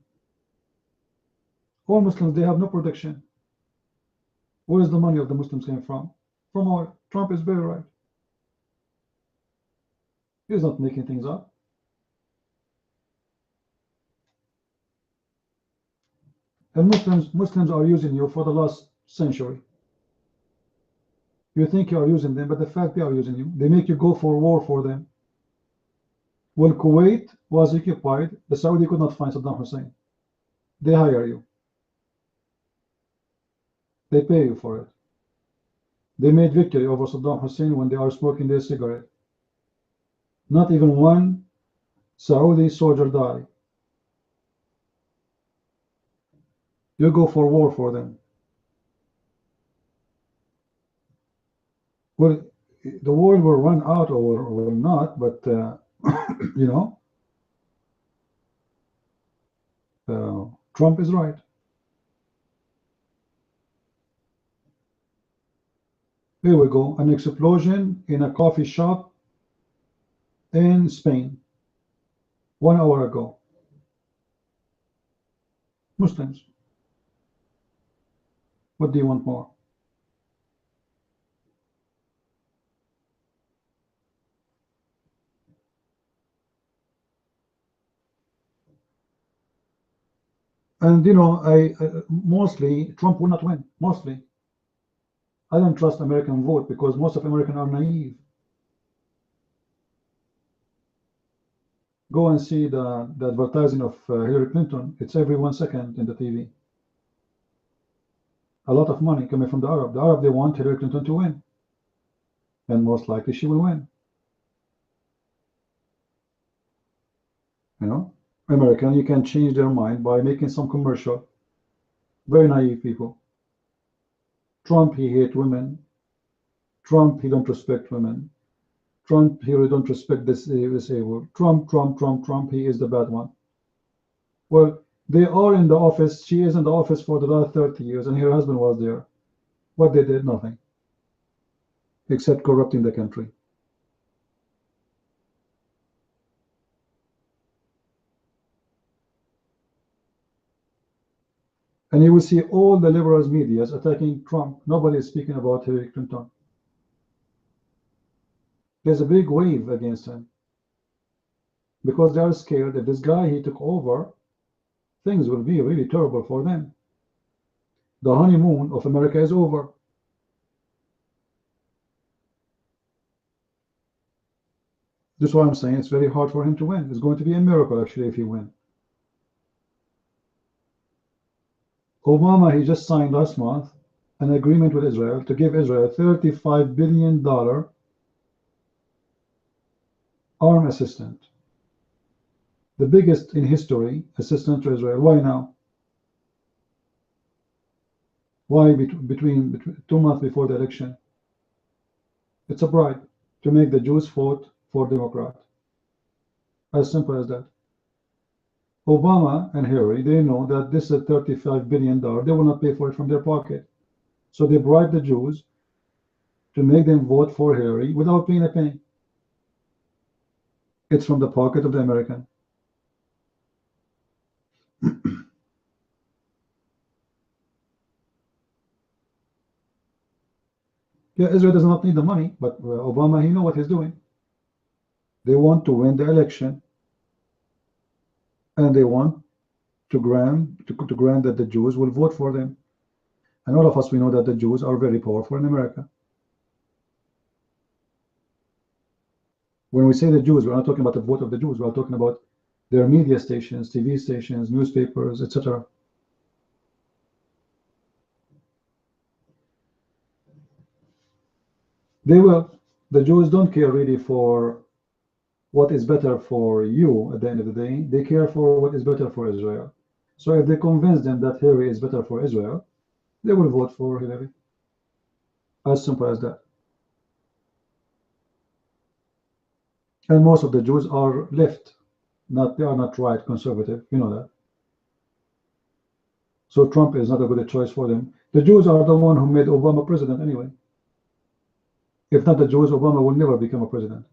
All Muslims, they have no protection. Where is the money of the Muslims came from? From oil. Trump is very right. He's not making things up. And Muslims are using you for the last century. You think you are using them, but the fact they are using you. They make you go for war for them. When Kuwait was occupied, the Saudi could not find Saddam Hussein. They hire you. They pay you for it. They made victory over Saddam Hussein when they are smoking their cigarette. Not even one Saudi soldier died. You go for war for them. Well, the world will run out or will not, but you know, Trump is right. Here we go, an explosion in a coffee shop in Spain 1 hour ago. Muslims. What do you want more? And you know, mostly Trump will not win. Mostly, I don't trust American vote because most of Americans are naive. Go and see the advertising of Hillary Clinton. It's every 1 second in the TV. A lot of money coming from the Arab. The Arab, they want Hillary Clinton to win, and most likely she will win. You know, American, you can change their mind by making some commercial. Very naive people. Trump, he hates women. Trump, he don't respect women. Trump, he don't respect this disabled. Trump, he is the bad one. Well, they are in the office. She is in the office for the last 30 years, and her husband was there. What they did? Nothing. Except corrupting the country. And you will see all the liberals medias attacking Trump. Nobody is speaking about Hillary Clinton. There's a big wave against him. Because they are scared that this guy, he took over, things will be really terrible for them. The honeymoon of America is over. That's why I'm saying it's very hard for him to win. It's going to be a miracle, actually, if he wins. Obama, he just signed last month an agreement with Israel to give Israel $35 billion arm assistance. The biggest in history assistance to Israel. Why now? Why between 2 months before the election? It's a bribe to make the Jews vote for Democrat. As simple as that. Obama and Hillary, they know that this is $35 billion. They will not pay for it from their pocket. So they bribe the Jews to make them vote for Hillary without paying a penny. It's from the pocket of the American. Yeah, Israel does not need the money, but Obama, he knows what he's doing. They want to win the election, and they want to grant that the Jews will vote for them. And all of us, we know that the Jews are very powerful in America. When we say the Jews, we're not talking about the vote of the Jews. We're talking about their media stations, TV stations, newspapers, etc. They will. The Jews don't care really for what is better for you at the end of the day. They care for what is better for Israel. So if they convince them that Hillary is better for Israel, they will vote for Hillary. As simple as that. And most of the Jews are left. They are not right, conservative. You know that. So Trump is not a good choice for them. The Jews are the one who made Obama president anyway. If not the Jews, Obama will never become a president.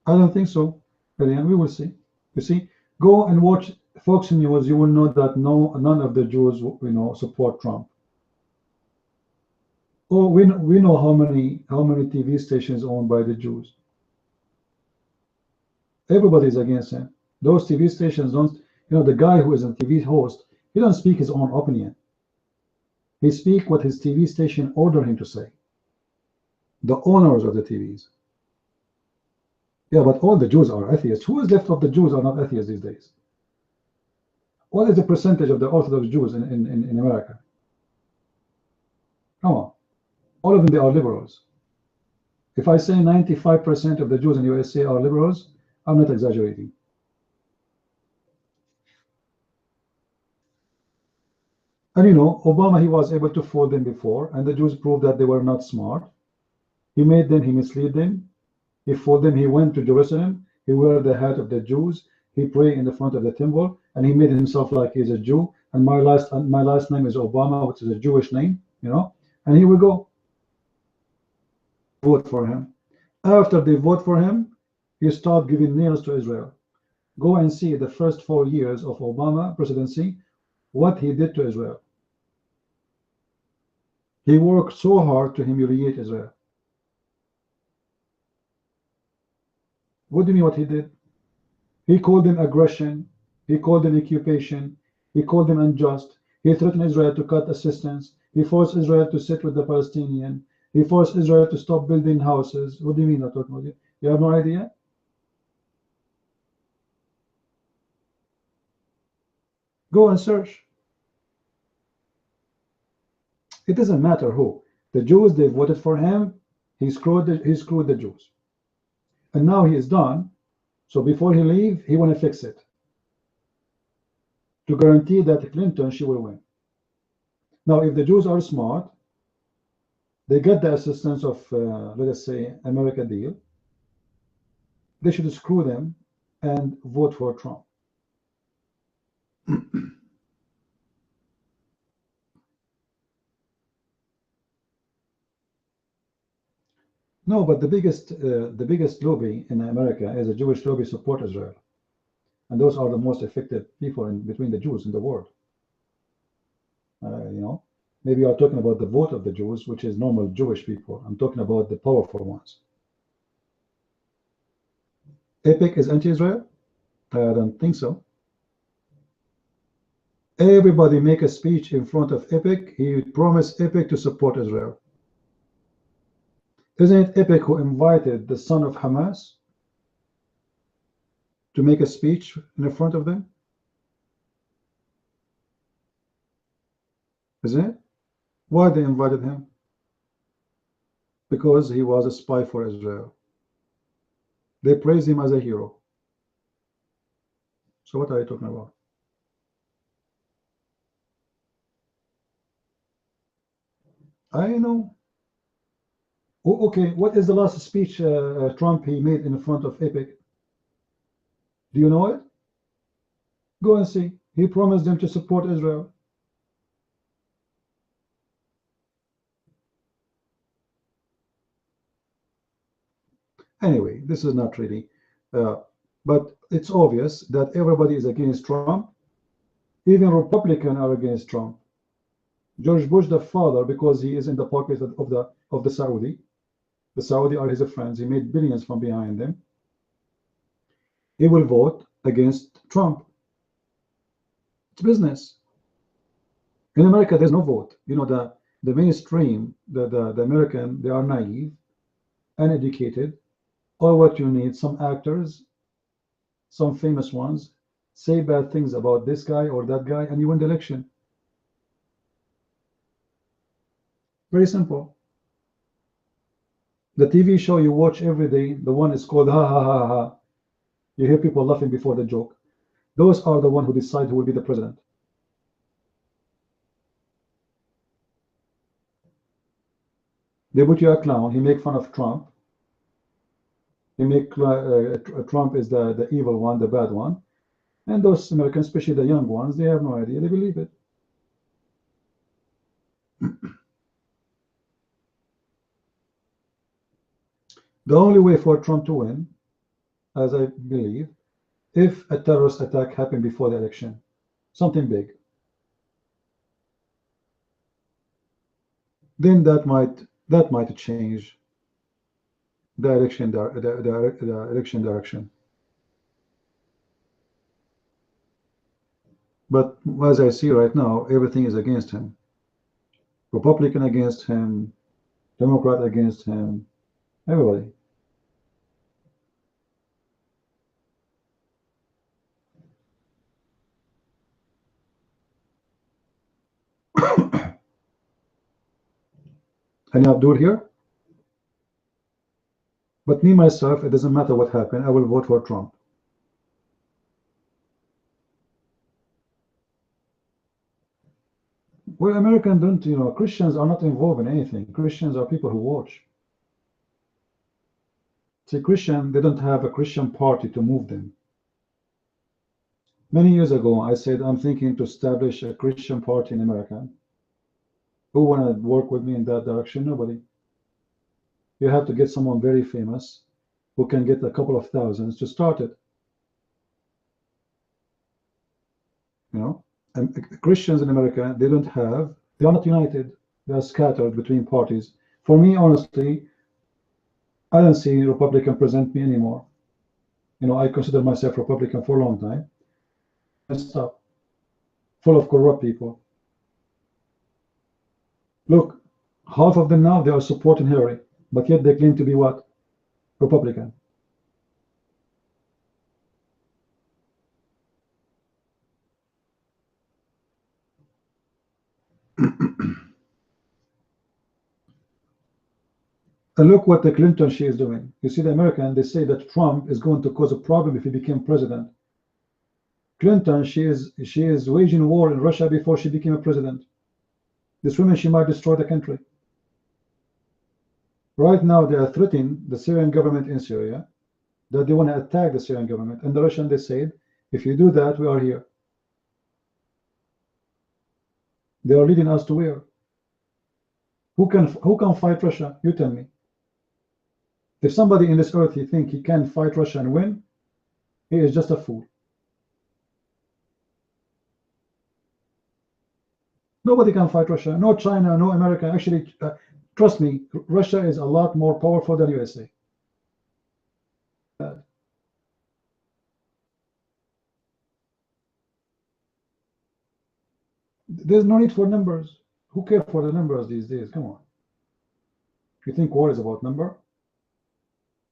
I don't think so. And we will see. You see, go and watch Fox News. You will know that none of the Jews, support Trump. Oh, we know how many TV stations owned by the Jews. Everybody is against him. Those TV stations don't. The guy who is a TV host, he don't speak his own opinion. He speak what his TV station order him to say. The owners of the TVs. Yeah, but all the Jews are atheists. Who is left of the Jews are not atheists these days? What is the percentage of the Orthodox Jews in America? Come on. All of them, they are liberals. If I say 95% of the Jews in the USA are liberals, I'm not exaggerating. And Obama, he was able to fool them before, and the Jews proved that they were not smart. He made them, he misled them, he fooled them. He went to Jerusalem, he wore the hat of the Jews, he prayed in the front of the temple, and he made himself like he's a Jew. And my last name is Obama, which is a Jewish name, and here we go. Vote for him. After they vote for him, he start giving nails to Israel. Go and see the first 4 years of Obama presidency, what he did to Israel. He worked so hard to humiliate Israel. What do you mean what he did? He called them aggression, he called them occupation, he called them unjust, he threatened Israel to cut assistance, he forced Israel to sit with the Palestinian, he forced Israel to stop building houses. What do you mean? You have no idea? Go and search. It doesn't matter who. The Jews, they voted for him. He screwed the Jews. And now he is done. So before he leave, he want to fix it. To guarantee that Clinton, she will win. Now, if the Jews are smart, they get the assistance of, let us say, America deal. They should screw them and vote for Trump. No, but the biggest lobby in America is a Jewish lobby support Israel, and those are the most effective people between the Jews in the world. Maybe you are talking about the vote of the Jews, which is normal Jewish people. I'm talking about the powerful ones. Epic is anti-Israel? I don't think so. Everybody make a speech in front of Epic. He promised Epic to support Israel. Isn't it Epic who invited the son of Hamas to make a speech in front of them? Isn't it? Why they invited him? Because he was a spy for Israel. They praise him as a hero. So what are you talking about? I know. Oh, okay, what is the last speech Trump he made in front of Epic? Do you know it? Go and see. He promised them to support Israel. Anyway, this is not really, but it's obvious that everybody is against Trump. Even Republicans are against Trump. George Bush, the father, because he is in the pocket of the Saudi. The Saudi are his friends. He made billions from behind them. He will vote against Trump. It's business. In America, there's no vote. the mainstream, the American, they are naive, uneducated. All what you need, some actors, some famous ones, say bad things about this guy or that guy, and you win the election. Very simple. The TV show you watch every day, the one is called Ha Ha Ha Ha. You hear people laughing before the joke. Those are the ones who decide who will be the president. They put you a clown. He make fun of Trump. He make Trump is the evil one, the bad one. And those Americans, especially the young ones, they have no idea. They believe it. The only way for Trump to win, as I believe, if a terrorist attack happened before the election, something big, then that might change the election, the election direction. But as I see right now, everything is against him. Republican against him, Democrat against him, everybody. Any Abdul here? But me, myself, it doesn't matter what happened. I will vote for Trump. Well, Americans don't, you know, Christians are not involved in anything. Christians are people who watch. See, Christian, they don't have a Christian party to move them. Many years ago, I said, I'm thinking to establish a Christian party in America. Who want to work with me in that direction? Nobody. You have to get someone very famous who can get a couple of thousands to start it. You know, and Christians in America, they are not united. They are scattered between parties. For me, honestly, I don't see Republican present me anymore. You know, I consider myself Republican for a long time. And stop. Full of corrupt people. Look, half of them now, they are supporting Hillary, but yet they claim to be what? Republican. And look what the Clinton, she is doing. You see, the American, they say that Trump is going to cause a problem if he became president. Clinton, she is waging war in Russia before she became a president. This woman, she might destroy the country. Right now, they are threatening the Syrian government in Syria, that they want to attack the Syrian government. And the Russian, they said, if you do that, we are here. They are leading us to where? Who can fight Russia? You tell me. If somebody in this earth, he think he can fight Russia and win, he is just a fool. Nobody can fight Russia. No China, no America. Actually, trust me, Russia is a lot more powerful than USA. There's no need for numbers. Who cares for the numbers these days? Come on. You think war is about number?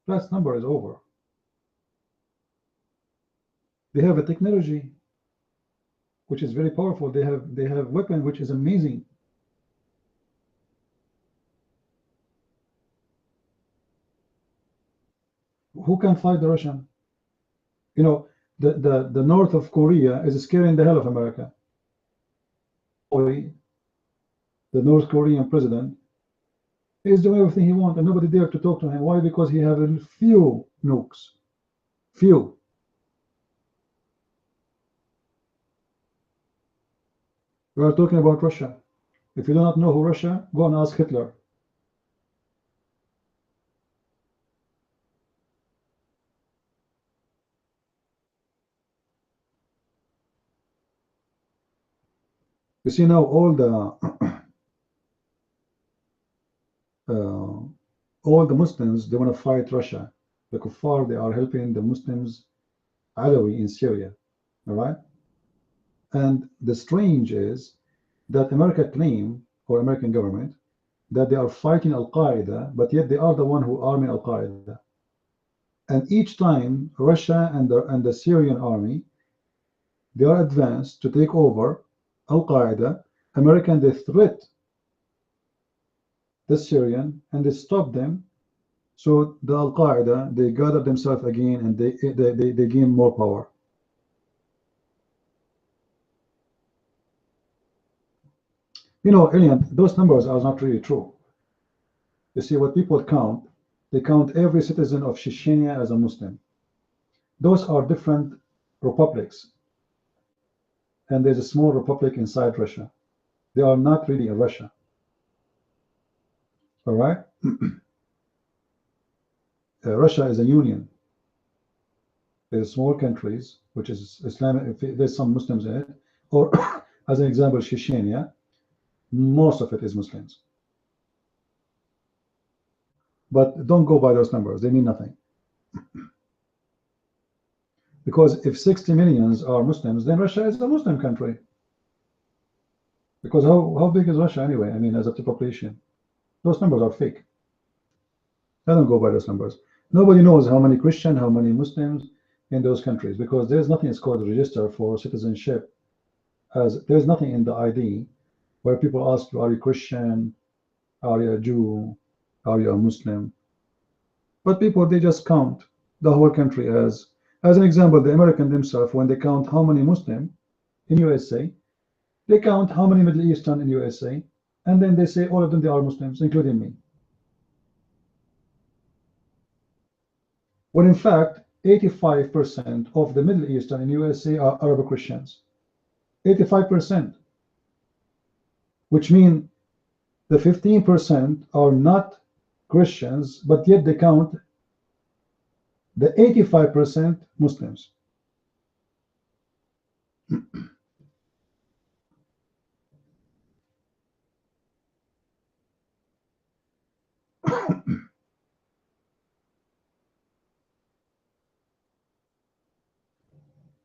That number is over. They have a technology which is very powerful. They have weapon which is amazing. Who can fight the Russian? You know, the north of Korea is scaring the hell of America. The North Korean president is doing everything he wants, and nobody dare to talk to him. Why? Because he has a few nukes. Few. We are talking about Russia. If you do not know who Russia, go and ask Hitler. You see now all the Muslims, they want to fight Russia. The Kuffar, they are helping the Muslims, Alawi in Syria. All right. And the strange is that America claim or American government that they are fighting Al-Qaeda, but yet they are the one who arming Al-Qaeda. And each time Russia and the Syrian army, they are advanced to take over Al-Qaeda, American, they threat the Syrian and they stop them. So the Al-Qaeda, they gather themselves again and they gain more power. You know, Elian, those numbers are not really true. You see, what people count, they count every citizen of Chechnya as a Muslim. Those are different republics. And there's a small republic inside Russia. They are not really in Russia. All right? Russia is a union. There's small countries, which is Islamic, there's some Muslims in it. Or, as an example, Chechnya, most of it is Muslims. But don't go by those numbers. They mean nothing. Because if 60 millions are Muslims, then Russia is a Muslim country. Because how big is Russia anyway? I mean, as a population. Those numbers are fake. I don't go by those numbers. Nobody knows how many Christian, how many Muslims in those countries, because there's nothing that's called a register for citizenship. As there's nothing in the ID where people ask you, are you Christian? Are you a Jew? Are you a Muslim? But people, they just count the whole country as an example, the American themselves, when they count how many Muslim in USA, they count how many Middle Eastern in USA, and then they say all of them, they are Muslims, including me. When in fact, 85% of the Middle Eastern in USA are Arab Christians. 85%. Which means the 15% are not Christians, but yet they count the 85% Muslims.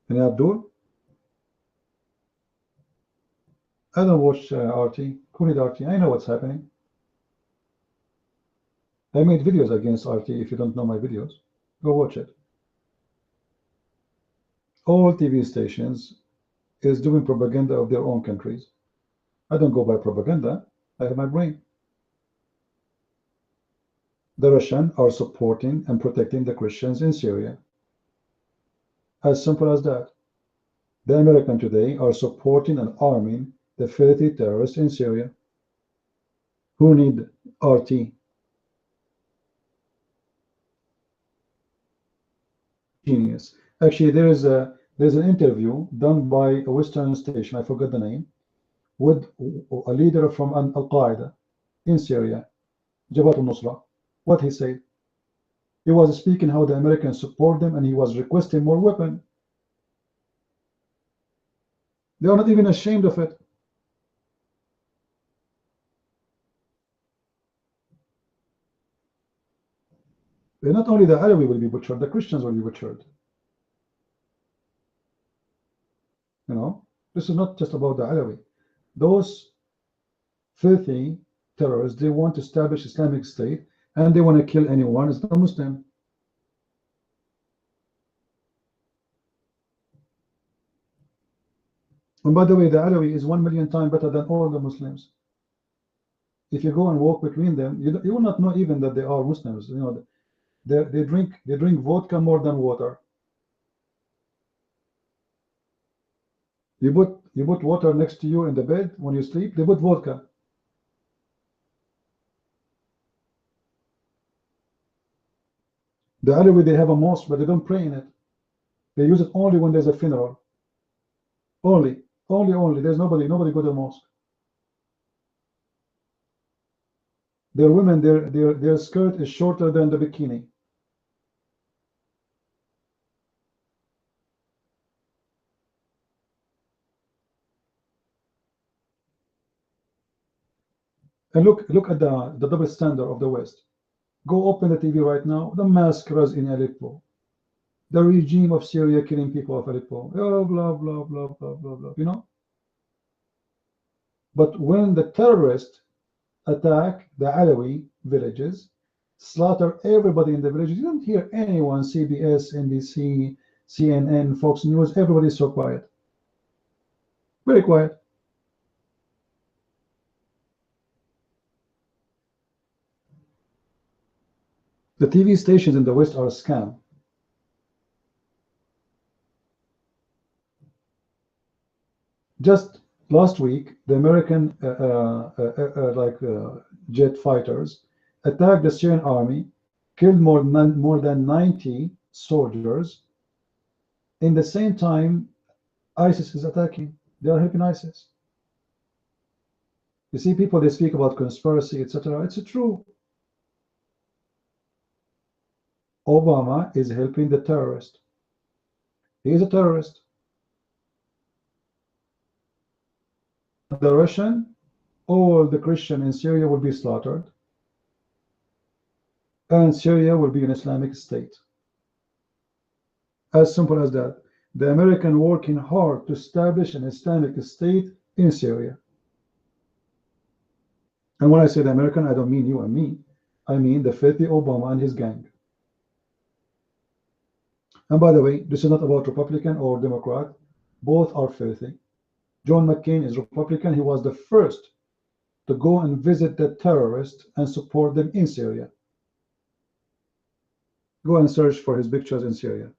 And Abdul? I don't watch RT. Who need RT? I know what's happening. I made videos against RT. If you don't know my videos, go watch it. All TV stations is doing propaganda of their own countries. I don't go by propaganda. I have my brain. The Russians are supporting and protecting the Christians in Syria. As simple as that. The Americans today are supporting and arming the filthy terrorists in Syria. Who need RT? Genius. Actually, there's an interview done by a Western station, I forgot the name, with a leader from Al-Qaeda in Syria, Jabhat al-Nusra. What he said? He was speaking how the Americans support them, and he was requesting more weapons. They are not even ashamed of it. And not only the Alawi will be butchered, the Christians will be butchered. You know, this is not just about the Alawi. Those filthy terrorists, they want to establish Islamic State, and they want to kill anyone as a Muslim. And by the way, the Alawi is 1 million times better than all the Muslims. If you go and walk between them, you will not know even that they are Muslims. You know, they drink vodka more than water. You put water next to you in the bed when you sleep. They put vodka. The Alawi, they have a mosque, but they don't pray in it. They use it only when there's a funeral. Only. There's nobody go to the mosque. Their women, their skirt is shorter than the bikini. And look at the double standard of the West. Go open the TV right now. The massacres in Aleppo. The regime of Syria killing people of Aleppo. Oh, blah, blah, blah, blah, blah, blah. You know? But when the terrorists attack the Alawi villages, slaughter everybody in the villages, you don't hear anyone, CBS, NBC, CNN, Fox News, everybody's so quiet. Very quiet. The TV stations in the West are a scam. Just last week, the American jet fighters attacked the Syrian army, killed more than 90 soldiers. In the same time, ISIS is attacking. They are helping ISIS. You see, people, they speak about conspiracy, etc. It's true. Obama is helping the terrorist. He is a terrorist. The Russian, all the Christian in Syria will be slaughtered, and Syria will be an Islamic state. As simple as that. The American working hard to establish an Islamic state in Syria. And when I say the American, I don't mean you and me. I mean the filthy Obama and his gang. And by the way, this is not about Republican or Democrat. Both are filthy. John McCain is Republican. He was the first to go and visit the terrorists and support them in Syria. Go and search for his pictures in Syria.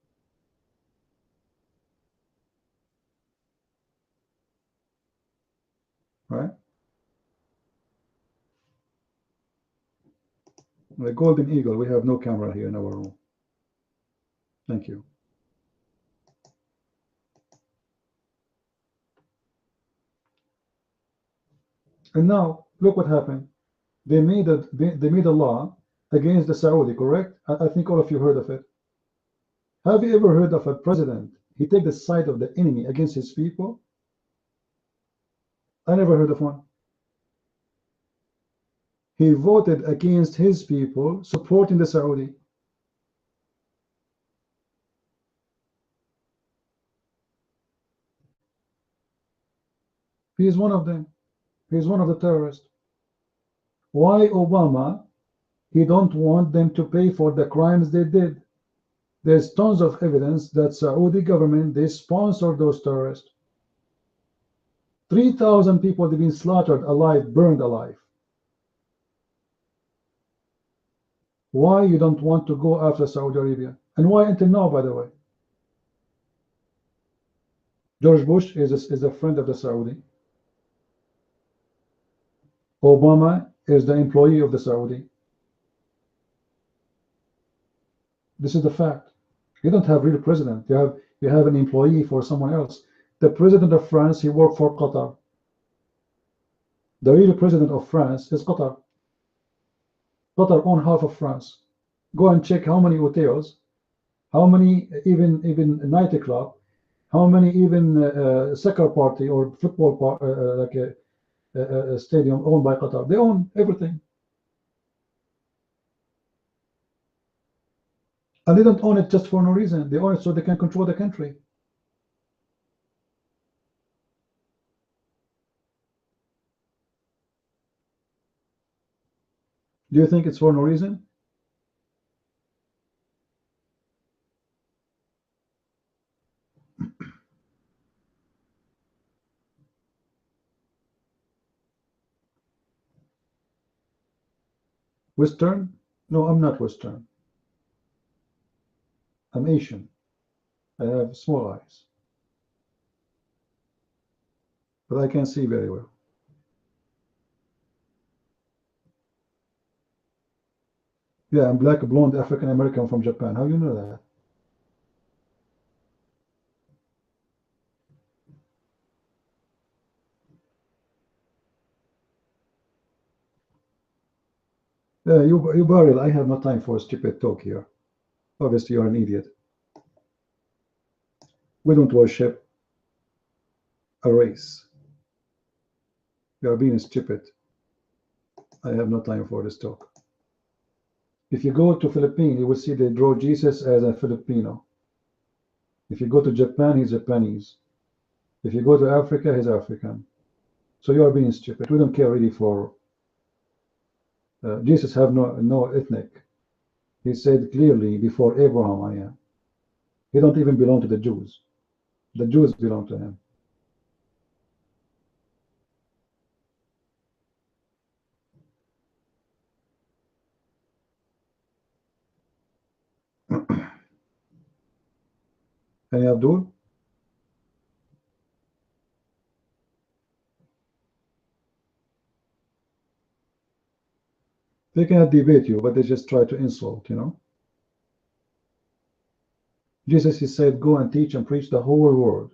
Right? The Golden Eagle, we have no camera here in our room. Thank you. And now, look what happened. They made a law against the Saudi, correct? I think all of you heard of it. Have you ever heard of a president? He take the side of the enemy against his people? I never heard of one. He voted against his people, supporting the Saudi. He is one of them. He is one of the terrorists. Why Obama? He don't want them to pay for the crimes they did. There's tons of evidence that Saudi government, they sponsored those terrorists. 3,000 people have been slaughtered alive, burned alive. Why you don't want to go after Saudi Arabia? And why until now, by the way? George Bush is a friend of the Saudi. Obama is the employee of the Saudi. This is the fact. You don't have real president. You have an employee for someone else. The president of France, he worked for Qatar. The real president of France is Qatar. Qatar owns half of France. Go and check how many hotels, how many even nightclub, how many even soccer party or football like a stadium owned by Qatar. They own everything. And they don't own it just for no reason. They own it so they can control the country. Do you think it's for no reason? Western? No, I'm not Western. I'm Asian. I have small eyes. But I can see very well. Yeah, I'm black, blonde, African American from Japan. How do you know that? Yeah, you Barrel, I have no time for stupid talk here. Obviously, you're an idiot. We don't worship a race. You are being stupid. I have no time for this talk. If you go to Philippines, you will see they draw Jesus as a Filipino. If you go to Japan, he's Japanese. If you go to Africa, he's African. So you are being stupid. We don't care really for Jesus have no ethnic. He said clearly, before Abraham I am. He don't even belong to the Jews. The Jews belong to him. Any Abdul? They cannot debate you, but they just try to insult, you know. Jesus, he said, go and teach and preach the whole world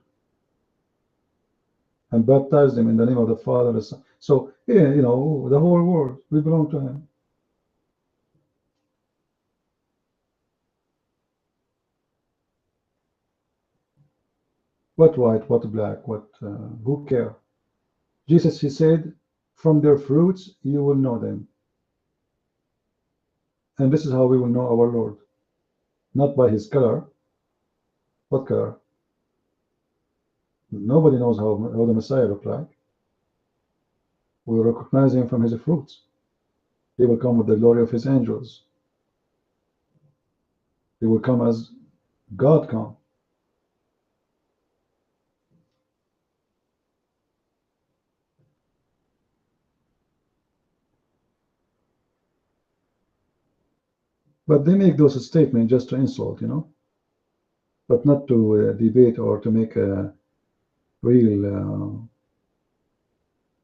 and baptize them in the name of the Father and the Son. So, yeah, you know, the whole world, we belong to him. What white, what black, what, who care? Jesus, he said, from their fruits you will know them. And this is how we will know our Lord. Not by his color. What color? Nobody knows how the Messiah looked like. We will recognize him from his fruits. He will come with the glory of his angels. He will come as God come. But they make those statements just to insult, you know, but not to debate or to make a real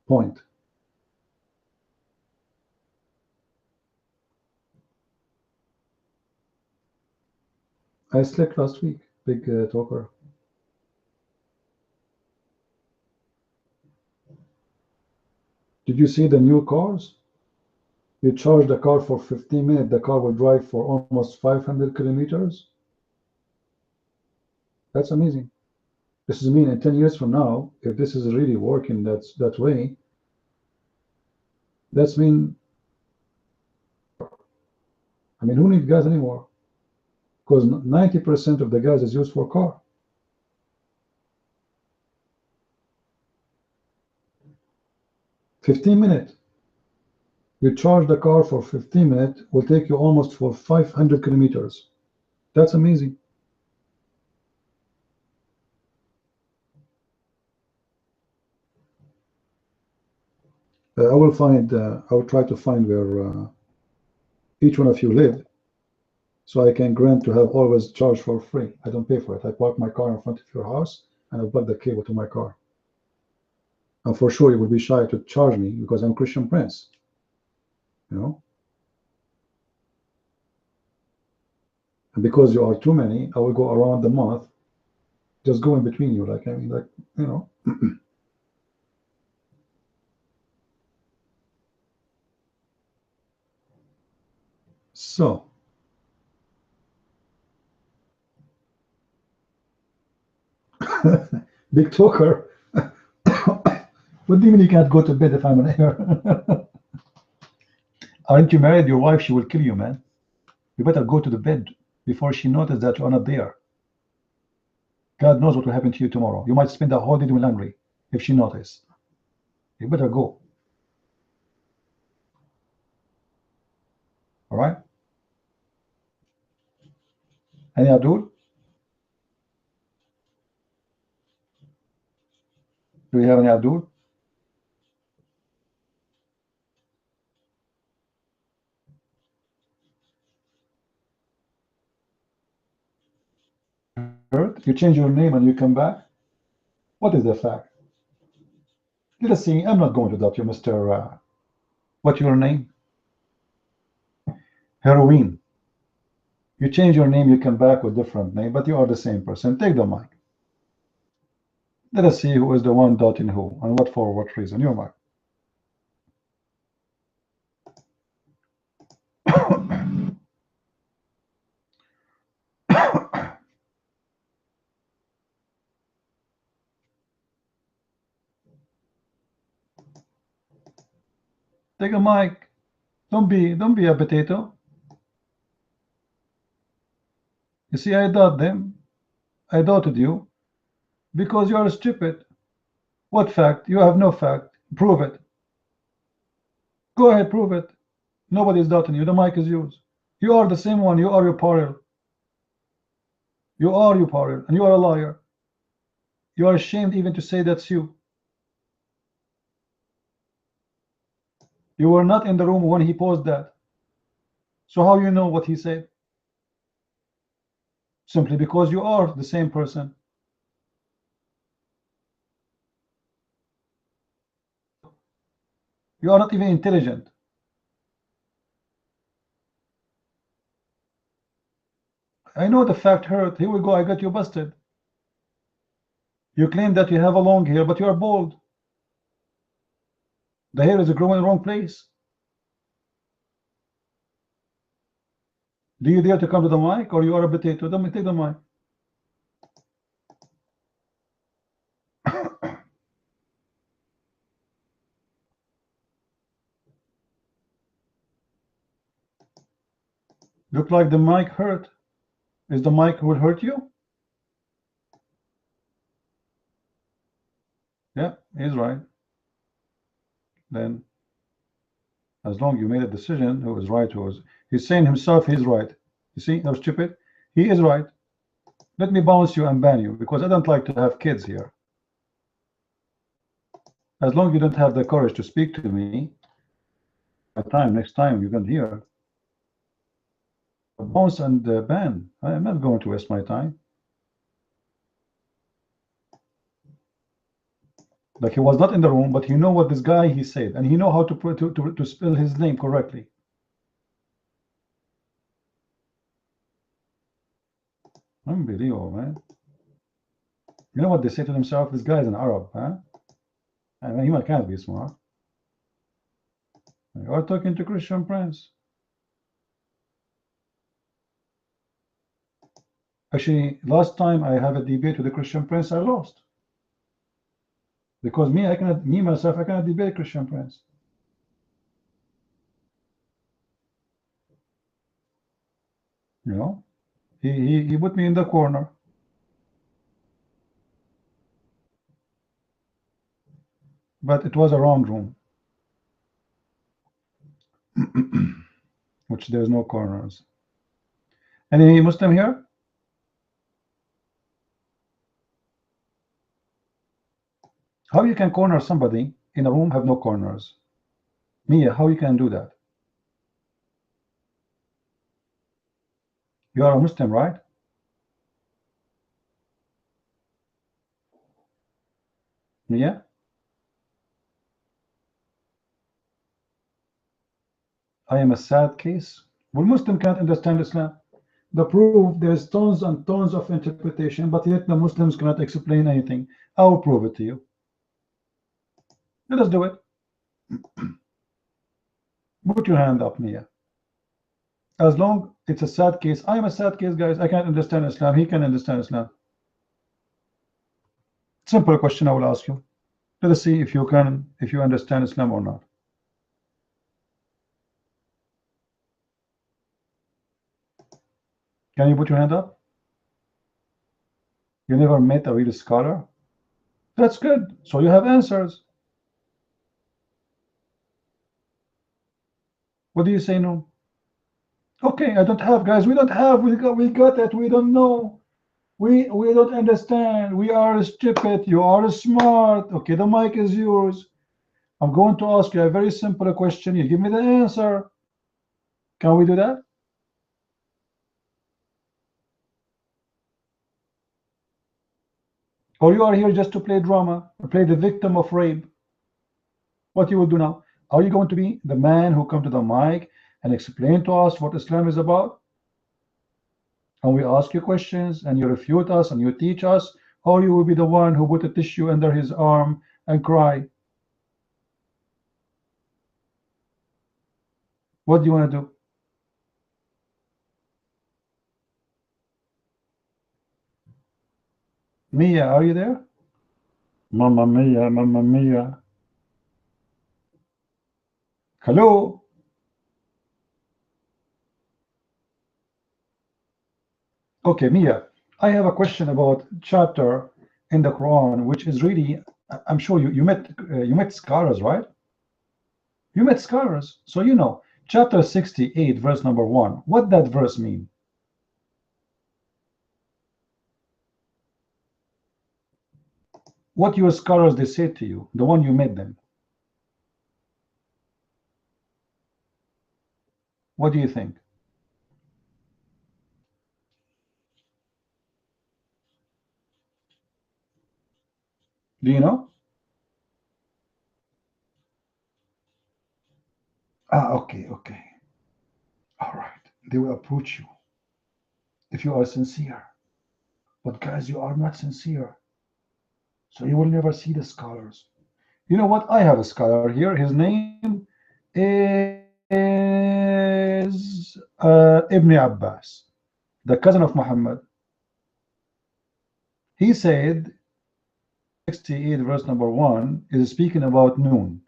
point. I slept last week, big talker. Did you see the new cars? You charge the car for 15 minutes, the car will drive for almost 500 kilometers. That's amazing. This is mean in 10 years from now, if this is really working that way, that's mean, I mean, who needs gas anymore? Because 90% of the gas is used for car. "15 minutes. You charge the car for 15 minutes, will take you almost for 500 kilometers. That's amazing. I will try to find where each one of you live, so I can grant to have always charge for free. I don't pay for it. I park my car in front of your house and I plug the cable to my car. And for sure you will be shy to charge me because I'm Christian Prince, you know. And because you are too many, I will go around the month, just go in between you, like, I mean, like, you know. So, big talker. What do you mean you can't go to bed if I'm an heir? Aren't you married? Your wife, she will kill you, man. You better go to the bed before she notices that you're not there. God knows what will happen to you tomorrow. You might spend the whole day doing laundry if she notices. You better go. All right? Any Abdul? Do you have any Abdul? You change your name and you come back? What is the fact? Let us see. I'm not going to doubt you, Mr. What's your name? Heroin. You change your name, you come back with different name, but you are the same person. Take the mic. Let us see who is the one doubting who and what for what reason. Your mic. Take a mic. Don't be a potato. You see, I doubt them. I doubted you because you are stupid. What fact? You have no fact. Prove it. Go ahead, prove it. Nobody's doubting you. The mic is yours. You are the same one. You are your parallel. You are your parallel, and you are a liar. You are ashamed even to say that's you. You were not in the room when he posed that. So how you know what he said? Simply because you are the same person. You are not even intelligent. I know the fact hurt. Here we go. I got you busted. You claim that you have a long hair, but you are bald. The hair is growing in the wrong place. Do you dare to come to the mic, or you are a potato? Let me take the mic. Look like the mic hurt. Is the mic will hurt you? Yeah, he's right. Then, as long as you made a decision, who was right, who was, he's saying himself he's right. You see how stupid? He is right. Let me bounce you and ban you, because I don't like to have kids here. As long as you don't have the courage to speak to me, next time you're going to hear. Bounce and ban. I am not going to waste my time. Like he was not in the room, but you know what this guy he said, and he know how to spell his name correctly. Unbelievable, man. You know what they say to themselves? This guy is an Arab, huh? I mean, he can't be smart. You are talking to Christian Prince. Actually, last time I have a debate with the Christian Prince, I lost. Because myself, I cannot debate Christian Prince. You know, he put me in the corner. But it was a round room, which there's no corners. Any Muslim here? How you can corner somebody in a room have no corners? Mia, how you can do that? You are a Muslim, right? Mia? I am a sad case. Well, Muslim can't understand Islam. The proof, there's tons and tons of interpretation, but yet the Muslims cannot explain anything. I will prove it to you. Let us do it. Put your hand up, Mia. As long it's a sad case. I am a sad case, guys. I can't understand Islam. He can understand Islam. Simple question I will ask you. Let us see if you understand Islam or not. Can you put your hand up? You never met a real scholar? That's good. So you have answers. What do you say, no? Okay, I don't have, guys. We don't have. We got it. We don't know. We don't understand. We are stupid. You are smart. Okay, the mic is yours. I'm going to ask you a very simple question. You give me the answer. Can we do that? Or you are here just to play drama, or play the victim of rape? What you will do now? Are you going to be the man who come to the mic and explain to us what Islam is about? And we ask you questions and you refute us and you teach us, or you will be the one who put a tissue under his arm and cry? What do you want to do? Mia, are you there? Mamma mia, mamma mia. Hello? Okay, Mia, I have a question about chapter in the Quran, which is really I'm sure you met scholars, right? You met scholars, so you know. Chapter 68, verse number 1. What that verse mean? What your scholars they say to you, the one you met them. What do you think? Do you know? Okay. All right. They will approach you if you are sincere. But guys, you are not sincere. So you will never see the scholars. You know what? I have a scholar here. His name is Ibn Abbas, the cousin of Muhammad. He said, 68 verse number 1 is speaking about Noon.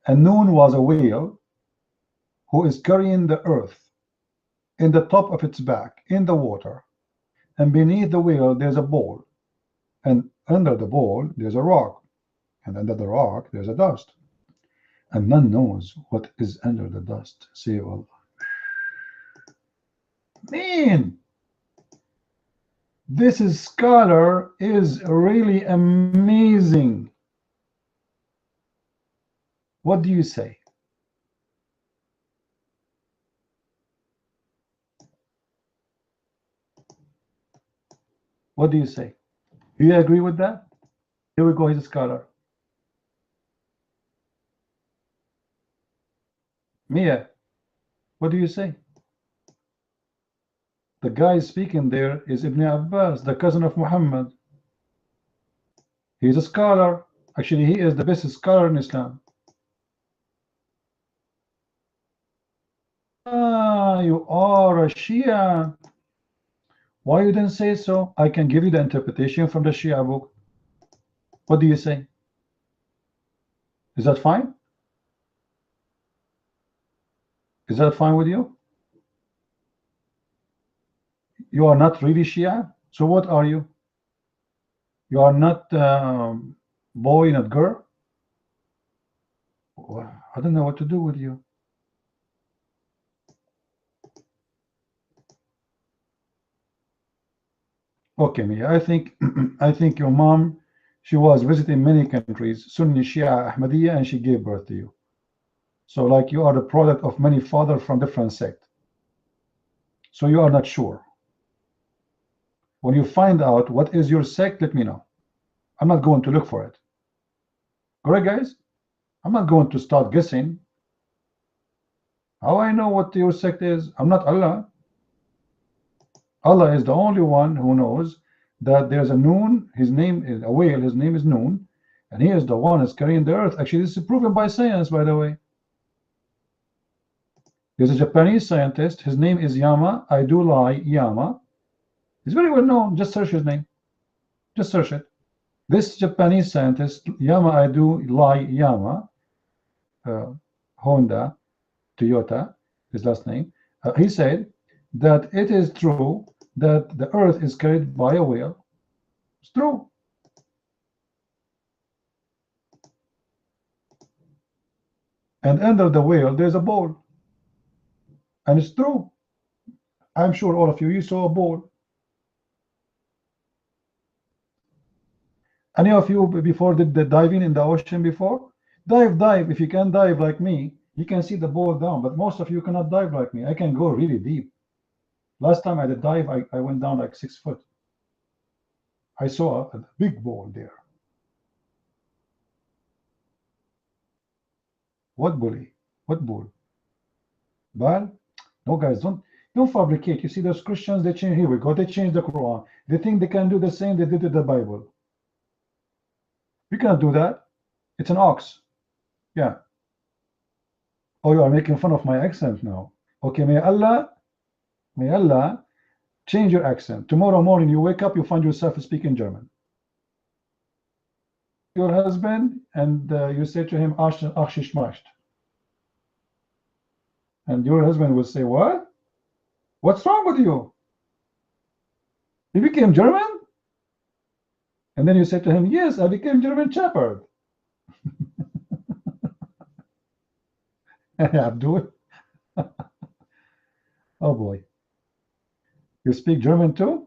And Noon was a whale who is carrying the earth in the top of its back in the water. And beneath the whale there's a bowl. And under the bowl there's a rock. And under the rock there's a dust. And none knows what is under the dust. Say Allah. Man, this scholar is really amazing. What do you say? What do you say? Do you agree with that? Here we go, he's a scholar. Mia, what do you say? The guy speaking there is Ibn Abbas, the cousin of Muhammad. He's a scholar. Actually, he is the best scholar in Islam. Ah, you are a Shia. Why you didn't say so? I can give you the interpretation from the Shia book. What do you say? Is that fine? Is that fine with you? You are not really Shia? So what are you? You are not boy, not girl? Well, I don't know what to do with you. Okay, Mia, I think I think your mom, she was visiting many countries, Sunni, Shia, Ahmadiyya, and she gave birth to you. So like you are the product of many fathers from different sects. So you are not sure. When you find out what is your sect, let me know. I'm not going to look for it. Correct, guys? I'm not going to start guessing. How I know what your sect is? I'm not Allah. Allah is the only one who knows that there's a Noon. His name is a whale. His name is Noon. And he is the one who's carrying the earth. Actually, this is proven by science, by the way. There's a Japanese scientist. His name is Yama. I do lie, Yama. He's very well known. Just search his name. Just search it. This Japanese scientist, Yama, I do lie, Yama, Honda, Toyota, his last name, he said that it is true that the earth is carried by a whale. It's true. And under the whale, there's a bowl. And it's true. I'm sure all of you saw a bowl. Any of you before did the diving in the ocean before? Dive. If you can dive like me, you can see the bowl down. But most of you cannot dive like me. I can go really deep. Last time I did dive, I went down like 6 foot. I saw a big bowl there. What bully? What bull? Bal? No, guys, don't fabricate. You see, those Christians, they change. Here we go. They change the Quran. They think they can do the same they did to the Bible. You cannot do that. It's an ox. Yeah. Oh, you are making fun of my accent now. Okay, may Allah change your accent. Tomorrow morning you wake up, you find yourself speaking German. Your husband, and you say to him, and your husband will say, what? What's wrong with you? You became German? And then you say to him, yes, I became German Shepherd. Abdul. Oh boy. You speak German too?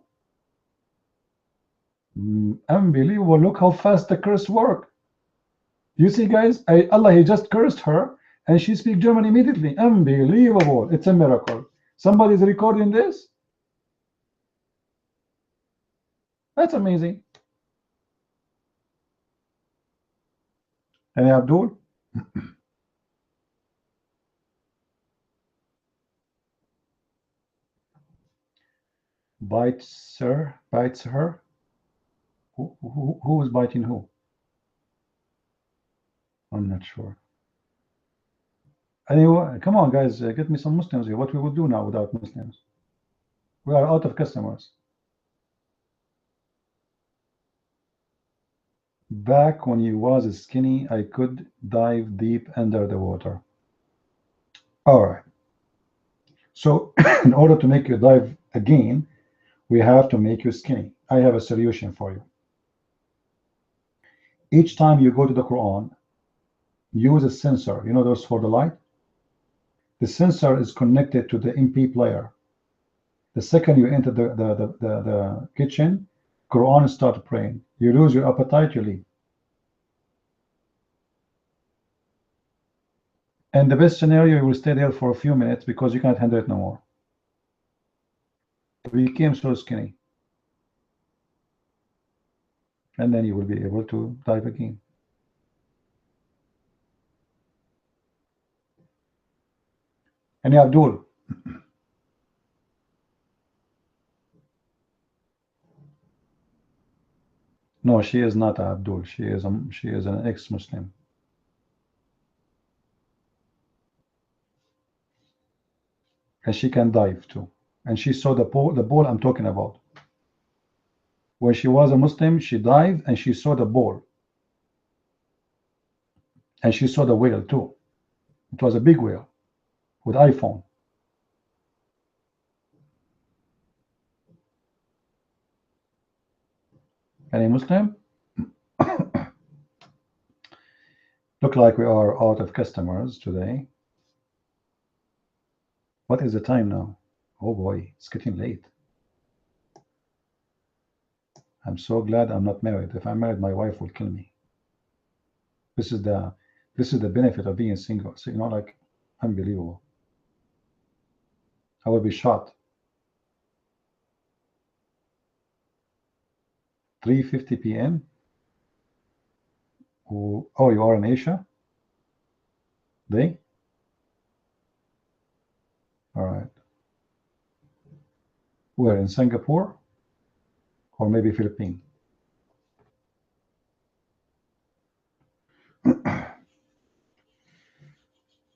Unbelievable. Look how fast the curse work. You see, guys, Allah, he just cursed her and she speaks German immediately. Unbelievable. It's a miracle. Somebody's recording this? That's amazing. And Abdul? Bites her. Who is biting who? I'm not sure. Anyway, come on, guys, get me some Muslims here. What we would do now without Muslims? We are out of customers. Back when you was skinny, I could dive deep under the water. All right. So in order to make you dive again, we have to make you skinny. I have a solution for you. Each time you go to the Quran, use a sensor. You know those for the light? The sensor is connected to the MP player. The second you enter the kitchen, Quran start praying. You lose your appetite, you leave. And the best scenario, you will stay there for a few minutes because you can't handle it no more. You became so skinny. And then you will be able to dive again. And Abdul. No, she is not Abdul. She is an ex-Muslim. And she can dive too. And she saw the ball I'm talking about. When she was a Muslim, she dived and she saw the ball. And she saw the whale too. It was a big whale with iPhone. Any Muslim? Look like we are out of customers today. What is the time now? Oh boy, it's getting late. I'm so glad I'm not married. If I'm married, my wife will kill me. This is the benefit of being single. So, you know, like, unbelievable. I will be shot. 3:50 p.m. Oh, you are in Asia? They? All right. Where, in Singapore? Or maybe Philippines?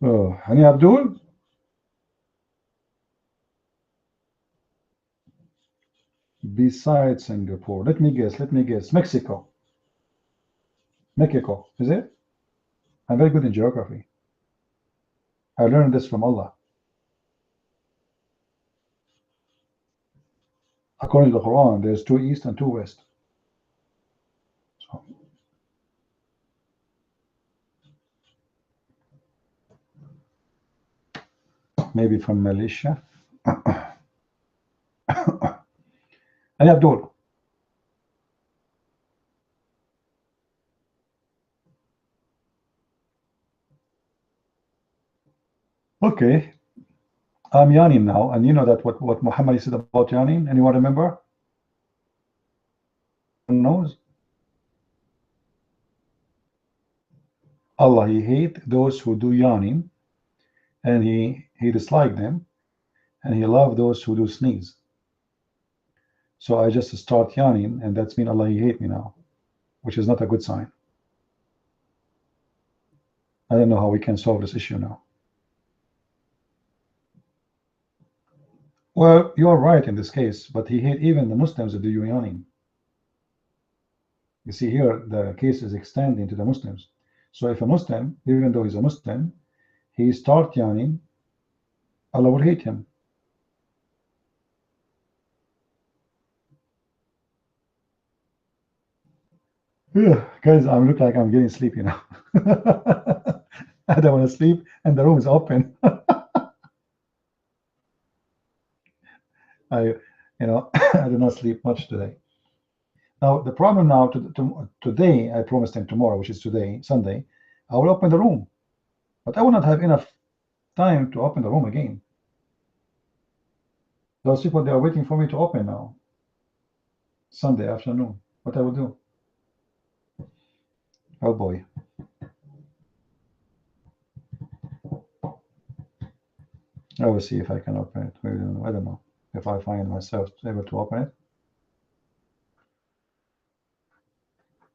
Oh, Hani Abdul? Besides Singapore, let me guess. Mexico. Mexico, is it? I'm very good in geography. I learned this from Allah. According to the Quran, there's 2 east and 2 west. So, maybe from Malaysia. And Abdul. Okay. I'm yawning now, and you know that what Muhammad said about yawning? Anyone remember? Knows? Allah, he hates those who do yawning, and he dislikes them, and he loves those who do sneeze. So I just start yawning, and that's mean Allah, he hates me now, which is not a good sign. I don't know how we can solve this issue now. Well, you are right in this case, but he hates even the Muslims that do yawning. You see here, the case is extending to the Muslims. So if a Muslim, even though he's a Muslim, he starts yawning, Allah will hate him. Yeah, guys, I look like I'm getting sleepy now. I don't want to sleep, and the room is open. I I did not sleep much today. Now the problem now today, I promised him tomorrow, which is today, Sunday, I will open the room, but I will not have enough time to open the room again. Those people, they are waiting for me to open now, Sunday afternoon. What I will do? Oh boy. I will see if I can open it. Maybe, I don't know if I find myself able to open it.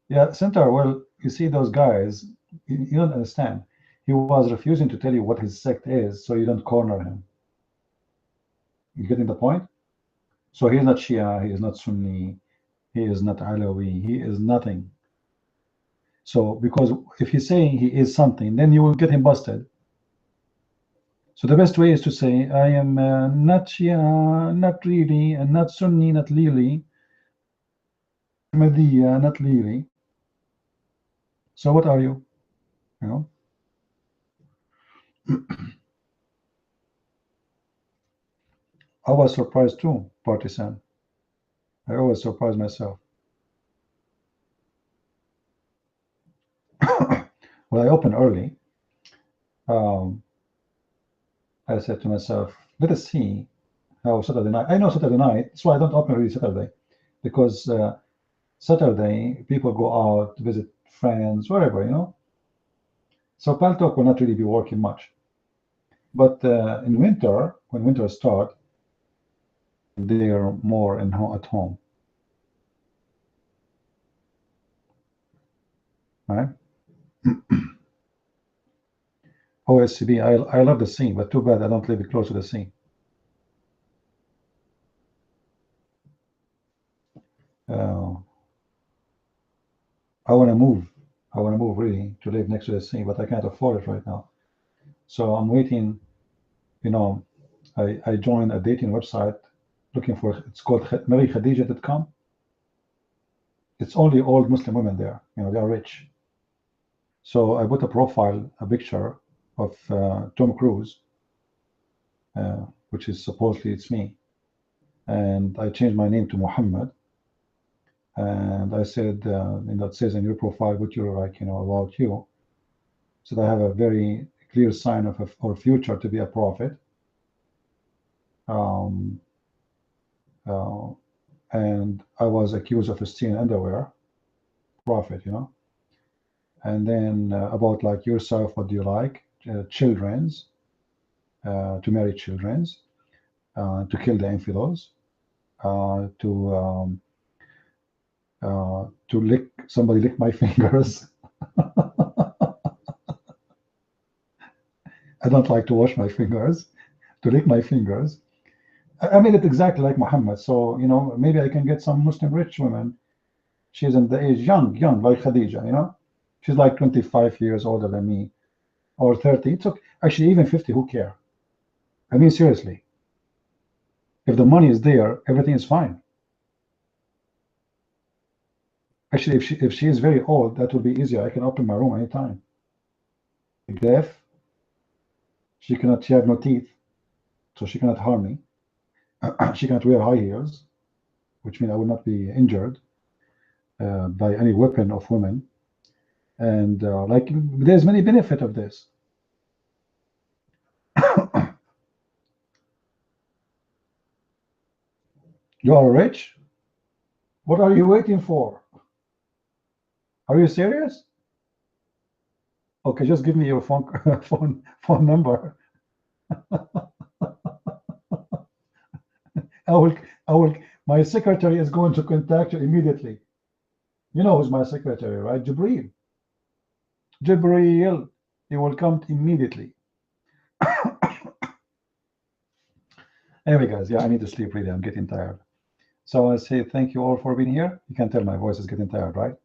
Yeah, Centaur, well, you see those guys, you don't understand. He was refusing to tell you what his sect is, so you don't corner him. You getting the point? So he is not Shia, he is not Sunni, he is not Alawi, he is nothing. So because if he's saying he is something, then you will get him busted. So the best way is to say, I am not Shia, not really, and not Sunni, not Lili, Ahmadiyya, not Lili. So what are you? You know? I was surprised too, partisan. I always surprise myself. Well, I opened early. I said to myself, let us see how Saturday night. I know Saturday night, so I don't open really Saturday, because Saturday people go out to visit friends, wherever, you know. So Paltalk will not really be working much. But in winter, when winter starts, they are more at home. Right? OSCB, I love the sea, but too bad I don't live close to the sea. I want to move. I want to move really to live next to the sea, but I can't afford it right now. So I'm waiting. You know, I joined a dating website looking for. It's called marykhadija.com. It's only old Muslim women there. You know, they are rich. So I put a profile, a picture of Tom Cruise, which is supposedly it's me, and I changed my name to Muhammad. And I said, it says in your profile what you're like, about you. So I have a very clear sign of our future to be a prophet. And I was accused of stealing underwear, prophet, And then about like yourself, what do you like? Children's, to marry children's, to kill the infidels, to somebody lick my fingers. I don't like to wash my fingers, to lick my fingers. I made it exactly like Muhammad. So, maybe I can get some Muslim rich women. She's in the age, young, like Khadija, She's like 25 years older than me, or 30. It's okay. Actually, even 50, who care? I mean, seriously. If the money is there, everything is fine. Actually, if she is very old, that would be easier. I can open my room anytime. Deaf. She have no teeth, so she cannot harm me. She cannot wear high heels, which means I will not be injured by any weapon of women. And there's many benefit of this. You are rich? What are you waiting for? Are you serious? Okay, just give me your phone number. I will. My secretary is going to contact you immediately. You know who's my secretary, right? Jibreel. Jibreel. He will come immediately. Anyway, guys, yeah, I need to sleep really. I'm getting tired. So I say thank you all for being here. You can tell my voice is getting tired, right?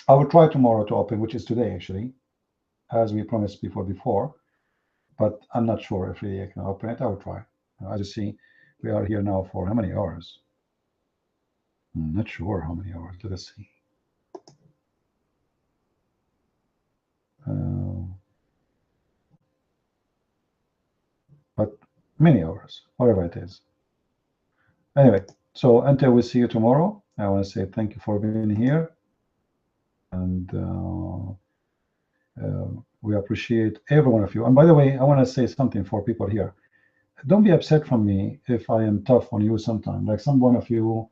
I will try tomorrow to open, which is today actually, as we promised before. But I'm not sure if really I can open it. I will try. As you see, we are here now for how many hours? I'm not sure how many hours. Let us see. But many hours, whatever it is. Anyway, so until we see you tomorrow, I want to say thank you for being here. And we appreciate every one of you. And by the way, I want to say something for people here. Don't be upset from me if I am tough on you sometime. Like some one of you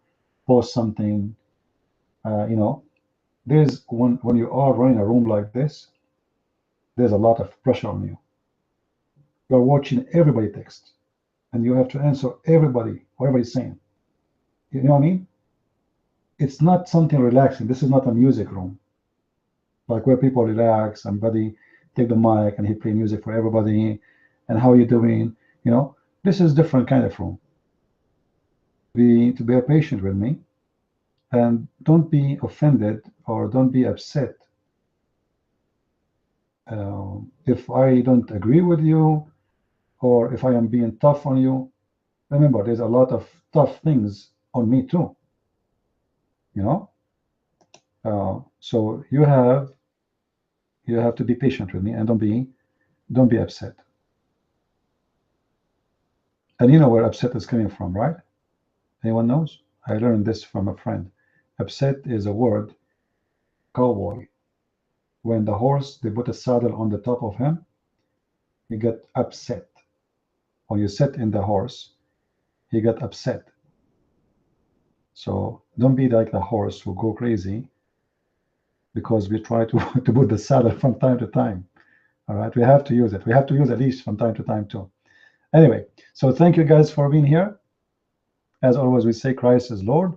post something, you know, there's when you are running a room like this, there's a lot of pressure on you. You're watching everybody text, and you have to answer everybody, what everybody's saying. You know what I mean? It's not something relaxing. This is not a music room, like where people relax and buddy take the mic and he play music for everybody. And how you doing? You know, this is different kind of room. To be patient with me, and don't be offended or don't be upset if I don't agree with you or if I am being tough on you. Remember, there's a lot of tough things on me too. You know, so you have to be patient with me and don't be upset. And you know where upset is coming from, right? Anyone knows? I learned this from a friend. Upset is a word, cowboy. When the horse, they put a saddle on the top of him, he get upset. When you sit in the horse, he got upset. So don't be like the horse who go crazy because we try to put the saddle from time to time. All right, we have to use it. We have to use a leash from time to time too. Anyway, so thank you guys for being here. As always, we say Christ is Lord.